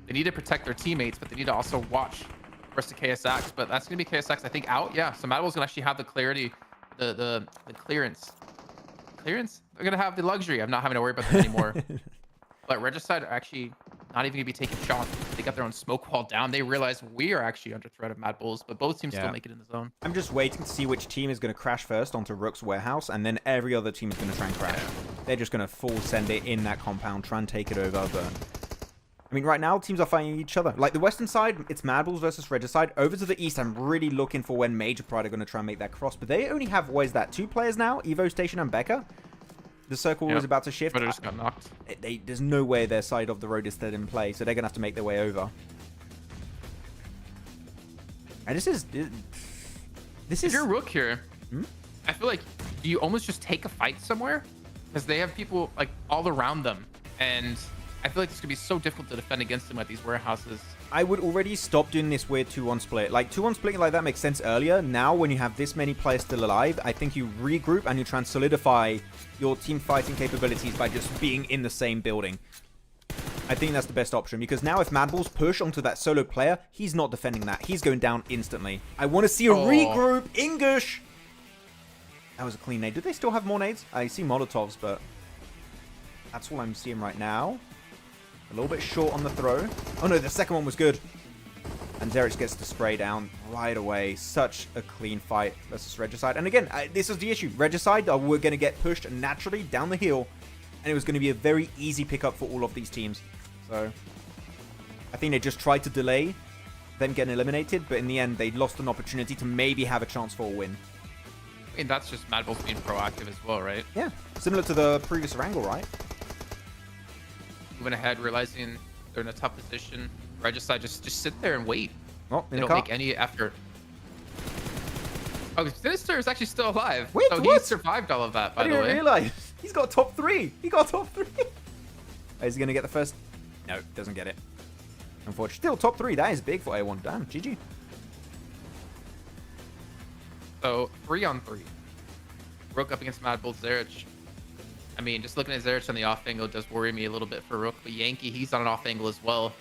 need to protect their teammates, but they need to also watch the rest of KSX. But that's going to be KSX, I think, out. Yeah, so MadBulls going to actually have the clarity, the clearance. Clearance? They're going to have the luxury of not having to worry about them anymore. But Regicide are actually not even going to be taking shots. They got their own smoke wall down. They realize we are actually under threat of MadBulls, but both teams still make it in the zone. I'm just waiting to see which team is going to crash first onto Rook's warehouse, and then every other team is going to try and crash. They're just going to full send it in that compound, try and take it over. But I mean, right now, teams are fighting each other. Like the western side, it's MadBulls versus Regicide. Over to the east, I'm really looking for when Major Pride are going to try and make that cross. But they only have, what is that, 2 players now? Evo Station and Becca. The circle was about to shift. But it just got knocked. There's no way their side of the road is still in play, so they're going to have to make their way over. And this is... If you're Rook here, I feel like you almost just take a fight somewhere, because they have people like all around them, and I feel like it's going to be so difficult to defend against them at these warehouses. I would already stop doing this weird 2-1 split. Like, 2-1 splitting like that makes sense earlier. Now, when you have this many players still alive, I think you regroup and you try and solidify your team fighting capabilities by just being in the same building. I think that's the best option, because now if MadBulls push onto that solo player, he's not defending that. He's going down instantly. I want to see a regroup. English! That was a clean nade. Do they still have more nades? I see Molotovs, but that's all I'm seeing right now. A little bit short on the throw. Oh no, the second one was good. And Zerich gets the spray down right away. Such a clean fight versus Regicide. And again, this is the issue. Regicide were going to get pushed naturally down the hill. And it was going to be a very easy pickup for all of these teams. So, I think they just tried to delay them getting eliminated. But in the end, they lost an opportunity to maybe have a chance for a win. I mean, that's just MadBulls being proactive as well, right? Yeah. Similar to the previous Erangel, right? Went ahead, realizing they're in a tough position. Regicide just sit there and wait. Oh, they don't make any effort. Oh, Sinister is actually still alive. Wait, so what? He survived all of that, by the way. I didn't realize. He's got top 3. He got top 3. Oh, is he going to get the first? No, doesn't get it. Unfortunately. Still top 3. That is big for A1. Damn, GG. So, 3-on-3. Rook up against MadBulls Zerich. I mean, just looking at Zerich on the off angle does worry me a little bit for Rook, but Yankee, he's on an off angle as well.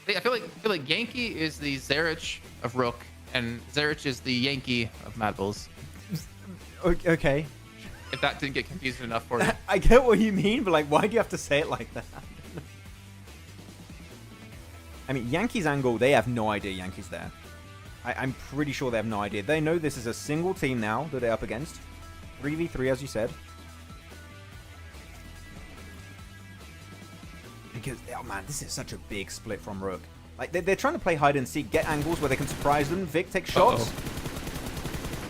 I feel like Yankee is the Zerich of Rook, and Zerich is the Yankee of MadBulls. Okay. If that didn't get confusing enough for you. I get what you mean, but like, why do you have to say it like that? I mean, Yankees angle, they have no idea Yankees there. I'm pretty sure they have no idea. They know this is a single team now that they're up against. 3v3, as you said. Because, oh man, this is such a big split from Rook. Like, they're trying to play hide and seek, get angles where they can surprise them. Vic takes shots.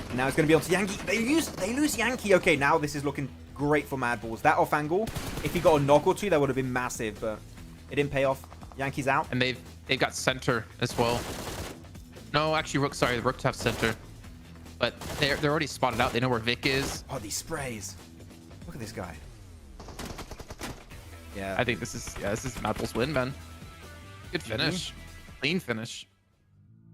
And now it's going to be on to Yankee. They lose Yankee. Okay, now this is looking great for MadBulls. That off angle, if he got a knock or two, that would have been massive, but it didn't pay off. Yankee's out. And they've got center as well. No, actually, Rook, sorry, the Rook have center. But they're already spotted out. They know where Vic is. Oh, these sprays. Look at this guy. Yeah. I think this is MadBulls win, man. Good finish. Clean finish.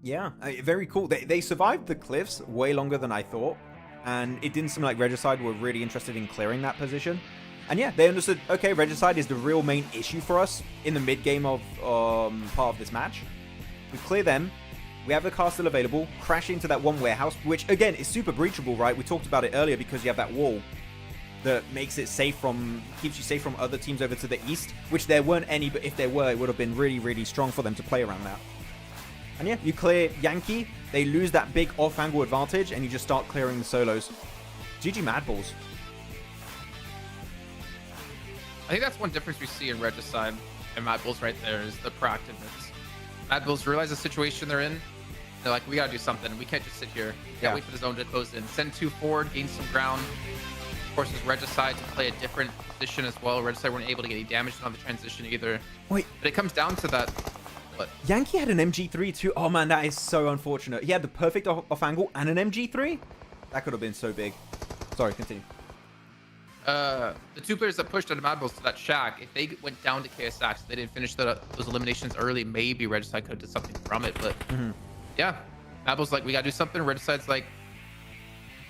Yeah, very cool. They survived the cliffs way longer than I thought. And it didn't seem like Regicide were really interested in clearing that position. And yeah, they understood, okay, Regicide is the real main issue for us in the mid-game of part of this match. We clear them. We have the car still available. Crash into that one warehouse, which, again, is super breachable, right? We talked about it earlier because you have that wall that makes it safe from, keeps you safe from other teams over to the east, which there weren't any, but if there were, it would have been really, really strong for them to play around that. And yeah, you clear Yankee, they lose that big off-angle advantage, and you just start clearing the solos. GG MadBulls. I think that's one difference we see in Regicide and MadBulls right there is the proactiveness. MadBulls realize the situation they're in. They're like, we gotta do something. We can't just sit here. Can't wait for the zone to close in. Send 2 forward, gain some ground. Of course, there's Regicide to play a different position as well. Regicide weren't able to get any damage on the transition either. Wait. But it comes down to that. What? Yankee had an MG3 too. Oh man, that is so unfortunate. He had the perfect off angle and an MG3. That could have been so big. Sorry, continue. The 2 players that pushed out of MadBulls to that shack, if they went down to KSX, they didn't finish those eliminations early, maybe Regicide could have did something from it. But yeah, MadBulls like, we gotta do something. Regicide's like,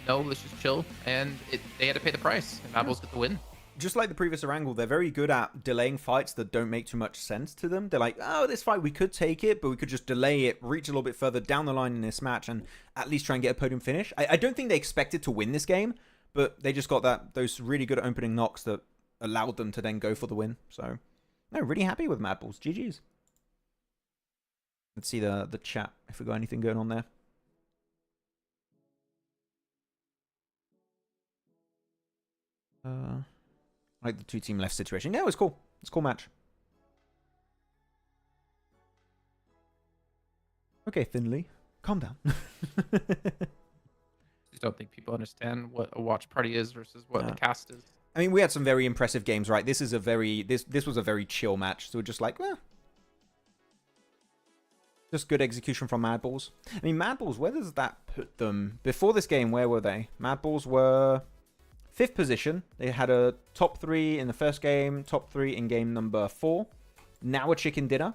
no, let's just chill. And they had to pay the price. And MadBulls get the win. Just like the previous Erangel, they're very good at delaying fights that don't make too much sense to them. They're like, oh, this fight, we could take it, but we could just delay it, reach a little bit further down the line in this match, and at least try and get a podium finish. I don't think they expected to win this game, but they just got those really good opening knocks that allowed them to then go for the win. So, no, really happy with MadBulls. GG's. Let's see the chat, if we got anything going on there. Like the 2-team left situation. Yeah, it was cool. It's a cool match. Okay, Finley. Calm down. I just don't think people understand what a watch party is versus what the cast is. I mean, we had some very impressive games, right? This is a very this was a very chill match. So we're just like, just good execution from MadBulls. I mean, MadBulls, where does that put them? Before this game, where were they? MadBulls were 5th position. They had a top 3 in the first game, top 3 in game number 4. Now a chicken dinner.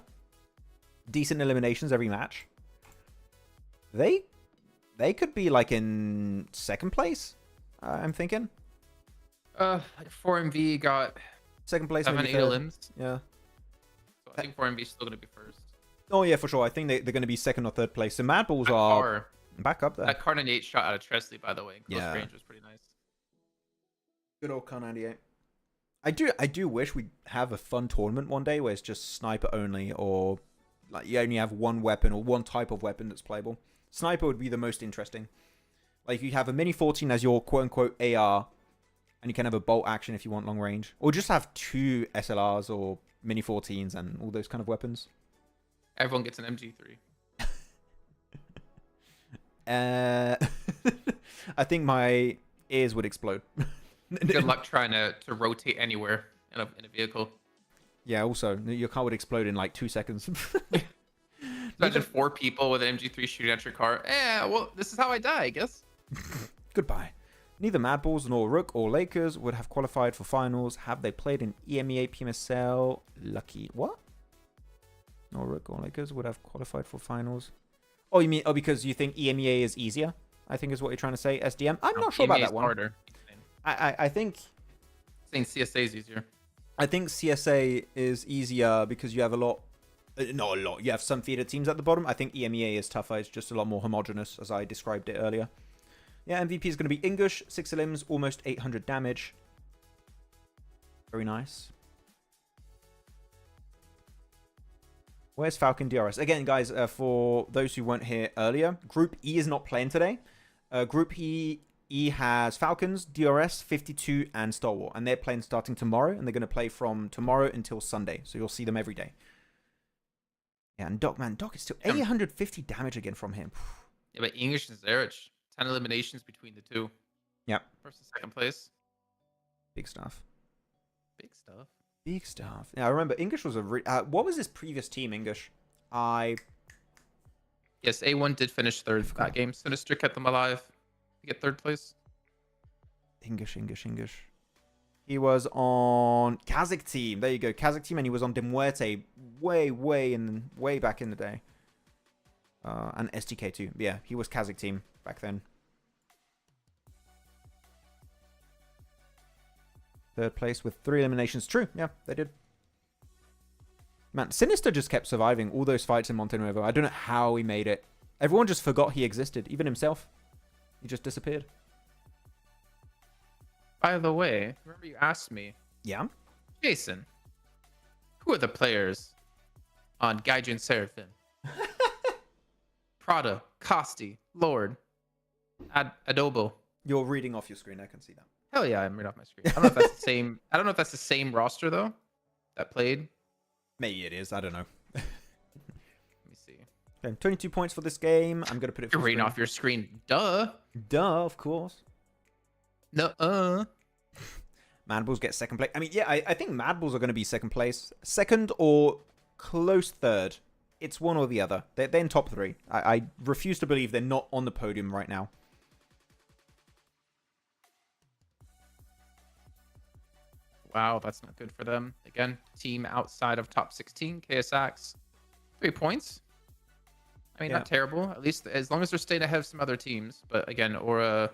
Decent eliminations every match. They could be like in 2nd place, I'm thinking. Like 4MV got 2nd place, 7, maybe 8 3rd. elims. Yeah. So I think 4MV is still going to be 1st. Oh yeah, for sure. I think they're going to be 2nd or 3rd place. So MadBulls are back up there. That Car 98 shot out of Tresley, by the way. Close range was pretty nice. Good old Car 98. I do wish we'd have a fun tournament one day where it's just sniper only, or like you only have one weapon or one type of weapon that's playable. Sniper would be the most interesting. Like you have a Mini 14 as your quote-unquote AR, and you can have a bolt action if you want long range. Or just have 2 SLRs or Mini 14s and all those kind of weapons. Everyone gets an MG3. I think my ears would explode. Good luck trying to rotate anywhere in a vehicle. Yeah, also, your car would explode in like 2 seconds. Imagine 4 people with an MG3 shooting at your car. Yeah, well, this is how I die, I guess. Goodbye. Neither MadBulls nor Rook or Lakers would have qualified for finals. Have they played in EMEA PMSL? Lucky. What? Nor Rook or Lakers would have qualified for finals. Oh, you mean because you think EMEA is easier? I think is what you're trying to say. SDM? I'm not sure about that one. Harder. I think... think CSA is easier. I think CSA is easier because you have a lot, not a lot, you have some theater teams at the bottom. I think EMEA is tougher. It's just a lot more homogenous, as I described it earlier. Yeah, MVP is going to be English, 6 elims, almost 800 damage. Very nice. Where's Falcon DRS? Again, guys, for those who weren't here earlier, Group E is not playing today. Group E has Falcons, DRS, 52, and Star Wars. And they're playing starting tomorrow, and they're going to play from tomorrow until Sunday. So you'll see them every day. Yeah, and Doc, man, Doc is still 850 damage again from him. Yeah, but English and Zerich. 10 eliminations between the two. Yep. First and second place. Big stuff. Big stuff. Big stuff. Yeah, I remember English was a... what was his previous team, English? Yes, A1 did finish third for that game. Sinister kept them alive to get third place. English. He was on Kazakh team. There you go. Kazakh team, and he was on Muerte way back in the day. And STK too. Yeah, he was Kazakh team back then. Third place with 3 eliminations. True. Yeah, they did. Man, Sinister just kept surviving all those fights in Monte Nuevo. I don't know how he made it. Everyone just forgot he existed. Even himself. He just disappeared. By the way, remember you asked me, Yeah? Jason, who are the players on Gaijin Seraphim? Prada, Costi, Lord, Adobo. You're reading off your screen. I can see that. Hell yeah, I'm right off my screen. I don't know if that's the same. I don't know if that's the same roster though that played. Maybe it is. I don't know. Let me see. Okay, 22 points for this game. I'm gonna put it. You're reading off your screen. Duh. Duh, of course. No. MadBulls get second place. I mean, yeah, I think MadBulls are going to be second place. Second or close third. It's one or the other. They're in top 3. I refuse to believe they're not on the podium right now. Wow, that's not good for them. Again, team outside of top 16. KSX, 3 points. I mean, Yeah. not terrible. At least as long as they're staying ahead of some other teams. But again, Aura,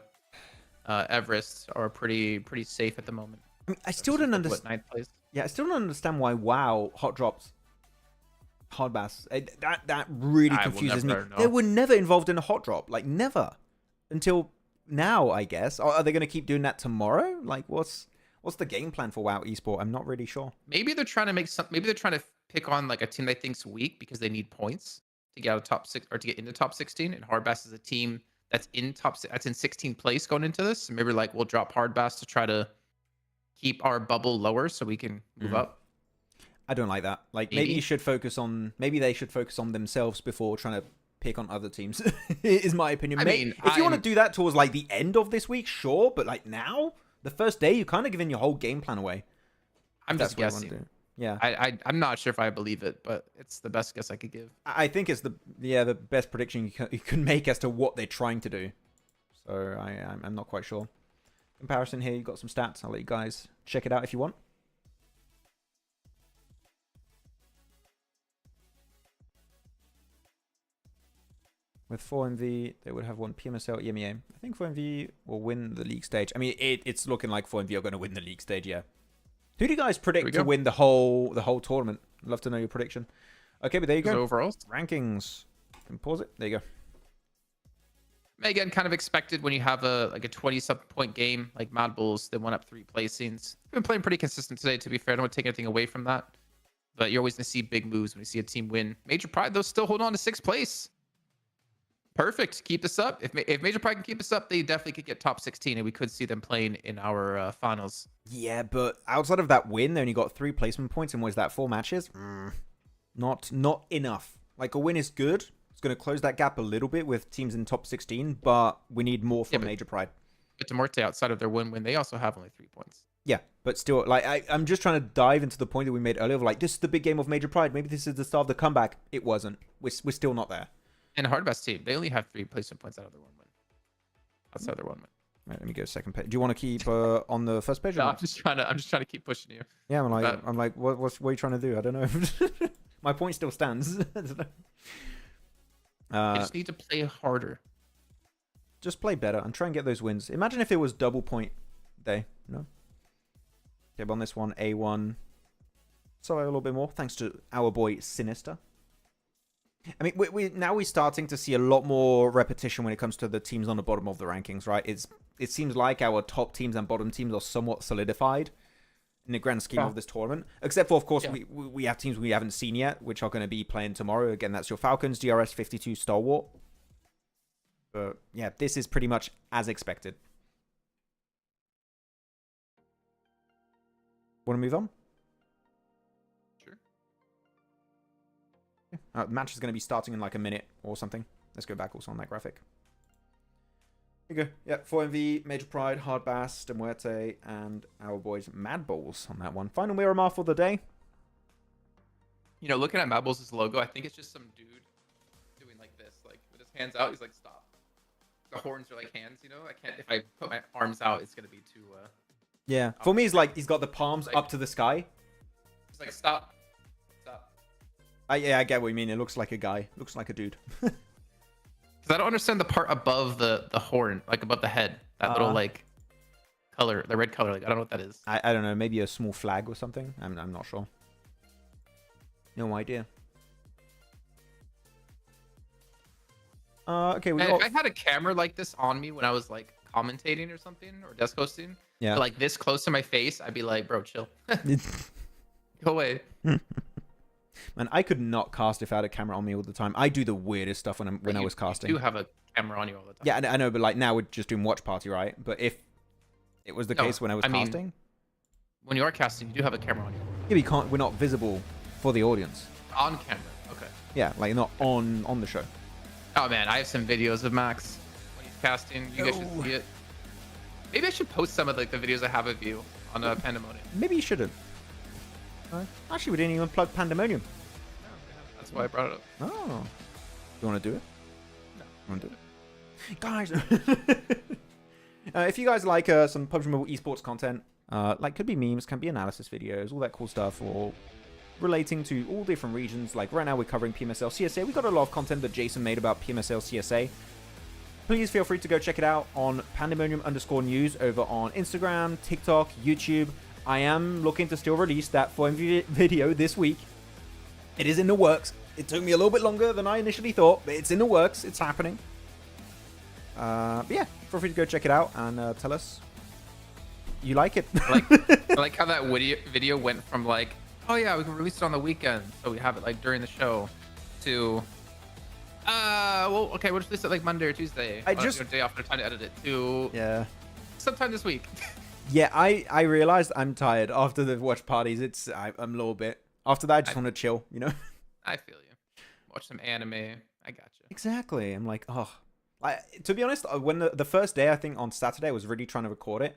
Everest are pretty safe at the moment. I mean, I still don't understand. 9th place. Yeah, I still don't understand why WAOW hot dropped Hardbass. That really I will confuses me. never know. They were never involved in a hot drop. Like, never. Until now, I guess. Are they going to keep doing that tomorrow? Like, what's the game plan for WAOW Esports? I'm not really sure. Maybe they're trying to make some. Maybe they're trying to pick on like a team they think's weak because they need points to get out of top 6 or to get into top 16. And Hardbass is a team that's in 16th place going into this. So maybe like we'll drop Hardbass to try to keep our bubble lower so we can move up. I don't like that. Like, maybe they should focus on themselves before trying to pick on other teams. Is my opinion. I mean, if you want to do that towards like the end of this week, sure. But like now, the first day, you're kind of giving your whole game plan away. I'm just guessing. Yeah, I'm not sure if I believe it, but it's the best guess I could give. I think it's the best prediction you can make as to what they're trying to do. So I'm not quite sure. Comparison here, you got some stats. I'll let you guys check it out if you want. With 4MV, they would have won PMSL EMEA. I think 4MV will win the league stage. I mean, it's looking like 4MV are going to win the league stage, yeah. Who do you guys predict to win the whole tournament? I'd love to know your prediction. Okay, but there you go. Overall Rankings. You can pause it. There you go. Again, kind of expected when you have a 20-something point game like MadBulls. They went up 3 placings. Been playing pretty consistent today, to be fair. I don't want to take anything away from that. But you're always going to see big moves when you see a team win. Major Pride, though, still hold on to 6th place. Perfect. Keep this up. If Major Pride can keep this up, they definitely could get top 16, and we could see them playing in our finals. Yeah, but outside of that win, they only got 3 placement points, and was that 4 matches? Not enough. Like, a win is good. It's going to close that gap a little bit with teams in top 16, but we need more from Major Pride. But to Muerte, outside of their win, they also have only 3 points. Yeah, but still, like, I'm just trying to dive into the point that we made earlier of, like, this is the big game of Major Pride. Maybe this is the start of the comeback. It wasn't. We're still not there. And Hardbass Team, they only have 3 placement points out of their 1 win. Outside their 1 win. Right, let me go second page. Do you want to keep on the first page? No, I'm just trying to keep pushing you. Yeah, I'm like, what are you trying to do? I don't know. My point still stands. I just need to play harder. Just play better and try and get those wins. Imagine if it was double point day. No. Okay, on this one, A1. Sorry, a little bit more, thanks to our boy Sinister. I mean, we're starting to see a lot more repetition when it comes to the teams on the bottom of the rankings, right? It seems like our top teams and bottom teams are somewhat solidified in the grand scheme of this tournament. Except for, of course, we have teams we haven't seen yet, which are going to be playing tomorrow. Again, that's your Falcons, DRS 52, Stalwart. But yeah, this is pretty much as expected. Want to move on? The match is going to be starting in like a minute or something. Let's go back also on that graphic. Here you go. Yeah, 4MV, Major Pride, Hardbass, Muerte, and our boys MadBulls on that one. Final Miramar for the day. You know, looking at MadBulls' logo, I think it's just some dude doing like this. Like, with his hands out, he's like, stop. The horns are like hands, you know? I can't, if I put my arms out, it's going to be too... Yeah, for me, it's like he's got the palms like, up to the sky. It's like, stop. Yeah, I get what you mean. It looks like a guy. Looks like a dude. Because I don't understand the part above the horn, like above the head. That little like color, the red color. Like I don't know what that is. I don't know. Maybe a small flag or something. I'm not sure. No idea. Okay. If I had a camera like this on me when I was like commentating or something or desk hosting, yeah, like this close to my face, I'd be like, bro, chill. Go away. Man, I could not cast if I had a camera on me all the time. I do the weirdest stuff when I was casting. You do have a camera on you all the time. Yeah, I know, but like now we're just doing Watchparty, right? But if it was the case when I was casting, when you are casting, you do have a camera on you. Yeah, we can't. We're not visible for the audience. On camera, okay. Yeah, like not on the show. Oh man, I have some videos of Max when he's casting. You guys should see it. Maybe I should post some of like the videos I have of you on Pandemonium. Maybe you shouldn't. Actually, we didn't even plug Pandemonium. No, that's why I brought it up. Oh. You want to do it? No. You want to do it? Guys! If you guys like some PUBG Mobile esports content, like could be memes, can be analysis videos, all that cool stuff, or relating to all different regions, like right now we're covering PMSL CSA. We got a lot of content that Jason made about PMSL CSA. Please feel free to go check it out on Pandemonium_news over on Instagram, TikTok, YouTube. I am looking to still release that 4MV video this week. It is in the works. It took me a little bit longer than I initially thought, but it's in the works. It's happening. But yeah, feel free to go check it out and tell us you like it. I like how that video went from like, oh yeah, we can release it on the weekend, so we have it like during the show, to well, okay, we'll just release it like Monday or Tuesday. Day off, time to edit it, to sometime this week. Yeah, I realized I'm tired after the watch parties. I'm a little bit. After that, I just want to chill, you know? I feel you. Watch some anime. I got you. Exactly. I'm like, oh. To be honest, when the first day, I think on Saturday, I was really trying to record it.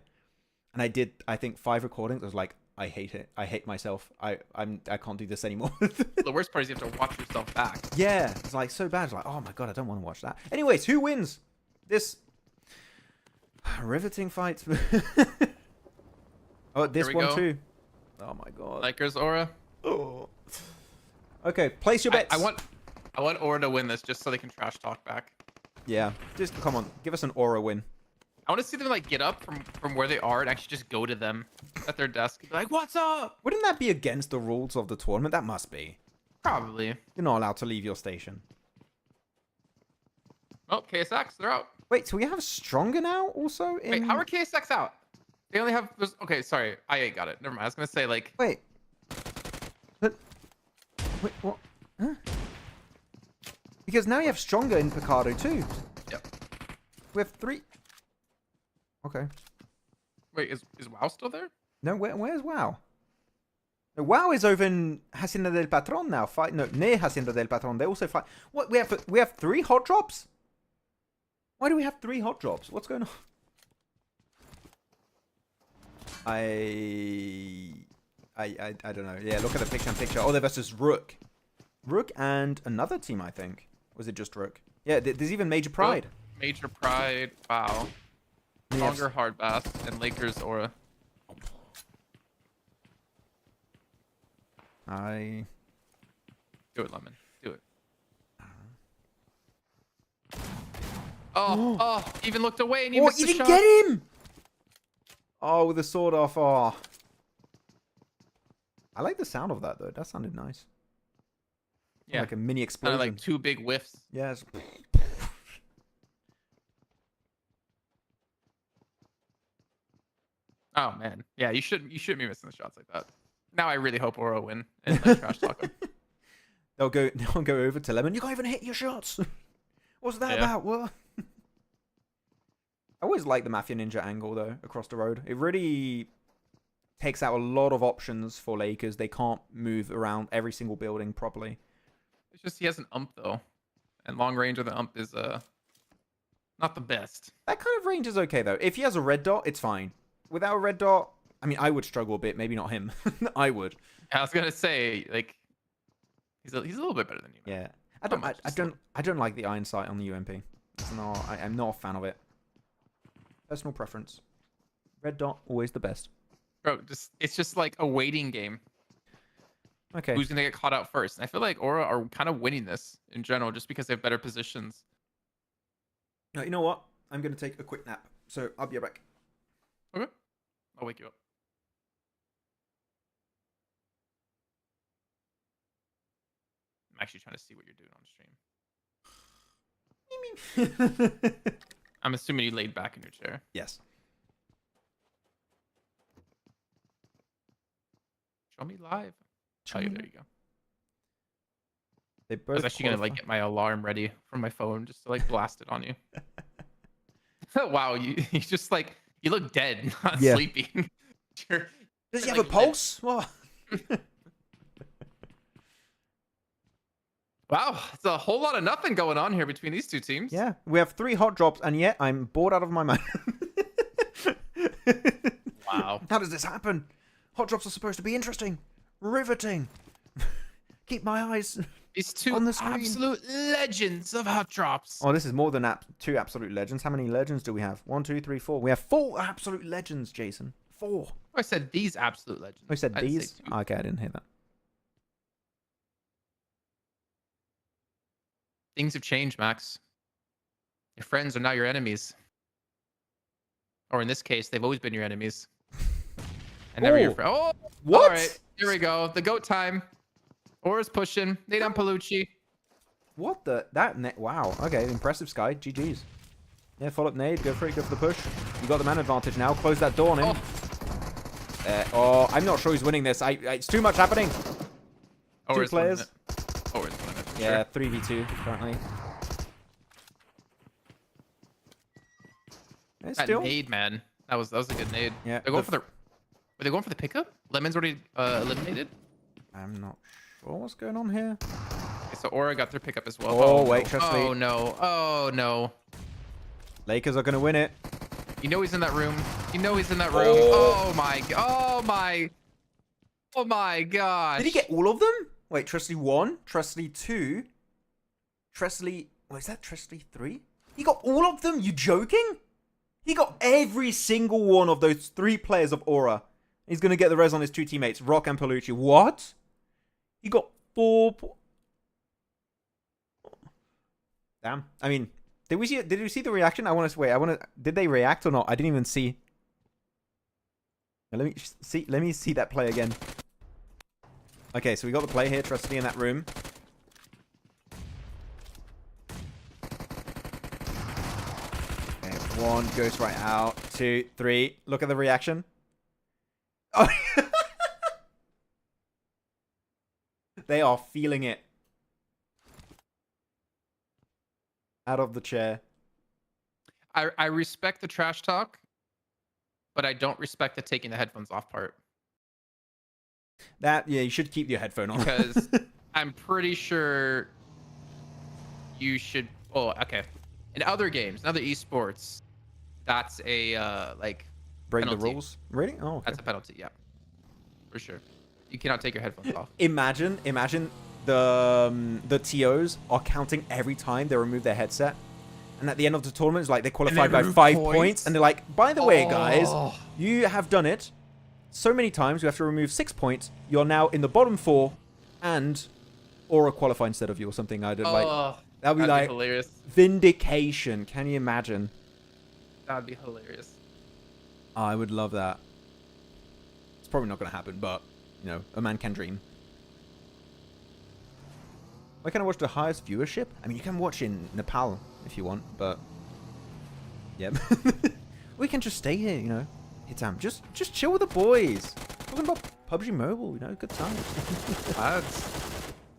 And I did, I think, 5 recordings. I was like, I hate it. I hate myself. I can't do this anymore. The worst part is you have to watch yourself back. Yeah. It's like so bad. It's like, oh my God, I don't want to watch that. Anyways, who wins this riveting fight? Oh, this one too. Oh my God. Lakers Aura. Oh. Okay, place your bets. I want Aura to win this just so they can trash talk back. Yeah, just come on, give us an Aura win. I want to see them like get up from where they are and actually just go to them at their desk and be like, "What's up?" Wouldn't that be against the rules of the tournament? That must be. Probably. You're not allowed to leave your station. Oh, KSX, they're out. Wait, so we have Stronger now also? Wait, how are KSX out? They only have... Okay, sorry. I8 got it. Never mind. I was going to say, like... Wait. But... Wait, what? Huh? Because now you have Stronger in Picardo too. Yep. We have 3... Okay. Wait, is WAOW still there? No, where's WAOW? No, WAOW is over in Hacienda del Patron now. Near Hacienda del Patron. They also fight... What? We have 3 hot drops? Why do we have 3 hot drops? What's going on? I don't know. Yeah, look at the picture. Oh, they're versus Rook. Rook and another team, I think. Was it just Rook? Yeah, there's even Major Pride. Oh, Major Pride, WAOW. Stronger Hardbass, and Lakers Aura. Do it, Lemon. Do it. Oh, even looked away and you missed the shot. Get him! Oh, with the sword off. Oh. I like the sound of that though. That sounded nice. Yeah. Like a mini Kind explosion. of like 2 big whiffs. Yeah. It's... Oh man. Yeah, you shouldn't be missing the shots like that. Now I really hope Oro win and like, trash talk him. They'll go over to Lemon. You can't even hit your shots. What's that about? What? I always like the Mafia Ninja angle though across the road. It really takes out a lot of options for Lakers. They can't move around every single building properly. It's just he has an ump though, and long range of the ump is not the best. That kind of range is okay though. If he has a red dot, it's fine. Without a red dot, I mean, I would struggle a bit. Maybe not him. I would. I was gonna say like he's a little bit better than you. Man. Yeah. I don't like the iron sight on the UMP. I'm not a fan of it. Personal preference. Red dot, always the best. Bro, it's just like a waiting game. Okay. Who's gonna get caught out first? And I feel like Aura are kind of winning this in general, just because they have better positions. No, you know what? I'm gonna take a quick nap, so I'll be right back. Okay, I'll wake you up. I'm actually trying to see what you're doing on stream. I'm assuming you laid back in your chair. Yes. Show me live. Show Oh, yeah, me there you go. They I both was actually gonna like get my alarm ready from my phone just to like blast it on you. Wow, you just like you look dead, not Yeah. sleeping. Does he have a pulse? What? Wow, it's a whole lot of nothing going on here between these two teams. Yeah, we have 3 hot drops, and yet I'm bored out of my mind. Wow. How does this happen? Hot drops are supposed to be interesting, riveting. Keep my eyes These two on the screen. absolute legends of hot drops. Oh, this is more than 2 absolute legends. How many legends do we have? 1, 2, 3, 4. We have 4 absolute legends, Jason. 4. I said these absolute legends. I said I didn't say these? two. Okay, I didn't hear that. Things have changed, Max. Your friends are now your enemies. Or in this case, they've always been your enemies. And never your Oh. friend. Oh, What? All right, here we go. The GOAT time. Aura's pushing. Nade on Palucci. What the? Wow. Okay, impressive, Sky. GG's. Yeah, follow up nade. Go for it. Go for the push. You got the man advantage now. Close that door on him. I'm not sure he's winning this. It's too much happening. Aura's 2 players. Aura's winning it. Yeah, 3v2 currently. That nade, man. That was a good nade. Yeah, They're going for the. Were they going for the pickup? Lemon's already eliminated. I'm not sure what's going on here. Okay, so Aura got their pickup as well. Oh, wait, no. trust me. Oh no! Oh no! Lakers are going to win it. You know he's in that room. You know he's in that room. Oh. Oh my! Oh my! Oh my gosh! Did he get all of them? Wait, Tresley 1, Tresley 2, Tresley... What is that? Tresley 3? He got all of them? You joking? He got every single one of those 3 players of Aura. He's going to get the res on his 2 teammates, Rock and Palucci. What? He got 4... Damn. I mean, did we see the reaction? Did they react or not? I didn't even see. Now, let me see that play again. Okay, so we got the play here. Trusty in that room. Okay, 1 goes right out. 2, 3. Look at the reaction. Oh. They are feeling it. Out of the chair. I respect the trash talk, but I don't respect the taking the headphones off part. Yeah, you should keep your headphone on. Because I'm pretty sure you should. Oh, okay. In other games, in other esports, that's a like break penalty. the rules. Really? Oh, okay. That's a penalty. Yeah, for sure. You cannot take your headphones off. Imagine the TOs are counting every time they remove their headset, and at the end of the tournament, it's like they qualified by 5 points, and they're like, by the way, guys, you have done it so many times, we have to remove 6 points. You're now in the bottom 4, and Aura qualify instead of you or something. I don't like. That'd be like hilarious. Vindication. Can you imagine? That'd be hilarious. I would love that. It's probably not going to happen, but you know, a man can dream. Why can't I watch the highest viewership? I mean, you can watch in Nepal if you want, but yeah. We can just stay here, you know. Hitam, just chill with the boys. Talking about PUBG Mobile, you know, good times.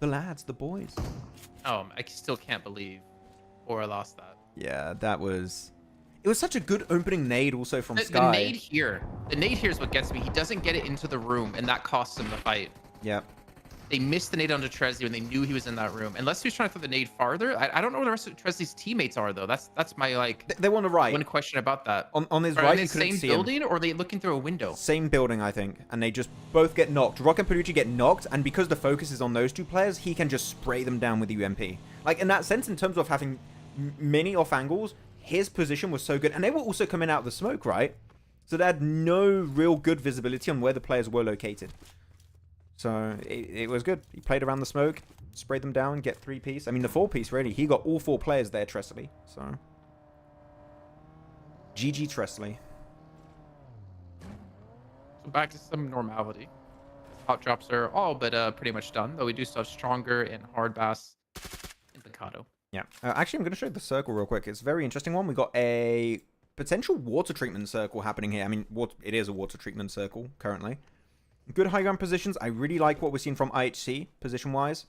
The lads, the boys. Oh, I still can't believe Aura lost that. Yeah, that was... It was such a good opening nade also from Sky. The nade here is what gets me. He doesn't get it into the room, and that costs him the fight. Yeah. They missed the nade onto Tresley when they knew he was in that room. Unless he was trying to throw the nade farther. I don't know where the rest of Tresley's teammates are, though. That's my, like... They want to right. One question about that. On his Are right, they you in the couldn't same see building, him. or are they looking through a window? Same building, I think. And they just both get knocked. Rock and Parucci get knocked, and because the focus is on those two players, he can just spray them down with the UMP. Like, in that sense, in terms of having many off angles, his position was so good. And they were also coming out of the smoke, right? So they had no real good visibility on where the players were located. So it was good. He played around the smoke, sprayed them down, get 3-piece. I mean, the 4-piece, really. He got all 4 players there, Tresley. So, GG Tresley. So back to some normality. Hot drops are all but pretty much done, though we do still have Stronger and Hardbass and Picado. Yeah. Actually, I'm going to show you the circle real quick. It's a very interesting one. We got a potential water treatment circle happening here. I mean, it is a water treatment circle currently. Good high ground positions. I really like what we're seeing from IHC position-wise.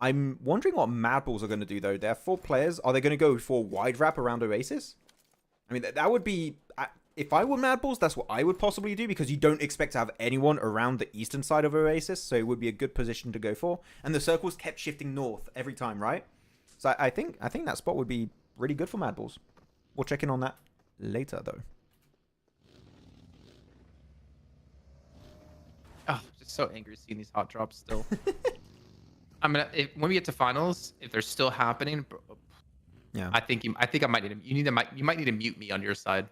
I'm wondering what MadBulls are going to do, though. They're 4 players. Are they going to go for wide wrap around Oasis? I mean, that would be... If I were MadBulls, that's what I would possibly do, because you don't expect to have anyone around the eastern side of Oasis, so it would be a good position to go for. And the circles kept shifting north every time, right? So I think that spot would be really good for MadBulls. We'll check in on that later, though. Oh, just so angry seeing these hot drops still. I'm gonna when we get to finals, if they're still happening, Yeah, I think I might need to. You might need to mute me on your side.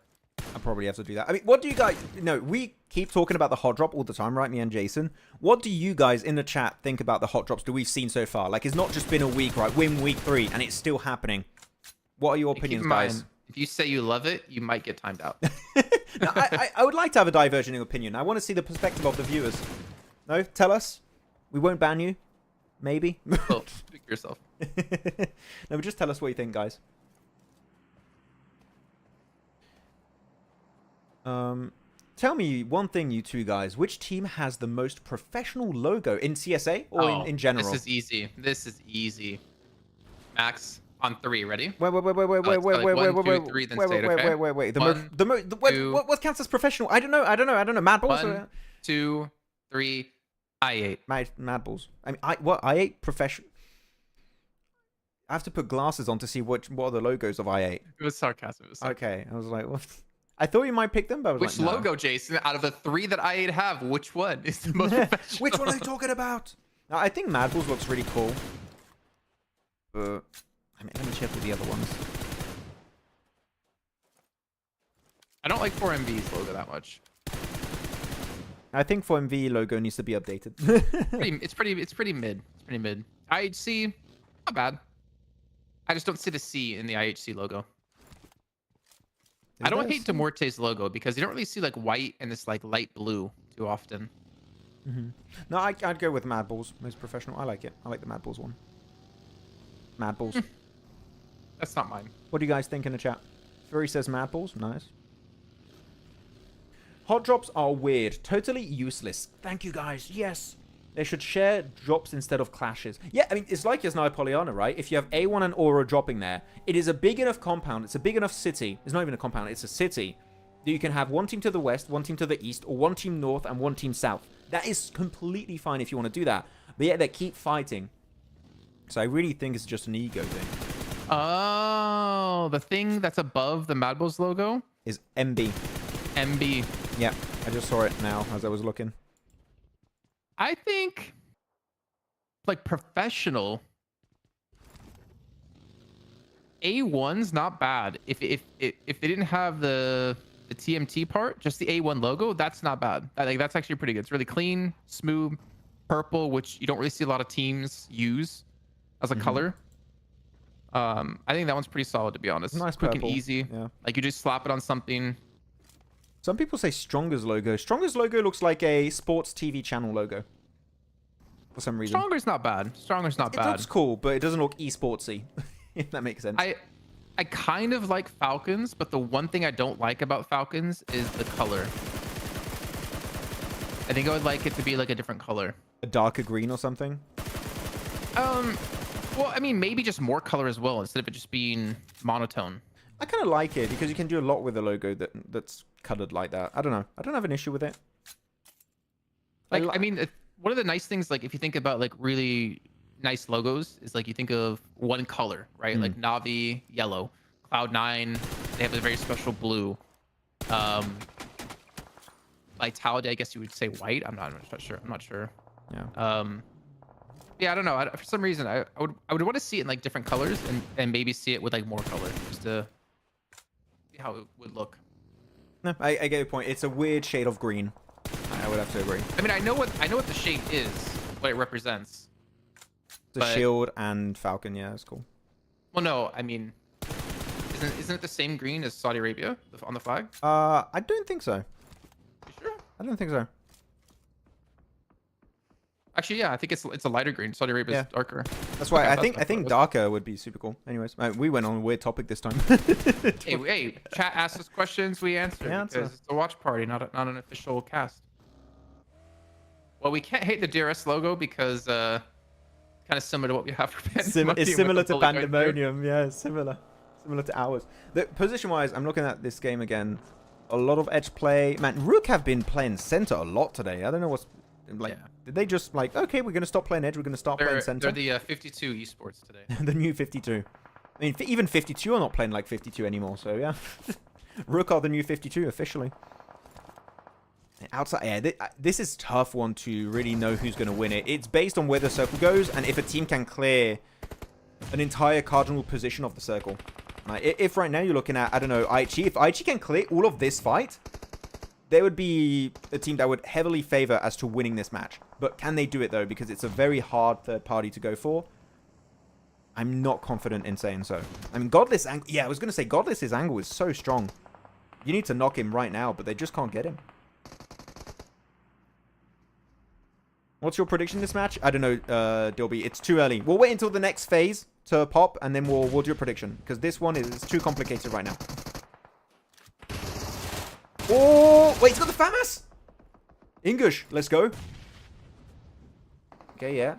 I probably have to do that. I mean, what do you guys... No, we keep talking about the hot drop all the time, right? Me and Jason. What do you guys in the chat think about the hot drops that we've seen so far? Like, it's not just been a week, right? Win week 3, and it's still happening. What are your opinions, guys? If you say you love it, you might get timed out. No, I would like to have a diverging opinion. I want to see the perspective of the viewers. No? Tell us. We won't ban you. Maybe. Well, speak for yourself. No, but just tell us what you think, guys. Tell me one thing, you two guys. Which team has the most professional logo in CSA or in general? This is easy. This is easy. Max, on 3. Ready? Wait. 1, 2, 3, then say it, okay? Wait. Two. What counts as professional? I don't know. MadBulls? 1, 2, 3, I8. MadBulls. I mean, I8 professional. I have to put glasses on to see what are the logos of I8. It was sarcasm. Okay, I was like, what? I thought you might pick them, but I was Which like, no. logo, Jason? Out of the 3 that I8 have, which one is the most professional? Which one are you talking about? No, I think MadBulls looks really cool. I mean, let me check with the other ones. I don't like 4MV's logo that much. I think 4MV logo needs to be updated. It's pretty mid. It's pretty mid. IHC, not bad. I just don't see the C in the IHC logo. I don't hate Muerte's logo because you don't really see like white and this like light blue too often. No, I'd go with MadBulls, most professional. I like it. I like the MadBulls one. MadBulls. That's not mine. What do you guys think in the chat? Fury says MadBulls. Nice. Hot drops are weird. Totally useless. Thank you, guys. Yes. They should share drops instead of clashes. Yeah, I mean, it's like Yasnaya Polyana, right? If you have A1 and Aura dropping there, it is a big enough compound. It's a big enough city. It's not even a compound. It's a city. That you can have one team to the west, one team to the east, or one team north and one team south. That is completely fine if you want to do that. But yet they keep fighting. So I really think it's just an ego thing. Oh, the thing that's above the MadBulls logo is MB. MB. Yeah, I just saw it now as I was looking. I think, like, professional, A1's not bad. If they didn't have the TMT part, just the A1 logo, that's not bad. That's actually pretty good. It's really clean, smooth, purple, which you don't really see a lot of teams use as a color. I think that one's pretty solid, to be honest. Nice quick purple. and easy. Yeah. Like, you just slap it on something. Some people say Stronger's logo. Stronger's logo looks like a sports TV channel logo. For some reason. Stronger's not bad. Stronger's not bad. It looks cool, but it doesn't look esportsy. If that makes sense. I kind of like Falcons, but the one thing I don't like about Falcons is the color. I think I would like it to be like a different color. A darker green or something? Well, I mean, maybe just more color as well, instead of it just being monotone. I kind of like it because you can do a lot with a logo that's colored like that. I don't know. I don't have an issue with it. Like, I mean, one of the nice things, like, if you think about, like, really nice logos, is, like, you think of one color, right? Like, Navi, yellow. Cloud9, they have a very special blue. Vitality, I guess you would say white. I'm not sure. I'm not sure. Yeah. Yeah, I don't know. For some reason, I would want to see it in, like, different colors and maybe see it with, like, more color, just to see how it would look. No, I get your point. It's a weird shade of green. I would have to agree. I mean, I know what the shape is, what it represents. The shield and falcon, yeah, it's cool. Well, no, I mean, isn't it the same green as Saudi Arabia on the flag? I don't think so. You sure? I don't think so. Actually, yeah, I think it's a lighter green. Saudi Arabia is darker. That's why Okay, I think darker would be super cool. Anyways, we went on a weird topic this time. hey, chat asked us questions, we answered. Because it's a watch party, not an official cast. Well, we can't hate the DRS logo because kind of similar to what we have for Pandemonium. It's similar to Pandemonium, yeah, similar to ours. Position-wise, I'm looking at this game again. A lot of edge play. Man, Rook have been playing center a lot today. I don't know what's like. Yeah. Did they just like, okay, we're gonna stop playing edge. We're gonna start playing center. They're the 52 esports today. The new 52. I mean, even 52 are not playing like 52 anymore. So yeah, Rook are the new 52 officially. Outside, yeah, this is a tough one to really know who's going to win it. It's based on where the circle goes and if a team can clear an entire cardinal position of the circle. If right now you're looking at, I don't know, Aichi. If Aichi can clear all of this fight, there would be a team that would heavily favor as to winning this match. But can they do it, though? Because it's a very hard third party to go for. I'm not confident in saying so. I mean, Godless... Yeah, I was going to say, Godless's angle is so strong. You need to knock him right now, but they just can't get him. What's your prediction this match? I don't know, Dilby. It's too early. We'll wait until the next phase to pop, and then we'll do a prediction. Because this one is too complicated right now. Oh, wait, he's got the FAMAS! English, let's go. Okay, yeah.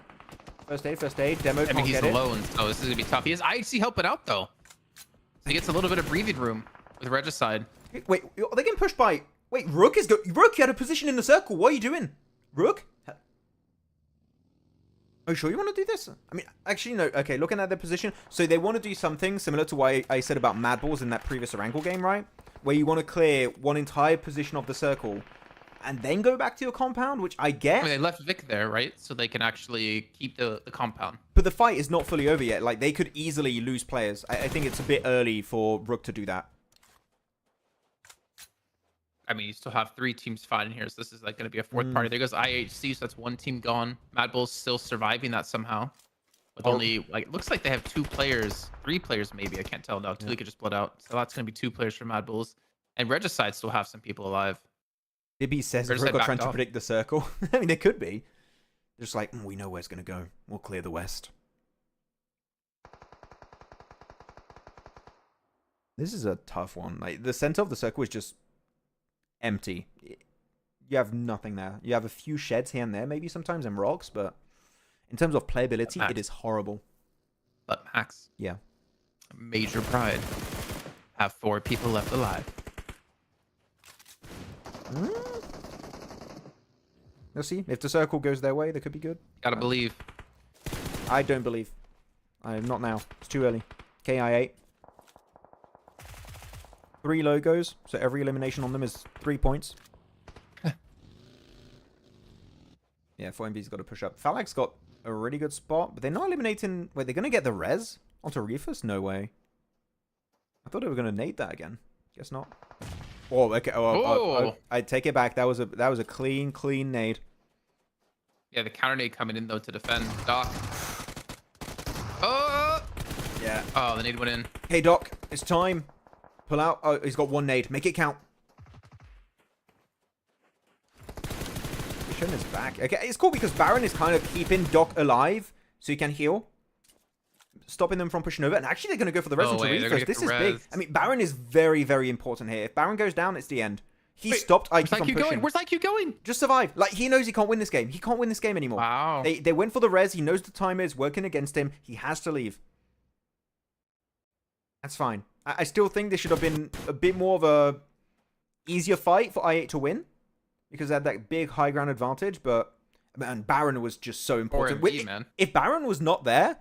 First aid. Demo can't get it. He's alone, so this is going to be tough. He has IHC helping out, though. So he gets a little bit of breathing room with Regicide. Wait, are they getting pushed by... Wait, Rook is... Rook, you had a position in the circle. What are you doing? Rook? Are you sure you want to do this? I mean, actually, no. Okay, looking at their position. So they want to do something similar to what I said about MadBulls in that previous Erangel game, right? Where you want to clear one entire position of the circle and then go back to your compound, which I get. I mean, they left Vic there, right? So they can actually keep the compound. But the fight is not fully over yet. Like, they could easily lose players. I think it's a bit early for Rook to do that. I mean, you still have 3 teams fighting here, so this is like going to be a 4th party. There goes IHC, so that's 1 team gone. MadBulls still surviving that somehow. With only, like, it looks like they have 2 players, 3 players maybe. I can't tell now. 2 could just split out. So that's going to be 2 players for MadBulls. And Regicide still have some people alive. Dibby says Rook are trying to predict the circle. I mean, they could be. They're just like, we know where it's going to go. We'll clear the west. This is a tough one. Like, the center of the circle is just empty. You have nothing there. You have a few sheds here and there, maybe sometimes, and rocks, but in terms of playability, it is horrible. But Max, yeah, major pride. Have 4 people left alive. We'll see. If the circle goes their way, they could be good. Gotta believe. I don't believe. I'm not now. It's too early. KI8. 3 logos, so every elimination on them is 3 points. Yeah, 4MB's got to push up. Falag's got a really good spot, but they're not eliminating... Wait, they're going to get the res onto Reefus? No way. I thought they were going to nade that again. Guess not. Oh, okay. I take it back. That was a clean nade. Yeah, the counter nade coming in, though, to defend Doc. Oh! Yeah. Oh, the nade went in. Hey, Doc. It's time. Pull out. Oh, he's got 1 nade. Make it count. Chen is back. Okay, it's cool because Baron is kind of keeping Doc alive so he can heal. Stopping them from pushing over. And actually, they're going to go for the res into Refos. This is big. I mean, Baron is very, very important here. If Baron goes down, it's the end. He stopped IQ from pushing. Going? Where's IQ going? Just survive. Like, he knows he can't win this game. He can't win this game anymore. Wow. They went for the res. He knows the timer is working against him. He has to leave. That's fine. I still think this should have been a bit more of a easier fight for i8 to win. Because they had that big high ground advantage. But, man, Baron was just so important. 4MV, man. If Baron was not there,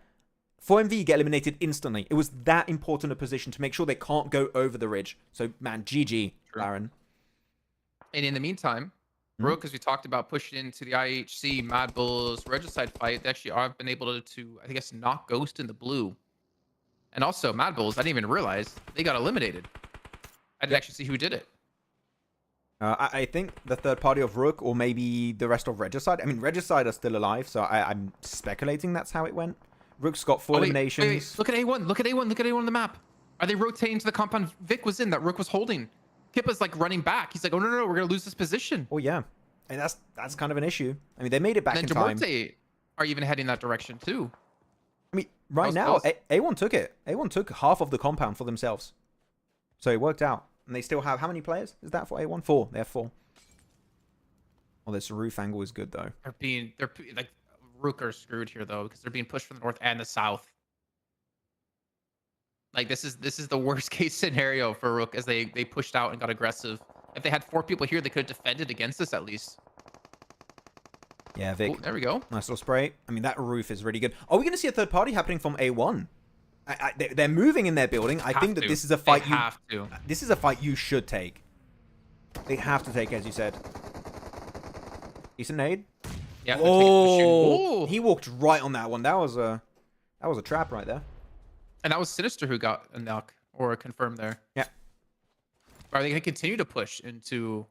4MV get eliminated instantly. It was that important a position to make sure they can't go over the ridge. So, man, GG, Baron. And in the meantime, Rook, as we talked about, pushing into the IHC, MadBulls, Regicide fight, they actually have been able to, I guess, knock Ghost in the blue. And also, MadBulls, I didn't even realize, they got eliminated. I didn't actually see who did it. I think the third party of Rook or maybe the rest of Regicide. I mean, Regicide are still alive, so I'm speculating that's how it went. Rook's got 4 eliminations. Wait. Look at A1. Look at A1. Look at A1 on the map. Are they rotating to the compound Vic was in that Rook was holding? Kippa's like running back. He's like, oh, no, we're going to lose this position. Oh, yeah. And that's kind of an issue. I mean, they made it back in time. Muerte are even heading that direction, too. I mean, right now, A1 took it. A1 took half of the compound for themselves. So it worked out. And they still have, how many players is that for A1? 4. They have 4. Well, this roof angle is good, though. They're like, Rook are screwed here, though, because they're being pushed from the north and the south. Like, this is the worst case scenario for Rook as they pushed out and got aggressive. If they had 4 people here, they could have defended against us at least. Yeah, Vic. Ooh, there we go. Nice little spray. I mean, that roof is really good. Are we going to see a third party happening from A1? They're moving in their building. I think that this is a fight This is a fight you should take. They have to take, as you said. Decent nade. Yeah. Oh, he walked right on that one. That was a trap right there. And that was Sinister who got a knock or a confirm there. Yeah. Are they going to continue to push into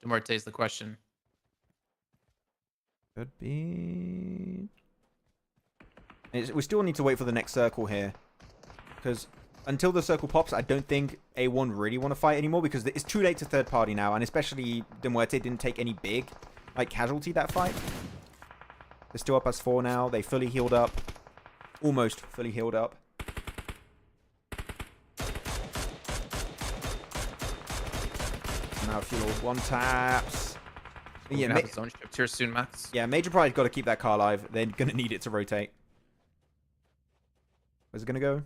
Muerte is the question. Could be. We still need to wait for the next circle here. Because until the circle pops, I don't think A1 really want to fight anymore. Because it's too late to third party now. And especially Muerte didn't take any big casualty that fight. They're still up as 4 now. They fully healed up. Almost fully healed up. Now a few little one taps. Yeah, have its own shift here soon, Max. Yeah, Major Pride's got to keep that car alive. They're going to need it to rotate. Where's it going to go?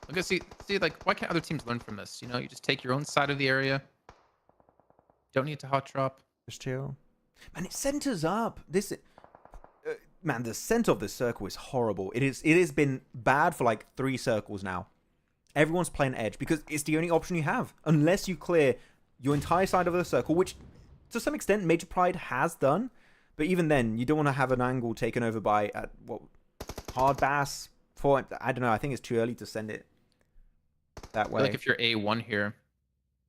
Look at see, like, why can't other teams learn from this? You know, you just take your own side of the area. Don't need to hot drop. Just chill. Man, it centers up. Man, the center of this circle is horrible. It has been bad for like 3 circles now. Everyone's playing edge because it's the only option you have. Unless you clear your entire side of the circle, which to some extent Major Pride has done. But even then, you don't want to have an angle taken over by Hardbass. I don't know. I think it's too early to send it that way. Like if you're A1 here,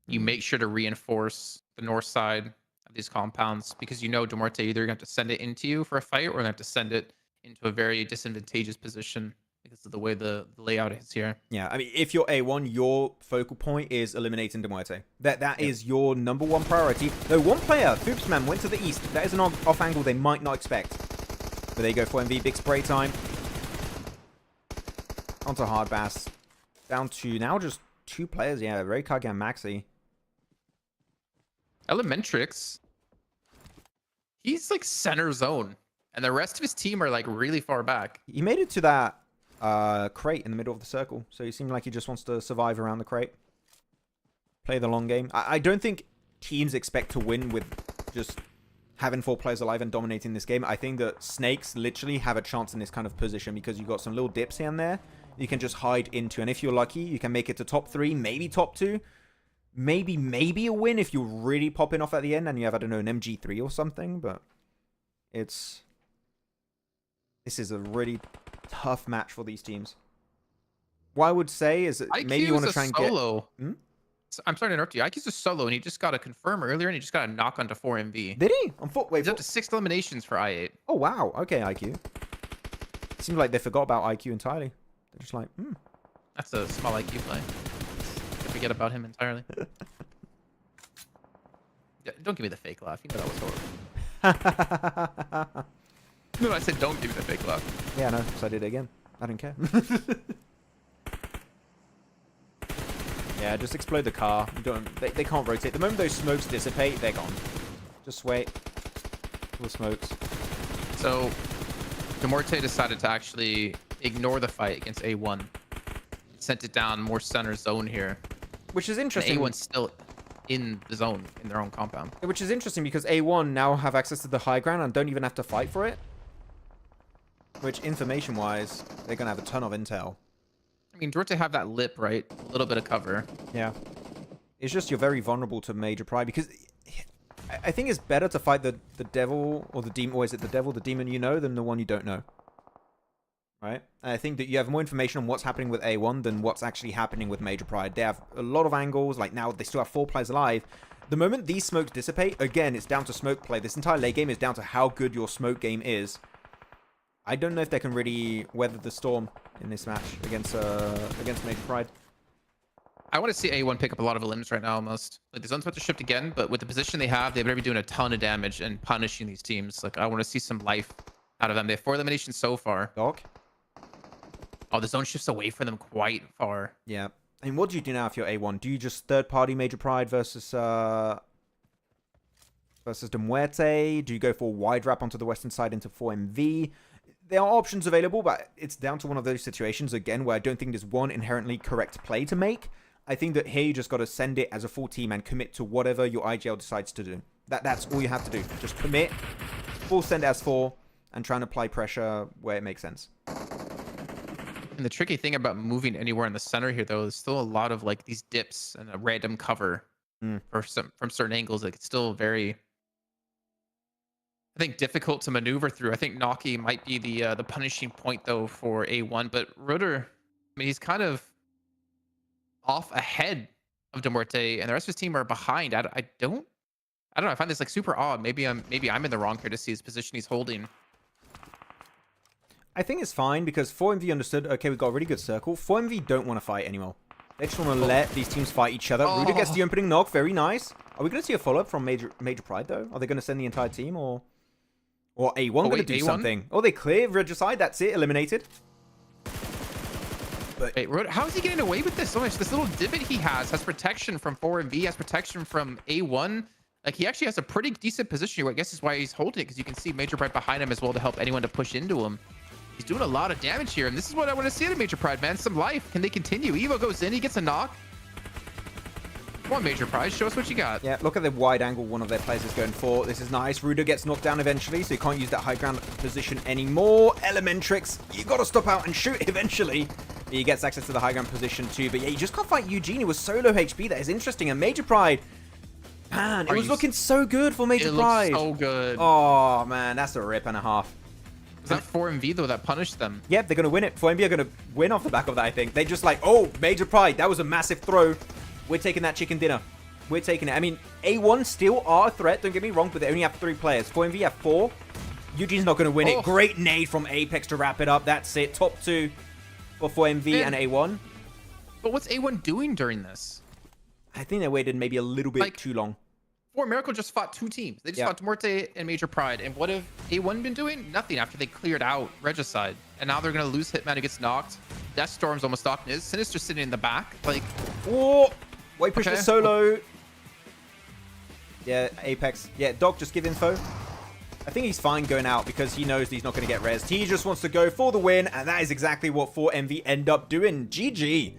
you make sure to reinforce the north side of these compounds because you know Muerte either going to have to send it into you for a fight or they have to send it into a very disadvantageous position because of the way the layout is here. Yeah, I mean, if you're A1, your focal point is eliminating Muerte. That is your #1 priority. Though one player, Foopsman, went to the east. That is an off angle they might not expect. But there you go for MV. Big spray time. Onto Hardbass. Down to now just 2 players. Yeah, Raykage and Maxi. Elementrix, he's like center zone. And the rest of his team are like really far back. He made it to that crate in the middle of the circle. So he seemed like he just wants to survive around the crate. Play the long game. I don't think teams expect to win with just having 4 players alive and dominating this game. I think that Snakes literally have a chance in this kind of position because you've got some little dips here and there you can just hide into. And if you're lucky, you can make it to top 3, maybe top 2. Maybe a win if you're really popping off at the end and you have, I don't know, an MG3 or something. But this is a really tough match for these teams. What I would say is that maybe you want to try and solo. I'm sorry to interrupt you. IQ's a solo, and he just got a confirm earlier, and he just got a knock onto 4MV. Did he? Wait, he's up to 6 eliminations for i8. Oh, wow. Okay, IQ. Seems like they forgot about IQ entirely. They're just like, That's a small IQ play. forget about him entirely. Yeah, don't give me the fake laugh. You know that was horrible. No, I said don't give me the fake laugh. Yeah, no, so I did it again. I don't care. Yeah, just explode the car. You don't, they can't rotate. The moment those smokes dissipate, they're gone. Just wait. Full smokes. So, Muerte decided to actually ignore the fight against A1. Sent it down more center zone here. Which is And interesting. A1's still in the zone, in their own compound. Which is interesting because A1 now have access to the high ground and don't even have to fight for it. Which, information-wise, they're going to have a ton of intel. I mean, Muerte have that lip, right? A little bit of cover. Yeah. It's just you're very vulnerable to Major Pride because I think it's better to fight the devil or the demon, or is it the devil, the demon you know, than the one you don't know. Right? And I think that you have more information on what's happening with A1 than what's actually happening with Major Pride. They have a lot of angles. Like now, they still have 4 players alive. The moment these smokes dissipate, again, it's down to smoke play. This entire late game is down to how good your smoke game is. I don't know if they can really weather the storm in this match against Major Pride. I want to see A1 pick up a lot of elims right now almost. Like, the zone's about to shift again, but with the position they have, they better be doing a ton of damage and punishing these teams. Like, I want to see some life out of them. They have 4 eliminations so far. Doc? Oh, the zone shifts away from them quite far. Yeah. I mean, what do you do now if you're A1? Do you just third-party Major Pride versus the Muerte? Do you go for a wide wrap onto the western side into 4MV? There are options available, but it's down to one of those situations, again, where I don't think there's one inherently correct play to make. I think that here you just got to send it as a full team and commit to whatever your IGL decides to do. That's all you have to do. Just commit, full send as 4, and try and apply pressure where it makes sense. And the tricky thing about moving anywhere in the center here, though, is still a lot of like these dips and a random cover from certain angles. Like, it's still very, I think, difficult to maneuver through. I think Noki might be the punishing point though for A1, but Ruder, I mean, he's kind of off ahead of Muerte, and the rest of his team are behind. I don't know. I find this like super odd. Maybe I'm in the wrong here to see his position he's holding. I think it's fine because 4MV understood, okay, we've got a really good circle. 4MV don't want to fight anymore. They just want to let these teams fight each other. Ruder gets the opening knock. Very nice. Are we going to see a follow-up from Major Pride, though? Are they going to send the entire team, or A1 going to do A1? something? Oh, they clear Regicide. That's it. Eliminated. But Wait, Ruder, how is he getting away with this so much? This little divot he has protection from 4MV, has protection from A1. Like, he actually has a pretty decent position here. I guess is why he's holding it, because you can see Major Pride behind him as well to help anyone to push into him. He's doing a lot of damage here, and this is what I want to see out of Major Pride, man. Some life. Can they continue? Evo goes in. He gets a knock. Come on, Major Pride. Show us what you got. yeah, look at the wide angle one of their players is going for. This is nice. Ruder gets knocked down eventually, so you can't use that high ground position anymore. Elementrix, you got to stop out and shoot eventually. He gets access to the high ground position too, but yeah, you just can't fight Eugene. He was so low HP. That is interesting. And Major Pride, man, it was looking so good for Major Pride. It looks so good. Oh, man, that's a rip and a half. Was that 4MV, though, that punished them? Yep, they're going to win it. 4MB are going to win off the back of that, I think. They just like, oh, Major Pride, that was a massive throw. We're taking that chicken dinner. We're taking it. I mean, A1 still are a threat, don't get me wrong, but they only have 3 players. 4MV have 4. Eugene's not going to win it. Great nade from Apex to wrap it up. That's it. Top 2 for 4MV and A1. But what's A1 doing during this? I think they waited maybe a little bit too long. 4 Miracle just fought 2 teams. They just fought Muerte and Major Pride. And what have A1 been doing? Nothing after they cleared out Regicide. And now they're going to lose Hitman who gets knocked. Death Storm's almost knocked. Sinister sitting in the back. Like, oh, White push the solo. Yeah, Apex. Yeah, Doc, just give info. I think he's fine going out because he knows he's not going to get rezzed. He just wants to go for the win, and that is exactly what 4MV end up doing. GG.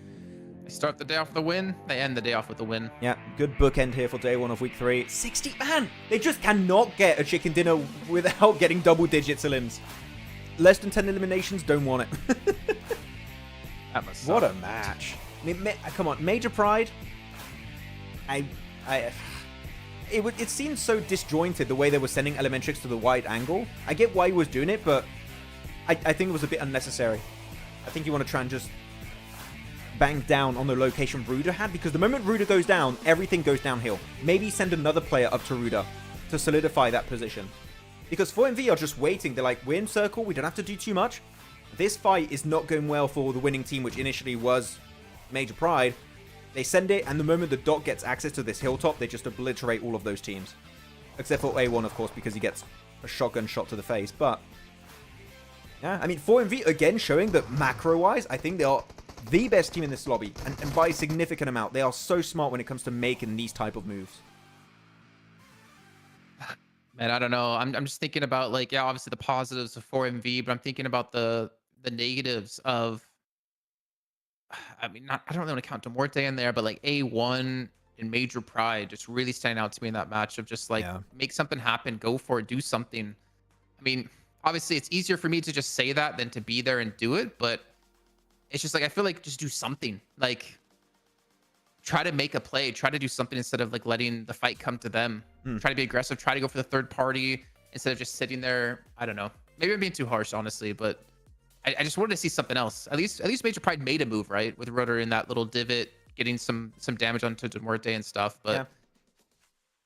They start the day off with a win. They end the day off with a win. Yeah, good bookend here for day 1 of week 3. 60, man, they just cannot get a chicken dinner without getting double digits elims. Less than 10 eliminations, don't want it. That must suck. What a match. I mean, come on, Major Pride. It seemed so disjointed the way they were sending Elementrix to the wide angle. I get why he was doing it, but I think it was a bit unnecessary. I think you want to try and just bang down on the location Ruder had, because the moment Ruder goes down, everything goes downhill. Maybe send another player up to Ruder to solidify that position. Because 4MV are just waiting. They're like, we're in circle, we don't have to do too much. This fight is not going well for the winning team, which initially was Major Pride. They send it, and the moment the Doc gets access to this hilltop, they just obliterate all of those teams. Except for A1, of course, because he gets a shotgun shot to the face. But, yeah, I mean, 4MV, again, showing that macro-wise, I think they are the best team in this lobby. And by a significant amount. They are so smart when it comes to making these type of moves. Man, I don't know. I'm just thinking about, like, yeah, obviously the positives of 4MV, but I'm thinking about the negatives of, I mean, I don't want to count Muerte in there, but like A1 and Major Pride just really standing out to me in that match of just like, make something happen, go for it, do something. I mean, obviously it's easier for me to just say that than to be there and do it, but it's just like, I feel like just do something. Like, try to make a play, try to do something instead of like letting the fight come to them. Try to be aggressive, try to go for the third party instead of just sitting there. I don't know. Maybe I'm being too harsh, honestly, but I just wanted to see something else. At least Major Pride made a move, right? With Rotor in that little divot, getting some damage onto Muerte and stuff. But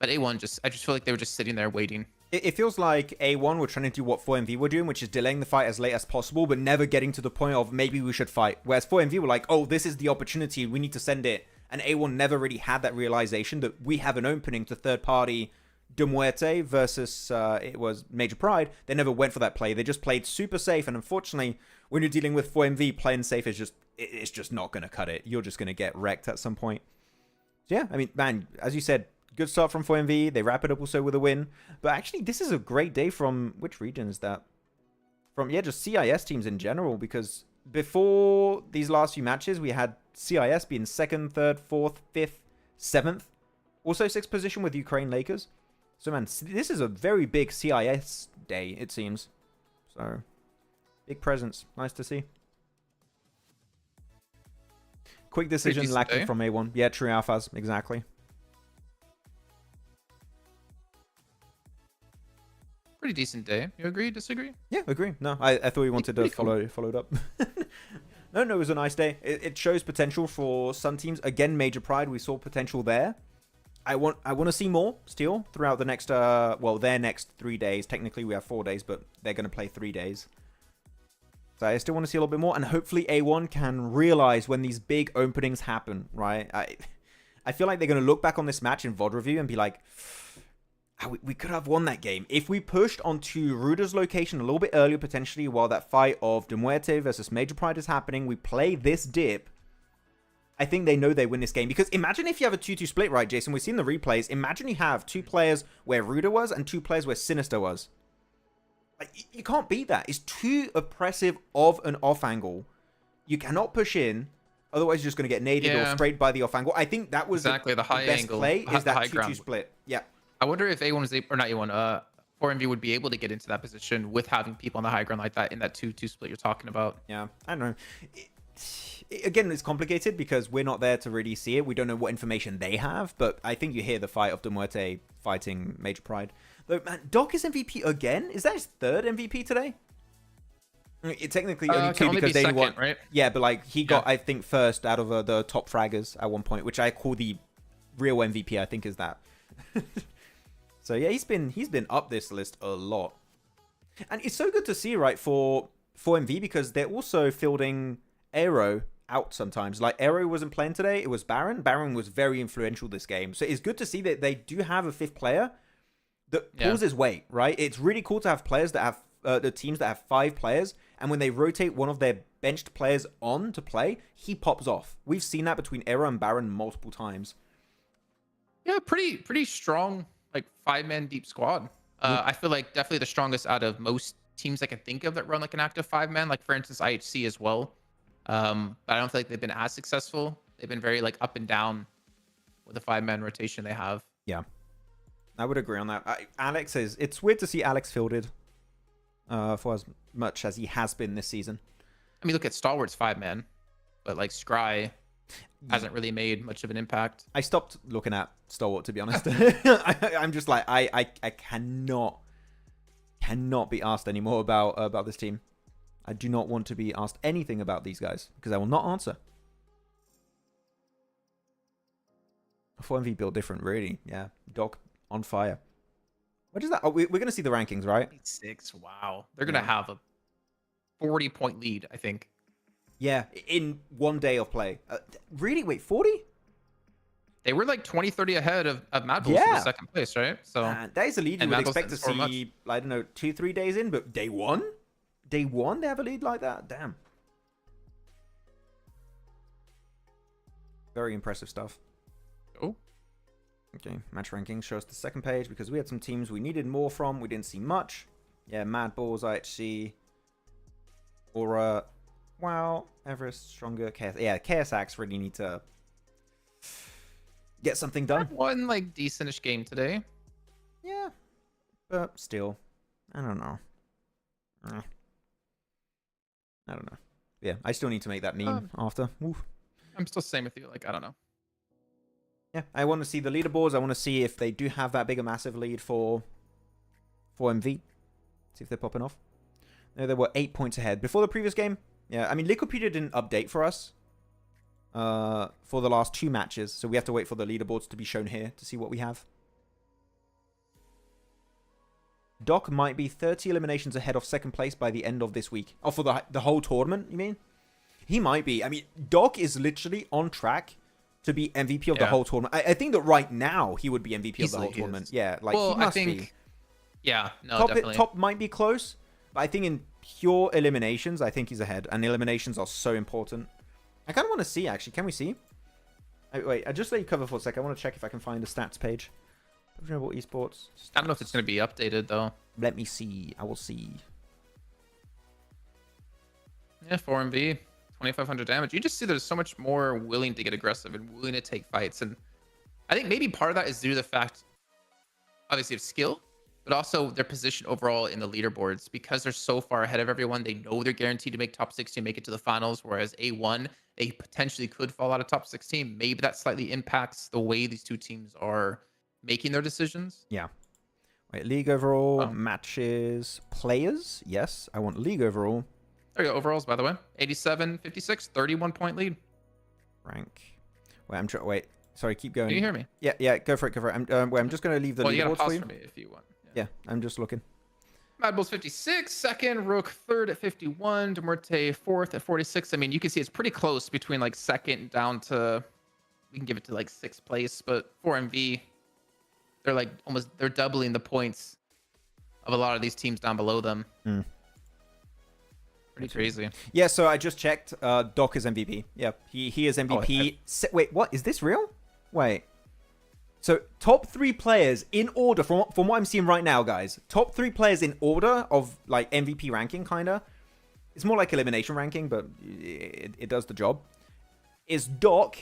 A1 I just feel like they were just sitting there waiting. It feels like A1 were trying to do what 4MV were doing, which is delaying the fight as late as possible, but never getting to the point of maybe we should fight. Whereas 4MV were like, oh, this is the opportunity, we need to send it. And A1 never really had that realization that we have an opening to third party De Muerte versus it was Major Pride. They never went for that play. They just played super safe. And unfortunately, when you're dealing with 4MV, playing safe is just not going to cut it. You're just going to get wrecked at some point. So yeah, I mean, man, as you said, good start from 4MV. They wrap it up also with a win. But actually, this is a great day from, which region is that? From, yeah, just CIS teams in general, because before these last few matches, we had CIS being 2nd, 3rd, 4th, 5th, 7th. Also 6th position with Ukraine Lakers. So, man, this is a very big CIS day, it seems. So, big presence. Nice to see. Quick decision lacking from A1. Yeah, true alphas. Exactly. Pretty decent day. You agree? Disagree? Yeah, agree. No, I thought you wanted to follow it up. No, it was a nice day. It shows potential for some teams. Again, Major Pride, we saw potential there. I want to see more still throughout the next, their next 3 days. Technically, we have 4 days, but they're going to play 3 days. So I still want to see a little bit more. And hopefully A1 can realize when these big openings happen, right? I feel like they're going to look back on this match in VOD review and be like, we could have won that game. If we pushed onto Ruda's location a little bit earlier, potentially, while that fight of De Muerte versus Major Pride is happening, we play this dip, I think they know they win this game. Because imagine if you have a 2-2 split, right, Jason? We've seen the replays. Imagine you have 2 players where Ruda was and 2 players where Sinister was. Like, you can't beat that. It's too oppressive of an off angle. You cannot push in. Otherwise, you're just going to get naded or sprayed by the off angle. I think that was exactly the high best angle play is that high 2-2 ground split. Yeah. I wonder if A1 is or not A1. 4MV would be able to get into that position with having people on the high ground like that in that 2-2 split you're talking about. Yeah, I don't know. Again, it's complicated because we're not there to really see it. We don't know what information they have, but I think you hear the fight of De Muerte fighting Major Pride. Though, man, Doc is MVP again? Is that his 3rd MVP today? It technically only 2 because they won, right? Yeah, but like he got, I think, 1st out of the top fraggers at one point, which I call the real MVP. I think is that. So yeah, he's been up this list a lot, and it's so good to see, right, for MV because they're also fielding Aero out sometimes. Like Aero wasn't playing today; it was Baron. Baron was very influential this game, so it's good to see that they do have a 5th player that pulls his weight. Right, it's really cool to have players that have the teams that have 5 players, and when they rotate one of their benched players on to play, he pops off. We've seen that between Aero and Baron multiple times. Yeah, pretty strong. Like 5-man deep squad. I feel like definitely the strongest out of most teams I can think of that run like an active 5-man. Like for instance, IHC as well. But I don't feel like they've been as successful. They've been very like up and down with the 5-man rotation they have. Yeah, I would agree on that. It's weird to see Alex fielded for as much as he has been this season. I mean, look at Stalwart's 5-man, but like Scry hasn't really made much of an impact. I stopped looking at Stalwart, to be honest. I'm just like, I cannot be asked anymore about this team. I do not want to be asked anything about these guys because I will not answer. 4MV built different, really. Yeah, Doc on fire. What is that? Oh, we're going to see the rankings, right? 6. Wow. They're going to have a 40-point lead, I think. Yeah, in 1 day of play. Really? Wait, 40? they were like 20, 30 ahead of MadBulls for Yeah. the second place, right? So That is a lead you and would MadBulls expect to didn't score much. see, I don't know, 2-3 days in, but day one? Day one, they have a lead like that? Damn. Very impressive stuff. Oh. Okay, match ranking shows the second page because we had some teams we needed more from. We didn't see much. Yeah, MadBulls, IHC, Aura, WAOW, Everest, Stronger, KS. Yeah, KSAX really need to get something done. One like decentish game today. Yeah, but still, I don't know. I don't know. Yeah, I still need to make that meme after. Oof. I'm still same with you. Like, I don't know. Yeah, I want to see the leaderboards. I want to see if they do have that big a massive lead for MV. See if they're popping off. No, they were 8 points ahead before the previous game. Yeah, I mean, Liquipedia didn't update for us for the last 2 matches, so we have to wait for the leaderboards to be shown here to see what we have. Doc might be 30 eliminations ahead of second place by the end of this week. Oh, for the whole tournament, you mean? He might be. I mean, Doc is literally on track to be MVP of the whole tournament. I think that right now he would be MVP of the whole tournament. Yeah, like well, he must I think, be. Yeah, no, definitely. Top might be close, but I think in pure eliminations, I think he's ahead. And eliminations are so important. I kind of want to see, actually. Can we see? Wait, I just let you cover for a sec. I want to check if I can find the stats page. W3D1 Esports. I don't know if it's going to be updated, though. Let me see. I will see. Yeah, 4MV, 2,500 damage. You just see there's so much more willing to get aggressive and willing to take fights. And I think maybe part of that is due to the fact, obviously, of skill, but also their position overall in the leaderboards. Because they're so far ahead of everyone, they know they're guaranteed to make top 16, make it to the finals, whereas A1, they potentially could fall out of top 16. Maybe that slightly impacts the way these two teams are making their decisions. Yeah. Wait, league overall, matches, players. Yes, I want league overall. There you go, overalls, by the way. 87, 56, 31-point lead. Rank. Wait, wait. Sorry, keep going. Can you hear me? Yeah, go for it, go for it. I'm just going to leave the well, you gotta leaderboards pause for you. for me if you want. Yeah, I'm just looking. MadBulls 56, second, Rook third at 51, Muerte fourth at 46. I mean, you can see it's pretty close between like second down to, we can give it to like 6th place, but 4MV, they're like almost, they're doubling the points of a lot of these teams down below them. Pretty crazy. Yeah, so I just checked. Doc is MVP. Yeah, he is MVP. Wait, what? Is this real? Wait. So top 3 players in order from what I'm seeing right now, guys. Top 3 players in order of like MVP ranking, kinda. It's more like elimination ranking, but it does the job. Is Doc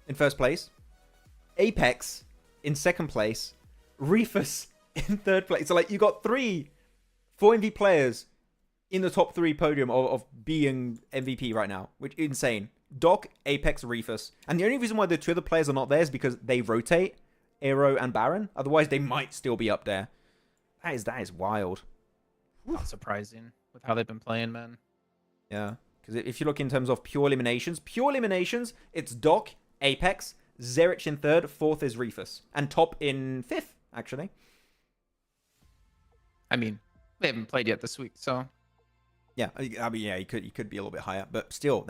in 1st place, Apex in 2nd place, Reefus in 3rd place. So like you got 4 MV players in the top 3 podium of being MVP right now, which is insane. Doc, Apex, Reefus. And the only reason why the 2 other players are not there is because they rotate, Aero and Baron. Otherwise, they might still be up there. That is wild. Not surprising with how they've been playing, man. Yeah, because if you look in terms of pure eliminations, it's Doc, Apex, Zerich in 3rd, 4th is Reefus. And top in 5th, actually. I mean, they haven't played yet this week, so... Yeah, I mean, yeah, he could be a little bit higher, but still,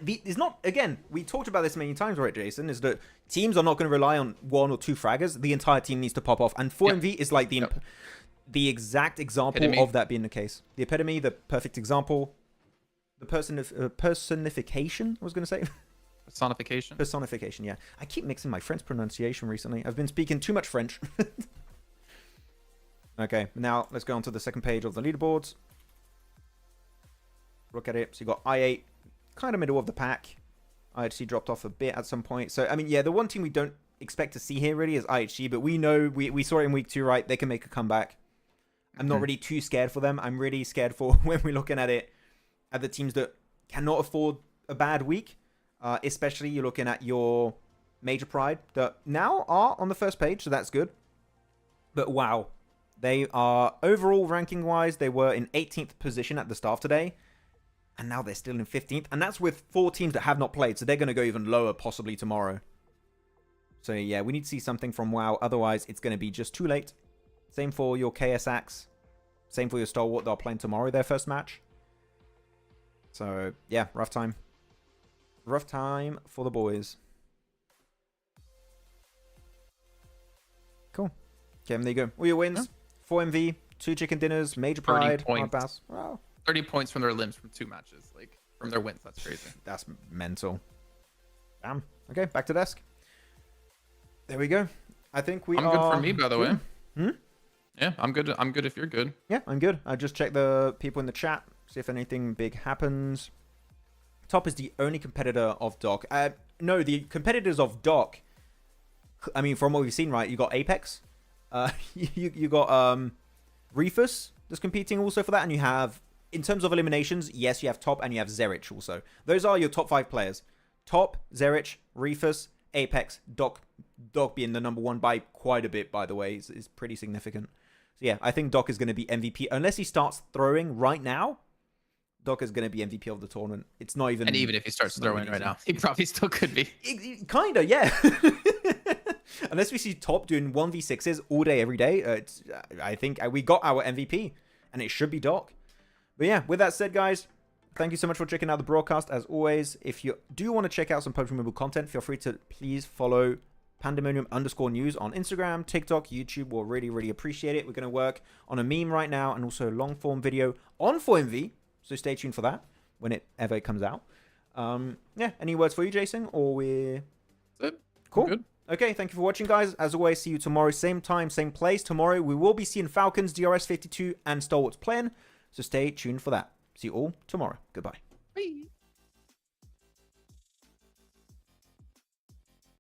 it's not. Again, we talked about this many times, right, Jason? Is that teams are not going to rely on 1 or 2 fraggers. The entire team needs to pop off, and 4MV is like the exact example of that being the case. The epitome, the perfect example, the personification. I was going to say personification. Personification. Yeah, I keep mixing my French pronunciation recently. I've been speaking too much French. Okay, now let's go on to the second page of the leaderboards. Look at it. So you got I8, kind of middle of the pack. IHC dropped off a bit at some point. So, I mean, yeah, the one team we don't expect to see here really is IHC, but we know, we saw it in week 2, right? They can make a comeback. I'm not really too scared for them. I'm really scared for when we're looking at it, at the teams that cannot afford a bad week. Especially you're looking at your Major Pride that now are on the 1st page, so that's good. But wow, they are overall ranking-wise, they were in 18th position at the start today. And now they're still in 15th. And that's with 4 teams that have not played. So they're going to go even lower possibly tomorrow. So yeah, we need to see something from WAOW. Otherwise, it's going to be just too late. Same for your KSAX. Same for your Stalwart. They're playing tomorrow, their first match. So yeah, rough time. Rough time for the boys. Okay, there you go. All your wins. 4 MV, 2 chicken dinners, major 30 pride, points. Hardbass. Wow. 30 points from their limbs from 2 matches. Like, from their wins. That's crazy. That's mental. Damn. Okay, back to desk. There we go. I think we I'm are... good for me, by the way. Hmm? Yeah, I'm good. I'm good if you're good. Yeah, I'm good. I just checked the people in the chat, see if anything big happens. Top is the only competitor of Doc. No, the competitors of Doc, I mean, from what we've seen, right, you got Apex. You got Reefus that's competing also for that. And you have, in terms of eliminations, yes, you have Top and you have Zerich also. Those are your top 5 players. Top, Zerich, Reefus, Apex, Doc being the number 1 by quite a bit, by the way, is pretty significant. So yeah, I think Doc is going to be MVP. Unless he starts throwing right now, Doc is going to be MVP of the tournament. It's not even... And even if he starts throwing right now, he probably still could be. Kinda, yeah. Unless we see Top doing 1v6s all day, every day, I think we got our MVP. And it should be Doc. But yeah, with that said, guys, thank you so much for checking out the broadcast. As always, if you do want to check out some PUBG Mobile content, feel free to please follow Pandemonium_news on Instagram, TikTok, YouTube. We'll really, really appreciate it. We're going to work on a meme right now and also a long form video on 4MV. So stay tuned for that when it ever comes out. Yeah, any words for you, Jason? Or we're... That's it. Cool. Good. Okay, thank you for watching, guys. As always, see you tomorrow, same time, same place. Tomorrow, we will be seeing Falcons, DRS 52, and Stalwarts playing. So stay tuned for that. See you all tomorrow. Goodbye.